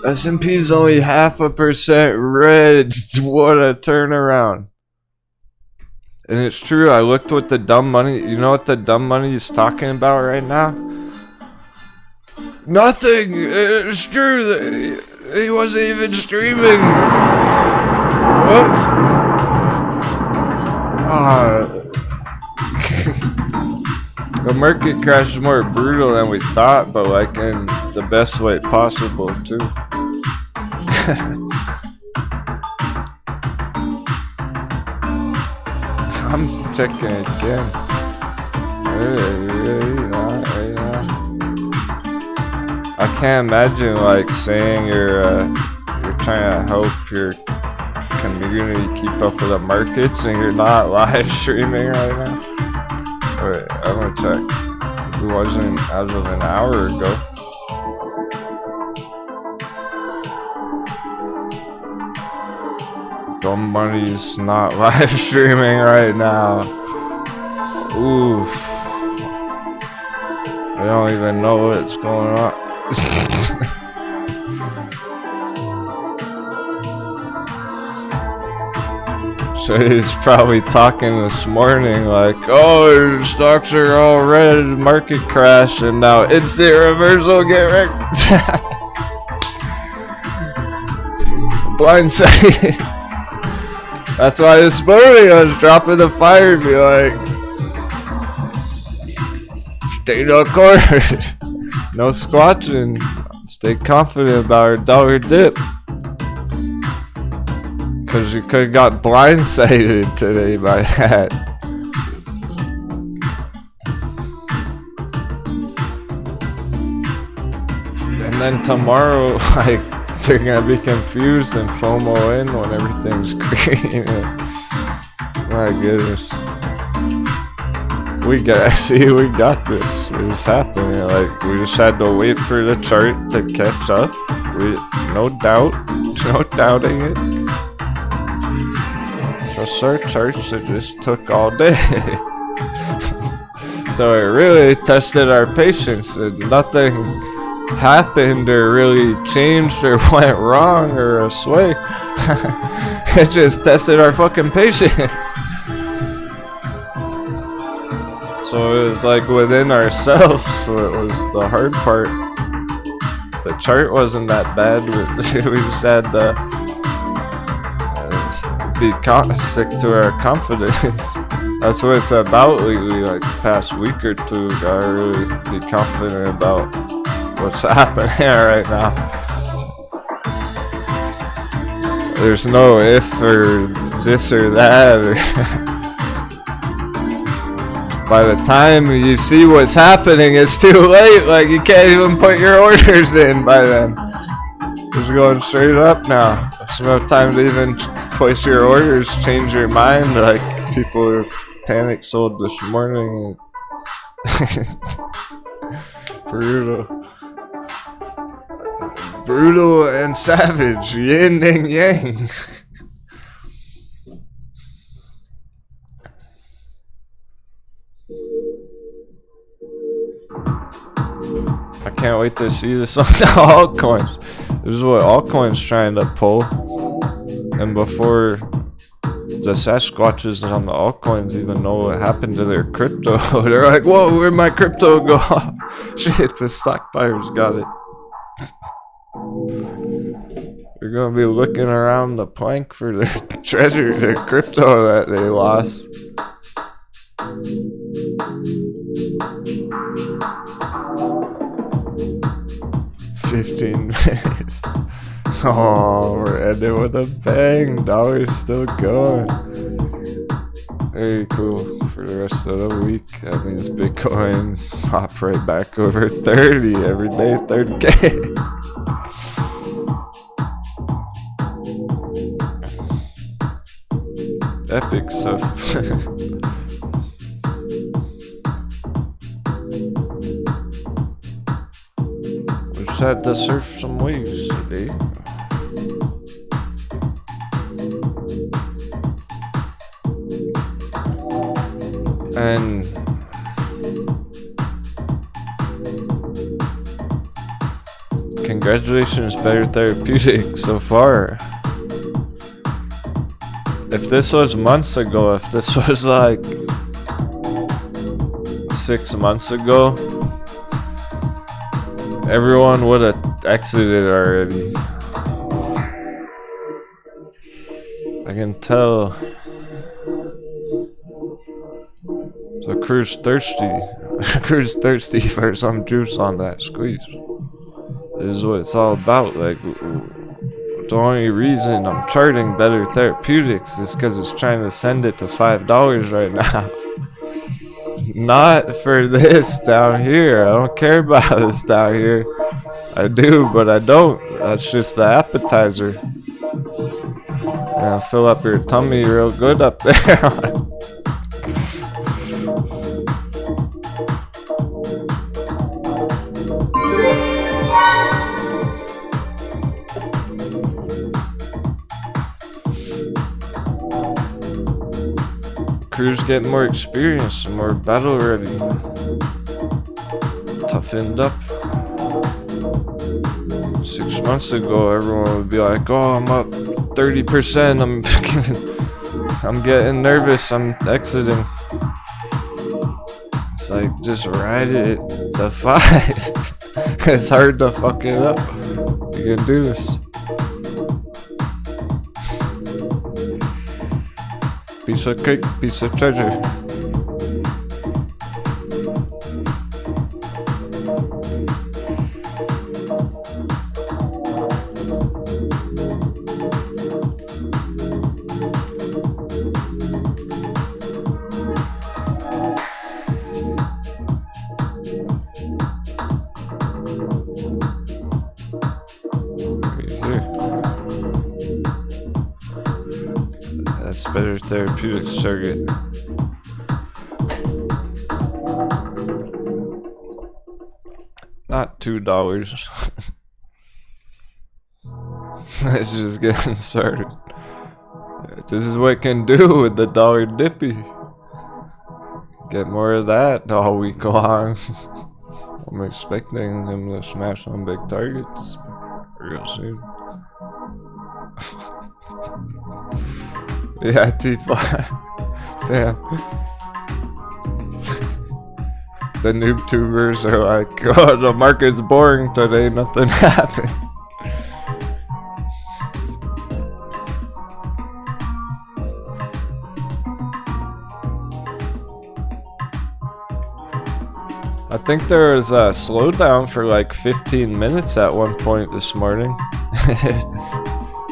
S&P's only 0.5% red. What a turnaround. And it's true, I looked what the dumb money, you know what the dumb money is talking about right now? Nothing! It's true, he wasn't even streaming! What? The market crash is more brutal than we thought, but like in the best way possible too. I'm checking again. I can't imagine like saying you're trying to help your community keep up with the markets and you're not live streaming right now. Wait, I'm gonna check. It wasn't as of an hour ago. Dumb money's not live streaming right now. Oof. I don't even know what's going on. So he's probably talking this morning like, oh, the stocks are all red, market crash, and now instant reversal, get wrecked. Blindsided. That's why this morning I was dropping the fire and be like, stay no corners, no squatching, stay confident about our dollar dip. Because you could have got blindsided today by that. And then tomorrow, like, they're gonna be confused and FOMO in when everything's green. My goodness. We got this. It was happening. Like, we just had to wait for the chart to catch up. No doubting it. Trust our charts, it just took all day. So it really tested our patience, and nothing happened or really changed or went wrong or asway. It just tested our fucking patience. So it was like within ourselves, so it was the hard part. The chart wasn't that bad, we just had to stick to our confidence. That's what it's about lately, like the past week or two. Gotta really be confident about what's happening right now. There's no if or this or that. By the time you see what's happening, it's too late. Like, you can't even put your orders in by then. It's going straight up now. There's no time to even place your orders, change your mind. Like, people who panic sold this morning. Brutal and savage, yin and yang. I can't wait to see this on the altcoins. This is what altcoins trying to pull. And before the Sasquatches on the altcoins even know what happened to their crypto, they're like, whoa, where'd my crypto go? Shit, the stock buyers got it. They're gonna be looking around the plank for their treasure, their crypto that they lost. $15. Oh, we're ending with a bang. Dollar's still going. Very cool for the rest of the week. That means Bitcoin pop right back over 30 every day, 30K. Epic stuff. Just had to surf some waves today. And congratulations, Better Therapeutics so far. If this was months ago, if this was like 6 months ago, everyone would have exited already. I can tell. So crew's thirsty. Crew's thirsty for some juice on that squeeze. This is what it's all about. Like, the only reason I'm charting Better Therapeutics is because it's trying to send it to $5 right now. Not for this down here. I don't care about this down here. I do, but I don't. That's just the appetizer. Yeah, fill up your tummy real good up there. Crew's getting more experience and more battle ready. Toughened up. 6 months ago, everyone would be like, "Oh, I'm up 30%. I'm getting nervous. I'm exiting." It's like, just ride it to 5. It's hard to fuck it up. You can do this. Piece of cake, piece of treasure. Better Therapeutics target. Not $2. It's just getting started. This is what it can do with the dollar dippy. Get more of that all week long. I'm expecting him to smash on big targets real soon. Yeah, T5. Damn. The noob tubers are like, "Oh, the market's boring today, nothing happened." I think there was a slowdown for like 15 minutes at one point this morning.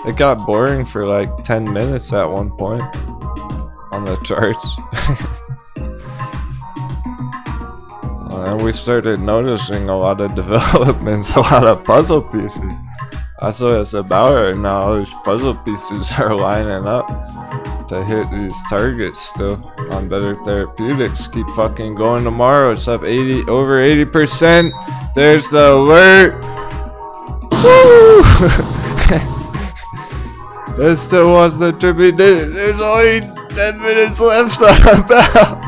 It got boring for like 10 minutes at one point on the charts. And we started noticing a lot of developments, a lot of puzzle pieces. That's what it's about right now. All these puzzle pieces are lining up to hit these targets still on Better Therapeutics. Keep fucking going tomorrow. It's up over 80%. There's the alert. Woo! It still wants the trippy. There's only 10 minutes left on the bell.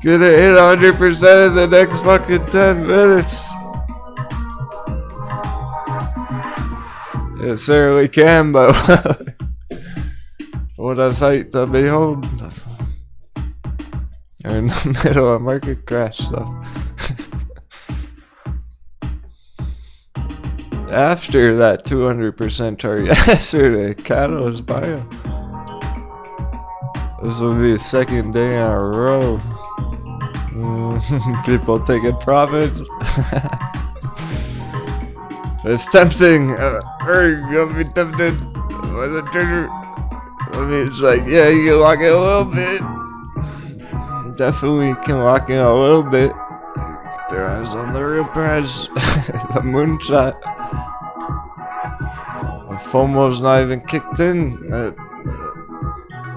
Gonna hit 100% in the next fucking 10 minutes. It certainly can, but what a sight to behold. You're in the middle of market crash stuff. After that 200% chart yesterday, Catalyst Bio. This will be the second day in a row. People taking profits. It's tempting. You'll be tempted by the trigger. I mean, it's like, yeah, you can lock in a little bit. Definitely can lock in a little bit. Keep your eyes on the real prize. The moonshot. FOMO's not even kicked in.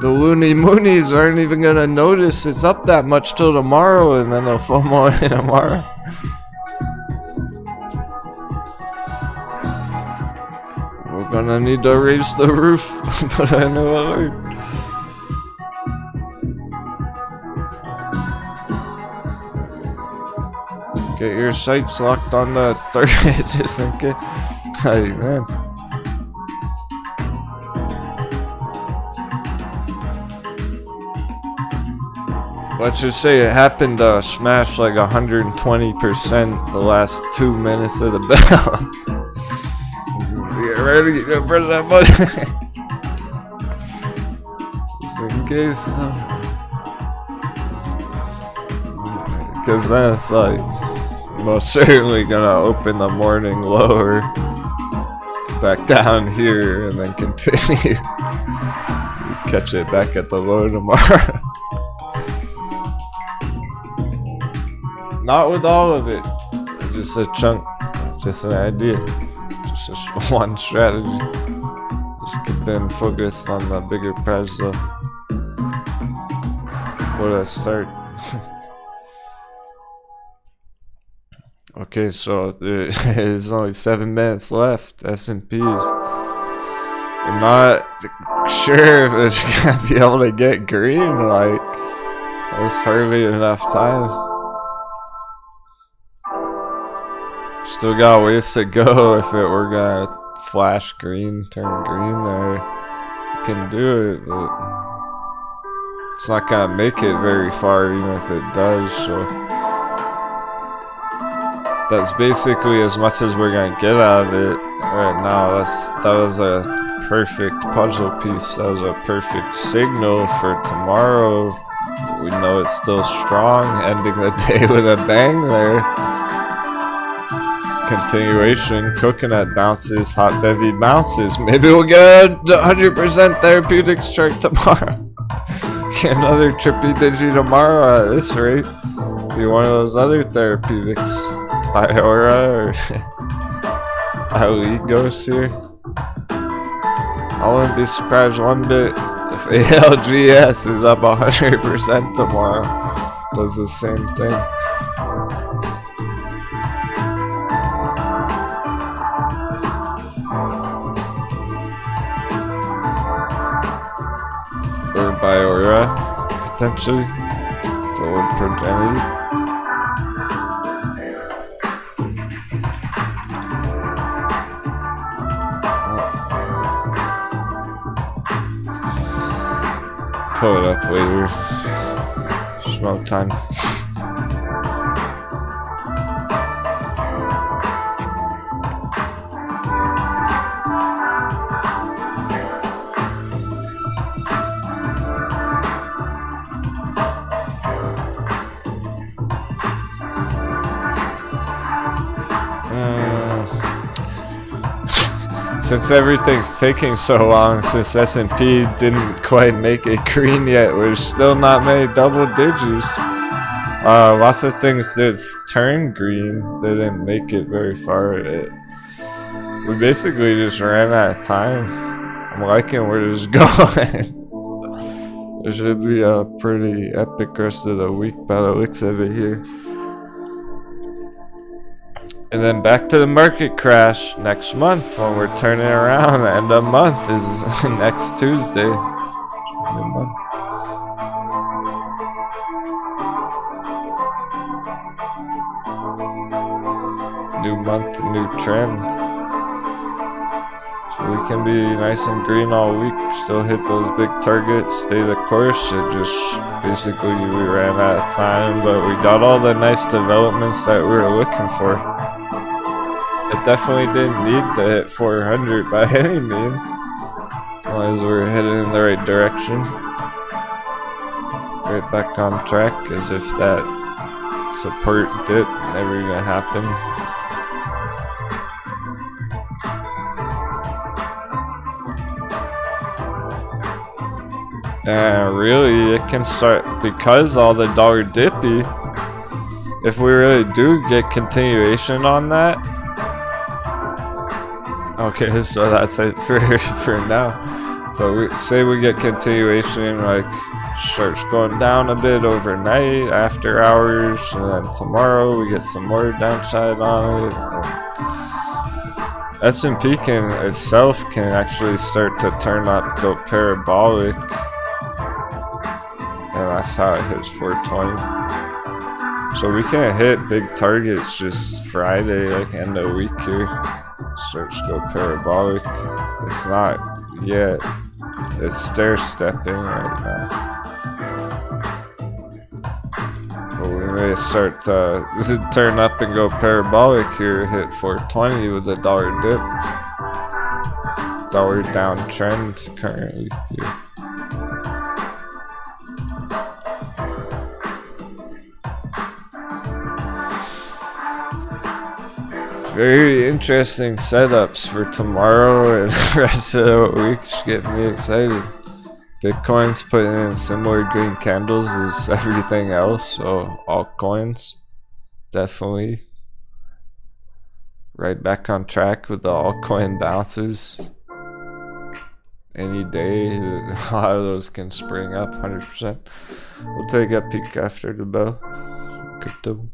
The loony moonies aren't even gonna notice it's up that much till tomorrow, and then they'll FOMO in tomorrow. We're gonna need to raise the roof, but I know a word. Get your sights locked on the target, just thinking. Hey, man. Let's just say it happened to smash like 120% the last 2 minutes of the bell. Get ready to press that button. Just in case. Because then it's like most certainly gonna open the morning lower back down here and then continue. Catch it back at the low tomorrow. Not with all of it, just a chunk, just an idea, just one strategy. Just keep being focused on the bigger prize though. Where do I start? Okay, so there's only 7 minutes left. S&Ps. I'm not sure if it's gonna be able to get green. Like, there's hardly enough time. Still got ways to go. If it were gonna flash green, turn green there, you can do it, but it's not gonna make it very far even if it does, so that's basically as much as we're gonna get out of it right now. That was a perfect puzzle piece. That was a perfect signal for tomorrow. We know it's still strong, ending the day with a bang there. Continuation, coconut bounces, hot bevy bounces. Maybe we'll get a 100% therapeutics chart tomorrow. Get another trippy digi tomorrow at this rate. Be one of those other therapeutics. Iora or Aligos here. I wouldn't be surprised one bit if ALGS is up 100% tomorrow. Does the same thing. Or Biora, potentially. The word progeny. Pull it up later. Smoke time. Since everything's taking so long, since S&P didn't quite make it green yet, there's still not many double digits. Lots of things did turn green. They didn't make it very far. We basically just ran out of time. I'm liking where this is going. There should be a pretty epic rest of the week by the looks of it here. And then back to the market crash next month when we're turning around. The end of month is next Tuesday. New month. New month, new trend. So we can be nice and green all week, still hit those big targets, stay the course. It just basically we ran out of time, but we got all the nice developments that we were looking for. It definitely didn't need to hit 400 by any means, as long as we're heading in the right direction. Right back on track, as if that support dip never gonna happen. Really, it can start, because all the dollar dippy, if we really do get continuation on that. Okay, so that's it for now. But say we get continuation, like starts going down a bit overnight, after hours, and then tomorrow we get some more downside on it. S&P can itself can actually start to turn up, go parabolic, and that's how it hits 420. So we can't hit big targets just Friday, like end of week here. Starts to go parabolic. It's not yet. It's stair stepping right now. But we may start to turn up and go parabolic here, hit 420 with a dollar dip. Dollar downtrend currently here. Very interesting setups for tomorrow and the rest of the week. It's getting me excited. Bitcoin's putting in similar green candles as everything else, so altcoins definitely right back on track with the altcoin bounces. Any day, a lot of those can spring up 100%. We'll take a peek after the bell. Crypto.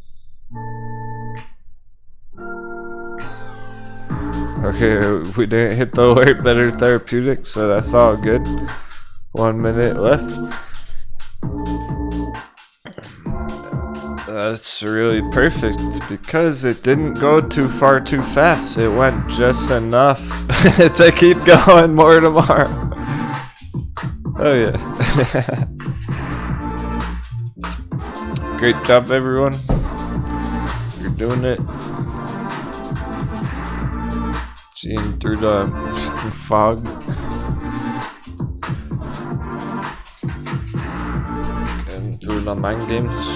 Okay, we didn't hit the alert better therapeutic, so that's all good. 1 minute left. That's really perfect because it didn't go too far too fast. It went just enough to keep going more tomorrow. Oh yeah. Great job everyone. You're doing it. Seeing through the fog. Getting through the mind games.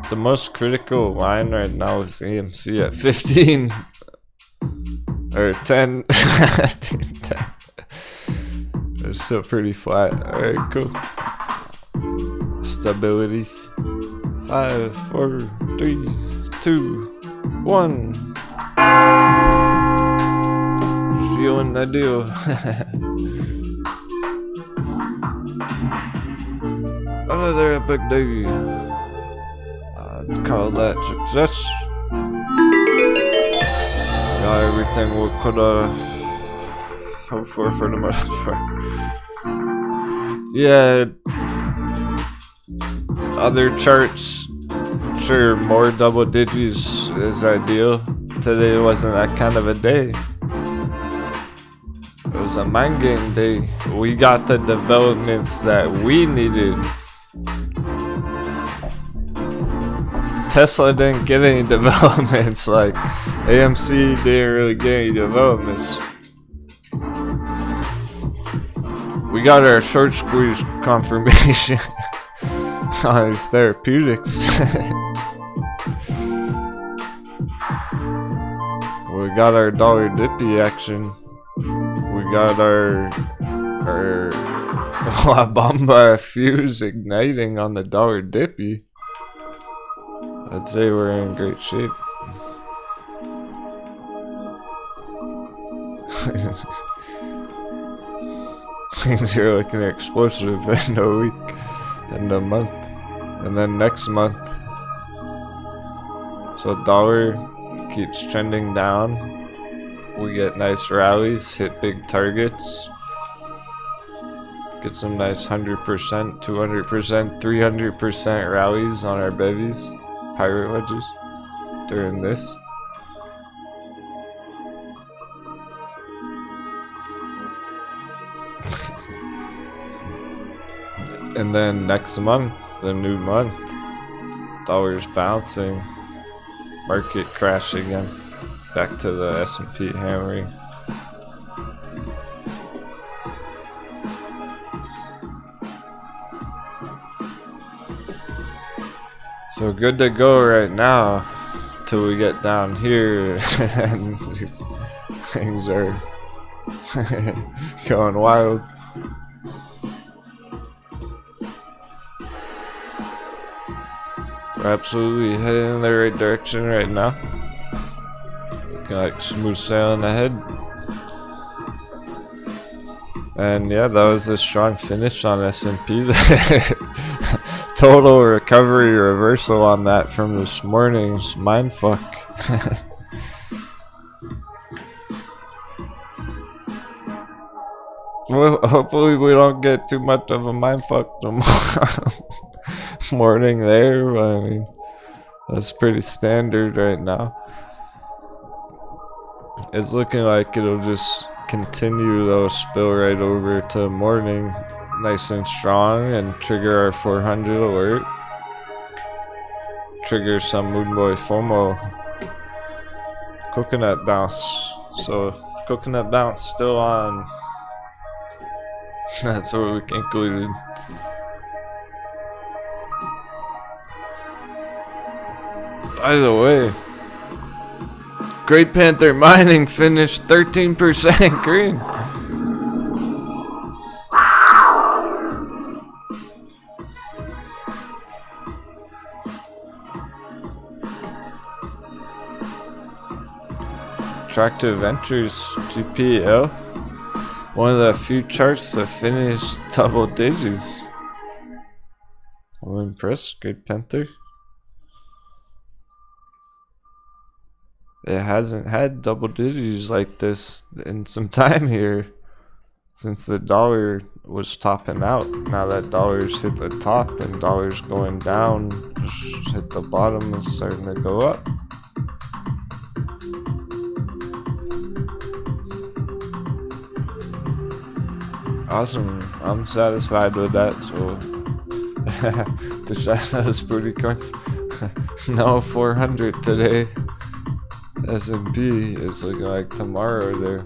The most critical line right now is AMC at 15 or 10. 10. It's still pretty flat. Alright, cool. Stability. 5, 4, 3, 2, 1. Sealing the deal. Another epic day. Call that success. Got everything we could hope for the most part. Yeah, other charts, sure, more double digits is ideal. Today wasn't that kind of a day. It was a mind game day. We got the developments that we needed. Tesla didn't get any developments, like AMC didn't really get any developments. We got our short squeeze confirmation on his therapeutics. We got our dollar dippy action. We got our La Bamba fuse igniting on the dollar dippy. I'd say we're in great shape. Things are looking explosive in a week, in a month, and then next month. So dollar keeps trending down. We get nice rallies, hit big targets. Get some nice 100%, 200%, 300% rallies on our bevies. Pirate wedges during this. And then next month, the new month, dollar's bouncing, market crash again, back to the S&P hammering. So good to go right now till we get down here and things are going wild. We're absolutely heading in the right direction right now. Looking like smooth sailing ahead. And yeah, that was a strong finish on S&P there. Total recovery reversal on that from this morning's mindfuck. Well, hopefully we don't get too much of a mindfuck tomorrow morning there, but I mean, that's pretty standard right now. It's looking like it'll just continue though, spill right over to morning nice and strong and trigger our 400 alert. Trigger some Moon Boy FOMO coconut bounce. So coconut bounce still on. That's what we concluded. By the way, Great Panther Mining finished 13% green. Attractive Ventures GPL. One of the few charts that finished double digits. I'm impressed, Great Panther. It hasn't had double digits like this in some time here since the dollar was topping out. Now that dollar's hit the top and dollar's going down, just hit the bottom and starting to go up. Awesome, I'm satisfied with that. So to try those booty coins. No 400 today. S&P is looking like tomorrow there.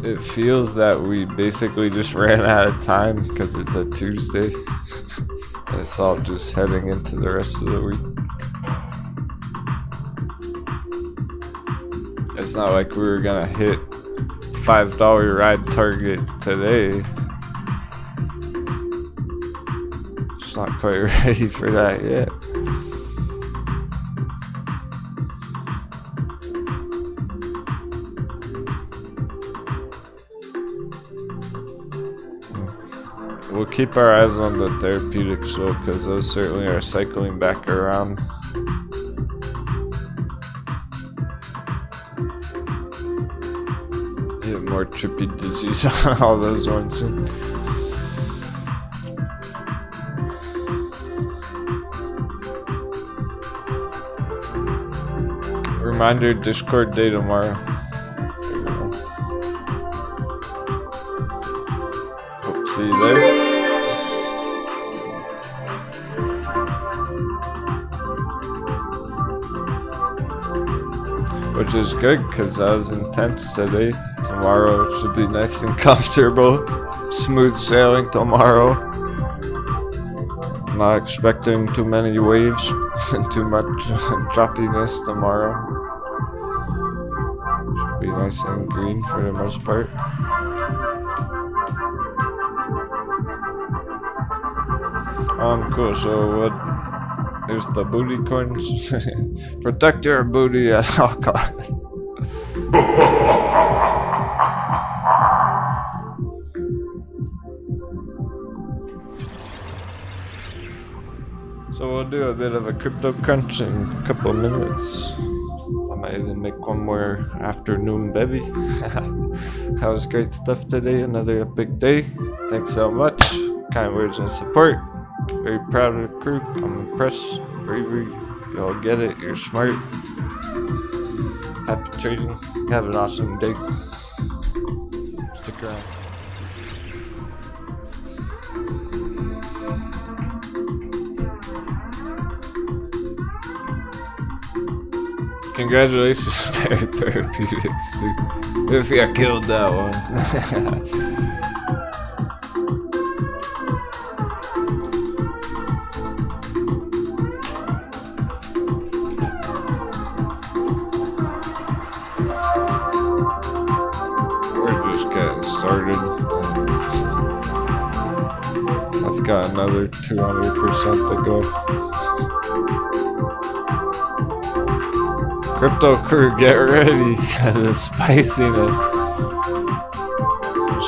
It feels that we basically just ran out of time because it's a Tuesday. And it's all just heading into the rest of the week. It's not like we were gonna hit $5 ride target today. Just not quite ready for that yet. We'll keep our eyes on the therapeutics though, because those certainly are cycling back around. Hit more trippy digits on all those ones soon. Reminder, Discord day tomorrow. Hope to see you there. Which is good because that was intense today. Tomorrow it should be nice and comfortable. Smooth sailing tomorrow. Not expecting too many waves and too much droppiness tomorrow. Should be nice and green for the most part. Cool, so what? There's the booty coins. Protect your booty at all costs. So we'll do a bit of a crypto crunch in a couple of minutes. I might even make one more afternoon bevy. That was great stuff today. Another big day. Thanks so much. Kind words and support. Very proud of the crew. I'm impressed. Bravery. Y'all get it. You're smart. Happy trading. Have an awesome day. Stick around. Congratulations, Bear Therapeutics, too. If I killed that one. got another 200% to go. Crypto crew, get ready. The spiciness.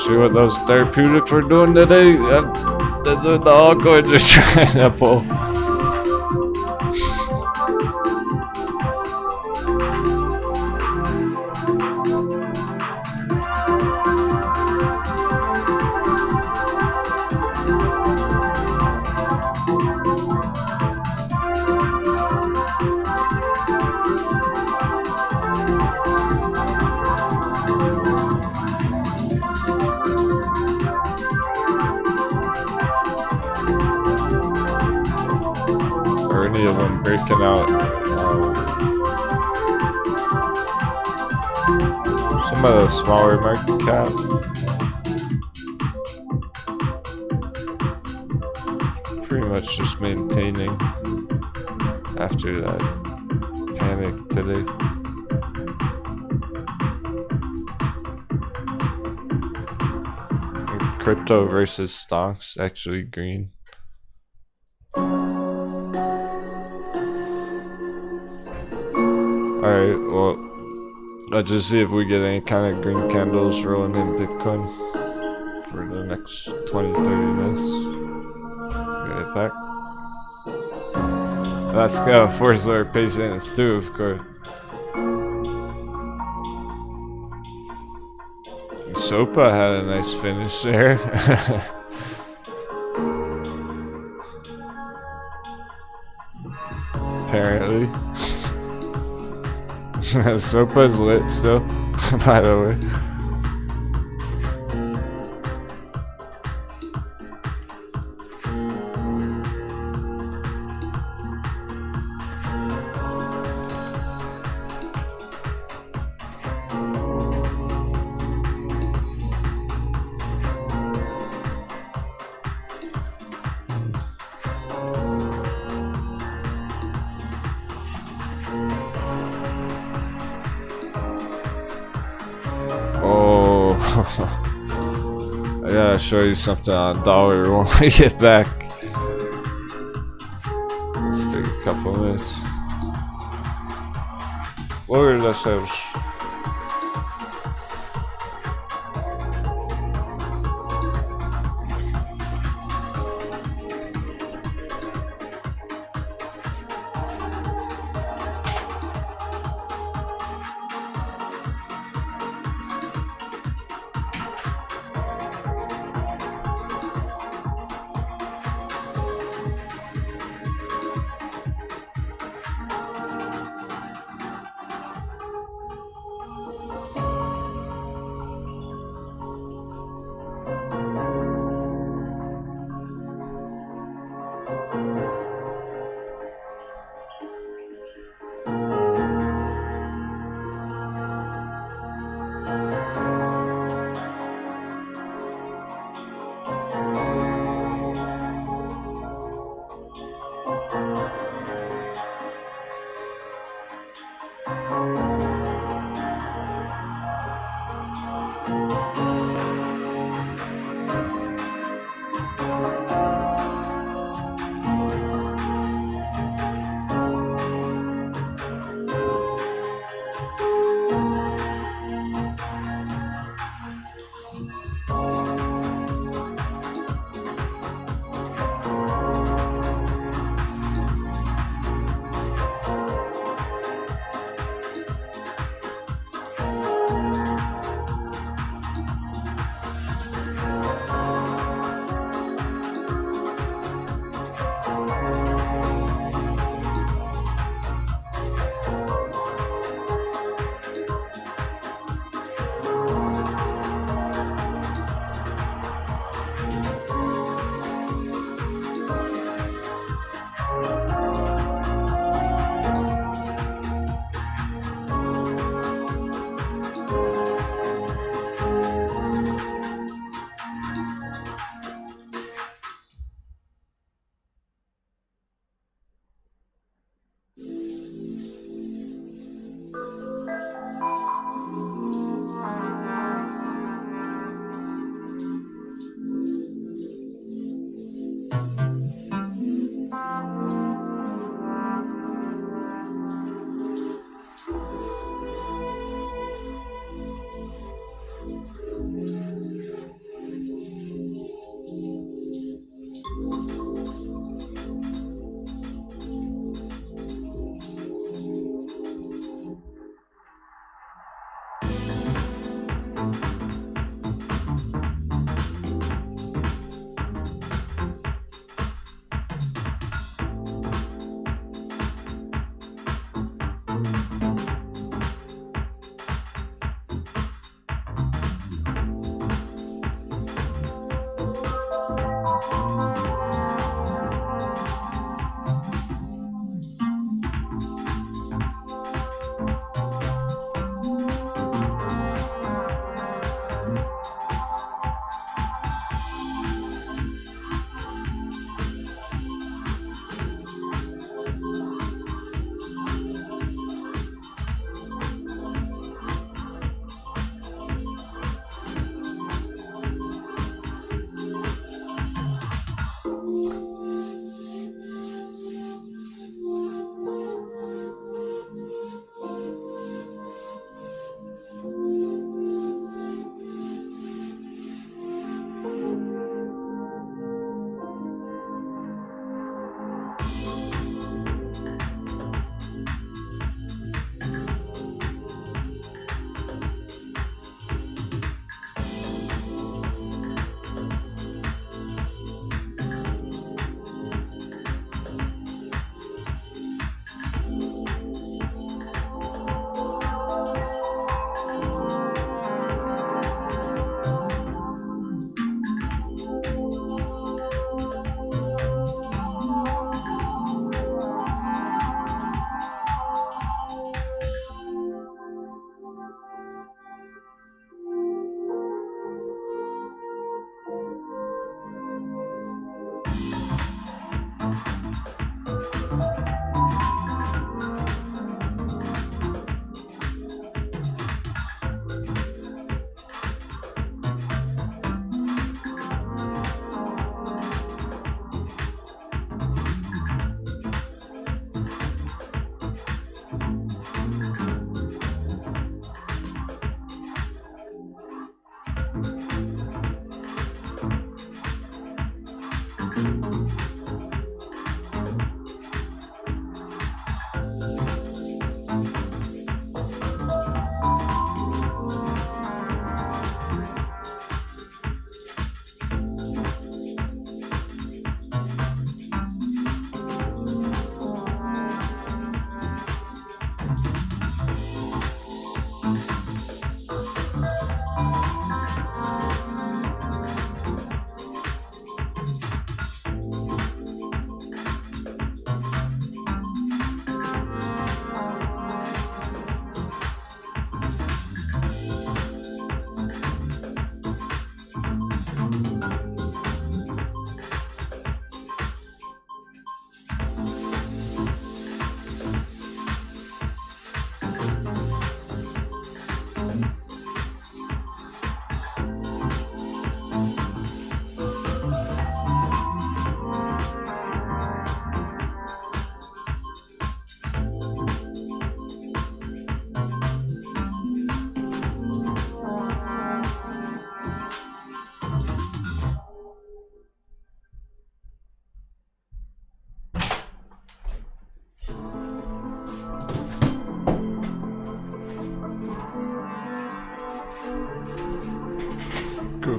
See what those therapeutics were doing today? That's what the altcoins are trying to pull. Any of them breaking out. Some of the smaller market cap. Pretty much just maintaining after that panic today. And crypto versus stonks, actually green. Alright, well, let's just see if we get any kind of green candles rolling in Bitcoin for the next 20-30 minutes. Get it back. That's gonna force our patience too, of course. SOPA had a nice finish there. Apparently. SOPA's lit still, by the way. Oh, I gotta show you something on dollar when we get back. Let's take a couple minutes. Lower ourselves.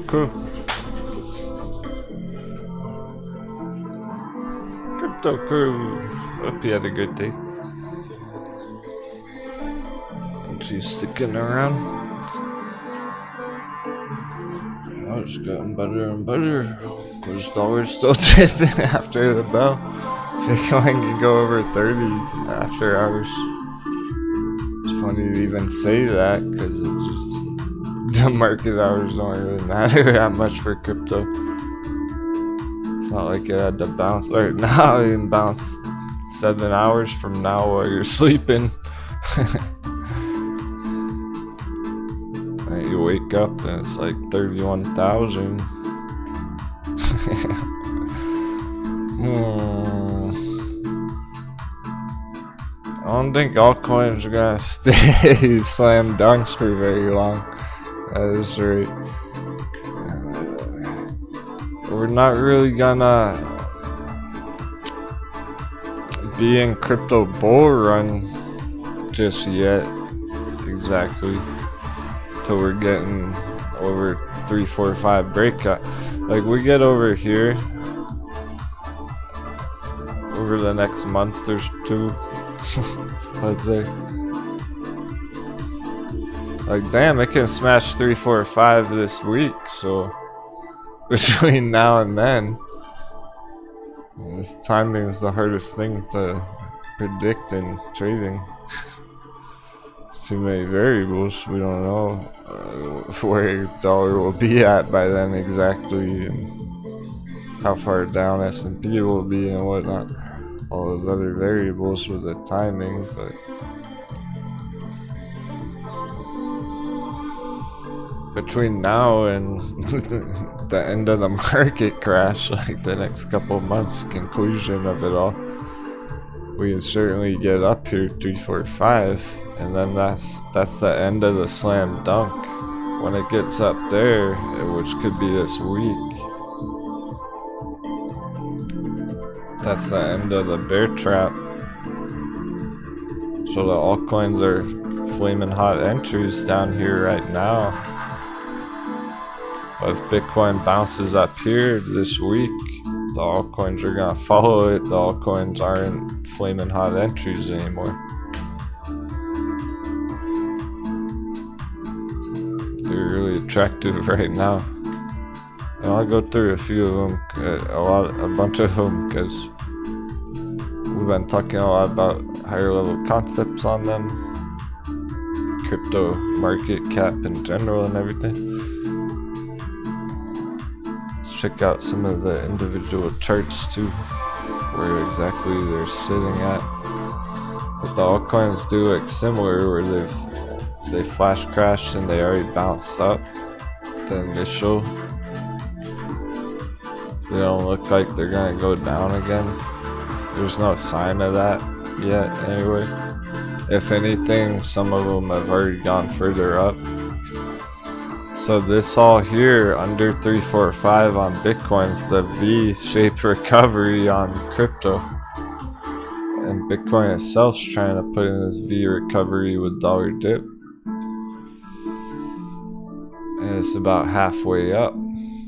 crew. Crypto crew. Hope you had a good day. She's sticking around. Oh, it's getting better and better. Was dollar still tipping after the bell? Bitcoin can go over 30 after hours. It's funny to even say that because it's just the market hours don't really matter that much for crypto. It's not like it had to bounce, or now it can bounce 7 hours from now while you're sleeping. And you wake up and it's like 31,000. I don't think altcoins are gonna stay slam dunks for very long. That is right. We're not really gonna be in crypto bull run just yet, exactly, till we're getting over 3, 4, 5 breakout. Like we get over here over the next month or 2. Let's say, like, damn, it can smash 3, 4, 5 this week. So between now and then, this timing is the hardest thing to predict in trading. Too many variables. We don't know where dollar will be at by then exactly, and how far down S&P will be and whatnot. All those other variables with the timing, but between now and the end of the market crash, like the next couple months, conclusion of it all, we can certainly get up here 3, 4, 5, and then that's the end of the slam dunk. When it gets up there, which could be this week, that's the end of the bear trap. So the altcoins are flaming hot entries down here right now. But if Bitcoin bounces up here this week, the altcoins are gonna follow it. The altcoins aren't flaming hot entries anymore. They're really attractive right now. And I'll go through a few of them, a bunch of them, because we've been talking a lot about higher level concepts on them, crypto market cap in general and everything. Let's check out some of the individual charts too, where exactly they're sitting at. But the altcoins do look similar, where they flash crashed and they already bounced up the initial. They don't look like they're gonna go down again. There's no sign of that yet anyway. If anything, some of them have already gone further up. So this all here under 3, 4, 5 on Bitcoin's the V-shaped recovery on crypto. And Bitcoin itself's trying to put in this V recovery with dollar dip. And it's about halfway up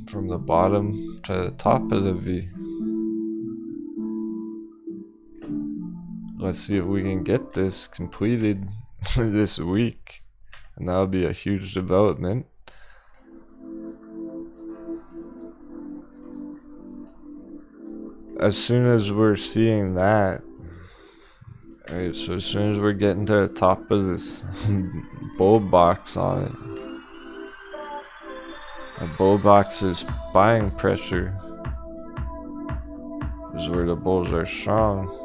from the bottom to the top of the V. Let's see if we can get this completed this week, and that'll be a huge development. As soon as we're seeing that, alright, so as soon as we're getting to the top of this bull box on it, a bull box is buying pressure, is where the bulls are strong.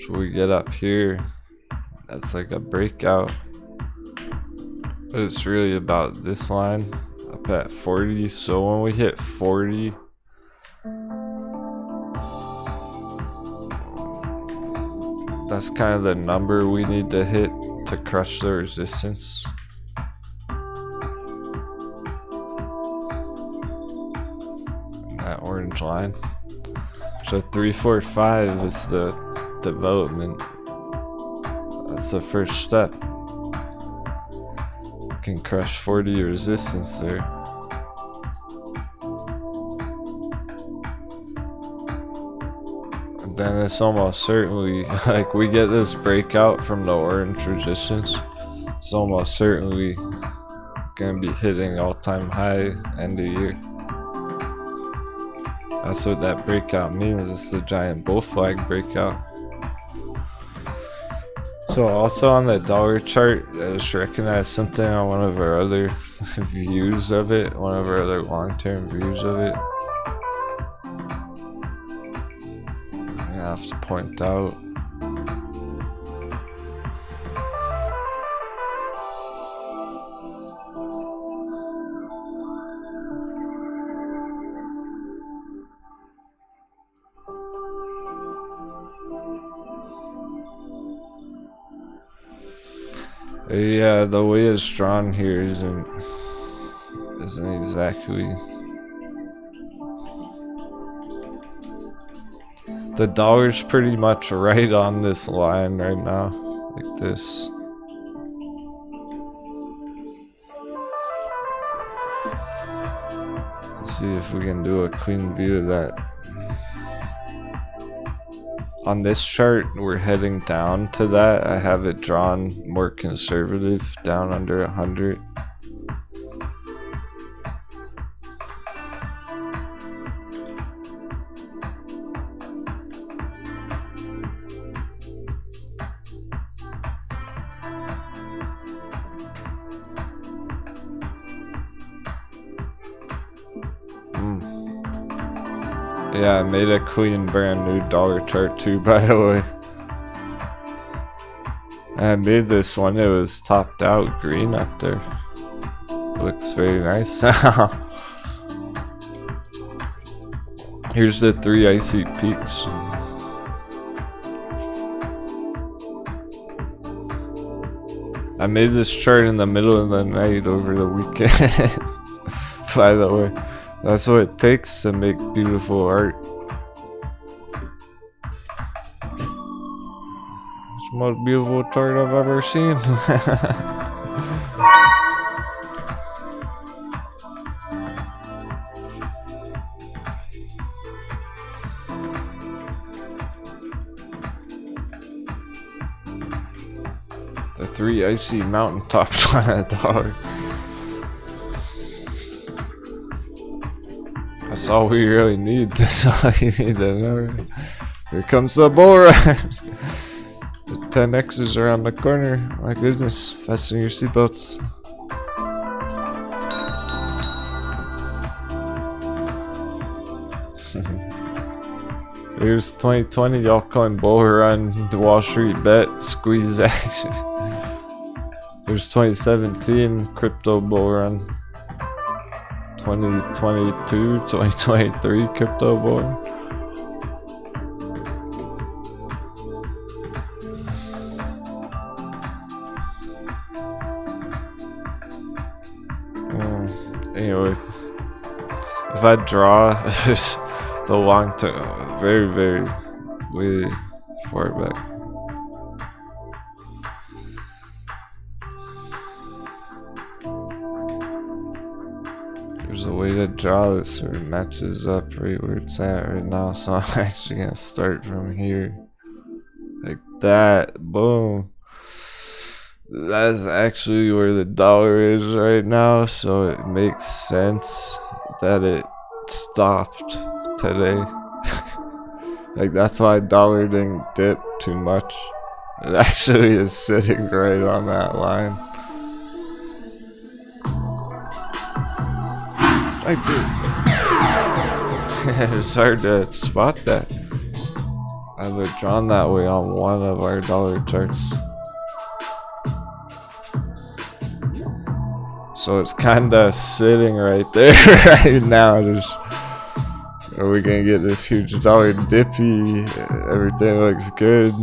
So we get up here, that's like a breakout. But it's really about this line up at 40. So when we hit 40, that's kind of the number we need to hit to crush the resistance. That orange line. So 3, 4, 5 is the development. That's the first step. Can crush 40 resistance there. then it's almost certainly, like, we get this breakout from the orange resistance, it's almost certainly gonna be hitting all-time high end of year. That's what that breakout means. It's the giant bull flag breakout. So also on the dollar chart, I just recognized something on one of our other views of it, one of our other long-term views of it. I have to point out. Yeah, the way it's drawn here isn't exactly. The dollar's pretty much right on this line right now, like this. Let's see if we can do a clean view of that. On this chart, we're heading down to that. I have it drawn more conservative, down under 100. Yeah, I made a clean brand new dollar chart too, by the way. I made this one, it was topped out green up there. Looks very nice. Here's the 3 icy peaks. I made this chart in the middle of the night over the weekend. By the way. That's what it takes to make beautiful art. It's the most beautiful chart I've ever seen. The 3 icy mountaintops on $1. That's all we really need. That's all you need to know. Here comes the bull run. The 10x is around the corner. My goodness, fasten your seatbelts. Here's 2020 altcoin bull run, the Wall Street bet squeeze action. Here's 2017 crypto bull run. 2022, 2023 crypto bull. Anyway, if I draw the long term, very way far back. There's a way to draw this sort of matches up right where it's at right now, so I'm actually gonna start from here, like that. Boom. That's actually where the dollar is right now, so it makes sense that it stopped today. Like, that's why dollar didn't dip too much. It actually is sitting right on that line. I did. It's hard to spot that. I have it drawn that way on one of our dollar charts. So it's kinda sitting right there right now. Just, are we gonna get this huge dollar dippy? Everything looks good.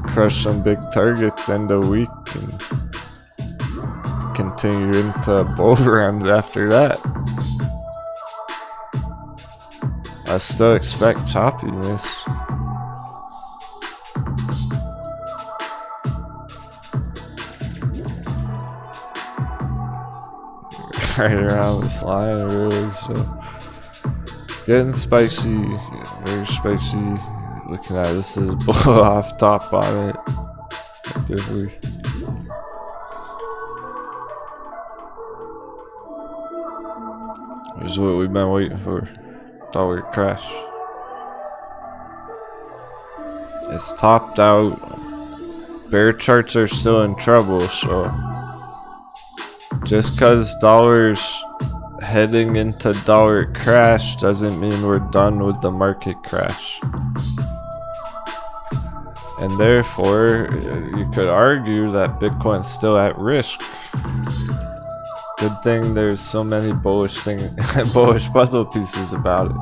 Crush some big targets end of week and continue into bull runs after that. I still expect choppiness. Right around this line, really, so it's getting spicy, very spicy. looking at this is blow off top on it. Definitely. This is what we've been waiting for. Dollar crash. It's topped out. Bear charts are still in trouble, so just cause dollar's heading into dollar crash doesn't mean we're done with the market crash. And therefore, you could argue that Bitcoin's still at risk. Good thing there's so many bullish puzzle pieces about it.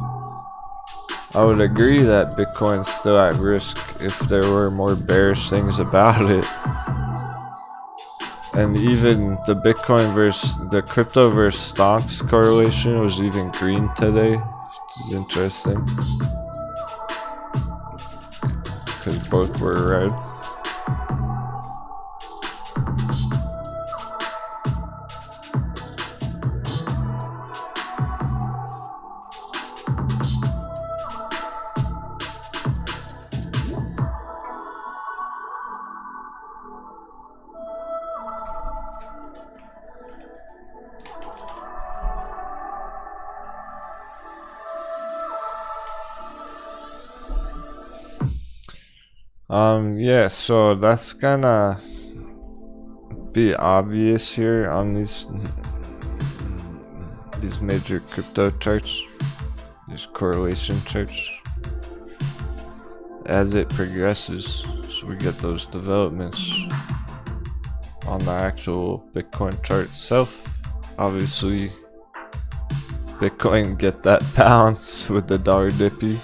I would agree that Bitcoin's still at risk if there were more bearish things about it. And even the the crypto versus stonks correlation was even green today, which is interesting. Because both were red. Yeah, so that's gonna be obvious here on these major crypto charts, these correlation charts, as it progresses. So we get those developments on the actual Bitcoin chart itself. Obviously, Bitcoin get that bounce with the dollar dippy.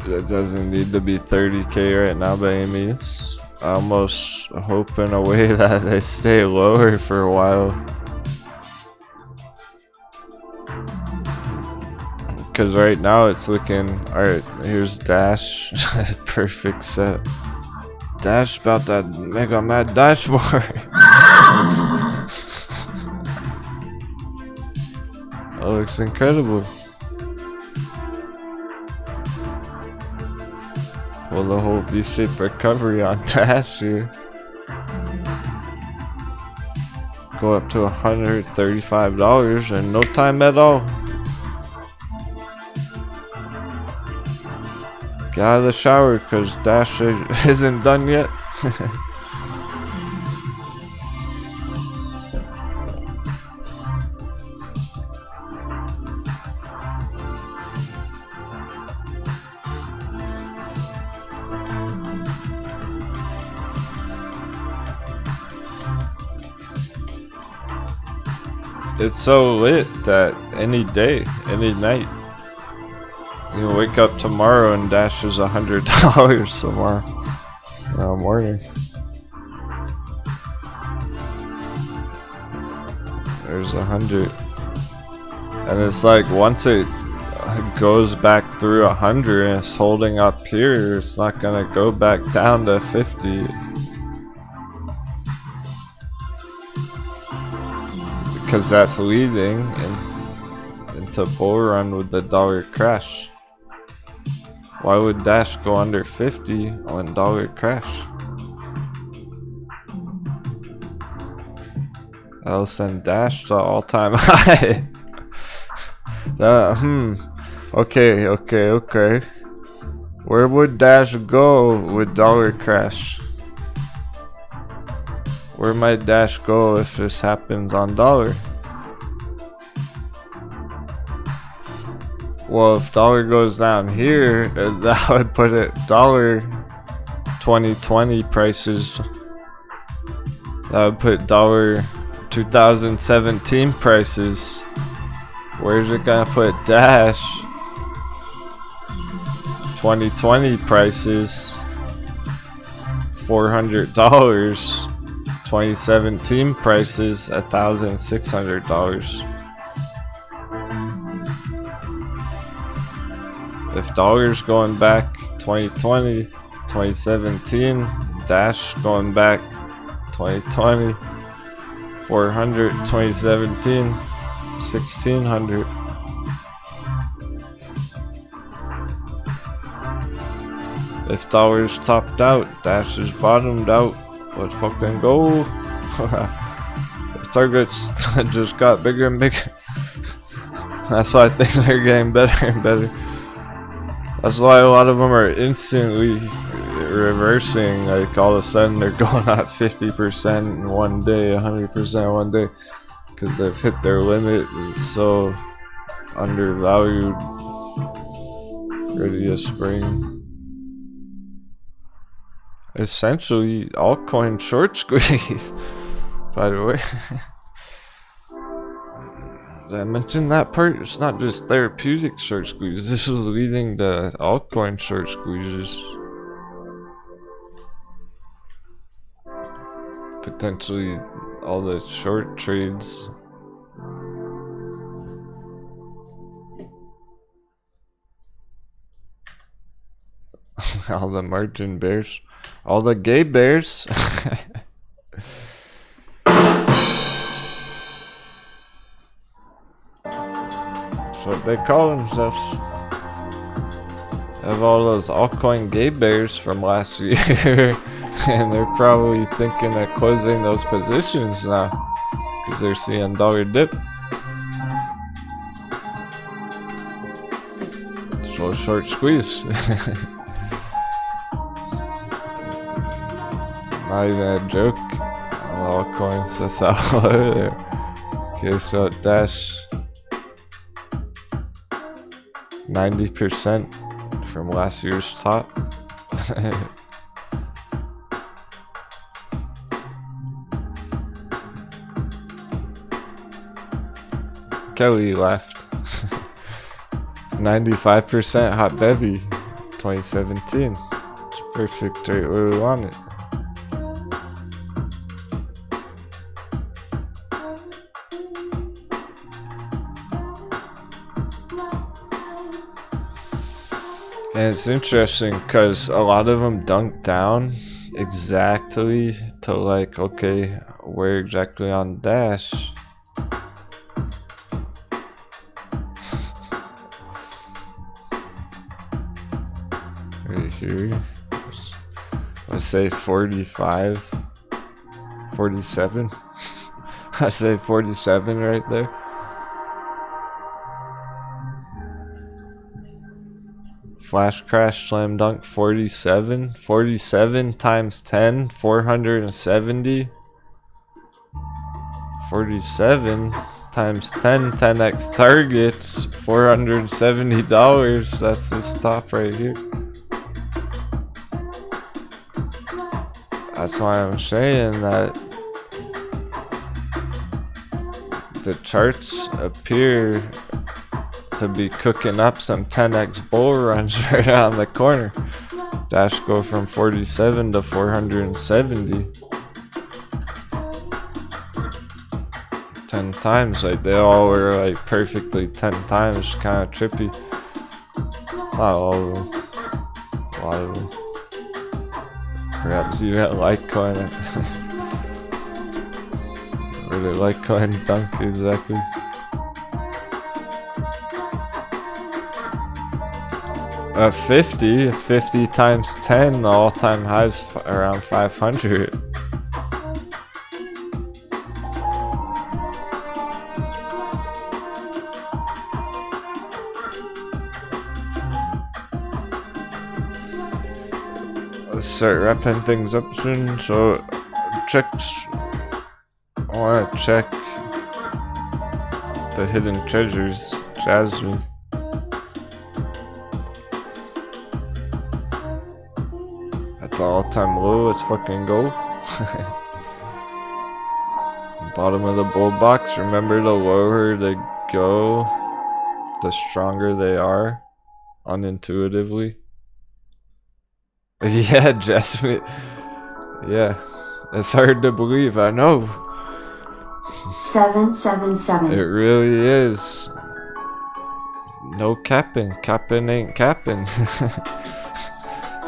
It doesn't need to be 30k right now by any means. I almost hope in a way that they stay lower for a while. Because right now it's looking, alright, here's Dash. Perfect set. Dash about that mega mad dashboard. That looks incredible. Well, the whole V-shaped recovery on Dash here. Go up to $135 in no time at all. Get out of the shower because Dash isn't done yet. It's so lit that any day, any night, you can wake up tomorrow and Dash is $100 tomorrow morning. There's 100, and it's like once it goes back through 100 and it's holding up here, it's not gonna go back down to 50. Because that's leading into bull run with the dollar crash. Why would Dash go under 50 when dollar crash? That'll send Dash to all-time high. Okay. Where would Dash go with dollar crash? Where might Dash go if this happens on dollar? Well, if dollar goes down here, that would put it dollar 2020 prices. That would put dollar 2017 prices. Where's it gonna put Dash 2020 prices? $400. 2017 prices $1,600. If dollar's going back 2020, 2017, Dash going back 2020, 400, 2017, 1600. If dollars topped out, Dash is bottomed out. Let's fucking go. The targets just got bigger and bigger. That's why things are getting better and better. That's why a lot of them are instantly reversing. Like all of a sudden they're going at 50% in one day, 100% one day, because they've hit their limit. It's so undervalued. Ready to spring. Essentially, altcoin short squeeze. By the way, did I mention that part? It's not just therapeutic short squeeze. This is leading to altcoin short squeezes. Potentially, all the short trades. All the margin bears. All the gay bears. That's what they call themselves. Have all those altcoin gay bears from last year. And they're probably thinking of closing those positions now. Because they're seeing dollar dip. So short squeeze. Not even a joke. Altcoins, that's all over there. Okay, so Dash 90% from last year's top. Kelly left. 95% hot bevy 2017. It's perfect right where we want it. And it's interesting because a lot of them dunk down exactly to like, okay, where exactly on Dash? Right here. Let's say 45, 47. I say 47 right there. Flash crash slam dunk 47. 47 times 10, 470. 47 times 10, 10x targets, $470. That's this top right here. That's why I'm saying that the charts appear to be cooking up some 10x bull runs right around the corner. Dash go from 47 to 470. 10 times, like they all were like perfectly 10 times, kind of trippy. Not all of them. A lot of them. Perhaps even Litecoin. Where did Litecoin dunk exactly? A 50 times 10, the all-time high's around 500. Let's start wrapping things up soon. So checks. I want to check the hidden treasures. Jasmine. The all-time low, let's fucking go. Bottom of the bull box, remember the lower they go, the stronger they are, unintuitively. Yeah, Jasmine. Yeah, it's hard to believe, I know. 777. It really is. No capping. Capping ain't capping.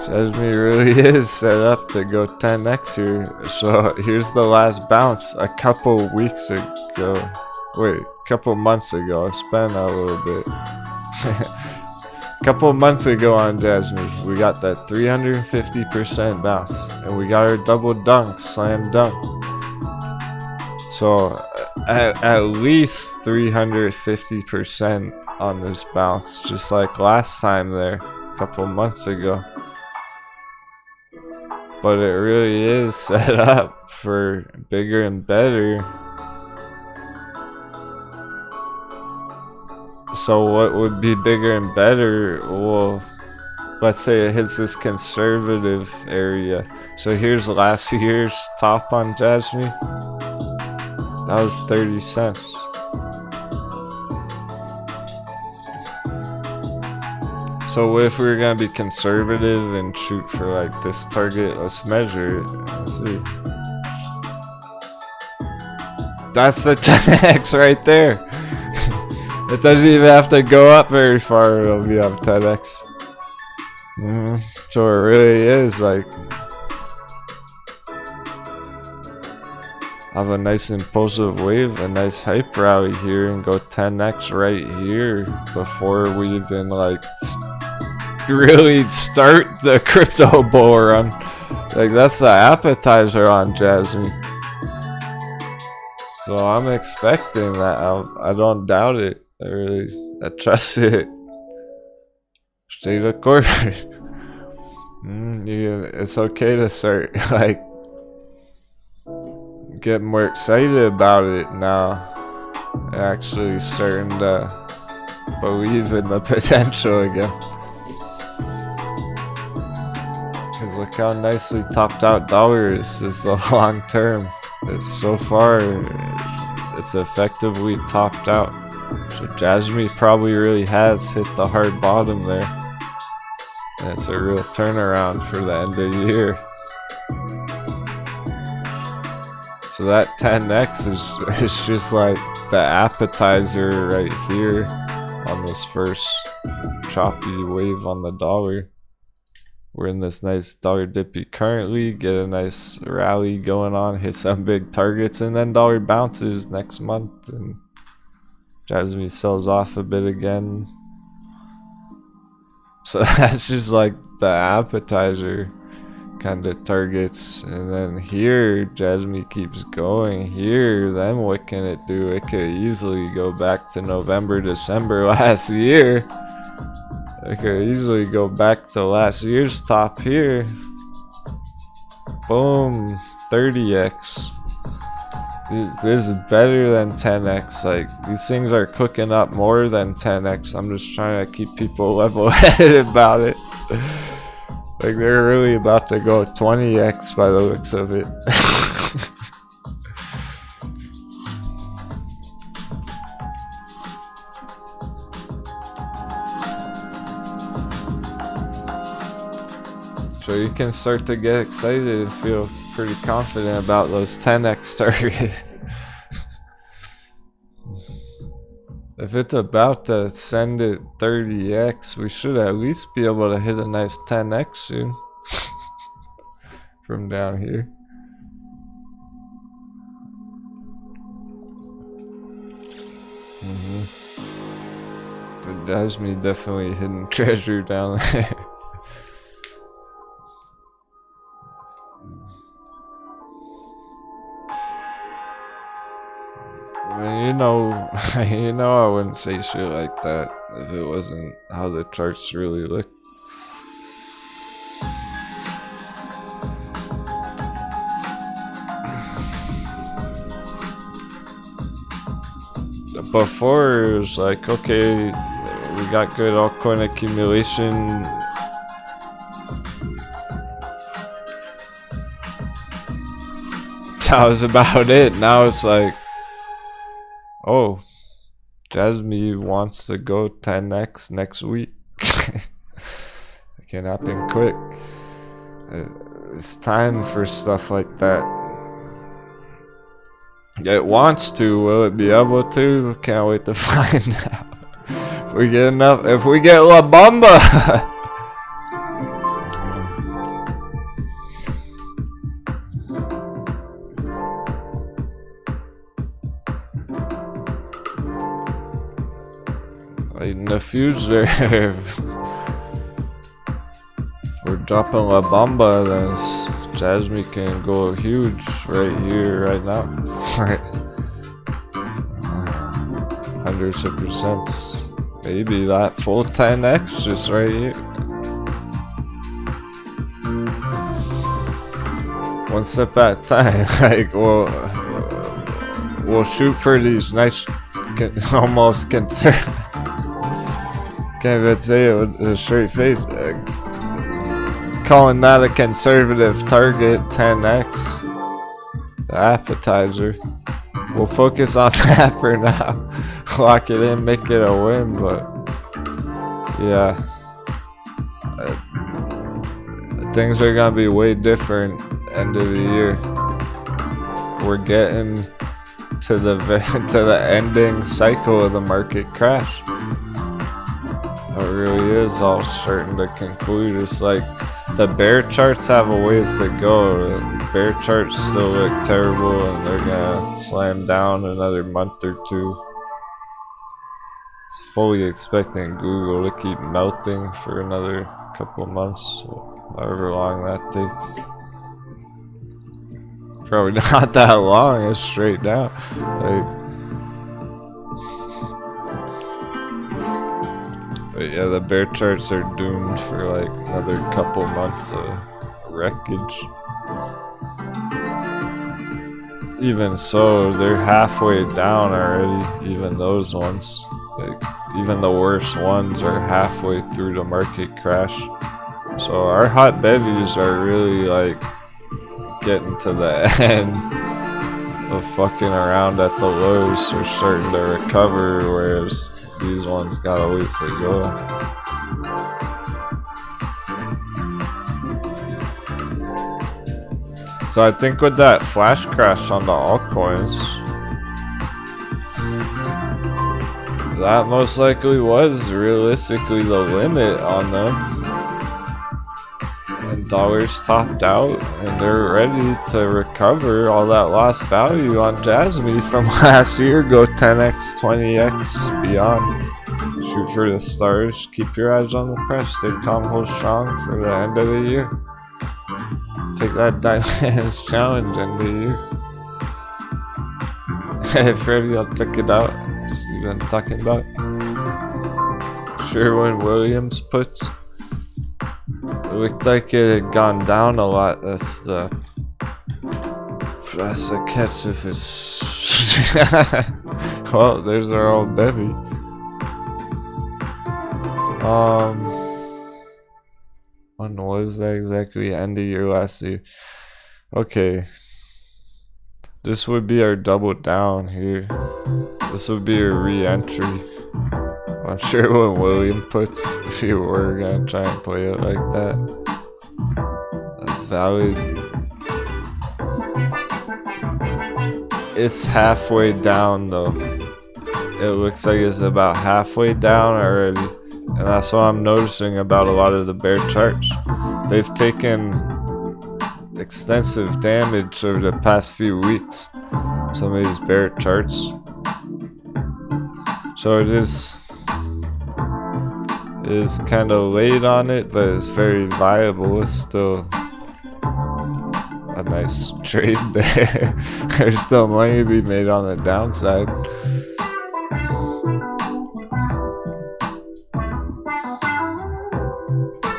Jasmine really is set up to go 10x here. So here's the last bounce a couple weeks ago. Wait, a couple months ago. It's been a little bit. A couple of months ago on Jasmine, we got that 350% bounce, and we got our double dunk, slam dunk. So at least 350% on this bounce, just like last time there, a couple of months ago. But it really is set up for bigger and better. So what would be bigger and better? Well, let's say it hits this conservative area. So here's last year's top on Jasmine. That was 30 cents. So what if we were gonna be conservative and shoot for like this target? Let's measure it. Let's see. That's the 10x right there. It doesn't even have to go up very far, it'll be up 10x. So it really is like, have a nice impulsive wave, a nice hype rally here, and go 10x right here before we even like really start the crypto bull run. Like that's the appetizer on Jasmine. So I'm expecting that. I don't doubt it. I trust it. Stay the course. It's okay to start like get more excited about it now. Actually starting to believe in the potential again. Cause look how nicely topped out dollar is the long term. So far, it's effectively topped out. So Jasmine probably really has hit the hard bottom there. And it's a real turnaround for the end of the year. So that 10x is just like the appetizer right here on this first choppy wave on the dollar. We're in this nice dollar dippy currently, get a nice rally going on, hit some big targets, and then dollar bounces next month and Jasmine sells off a bit again. So that's just like the appetizer kind of targets. And then here Jasmine keeps going here. Then what can it do? It could easily go back to November, December last year. It could easily go back to last year's top here. Boom, 30x. This is better than 10x. Like these things are cooking up more than 10x. I'm just trying to keep people level-headed about it. Like they're really about to go 20x by the looks of it. So you can start to get excited and feel pretty confident about those 10x targets. If it's about to send it 30x, we should at least be able to hit a nice 10x soon. From down here. It has me definitely hidden treasure down there. You know, I wouldn't say shit like that if it wasn't how the charts really look. Before it was like, okay, we got good altcoin accumulation. That was about it. Now it's like, oh, Jasmine wants to go 10x next week. It can happen quick. It's time for stuff like that. It wants to. Will it be able to? Can't wait to find out. If we get enough. If we get La Bamba. In the future, we're dropping La Bamba, then Jasmine can go huge right here, right now. Right. Hundreds of percents. Maybe that full 10x just right here. One step at a time. Like, we'll shoot for these nice, almost conservative. Can't even say it with a straight face. Calling that a conservative target, 10x. The appetizer. We'll focus on that for now. Lock it in, make it a win, but yeah. Things are gonna be way different end of the year. We're getting to the ending cycle of the market crash. It really is all starting to conclude. It's like the bear charts have a ways to go. The bear charts still look terrible, and they're gonna slam down another month or two. It's fully expecting Google to keep melting for another couple months, however long that takes. Probably not that long. It's straight down. But yeah, the bear charts are doomed for like another couple months of wreckage. Even so, they're halfway down already, even those ones. Like, even the worst ones are halfway through the market crash. So our hot bevies are really like getting to the end of fucking around at the lows. They're starting to recover, whereas these ones got a ways to go. So I think with that flash crash on the altcoins, that most likely was realistically the limit on them. And dollars topped out, and they're ready to recover all that lost value on Jasmine from last year. Go 10x, 20x, beyond. Shoot for the stars. Keep your eyes on the price. Stay calm, hold strong for the end of the year. Take that Diamond's challenge end of the year. Hey Freddy, I'll check it out. What's he been talking about? Sherwin Williams puts. It looked like it had gone down a lot. That's the catch if it's... Well, there's our old bevy. When was that exactly? End of year last year. Okay. This would be our double down here. This would be a re-entry. I'm sure when William puts, if you were gonna try and play it like that, that's valid. It's halfway down though. It looks like it's about halfway down already. And that's what I'm noticing about a lot of the bear charts. They've taken extensive damage over the past few weeks. Some of these bear charts. So it is kind of late on it, but it's very viable. It's still a nice trade there. There's still money to be made on the downside.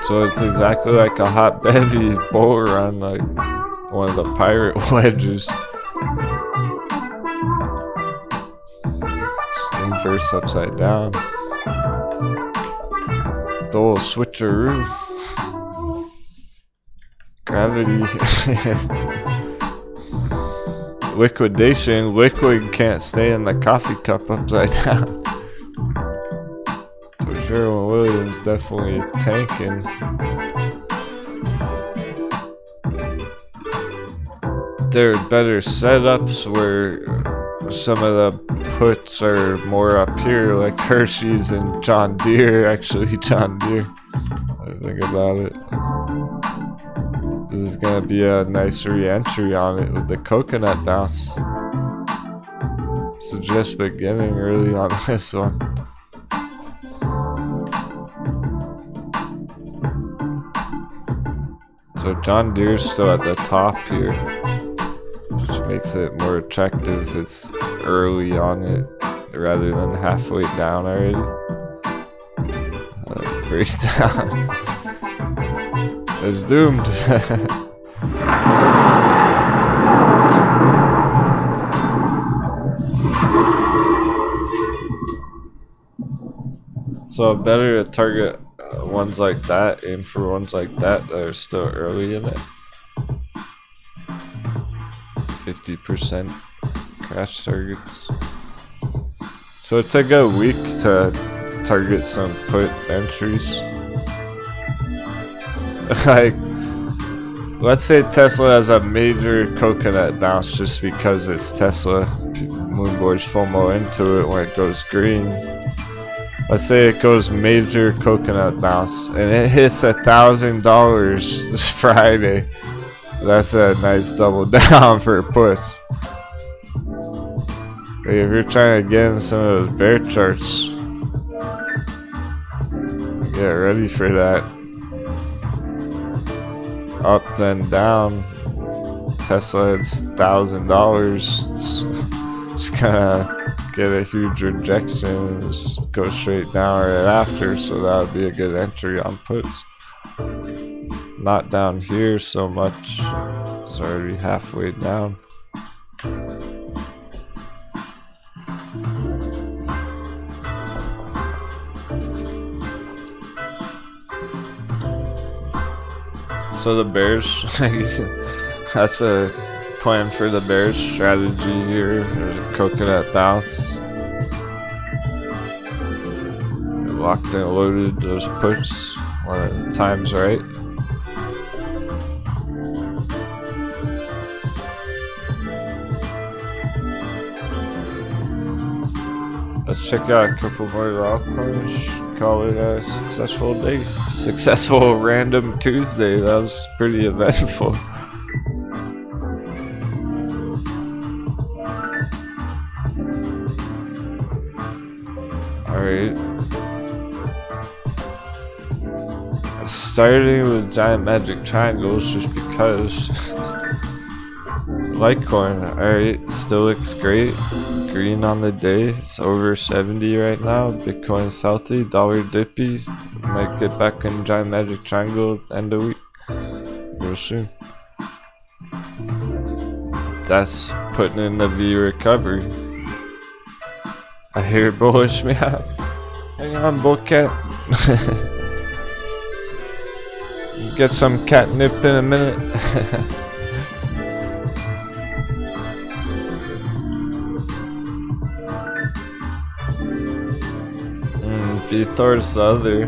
So it's exactly like a hot bevy bull run, like one of the pirate wedges. Inverse upside down. The old switcheroo. Gravity. Liquidation. Liquid can't stay in the coffee cup upside down. For sure, Williams definitely tanking. There are better setups where some of the puts are more up here, like Hershey's and John Deere. Actually, John Deere. I think about it. This is gonna be a nice re-entry on it with the coconut bounce. So just beginning early on this one. So John Deere's still at the top here, which makes it more attractive. It's early on it rather than halfway down already. Breakdown is doomed. So better to target ones like that, aim for ones like that are still early in it. 50% crash targets. So it took a week to target some put entries. Like, let's say Tesla has a major coconut bounce just because it's Tesla. Moonboards FOMO into it when it goes green. Let's say it goes major coconut bounce and it hits $1,000 this Friday. That's a nice double down for puts. If you're trying to get in some of those bear charts, get ready for that. Up then down. Tesla hits $1,000. Just gonna get a huge rejection and just go straight down right after, so that would be a good entry on puts. Not down here so much, it's already halfway down. So the bears, that's a plan for the bears strategy here. There's a coconut bounce. Locked and loaded those puts when the time's right. Let's check out a couple more altcoins. Call it a successful day. Successful random Tuesday. That was pretty eventful. Alright. Starting with giant magic triangles just because. Litecoin, alright, still looks great. Green on the day, it's over 70 right now. Bitcoin's healthy, dollar dippy. Might get back in giant magic triangle at the end of the week. Real soon. That's putting in the V recovery. I hear bullish meow. Hang on, bullcat. Get some catnip in a minute. Thor's the other.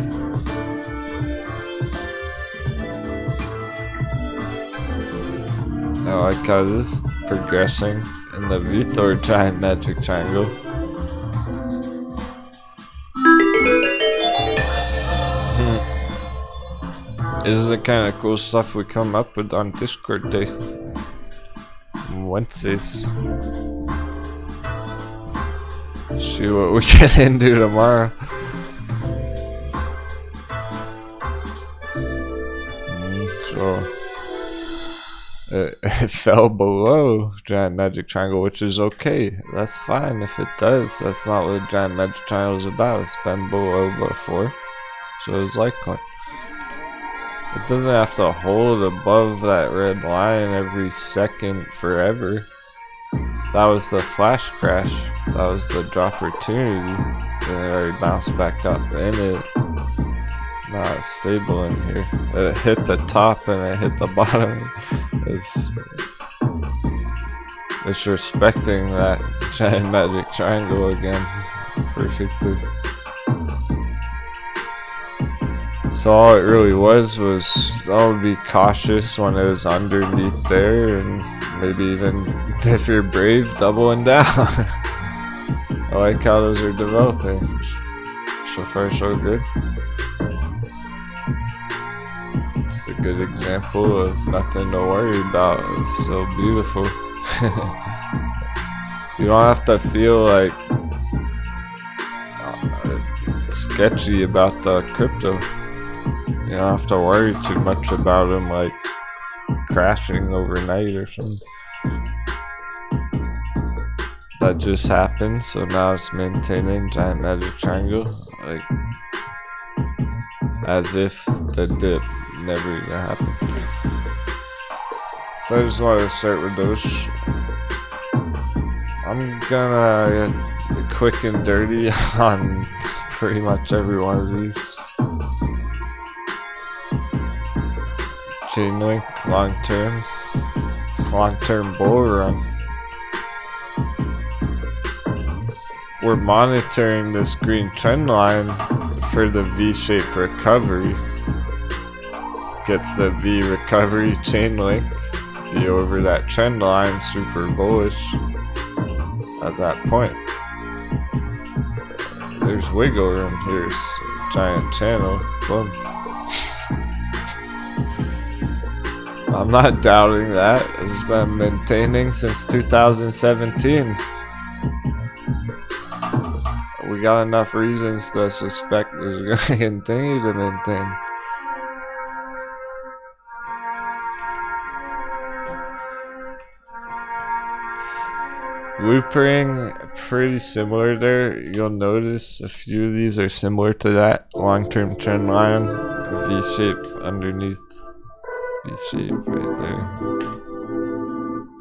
I like how this is progressing in the VThor giant magic triangle. This is the kind of cool stuff we come up with on Discord Day. Wednesdays. See what we get into tomorrow. So it fell below giant magic triangle, which is okay. That's fine if it does. That's not what giant magic triangle is about. It's been below before, so it's Litecoin. It doesn't have to hold above that red line every second forever. That was the flash crash. That was the drop opportunity. Then it already bounced back up in it. Not stable in here. It hit the top and it hit the bottom. It's respecting that giant magic triangle again perfectly. So all it really was I'll be cautious when it was underneath there, and maybe even if you're brave, doubling down. I like how those are developing. So far so good. It's a good example of nothing to worry about. It's so beautiful. You don't have to feel like sketchy about the crypto. You don't have to worry too much about them. Like, crashing overnight or something. That just happened, so now it's maintaining giant magic triangle, like as if the dip never even happened. So I just want to start with those. I'm gonna get quick and dirty on pretty much every one of these. Chainlink, long-term bull run. We're monitoring this green trend line for the V-shaped recovery. Gets the V recovery chainlink, be over that trend line, super bullish at that point. There's wiggle room here, giant channel, boom. I'm not doubting that. It's been maintaining since 2017. We got enough reasons to suspect it's going to continue to maintain. Loopring, pretty similar there. You'll notice a few of these are similar to that long-term trend line, V-shape underneath. V-shape right there.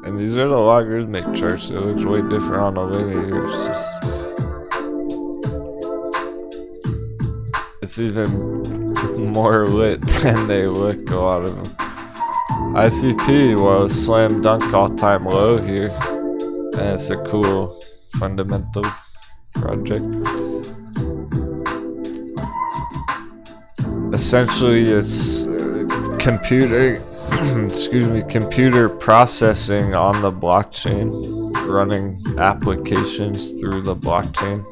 And these are the logarithmic charts, so it looks way different on the linear. It's even more lit than they look, a lot of them. ICP was slam dunk all-time low here. And it's a cool fundamental project. Essentially, it's computer computer processing on the blockchain, running applications through the blockchain.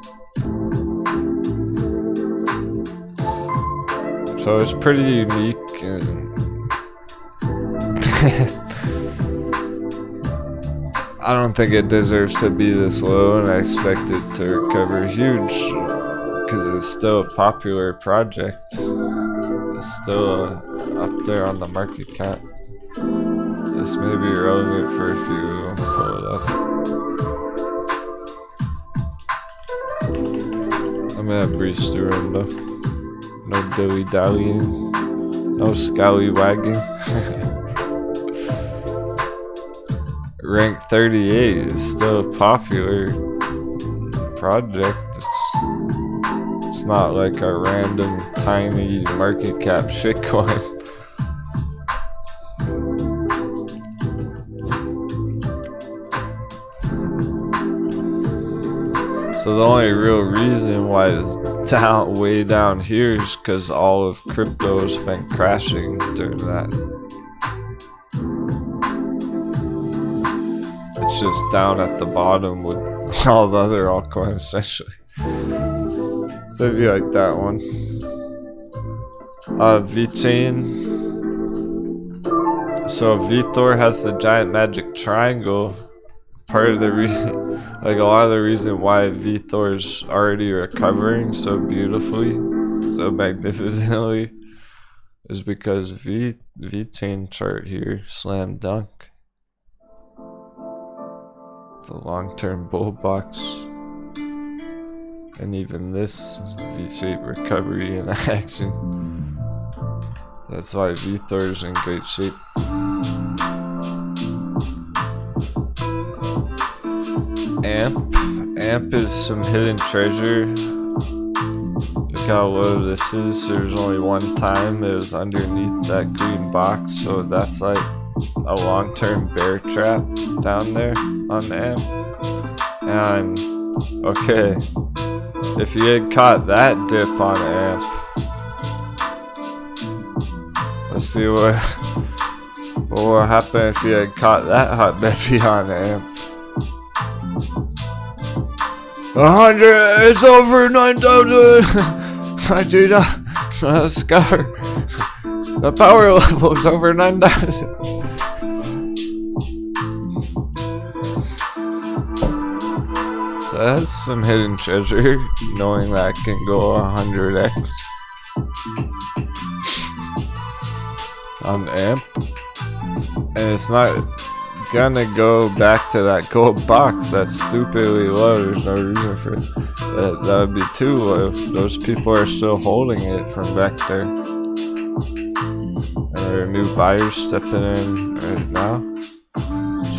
So it's pretty unique and I don't think it deserves to be this low, and I expect it to recover huge because it's still a popular project. It's still up there on the market cap. This may be relevant for if you pull it up. I'm gonna breeze through them though. No dilly-dallying, no scallywagging. Rank 38 is still a popular project. It's not like a random tiny market cap shitcoin. So the only real reason why it's down way down here is because all of crypto has been crashing during that. It's just down at the bottom with all the other altcoins essentially. So if you like that one. Vechain. So VThor has the giant magic triangle. Part of the reason, like a lot of the reason why VThor's already recovering so beautifully, so magnificently, is because Vechain chart here, slam dunk. The long-term bull box, and even this V-shaped recovery in action. That's why VThor is in great shape. AMP is some hidden treasure. Look how low this is. There's only one time it was underneath that green box, so that's like a long-term bear trap down there on AMP. And okay, if you had caught that dip on AMP, let's see what would happen if you had caught that hot baby on AMP. 100, it's over 9,000. I do not scar. The power level is over 9,000. So that's some hidden treasure, knowing that can go 100x on AMP. And it's not gonna go back to that gold box that's stupidly low. There's no reason for it. That would be too low. Those people are still holding it from back there. And there are new buyers stepping in right now.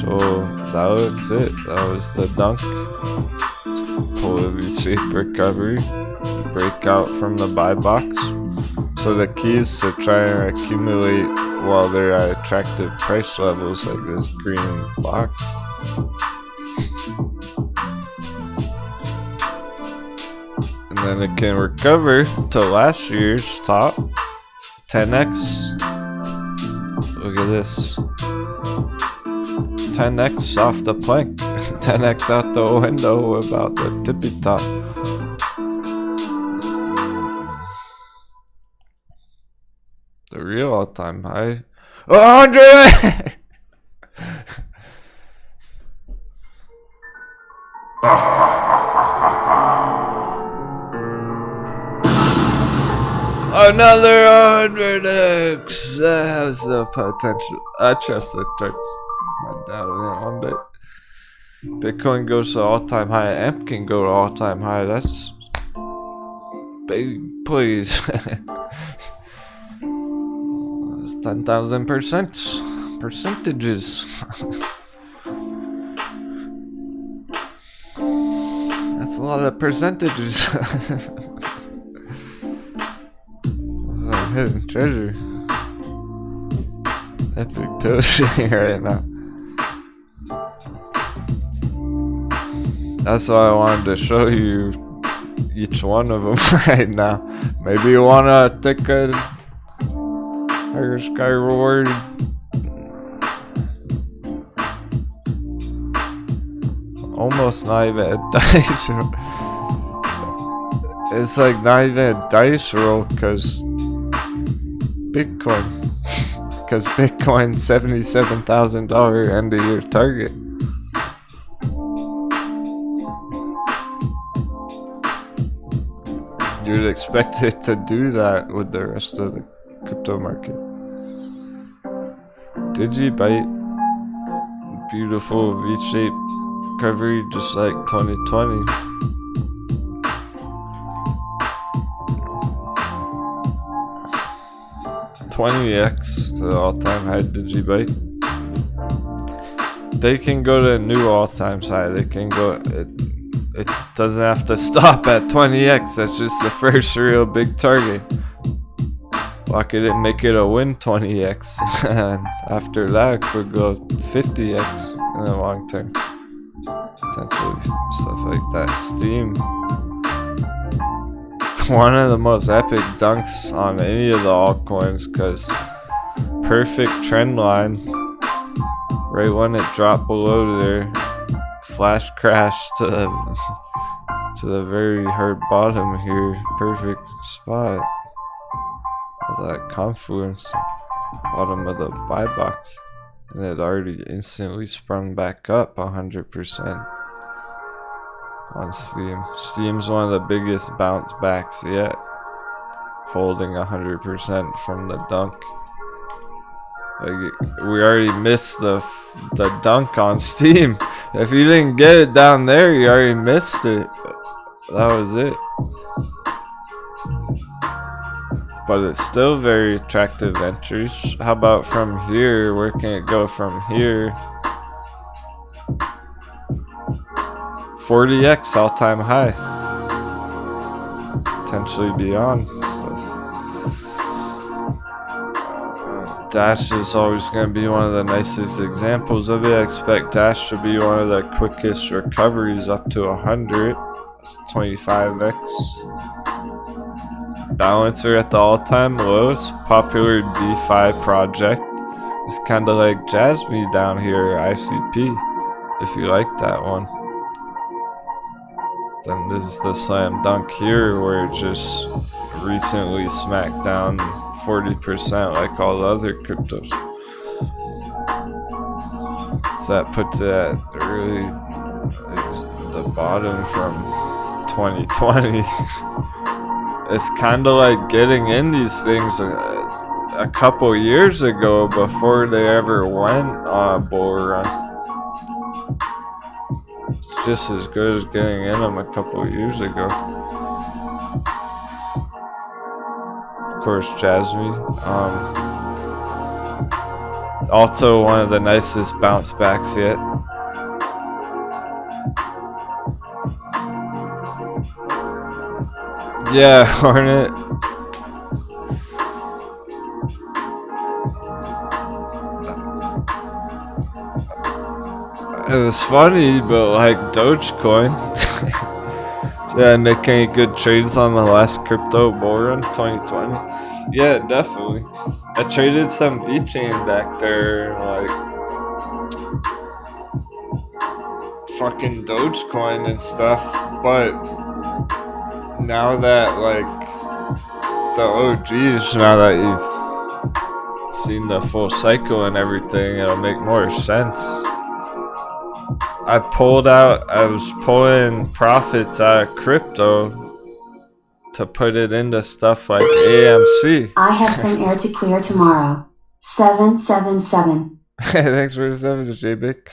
So that was it. That was the dunk. Pull a V-shaped recovery. Breakout from the buy box. So the key is to try and accumulate while they're at attractive price levels like this green box. And then it can recover to last year's top. 10x. Look at this. 10x off the plank. 10x out the window about the tippy top. The real all-time high. 100! Another 100x! That has the potential. I trust the charts. Not doubting it one bit. Bitcoin goes to all-time high. AMP can go to all-time high. That's... Baby, please. 10,000%. Percentages. That's a lot of percentages. Hidden treasure. Epic pushing right now. That's why I wanted to show you each one of them right now. Maybe you wanna take a Tiger Sky reward. Almost not even a dice roll. It's like not even a dice roll because Bitcoin. Because Bitcoin $77,000 end of year target. You'd expect it to do that with the rest of the crypto market. Digibyte, beautiful V-shaped recovery just like 2020. $20x, the all-time high Digibyte. They can go to a new all-time high. They can go. It doesn't have to stop at 20x. That's just the first real big target. Lock it in, make it a win 20x, and after that, it could go 50x in the long term. Potentially stuff like that. Steam. One of the most epic dunks on any of the altcoins because perfect trend line. Right when it dropped below there, flash crash to the very hard bottom here. Perfect spot. That confluence, bottom of the buy box, and it already instantly sprung back up 100% on Steam. Steam's one of the biggest bounce backs yet, holding 100% from the dunk. Like, we already missed the dunk on Steam. If you didn't get it down there, you already missed it. That was it. But it's still very attractive entries. How about from here? Where can it go from here? 40x all-time high. Potentially beyond. So. Dash is always going to be one of the nicest examples of it. I expect Dash to be one of the quickest recoveries up to 100. That's 25x. Balancer at the all-time lows. Popular DeFi project. It's kind of like Jasmine down here, ICP. If you like that one. Then there's the slam dunk here where it just recently smacked down 40% like all the other cryptos. So that puts it at really the bottom from 2020. It's kind of like getting in these things a couple years ago before they ever went on a bull run. It's just as good as getting in them a couple years ago. Of course, Jasmine. Also one of the nicest bounce backs yet. Yeah, Hornet. It's funny, but like Dogecoin. Yeah, make any good trades on the last crypto bull run 2020? Yeah, definitely. I traded some vechain back there, like fucking Dogecoin and stuff, but now that like the OGs, now that you've seen the full cycle and everything, it'll make more sense. I was pulling profits out of crypto to put it into stuff like AMC. I have some air to clear tomorrow. 777. Thanks for the 7, JBig.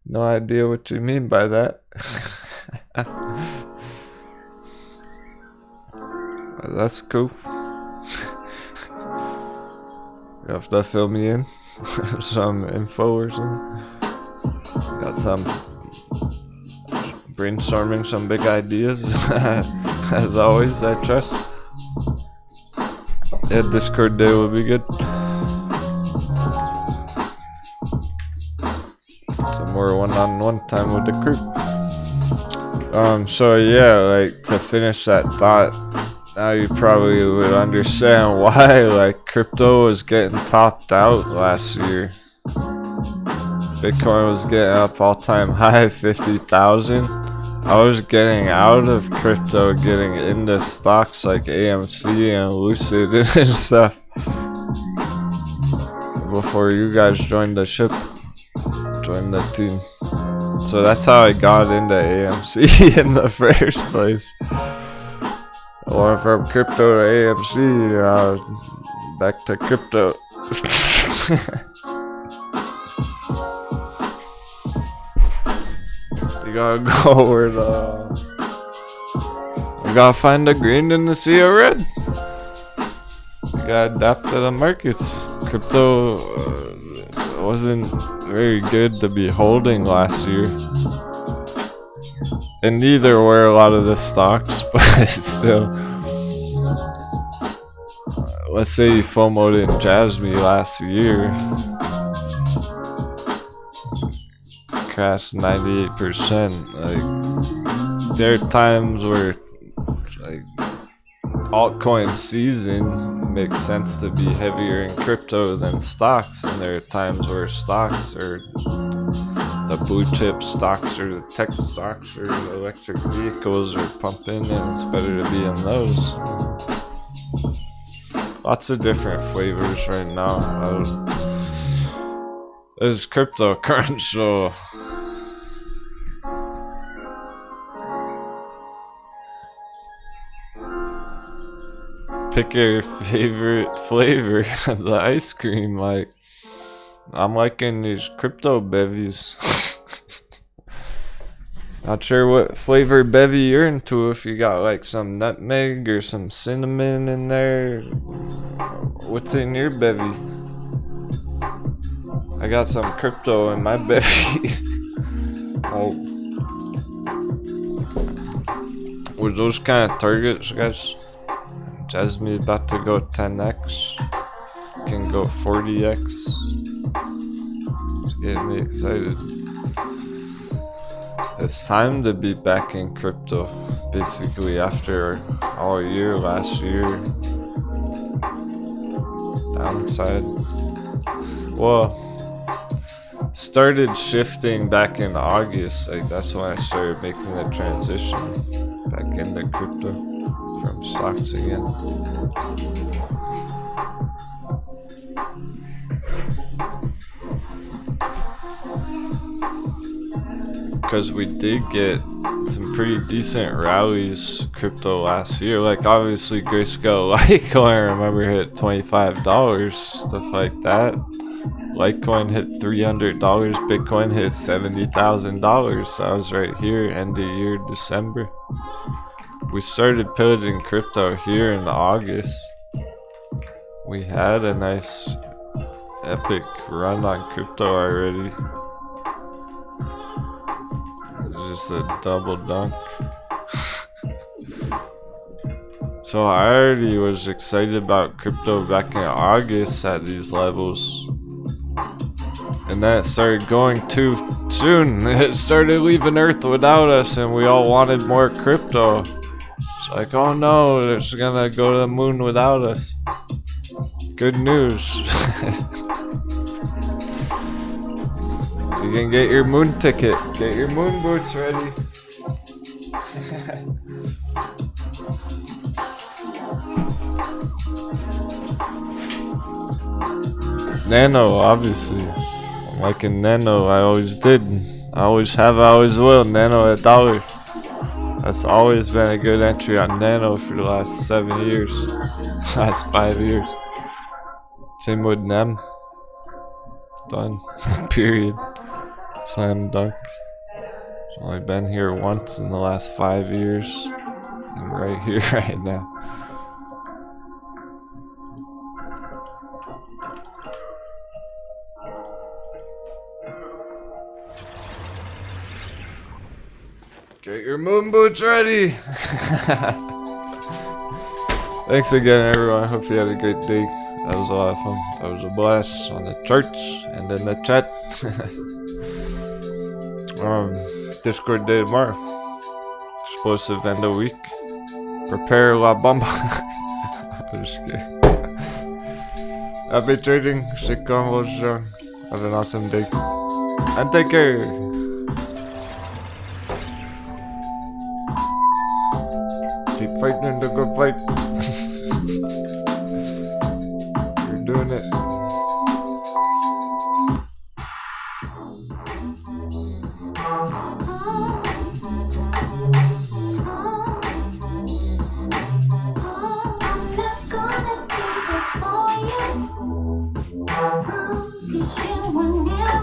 No idea what you mean by that. That's cool. You have to fill me in some info or something. Got some brainstorming some big ideas. As always, I trust. Yeah, Discord day will be good. Some more one-on-one time with the crew. So yeah, like to finish that thought, now you probably would understand why like crypto was getting topped out last year. Bitcoin was getting up all-time high 50,000. I was getting out of crypto, getting into stocks like AMC and Lucid and stuff before you guys joined the ship, joined the team. So that's how I got into AMC in the first place. I went from crypto to AMC, back to crypto. You gotta go where you gotta find the green in the sea of red. You gotta adapt to the markets. Crypto wasn't very good to be holding last year. And neither were a lot of the stocks, but still. Let's say you FOMO'd in Jasmine last year. Crashed 98%. Like, there are times where like altcoin season makes sense to be heavier in crypto than stocks, and there are times where stocks or the blue chip stocks or the tech stocks or the electric vehicles are pumping, and it's better to be in those. Lots of different flavors right now. There's cryptocurrency, so pick your favorite flavor of the ice cream. Like, I'm liking these crypto bevies. Not sure what flavor bevy you're into, if you got like some nutmeg or some cinnamon in there. What's in your bevy? I got some crypto in my bevies. Oh. With those kind of targets, guys, Jasmine about to go 10x. Can go 40x. It's getting me excited. It's time to be back in crypto, basically after all year last year. Downside. Well, started shifting back in August. Like, that's when I started making the transition back into crypto from stocks again. Because we did get some pretty decent rallies crypto last year. Like obviously Grayscale Litecoin, I remember, hit $25, stuff like that. Litecoin hit $300, Bitcoin hit $70,000. I was right here end of year December. We started pivoting crypto here in August. We had a nice epic run on crypto already. It's just a double dunk. So I already was excited about crypto back in August at these levels. And then it started going too soon. It started leaving Earth without us and we all wanted more crypto. It's like, oh no, it's gonna go to the moon without us. Good news. You can get your moon ticket. Get your moon boots ready. Nano, obviously. I'm liking Nano. I always did. I always have, I always will. Nano $1. That's always been a good entry on Nano for the last 7 years. Last 5 years. Same with Nem. Done. Period. Slam dunk. It's only been here once in the last 5 years. And right here, right now. Get your moon boots ready! Thanks again, everyone. I hope you had a great day. That was a lot of fun. That was a blast on the charts and in the chat. Discord day tomorrow. Explosive end of week. Prepare la bomba. I'm just kidding. Happy trading. Stick on, hold strong. Have an awesome day. And take care. Keep fighting the good fight. You're doing it.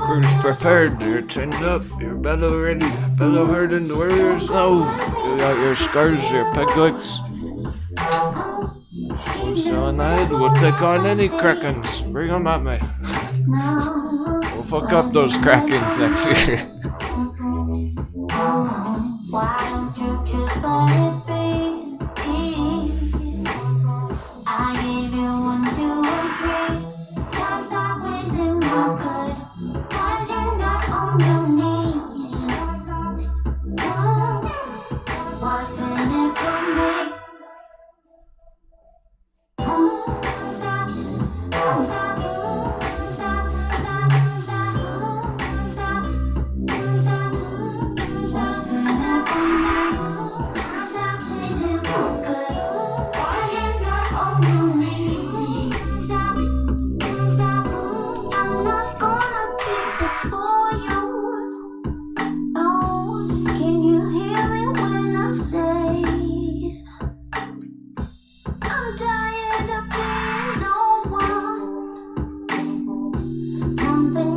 Crew's prepared, you're chinned up, you're battle ready, battle hardened warriors know. You got your scars, your peglets. So in the head, we'll take on any krakens. Bring them at me. We'll fuck up those krakens next year. Why don't you just let it be? I gave you 1, 2, and 3. Time stop wasting my good. Cause you're not on your knees. What's in it for me? Something